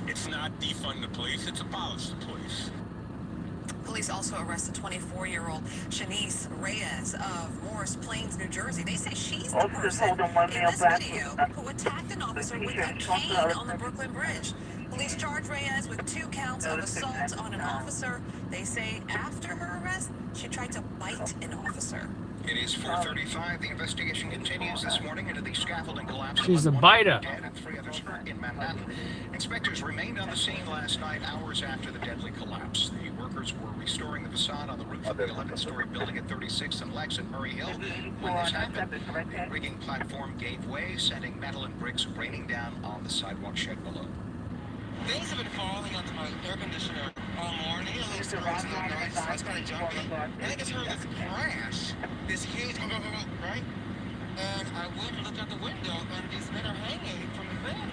Speaker 18: It's not defund the police, it's abolish the police.
Speaker 20: Police also arrested 24-year-old Shanice Reyes of Morris Plains, New Jersey. They say she's the person in this video who attacked an officer with a cane on the Brooklyn Bridge. Police charged Reyes with 2 counts of assault on an officer. They say after her arrest, she tried to bite an officer.
Speaker 21: It is 4:35. The investigation continues this morning into the scaffolding collapse.
Speaker 1: She's a biter.
Speaker 21: And 3 others hurt in Manhattan. Inspectors remained on the scene last night, hours after the deadly collapse. The workers were restoring the facade on the roof of the 11th-story building at 36th and Lex in Murray Hill when this happened. The rigging platform gave way, sending metal and bricks raining down on the sidewalk shed below.
Speaker 11: Things have been falling onto my air conditioner all morning. A little scratch, a little noise, so I was kind of jumpy. And I just heard this crash, this huge, right? And I went and looked out the window, and these men are hanging from the van.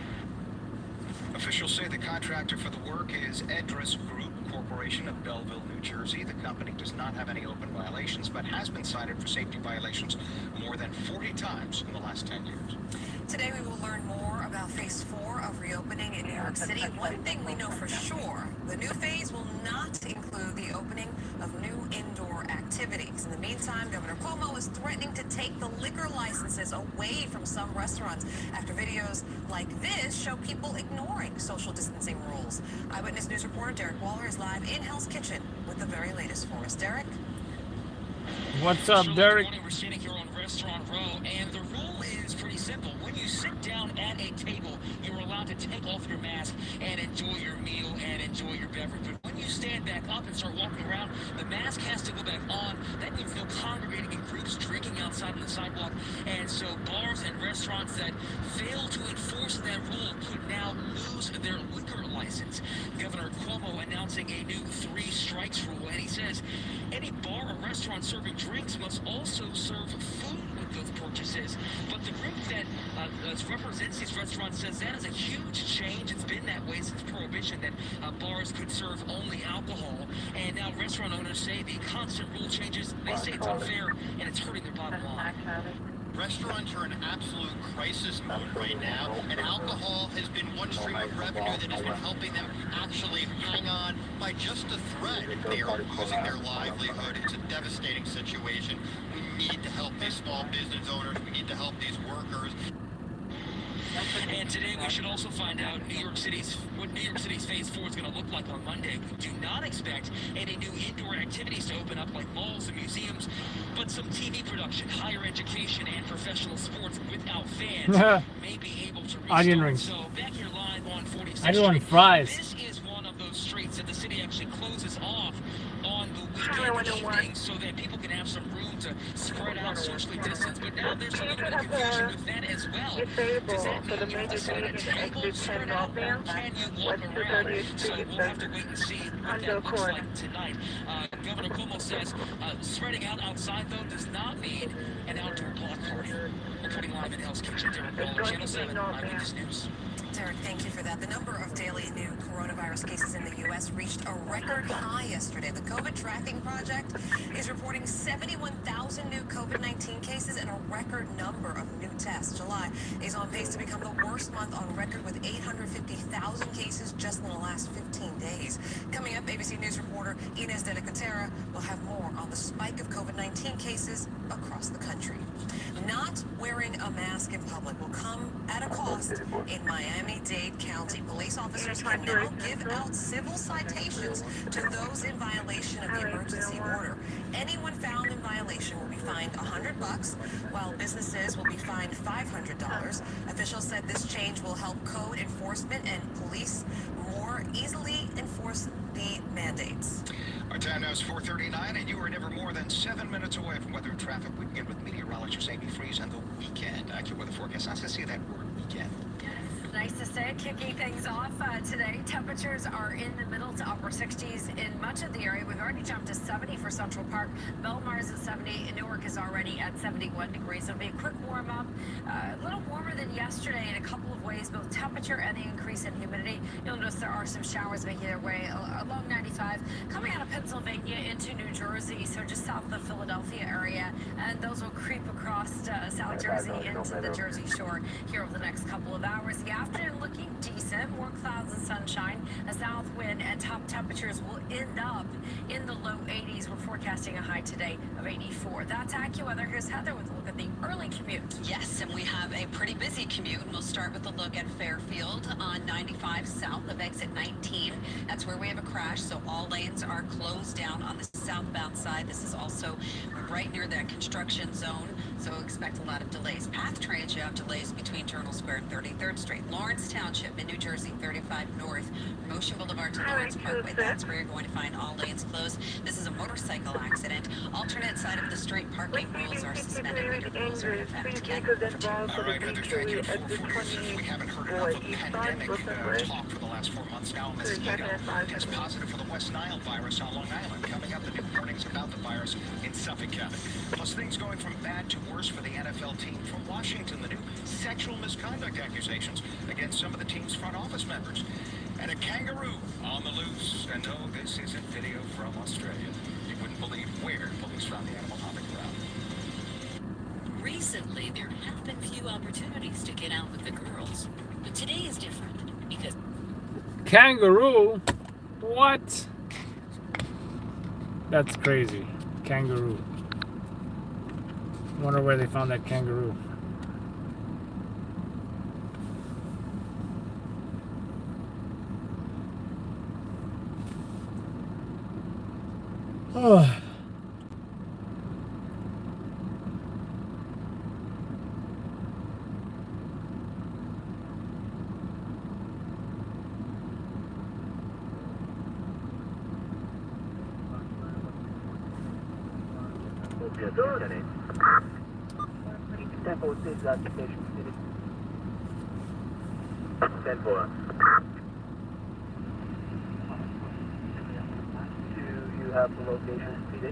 Speaker 21: Officials say the contractor for the work is Edris Group Corporation of Belleville, New Jersey. The company does not have any open violations, but has been cited for safety violations more than 40 times in the last 10 years.
Speaker 20: Today we will learn more about phase 4 of reopening in New York City. One thing we know for sure, the new phase will not include the opening of new indoor activities. activities. In the meantime, Governor Cuomo is threatening to take the liquor licenses away from some restaurants after videos like this show people ignoring social distancing rules. Eyewitness News reporter Derek Waller is live in Hell's Kitchen with the very latest for us. Derek?
Speaker 1: What's up, Derek?
Speaker 14: We're sitting here on Restaurant Row, and the rule is pretty simple. When you sit down at a table, you're allowed to take off your mask and enjoy your meal and enjoy your beverage. But when you stand back up and start walking around, the mask has to go back on. That means no congregating in groups, drinking outside on the sidewalk. And so bars and restaurants that fail to enforce that rule could now lose their liquor license. Governor Cuomo announcing a new 3 strikes rule, and he says any bar or restaurant serving drinks must also serve food with those purchases. But the group that represents these restaurants says that is a huge change. It's been that way since Prohibition, that bars could serve only alcohol. And now restaurant owners say the constant rule changes, they say it's unfair and it's hurting their bottom line.
Speaker 22: Restaurants are in absolute crisis mode right now, and alcohol has been one stream of revenue that has been helping them actually hang on by just a thread. They are losing their livelihood. It's a devastating situation. We need to help these small business owners. We need to help these workers.
Speaker 14: And today we should also find out what New York City's Phase 4 is going to look like on Monday. We do not expect any new indoor activities to open up like malls and museums, but some TV production, higher education, and professional sports without fans may be able to restart.
Speaker 1: Onion rings.
Speaker 14: So back here live on 46th
Speaker 1: I do want
Speaker 14: Street.
Speaker 1: fries.
Speaker 14: This is one of those streets that the city actually closes off on the weekend evening so that people can have some room to spread out, socially distance. But now there's a little bit of confusion with that as well. Does that mean you have to sit at a table, spread out, or can you walk around? So we'll have to wait and see what that looks like tonight. Governor Cuomo says spreading out outside, though, does not mean an outdoor block party. Reporting live in Hell's Kitchen, Derek Waller, Channel 7, Eyewitness News.
Speaker 20: Derek, thank you for that. The number of daily new coronavirus cases in the U.S. reached a record high yesterday. The COVID Tracking Project is reporting 71,000 new COVID-19 cases and a record number of new tests. July is on pace to become the worst month on record with 850,000 cases just in the last 15 days. Coming up, ABC News reporter Inez de la Cantera will have more on the spike of COVID-19 cases across the country. Not wearing a mask in public will come at a cost in Miami-Dade County. Police officers can now give out civil citations to those in violation of the emergency order. Anyone found in violation will be fined $100, while businesses will be fined $500. Officials said this change will help code enforcement and police more easily enforce the mandates.
Speaker 21: Our time now is 4:39, and you are never more than 7 minutes away from weather and traffic. We begin with meteorologist Amy Freeze and the weekend. Accurate weather forecast. Nice to see that word, weekend.
Speaker 13: Nice to say, kicking things off today. Temperatures are in the middle to upper 60s in much of the area. We've already jumped to 70 for Central Park. Belmar's at 70. And Newark is already at 71 degrees. It'll be a quick warm up. A little warmer than yesterday in a couple of ways, both temperature and the increase in humidity. You'll notice there are some showers making their way along 95, coming out of Pennsylvania into New Jersey, so just south of the Philadelphia area. And those will creep across South Jersey into the Jersey Shore here over the next couple of hours. The afternoon looking decent, more clouds and sunshine, a south wind, and top temperatures will end up in the low 80s. We're forecasting a high today of 84. That's AccuWeather. Here's Heather with a look at the early commute.
Speaker 23: Yes, and we have a pretty busy commute. We'll start with a look at Fairfield on 95 south of exit 19. That's where we have a crash, so all lanes are closed down on the southbound side. This is also right near that construction zone, so expect a lot of delays. Path trains, you have delays between Journal Square and 33rd Street. Lawrence Township in New Jersey, 35 north. Motion Boulevard to Lawrence Parkway. That's where you're going to find all lanes closed. This is a motorcycle accident. Alternate side of the street parking rules are suspended. Reader rules are in effect. Ken?
Speaker 21: All right, Heather, thank you. 4:40. We haven't heard enough of pandemic talk for the last 4 months now. Mosquito test positive for the West Nile virus on Long Island. Coming up, the new warnings about the virus in Suffolk County. Plus, things going from bad to worse for the NFL team. From Washington, the new sexual misconduct accusations against some of the team's front office members. And a kangaroo on the loose. And no, this isn't video from Australia. You wouldn't believe where police found the animal hopping around.
Speaker 24: Recently, there have been few opportunities to get out with the girls. But today is different because...
Speaker 1: Kangaroo? What? That's crazy. Kangaroo. Wonder where they found that kangaroo. Oh.
Speaker 2: Tempo is occupation city. 10-4. Do you have the location, PD?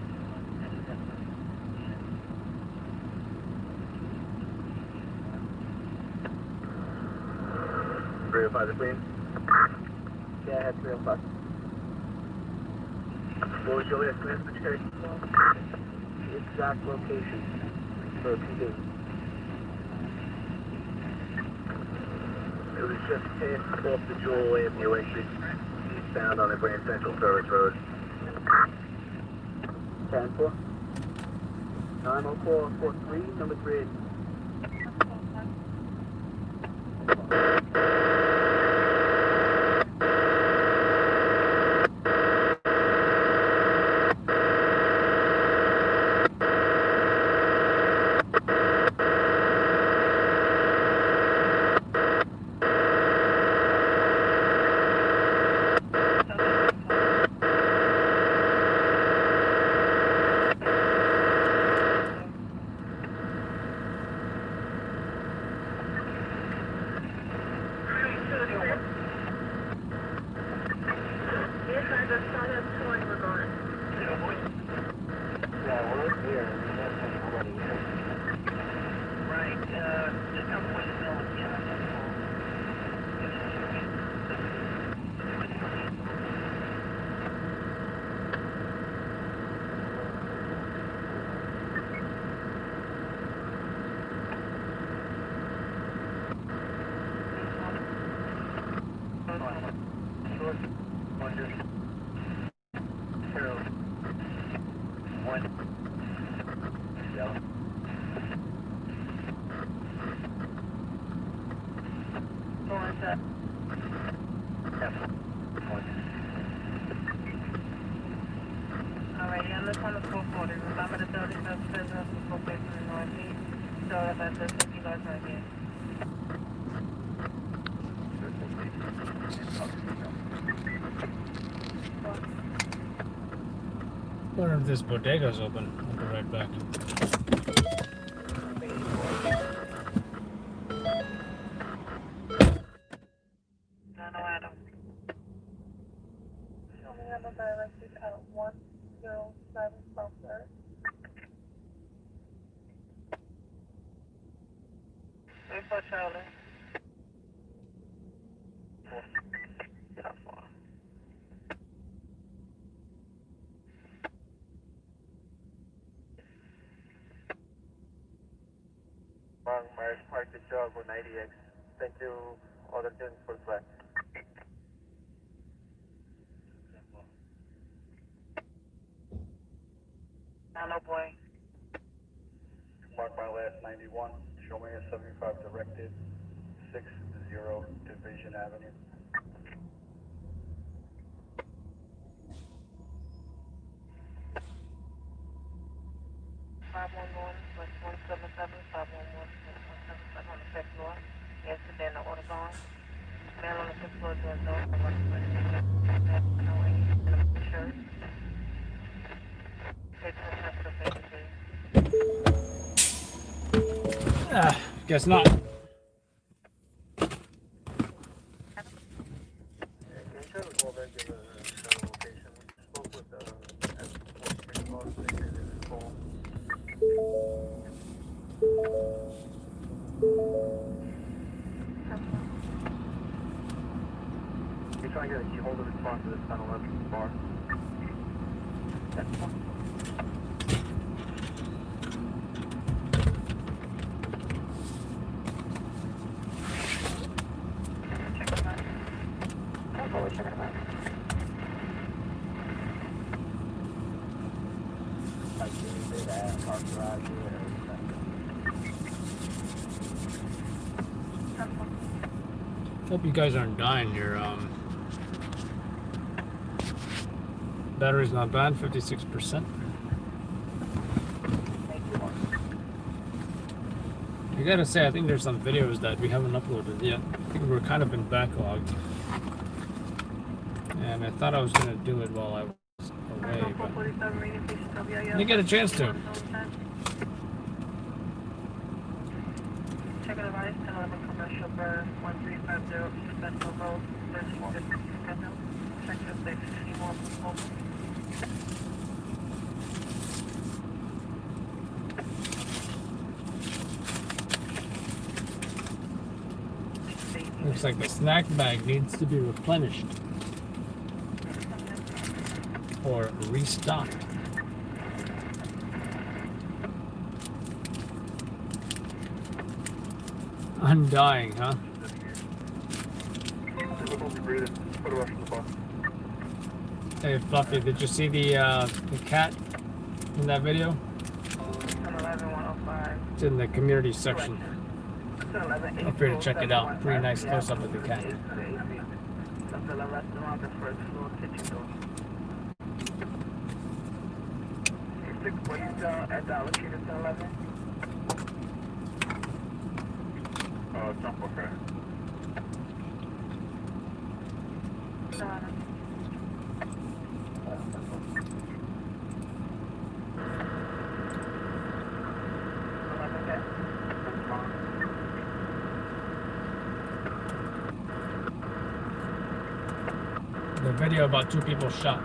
Speaker 2: Verify the screen. Yeah, I had 305. What was your last command, Mr. K? The exact location for PD. It was just past off the Jewel Avenue exit, eastbound on the Grand Central Service Road. 10-4. 904-43, number 3.
Speaker 19: Alrighty, on this one is 440. Remember the 37 business is located in the Northeast. So that's the 50 guys right here.
Speaker 1: Wonder if this bodega's open. I'll be right back.
Speaker 19: Directed at 107 South Third. Wait for Charlie.
Speaker 2: Myers Park to Jog 190X. Thank you, other students for flight.
Speaker 19: No boy.
Speaker 4: Mark my last 91. Show me a 75 directed 60 Division Avenue.
Speaker 19: West 177, 511, 177 on the fifth floor. Yesterday in the order zone. Man on the fifth floor doing no shirt.
Speaker 1: Guess not.
Speaker 2: You're trying to get a key holder response to this 1011 bar. That's one.
Speaker 1: Hope you guys aren't dying. Your battery's not bad, 56%. I gotta say, I think there's some videos that we haven't uploaded yet. I think we're kind of in backlog. And I thought I was gonna do it while I was away, but I didn't get a chance to.
Speaker 19: Check out advice, 1011 commercial bird, 1350, special road, 1350 schedule. Check your safety, more.
Speaker 1: Looks like the snack bag needs to be replenished or restocked. Undying, huh? Hey Fluffy, did you see the cat in that video? It's in the community section. Feel free to check it out. Pretty nice close up of the cat.
Speaker 4: Jump, okay.
Speaker 1: The video about 2 people shot.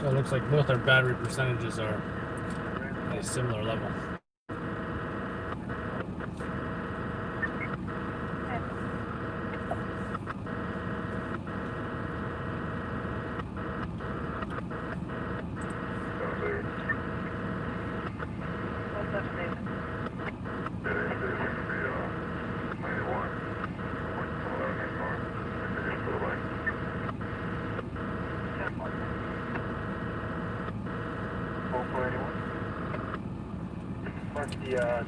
Speaker 1: So it looks like both our battery percentages are at a similar level.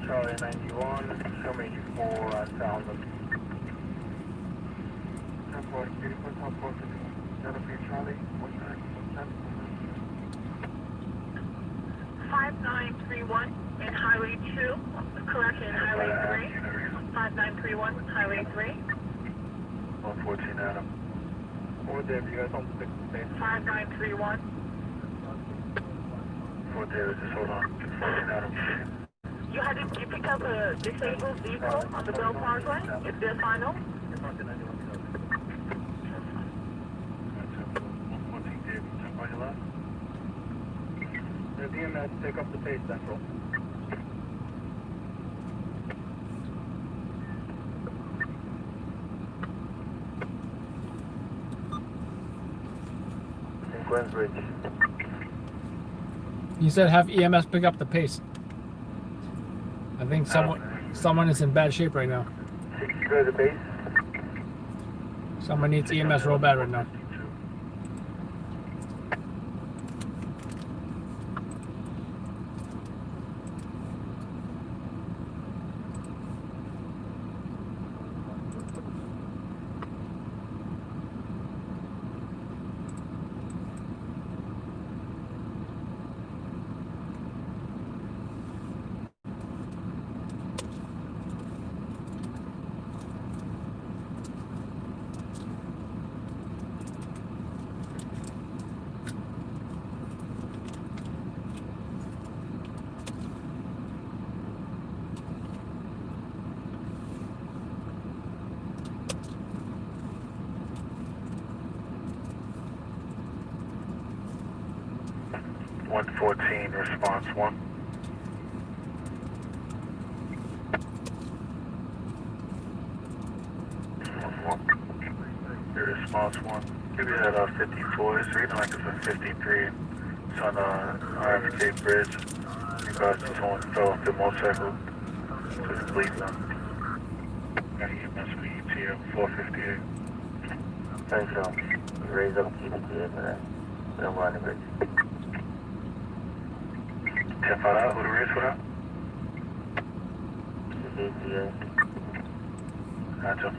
Speaker 5: Charlie 91, show me for sound of
Speaker 19: 5931 in Highway 2, correction, Highway 3. 5931, Highway 3.
Speaker 5: 114 Adam. Fort David, you guys on the
Speaker 19: 5931.
Speaker 5: Fort David, just hold on. 14 Adam.
Speaker 19: You pick up a disabled vehicle on the Bell Parkway, if they're final.
Speaker 5: The DMS, take up the pace, Central. Queensbridge.
Speaker 1: You said have EMS pick up the pace. I think someone is in bad shape right now.
Speaker 5: 60 go to the base.
Speaker 1: Someone needs EMS real bad right now.
Speaker 4: Response 1. Your response 1. Give me that 54. It's reading like it's a 53. It's on RFK Bridge. You guys, someone fell off the motorcycle. Just bleeding on. Got EMS for ETA 458.
Speaker 2: Thanks, raise up ETA for that. Don't run the bridge.
Speaker 4: 10-5 out, who the raise for that?
Speaker 2: ETA.
Speaker 4: Gotcha.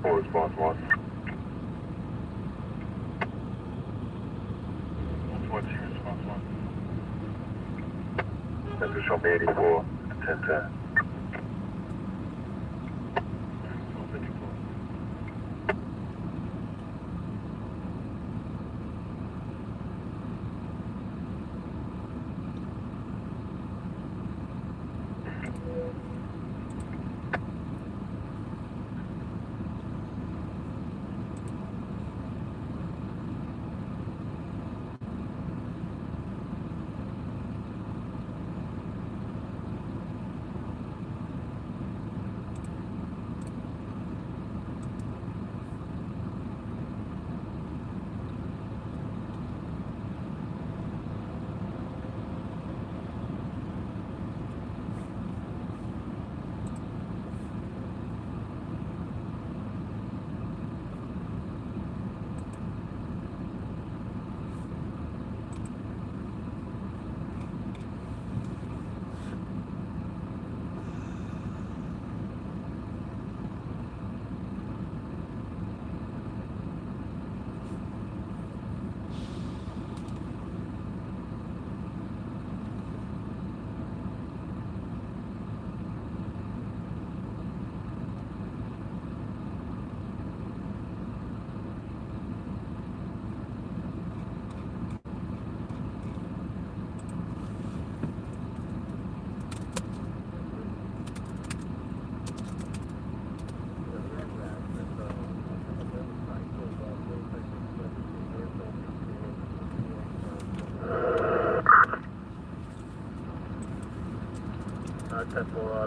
Speaker 2: Response 1.
Speaker 4: What's your response 1?
Speaker 2: Center show me 84, 10-10.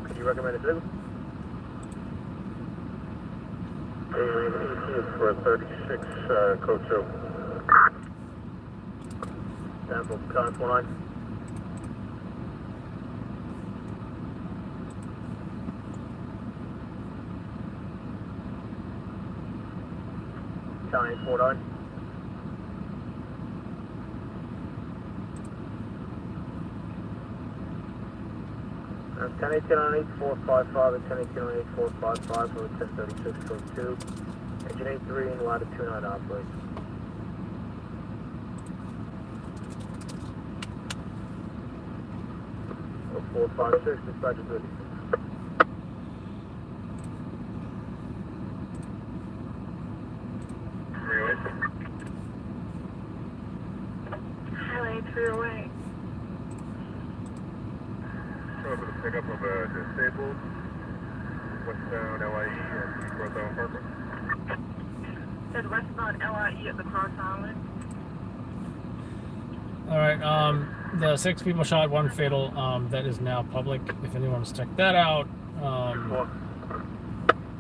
Speaker 5: Could you recommend a vehicle?
Speaker 2: ETA for 36, code 2.
Speaker 5: Sample, Con 49. County 49. That's 1018 on 8455 and 1018 on 8455 for 1036 code 2. Engine 83 and latitude 29 operates. Oh, 456, dispatch is ready.
Speaker 19: Highway 308.
Speaker 4: For the pickup of a disabled westbound LIE at Cross Island Parkway.
Speaker 19: Said westbound LIE at the Cross Island.
Speaker 1: All right. The 6 people shot, 1 fatal. That is now public. If anyone wants to check that out.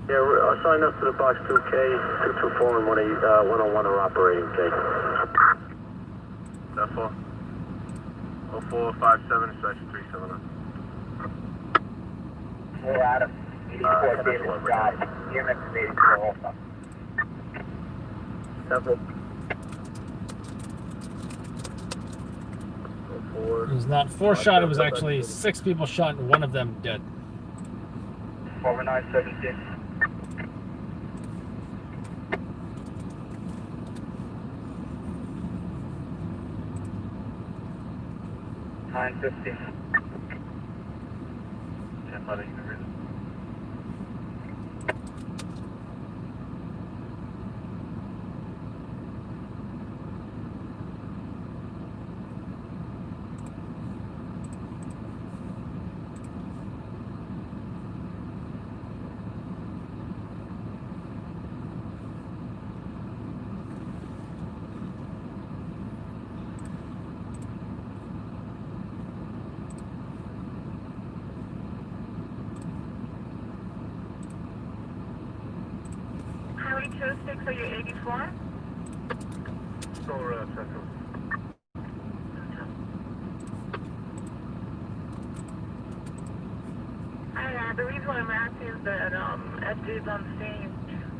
Speaker 2: Yeah, we're assigned up to the box 2K, 224 and 101 are operating, K.
Speaker 4: That's 4. 0457, section 379.
Speaker 2: We're out of 84 David Scott. EMS is 84 also. Temple.
Speaker 1: It was not 4 shot, it was actually 6 people shot and 1 of them dead.
Speaker 2: 4917. 950.
Speaker 4: 10 buddy, you can read it.
Speaker 19: Highway 26, are you 84?
Speaker 4: Go, Central.
Speaker 19: Hi, the reason why I'm asking is that FD is on scene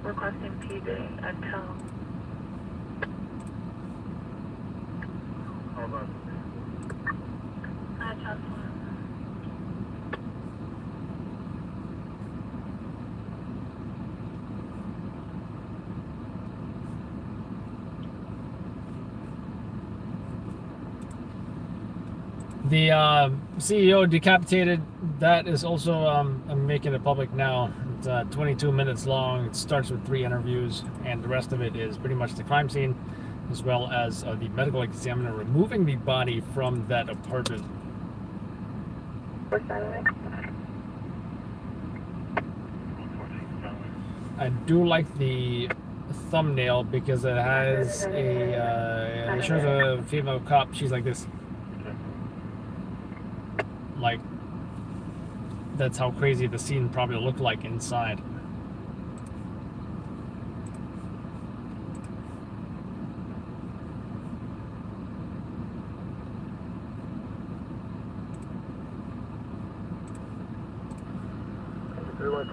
Speaker 19: requesting PD at town.
Speaker 4: Hold on.
Speaker 19: Hi, Chancellor.
Speaker 1: The CEO decapitated. That is also I'm making it public now. It's 22 minutes long. It starts with 3 interviews, and the rest of it is pretty much the crime scene, as well as the medical examiner removing the body from that apartment. I do like the thumbnail because it has it shows a female cop. She's like this. Like, that's how crazy the scene probably looked like inside.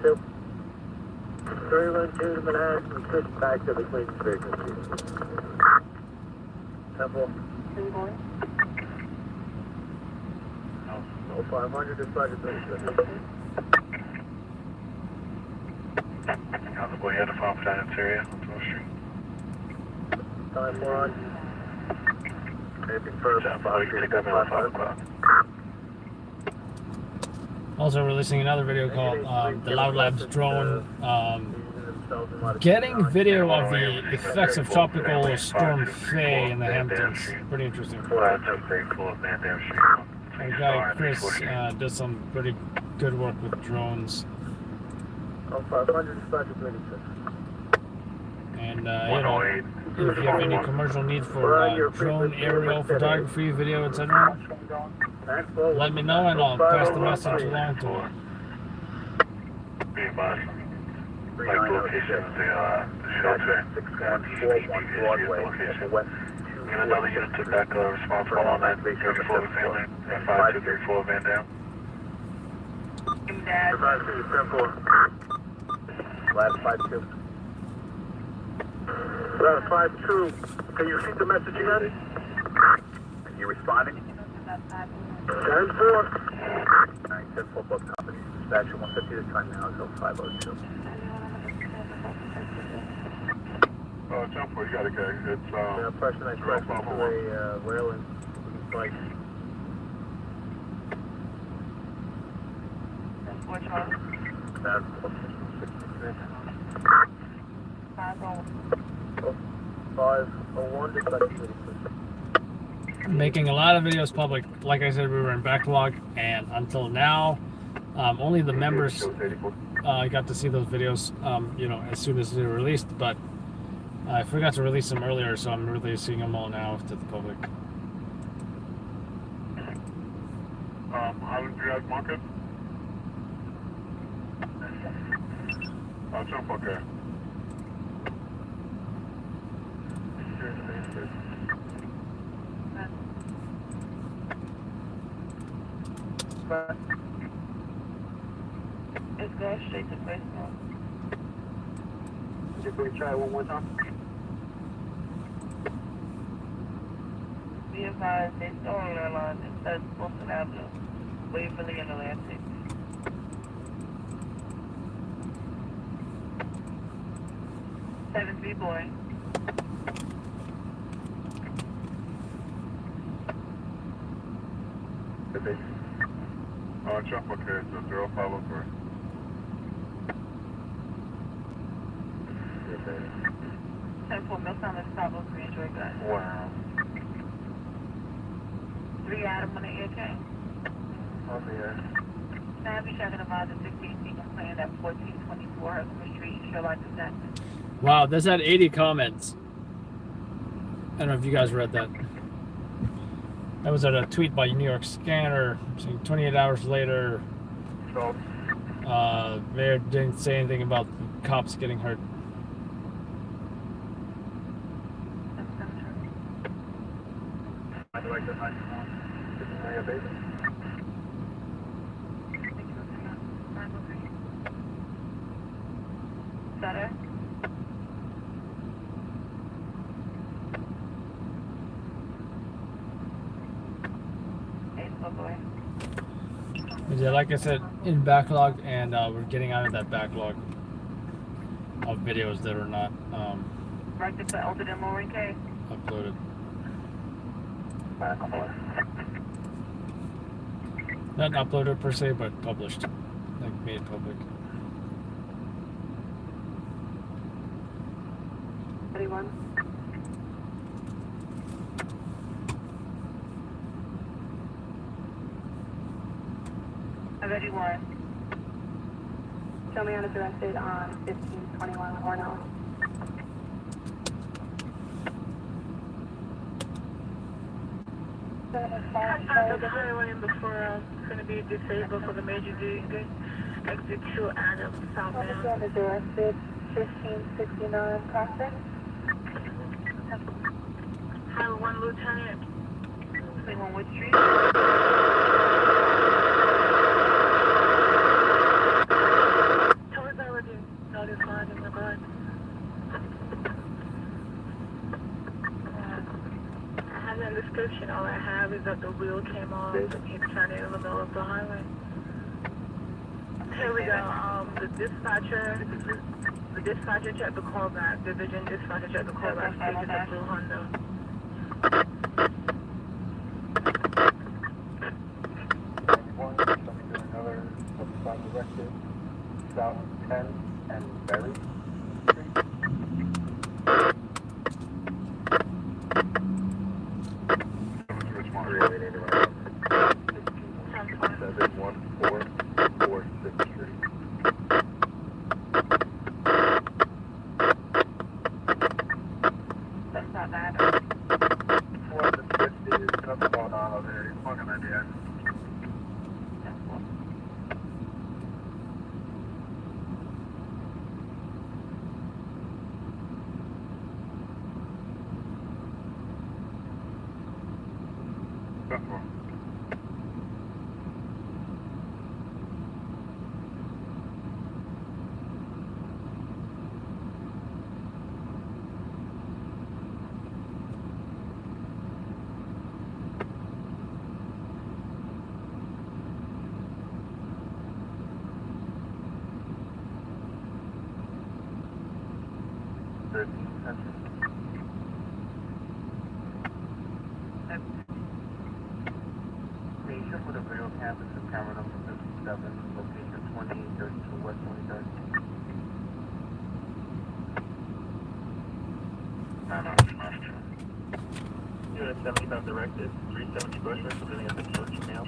Speaker 2: Two. 312 to Manhattan, switch back to the Queens frequency. Temple. 0500 to Sergeant 36.
Speaker 4: I'll go ahead and follow that interior on 12th Street.
Speaker 2: Time 4 on. Anything further?
Speaker 4: You can take that mail at 5 o'clock.
Speaker 1: Also releasing another video called the Loud Labs drone. Getting video of the effects of Tropical Storm Faye in the Hamptons. Pretty interesting.
Speaker 4: That's a very cool man there.
Speaker 1: Our guy Chris does some pretty good work with drones.
Speaker 2: 0500 to Sergeant 36.
Speaker 1: And you know, if you have any commercial need for drone aerial photography, video, etc., let me know and I'll pass the message along to her.
Speaker 4: Like location of the shelter.
Speaker 2: 614 Broadway, West.
Speaker 4: And another unit took back responsible on that 34 family and 5234 Van Dam.
Speaker 2: Advisory 10-4. Last 5-2. Last 5-2. Can you repeat the message again? Are you responding? 10-4. 10-4 book company. Dispatcher 150 to time now until 502.
Speaker 4: Jump for you got it, guys. It's
Speaker 2: pressure nice press into a railing. Like.
Speaker 19: Which one?
Speaker 2: That's 501 dispatcher 36.
Speaker 1: Making a lot of videos public. Like I said, we were in backlog, and until now, only the members got to see those videos, you know, as soon as they were released, but I forgot to release them earlier, so I'm releasing them all now to the public.
Speaker 4: guys market? I'll jump, okay.
Speaker 19: It's going straight to baseball.
Speaker 2: Just we try one more time.
Speaker 19: Be advised, they stole on our line. It says Wilson Avenue, Waverly and Atlantic. Seven B-boy.
Speaker 4: Jump, okay, so 053.
Speaker 19: 10-4 Milltown, let's stop over Green Joy, guys.
Speaker 2: Wow.
Speaker 19: 3 Adam on the air chain.
Speaker 2: On the air.
Speaker 19: Now be checking about the 16 complaint at 1424 Herkimer Street, Sherlock Jackson.
Speaker 1: Wow, this had 80 comments. I don't know if you guys read that. That was at a tweet by New York Scanner saying 28 hours later, Mayor didn't say anything about the cops getting hurt.
Speaker 2: I'd like to find someone. This is Maria Baby.
Speaker 19: Better?
Speaker 1: Yeah, like I said, in backlog, and we're getting out of that backlog of videos that are not
Speaker 19: Directed to Elton and Lauren K.
Speaker 1: uploaded. Not uploaded per se, but published, like made public.
Speaker 19: 31. Ready one.
Speaker 3: Show me how to arrested on 1521 Hornell.
Speaker 19: The highway before going to be disabled for the major D. Exit 2 Adam southbound.
Speaker 3: Officer is arrested 1569 crossing.
Speaker 19: Highway 1 Lieutenant. 21 Wood Street. Notified in regard. I have that description. All I have is that the wheel came off and he's turning in the middle of the highway. Here we go. The dispatcher checked the callback. Division dispatcher checked the callback. Station the blue Honda.
Speaker 2: Another directed South 10 and Berry Street. 71446 Street.
Speaker 19: That's not bad.
Speaker 2: 450 is nothing going on over here. You're fucking idea. Station with a real campus of camera number 57, location 2832 West 23rd. Unit 75 directed, 370 Bushwick, living at the church now.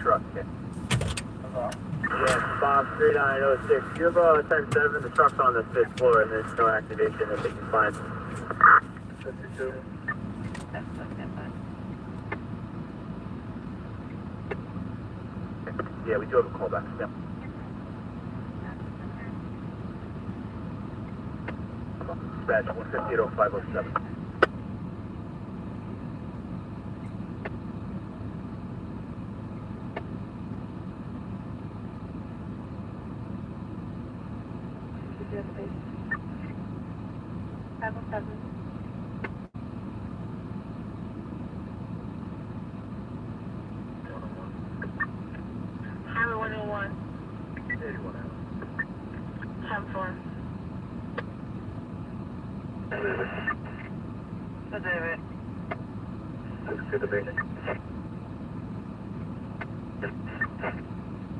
Speaker 2: Truck hit. Yeah, Bob 3906. You have 10-7, the truck's on the 5th floor and there's no activation that they can find.
Speaker 19: 52.
Speaker 2: Yeah, we do have a callback. Yep. Dispatch 1580507.
Speaker 19: Highway 101.
Speaker 2: 81
Speaker 19: Time for. So David.
Speaker 2: 6 to the base.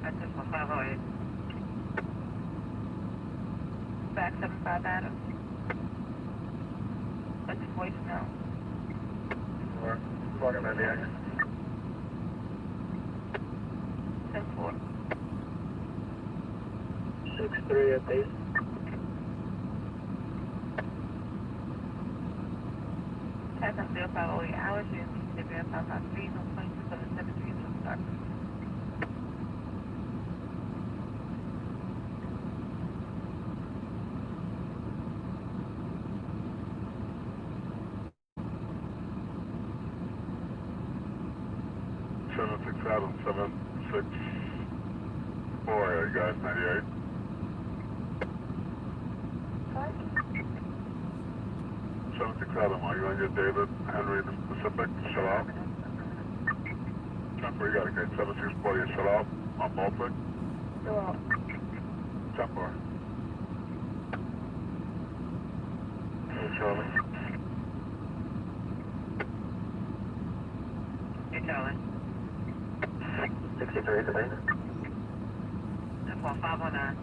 Speaker 19: I took my 508. Back 75 Adams. What's your voicemail?
Speaker 4: We're walking by the exit.
Speaker 19: 10-4.
Speaker 2: 6-3 at base.
Speaker 19: Pass on 0508 hours. You need to verify my speed on 2277 Street from start.
Speaker 4: Adam 764. You guys 98.
Speaker 19: What?
Speaker 4: 767. Are you on your David Henry the Pacific? Shut off. Temper, you got a gate 764. You shut off on Baltic.
Speaker 19: Go out.
Speaker 4: Temper. Hey, Charlie.
Speaker 19: Hey, Charlie.
Speaker 2: 63 at the base.
Speaker 19: That's 509.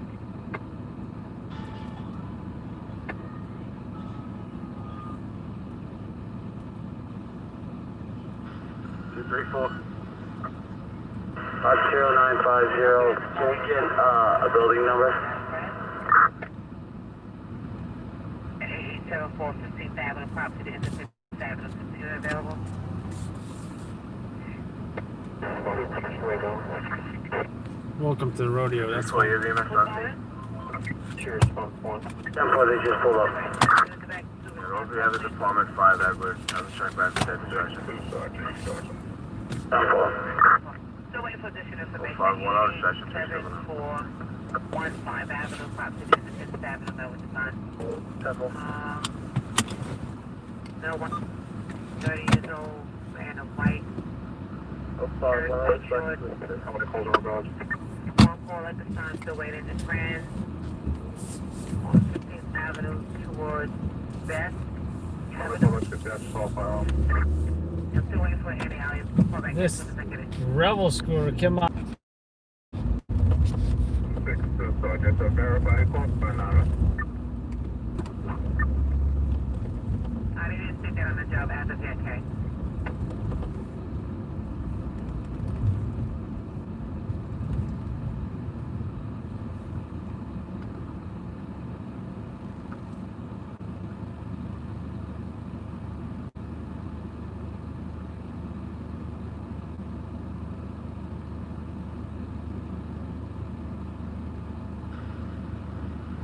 Speaker 2: Two, 3, 4. 0950. Can we get a building number?
Speaker 19: 8874 15th Avenue, property to enter 15th Avenue. Computer available?
Speaker 1: Welcome to the rodeo. That's
Speaker 2: why
Speaker 1: why.
Speaker 2: you're being Cheers, phone 1. 10-4, they just pulled up. Those we have is Department 5 Edward. Have a check back to that direction. 10-4.
Speaker 19: Still waiting for additional information.
Speaker 2: 510, section
Speaker 19: 7415 Avenue, property to enter 15th Avenue. That was fine.
Speaker 2: 10-4.
Speaker 19: No one. 30 years old and a white.
Speaker 2: 510, section 3.
Speaker 4: I'm going to call the regards.
Speaker 19: One call at the sign, still waiting to trans on 15th Avenue towards Best.
Speaker 4: I'm going to get that soft file.
Speaker 19: I'm still waiting for any alias. Call back
Speaker 1: This
Speaker 19: as soon as I get it.
Speaker 1: rebel scooter came out.
Speaker 4: 6 to Sergeant, verify call by now.
Speaker 19: I didn't sit there on the job as of yet, Kay.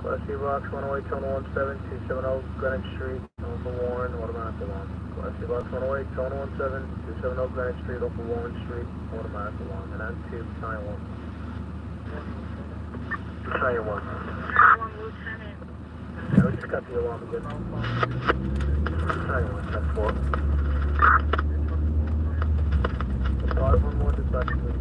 Speaker 2: Class C Box 108, Tone 17, 270 Greenwich Street, Alpha Warren, automatic alarm. Class C Box 108, Tone 17, 270 Greenwich Street, Alpha Warren Street, automatic alarm. And that's 2, Battalion 1. Battalion 1.
Speaker 19: Lieutenant.
Speaker 2: Yeah, we just got the alarm again. Battalion 1, 10-4. 511 dispatch, please.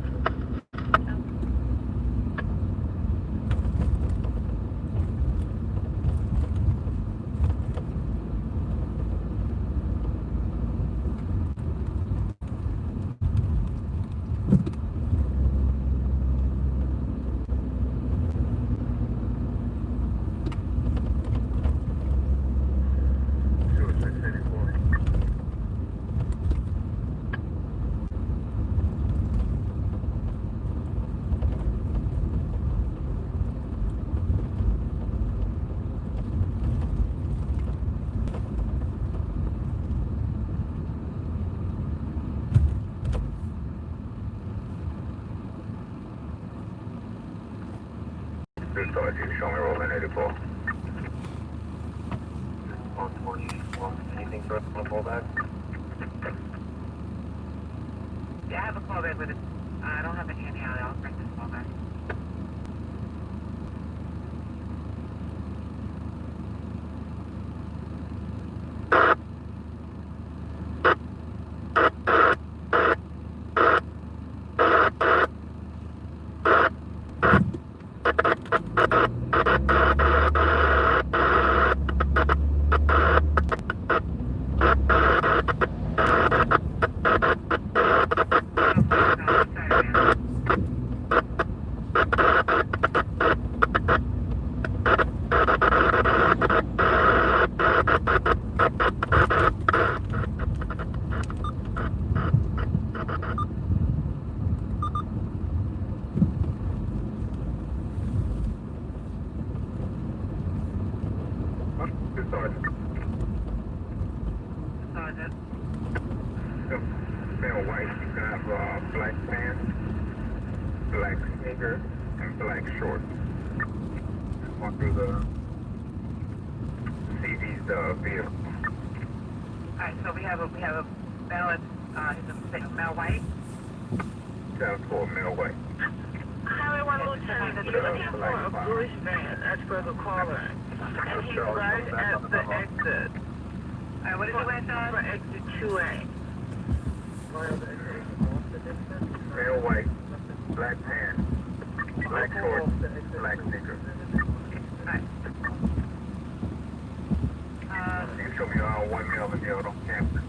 Speaker 4: Sergeant, show me rolling 84.
Speaker 2: 120. Anything for us on callback?
Speaker 3: Yeah, I have a callback with it. I don't have any out. I'll bring this callback.
Speaker 4: Sergeant. Male white, you can have black pants, black sneakers, and black shorts. On through the CD's vehicle.
Speaker 3: Alright, so we have a male, he's a male white.
Speaker 4: Sounds for male white.
Speaker 19: Highway 1 Lieutenant, you're looking for a bluish van as per the caller. And he's right at the exit.
Speaker 3: Alright, what is the way, Sean?
Speaker 19: For exit 2A.
Speaker 4: Male white, black pants, black shorts, black sneakers.
Speaker 3: Alright.
Speaker 4: You can show me one male and the other on campus.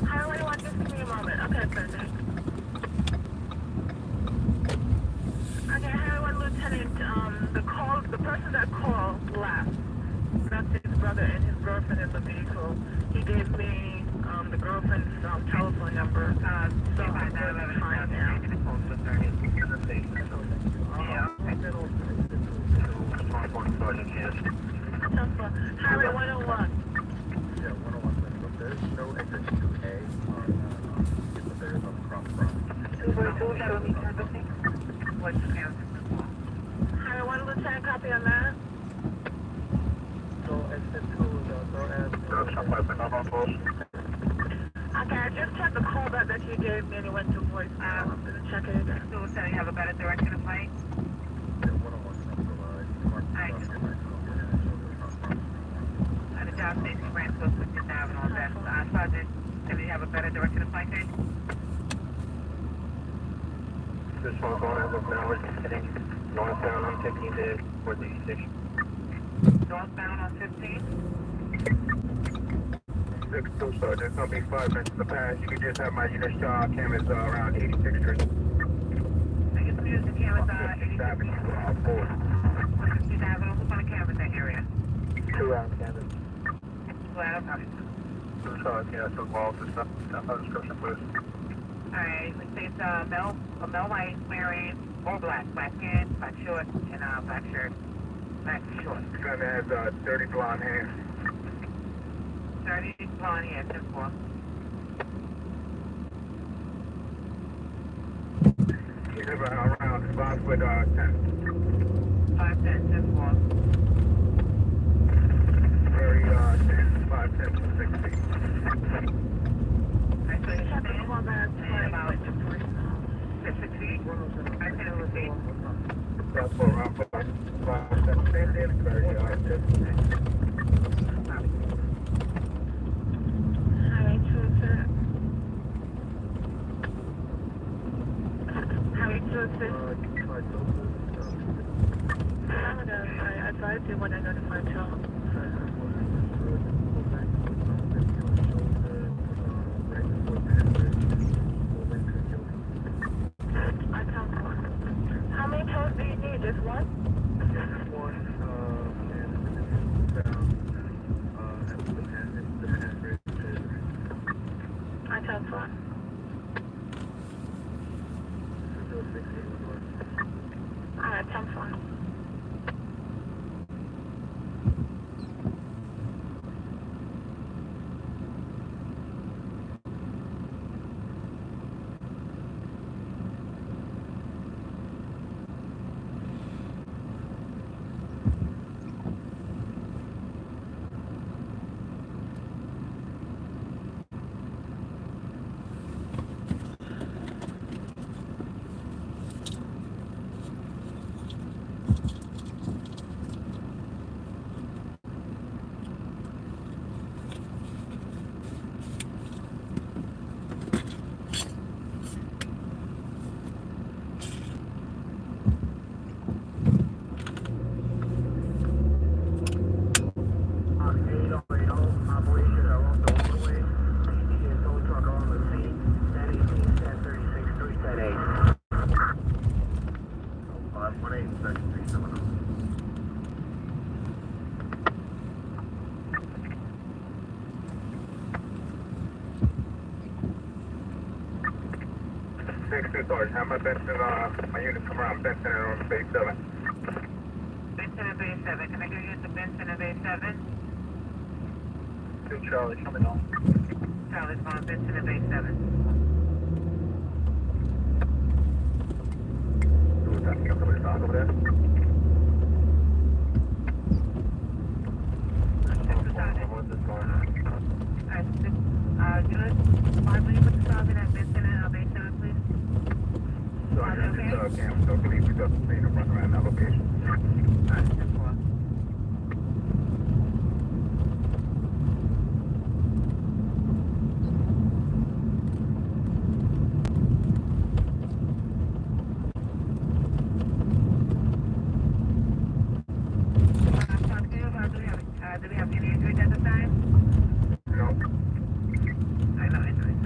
Speaker 19: Highway 1, just give me a moment. Okay, perfect. Okay, Highway 1 Lieutenant, the person that called last, that's his brother and his girlfriend in the vehicle. He gave me the girlfriend's telephone number, so I'm going to find now. Highway 101.
Speaker 4: Yeah, 101. There's no exit 2A if there's on the cross front.
Speaker 3: 242, show me everything. What's campus?
Speaker 19: Highway 1 Lieutenant, copy on that.
Speaker 4: So exit 2 is
Speaker 19: Okay, I just checked the callback that you gave me and it went to voicemail. I'm going to check it again.
Speaker 3: So tell you have a better direction of flight? Alright. The job station ran close with this and all that. Sergeant, tell you have a better direction of flight, then?
Speaker 2: This one going as of now, we're heading northbound on 15 to towards the East Station.
Speaker 3: Northbound on 15?
Speaker 4: 6-2, Sergeant. Company 5 minutes in the past. You can just have my unit cameras around 86th Street.
Speaker 3: I guess I'm using the cameras 86th
Speaker 4: Avenue,
Speaker 3: 15th Avenue. Who's on the camera in that area?
Speaker 2: 2 round cameras.
Speaker 3: Well, okay.
Speaker 4: 2 Sergeant, yeah, so involved. Just description, please.
Speaker 3: Alright, we say it's a male white wearing all black skin, black shorts, and black shirt, black shorts.
Speaker 4: Gun has dirty blonde hair.
Speaker 3: 30 blonde hair, 10-4.
Speaker 4: He's around 5'10".
Speaker 3: 5'10", 10-4.
Speaker 4: Very 10, 5'10", 6 feet.
Speaker 3: I saw you stand about 6 feet. I said it was 8.
Speaker 4: That's for around 5'7". Very 10.
Speaker 19: Highway 2, sir. Highway 2, sir. I advised you when I notified you. How many toes do you need? Just one?
Speaker 4: Just one, and down, at the handbridge.
Speaker 19: I tell for. Alright, 10-4.
Speaker 5: Sarge, have my Benson, my unit come around Benson and on Bay 7.
Speaker 3: Benson and Bay 7. Can I get you to Benson and Bay 7?
Speaker 5: 2 Charlie, coming on.
Speaker 3: Charlie's going Benson and Bay 7.
Speaker 5: Who's that? You got somebody talking over there? What's this going on?
Speaker 3: Good. Mark, will you put the dog in at Benson and Bay 7, please?
Speaker 5: So I just Cam, so can you pick up the scene and run around that location?
Speaker 3: Alright, 10-4. Do we have any injuries at the time?
Speaker 5: No.
Speaker 3: I know injuries.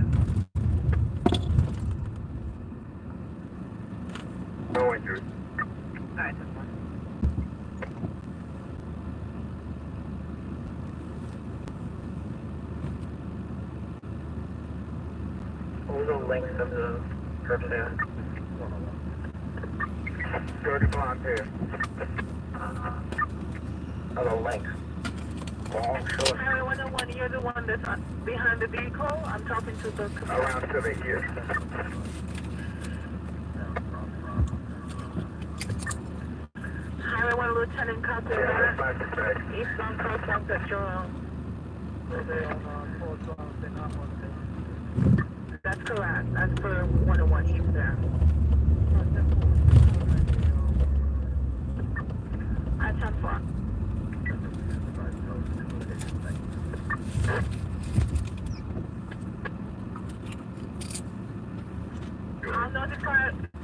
Speaker 5: No injuries.
Speaker 3: Alright, 10-4.
Speaker 5: What was the length of the curve there? 30 blonde hair. Of the length. Long, short.
Speaker 19: Harry 101, you're the one that's behind the vehicle. I'm talking to the
Speaker 5: Around to the ear.
Speaker 19: Harry 1 Lieutenant Copy that. Eastbound crosswalk that you're on. That's correct. That's for 101. He's there. At 10-4.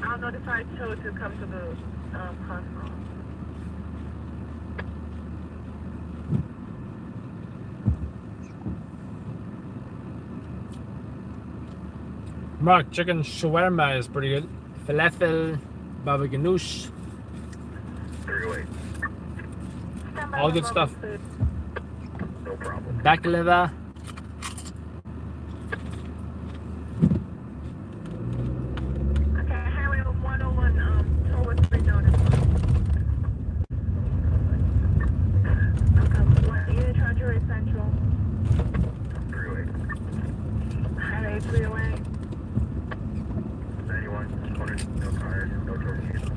Speaker 19: I'll notify Joe to come to the crosswalk.
Speaker 1: Mark, chicken shawarma is pretty good. Falafel, baba ganoush.
Speaker 5: 308.
Speaker 1: All good stuff.
Speaker 5: No problem.
Speaker 1: Baklava.
Speaker 19: Okay, Harry 101, towards 3 notice. Okay, what unit charger is central?
Speaker 5: 308.
Speaker 19: Harry 308.
Speaker 5: 91. 20. No tires. No torpedoes.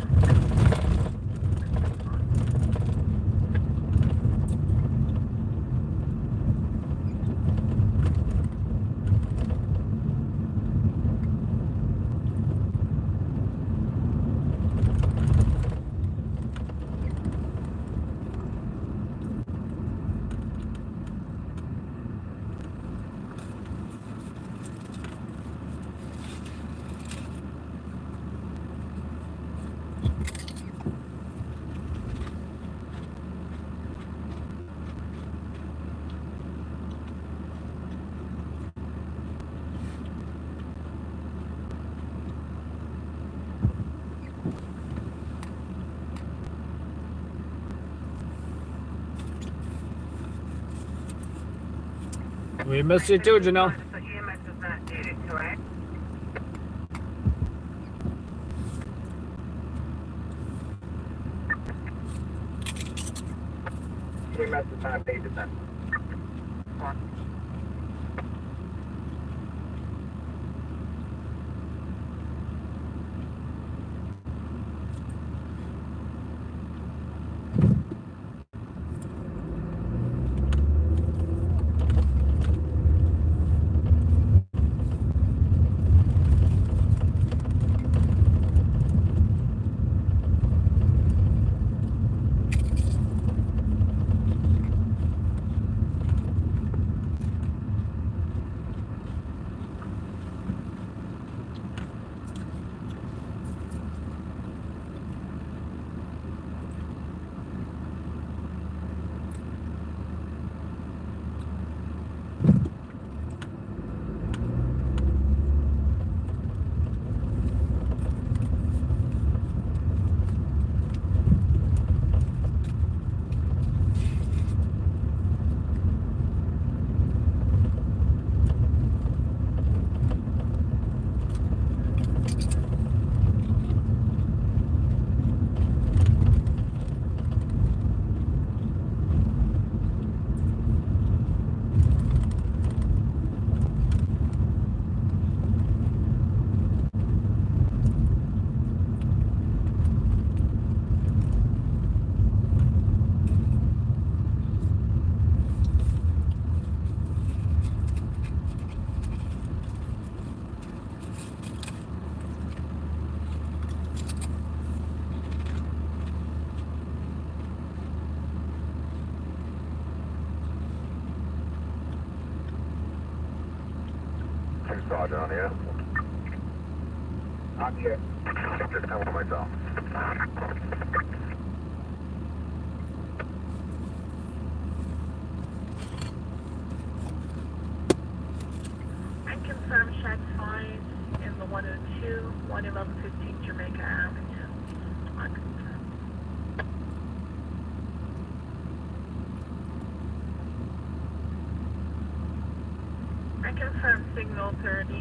Speaker 1: We miss you too, Janelle.
Speaker 3: So EMS is not needed, correct?
Speaker 5: EMS is not needed then.
Speaker 2: Sergeant on here. I'm here. Just come with myself.
Speaker 19: I confirm shots fired in the 102, 11115 Jamaica Avenue. I confirm. I confirm signal 30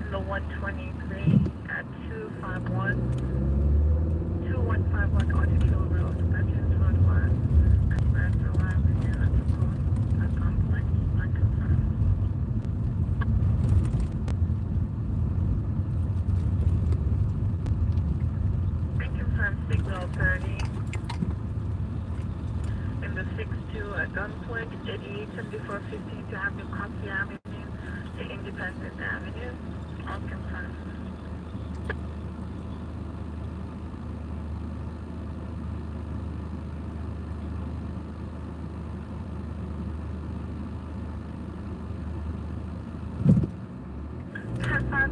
Speaker 19: in the 123 at 2151 Article Road. Legends Road 1 at Redfield Avenue. That's a code. That's complex. I confirm. I confirm signal 30 in the 62 at gunpoint, 887415 to Avenue, Coffee Avenue to Independence Avenue. I'll confirm.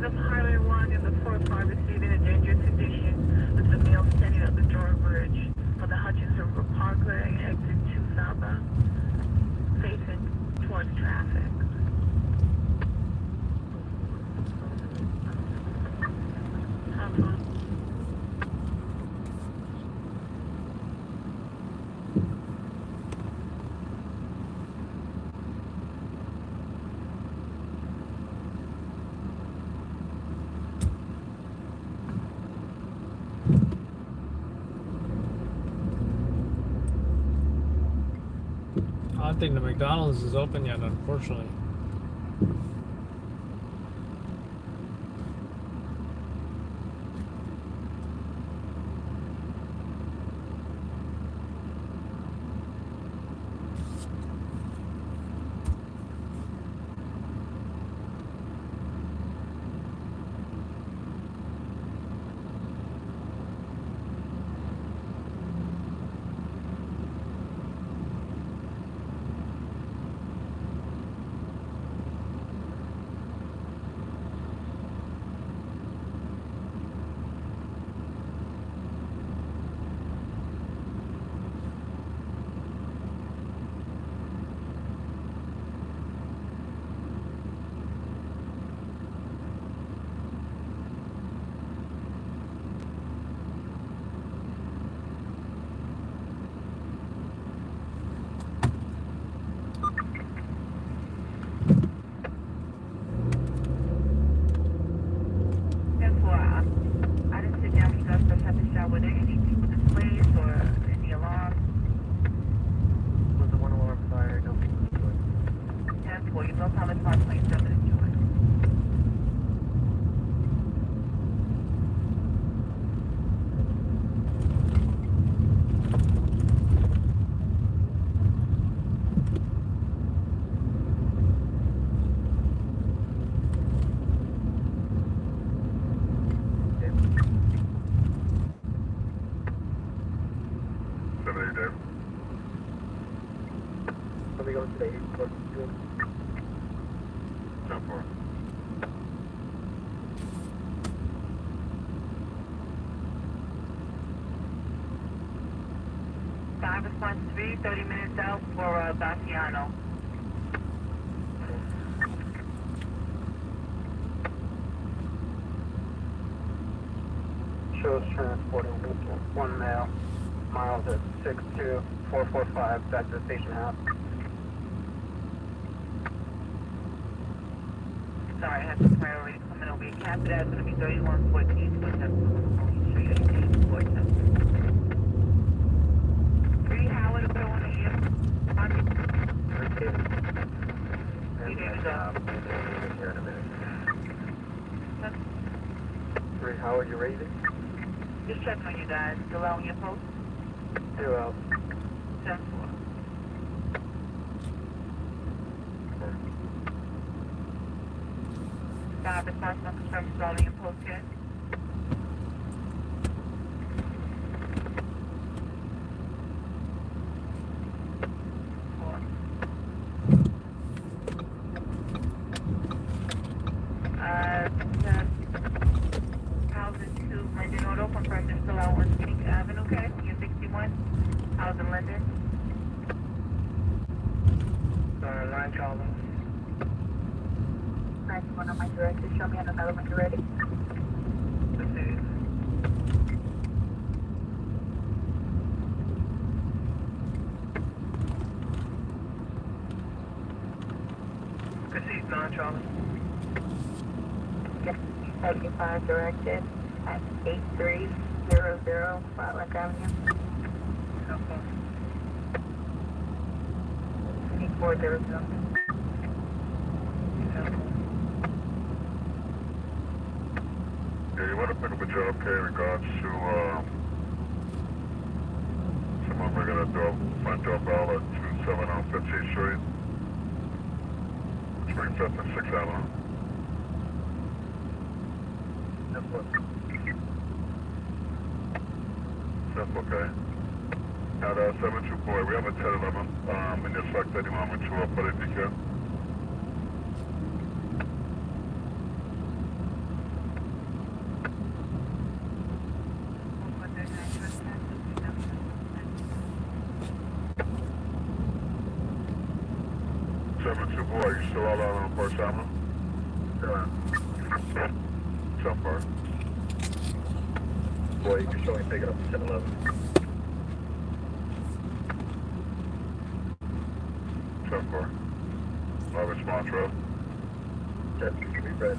Speaker 19: Of Highway 1 in the 4-5 receiving a dangerous condition with the male standing at the door bridge for the Hutchins River Parkway, exit 2 southbound, facing towards traffic.
Speaker 1: I don't think the McDonald's is open yet, unfortunately.
Speaker 19: Response 3, 30 minutes out for Bassiano.
Speaker 5: Shows transporting one male, miles at 62445, back to the station house.
Speaker 19: Sorry, I have some priority coming over. Your cap that is going to be 3114 for Police Street, 1847. Howard, if I want to hear. You need to go.
Speaker 5: Three, Howard, you ready?
Speaker 19: Just checking on you guys. Still out on your post?
Speaker 5: 0.
Speaker 19: 10-4. Response not confirmed. Still out on your post yet?
Speaker 3: How's the Linden?
Speaker 5: 9 Charlie.
Speaker 3: 91 on my director. Show me on another when you're ready.
Speaker 5: Proceed. Proceed 9 Charlie.
Speaker 3: Yes, 75 directed at 8300 Flatland Avenue. 8400.
Speaker 4: Yeah, you want to pick up a job, okay, in regards to someone bringing a front door bell at 27 on 15th Street, which brings up to 6th Avenue. That's okay. At 72 boy, we have a 1011 in your sector. Do you want me to put it in here? Boy, you still all out on First Avenue? Some part. Boy, you can show me take it up to 711. Some part. My response road. Yes, you can be red.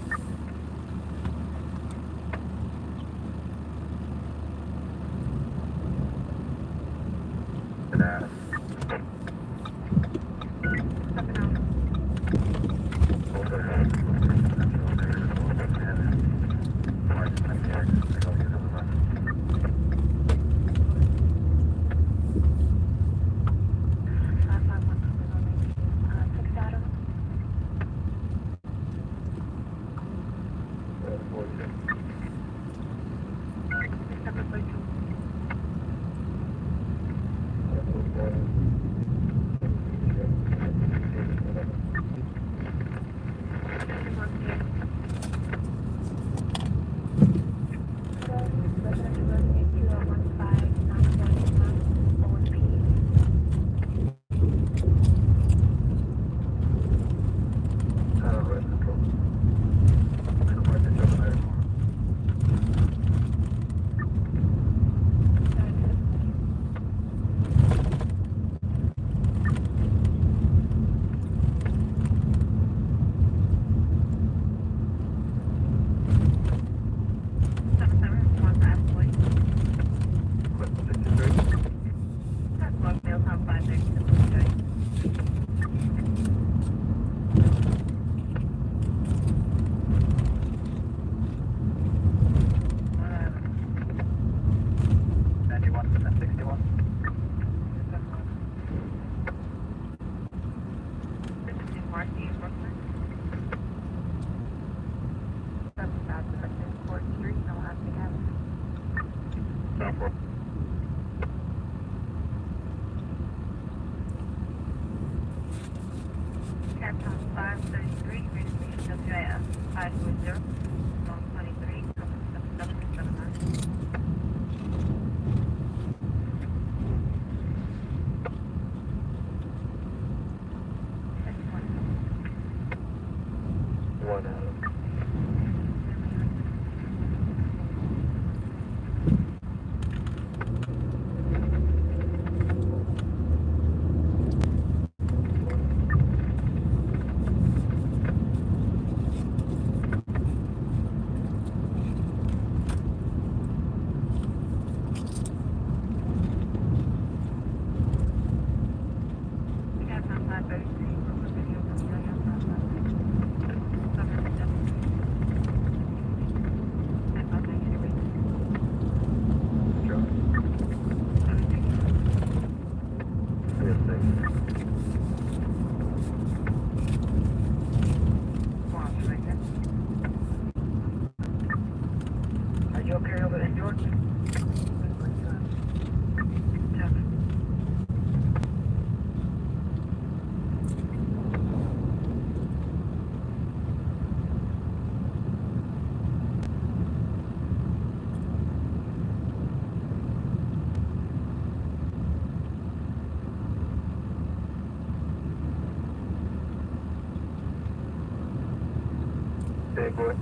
Speaker 2: big boy.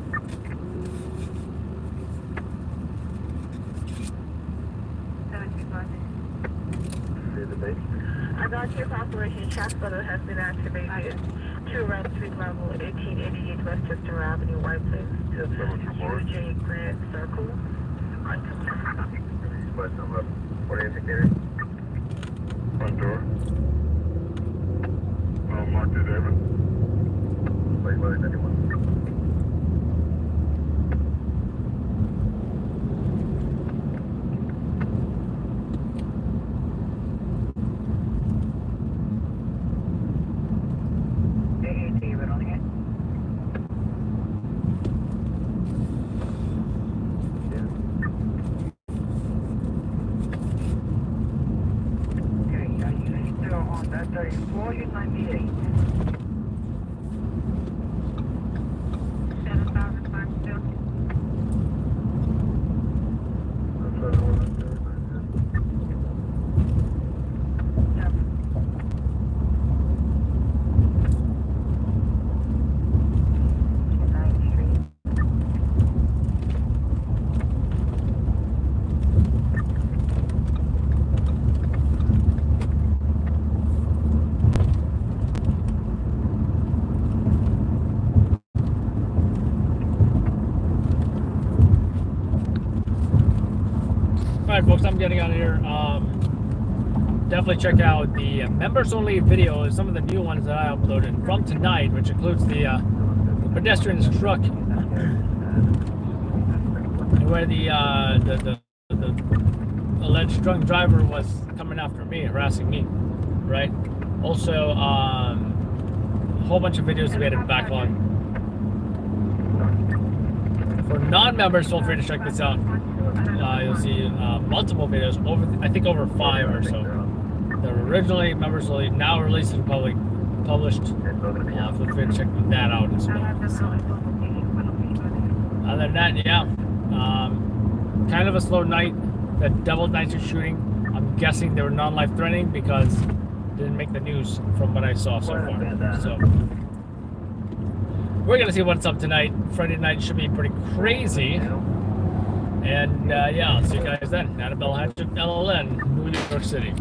Speaker 19: I got your operation. Shotspotted has been activated. 2 Red Street level 1888 Westchester Avenue, White Plains to UJ Grand Circle.
Speaker 2: What are you indicating?
Speaker 4: Front door. Mark it, David.
Speaker 2: Wait, what is anyone?
Speaker 1: Alright folks, I'm getting out of here. Definitely check out the members only videos, some of the new ones that I uploaded from tonight, which includes the pedestrian struck where the alleged drunk driver was coming after me, harassing me, right? Also, a whole bunch of videos we had in backlog. For non-members, feel free to check this out. You'll see multiple videos, I think over 5 or so. They're originally members only, now released to the public, published. Feel free to check that out as well. Other than that, yeah, kind of a slow night. The double nights of shooting, I'm guessing they were non-life threatening because it didn't make the news from what I saw so far. So we're gonna see what's up tonight. Friday night should be pretty crazy. And yeah, I'll see you guys then. Annabelle Hatchet, LLN, New York City.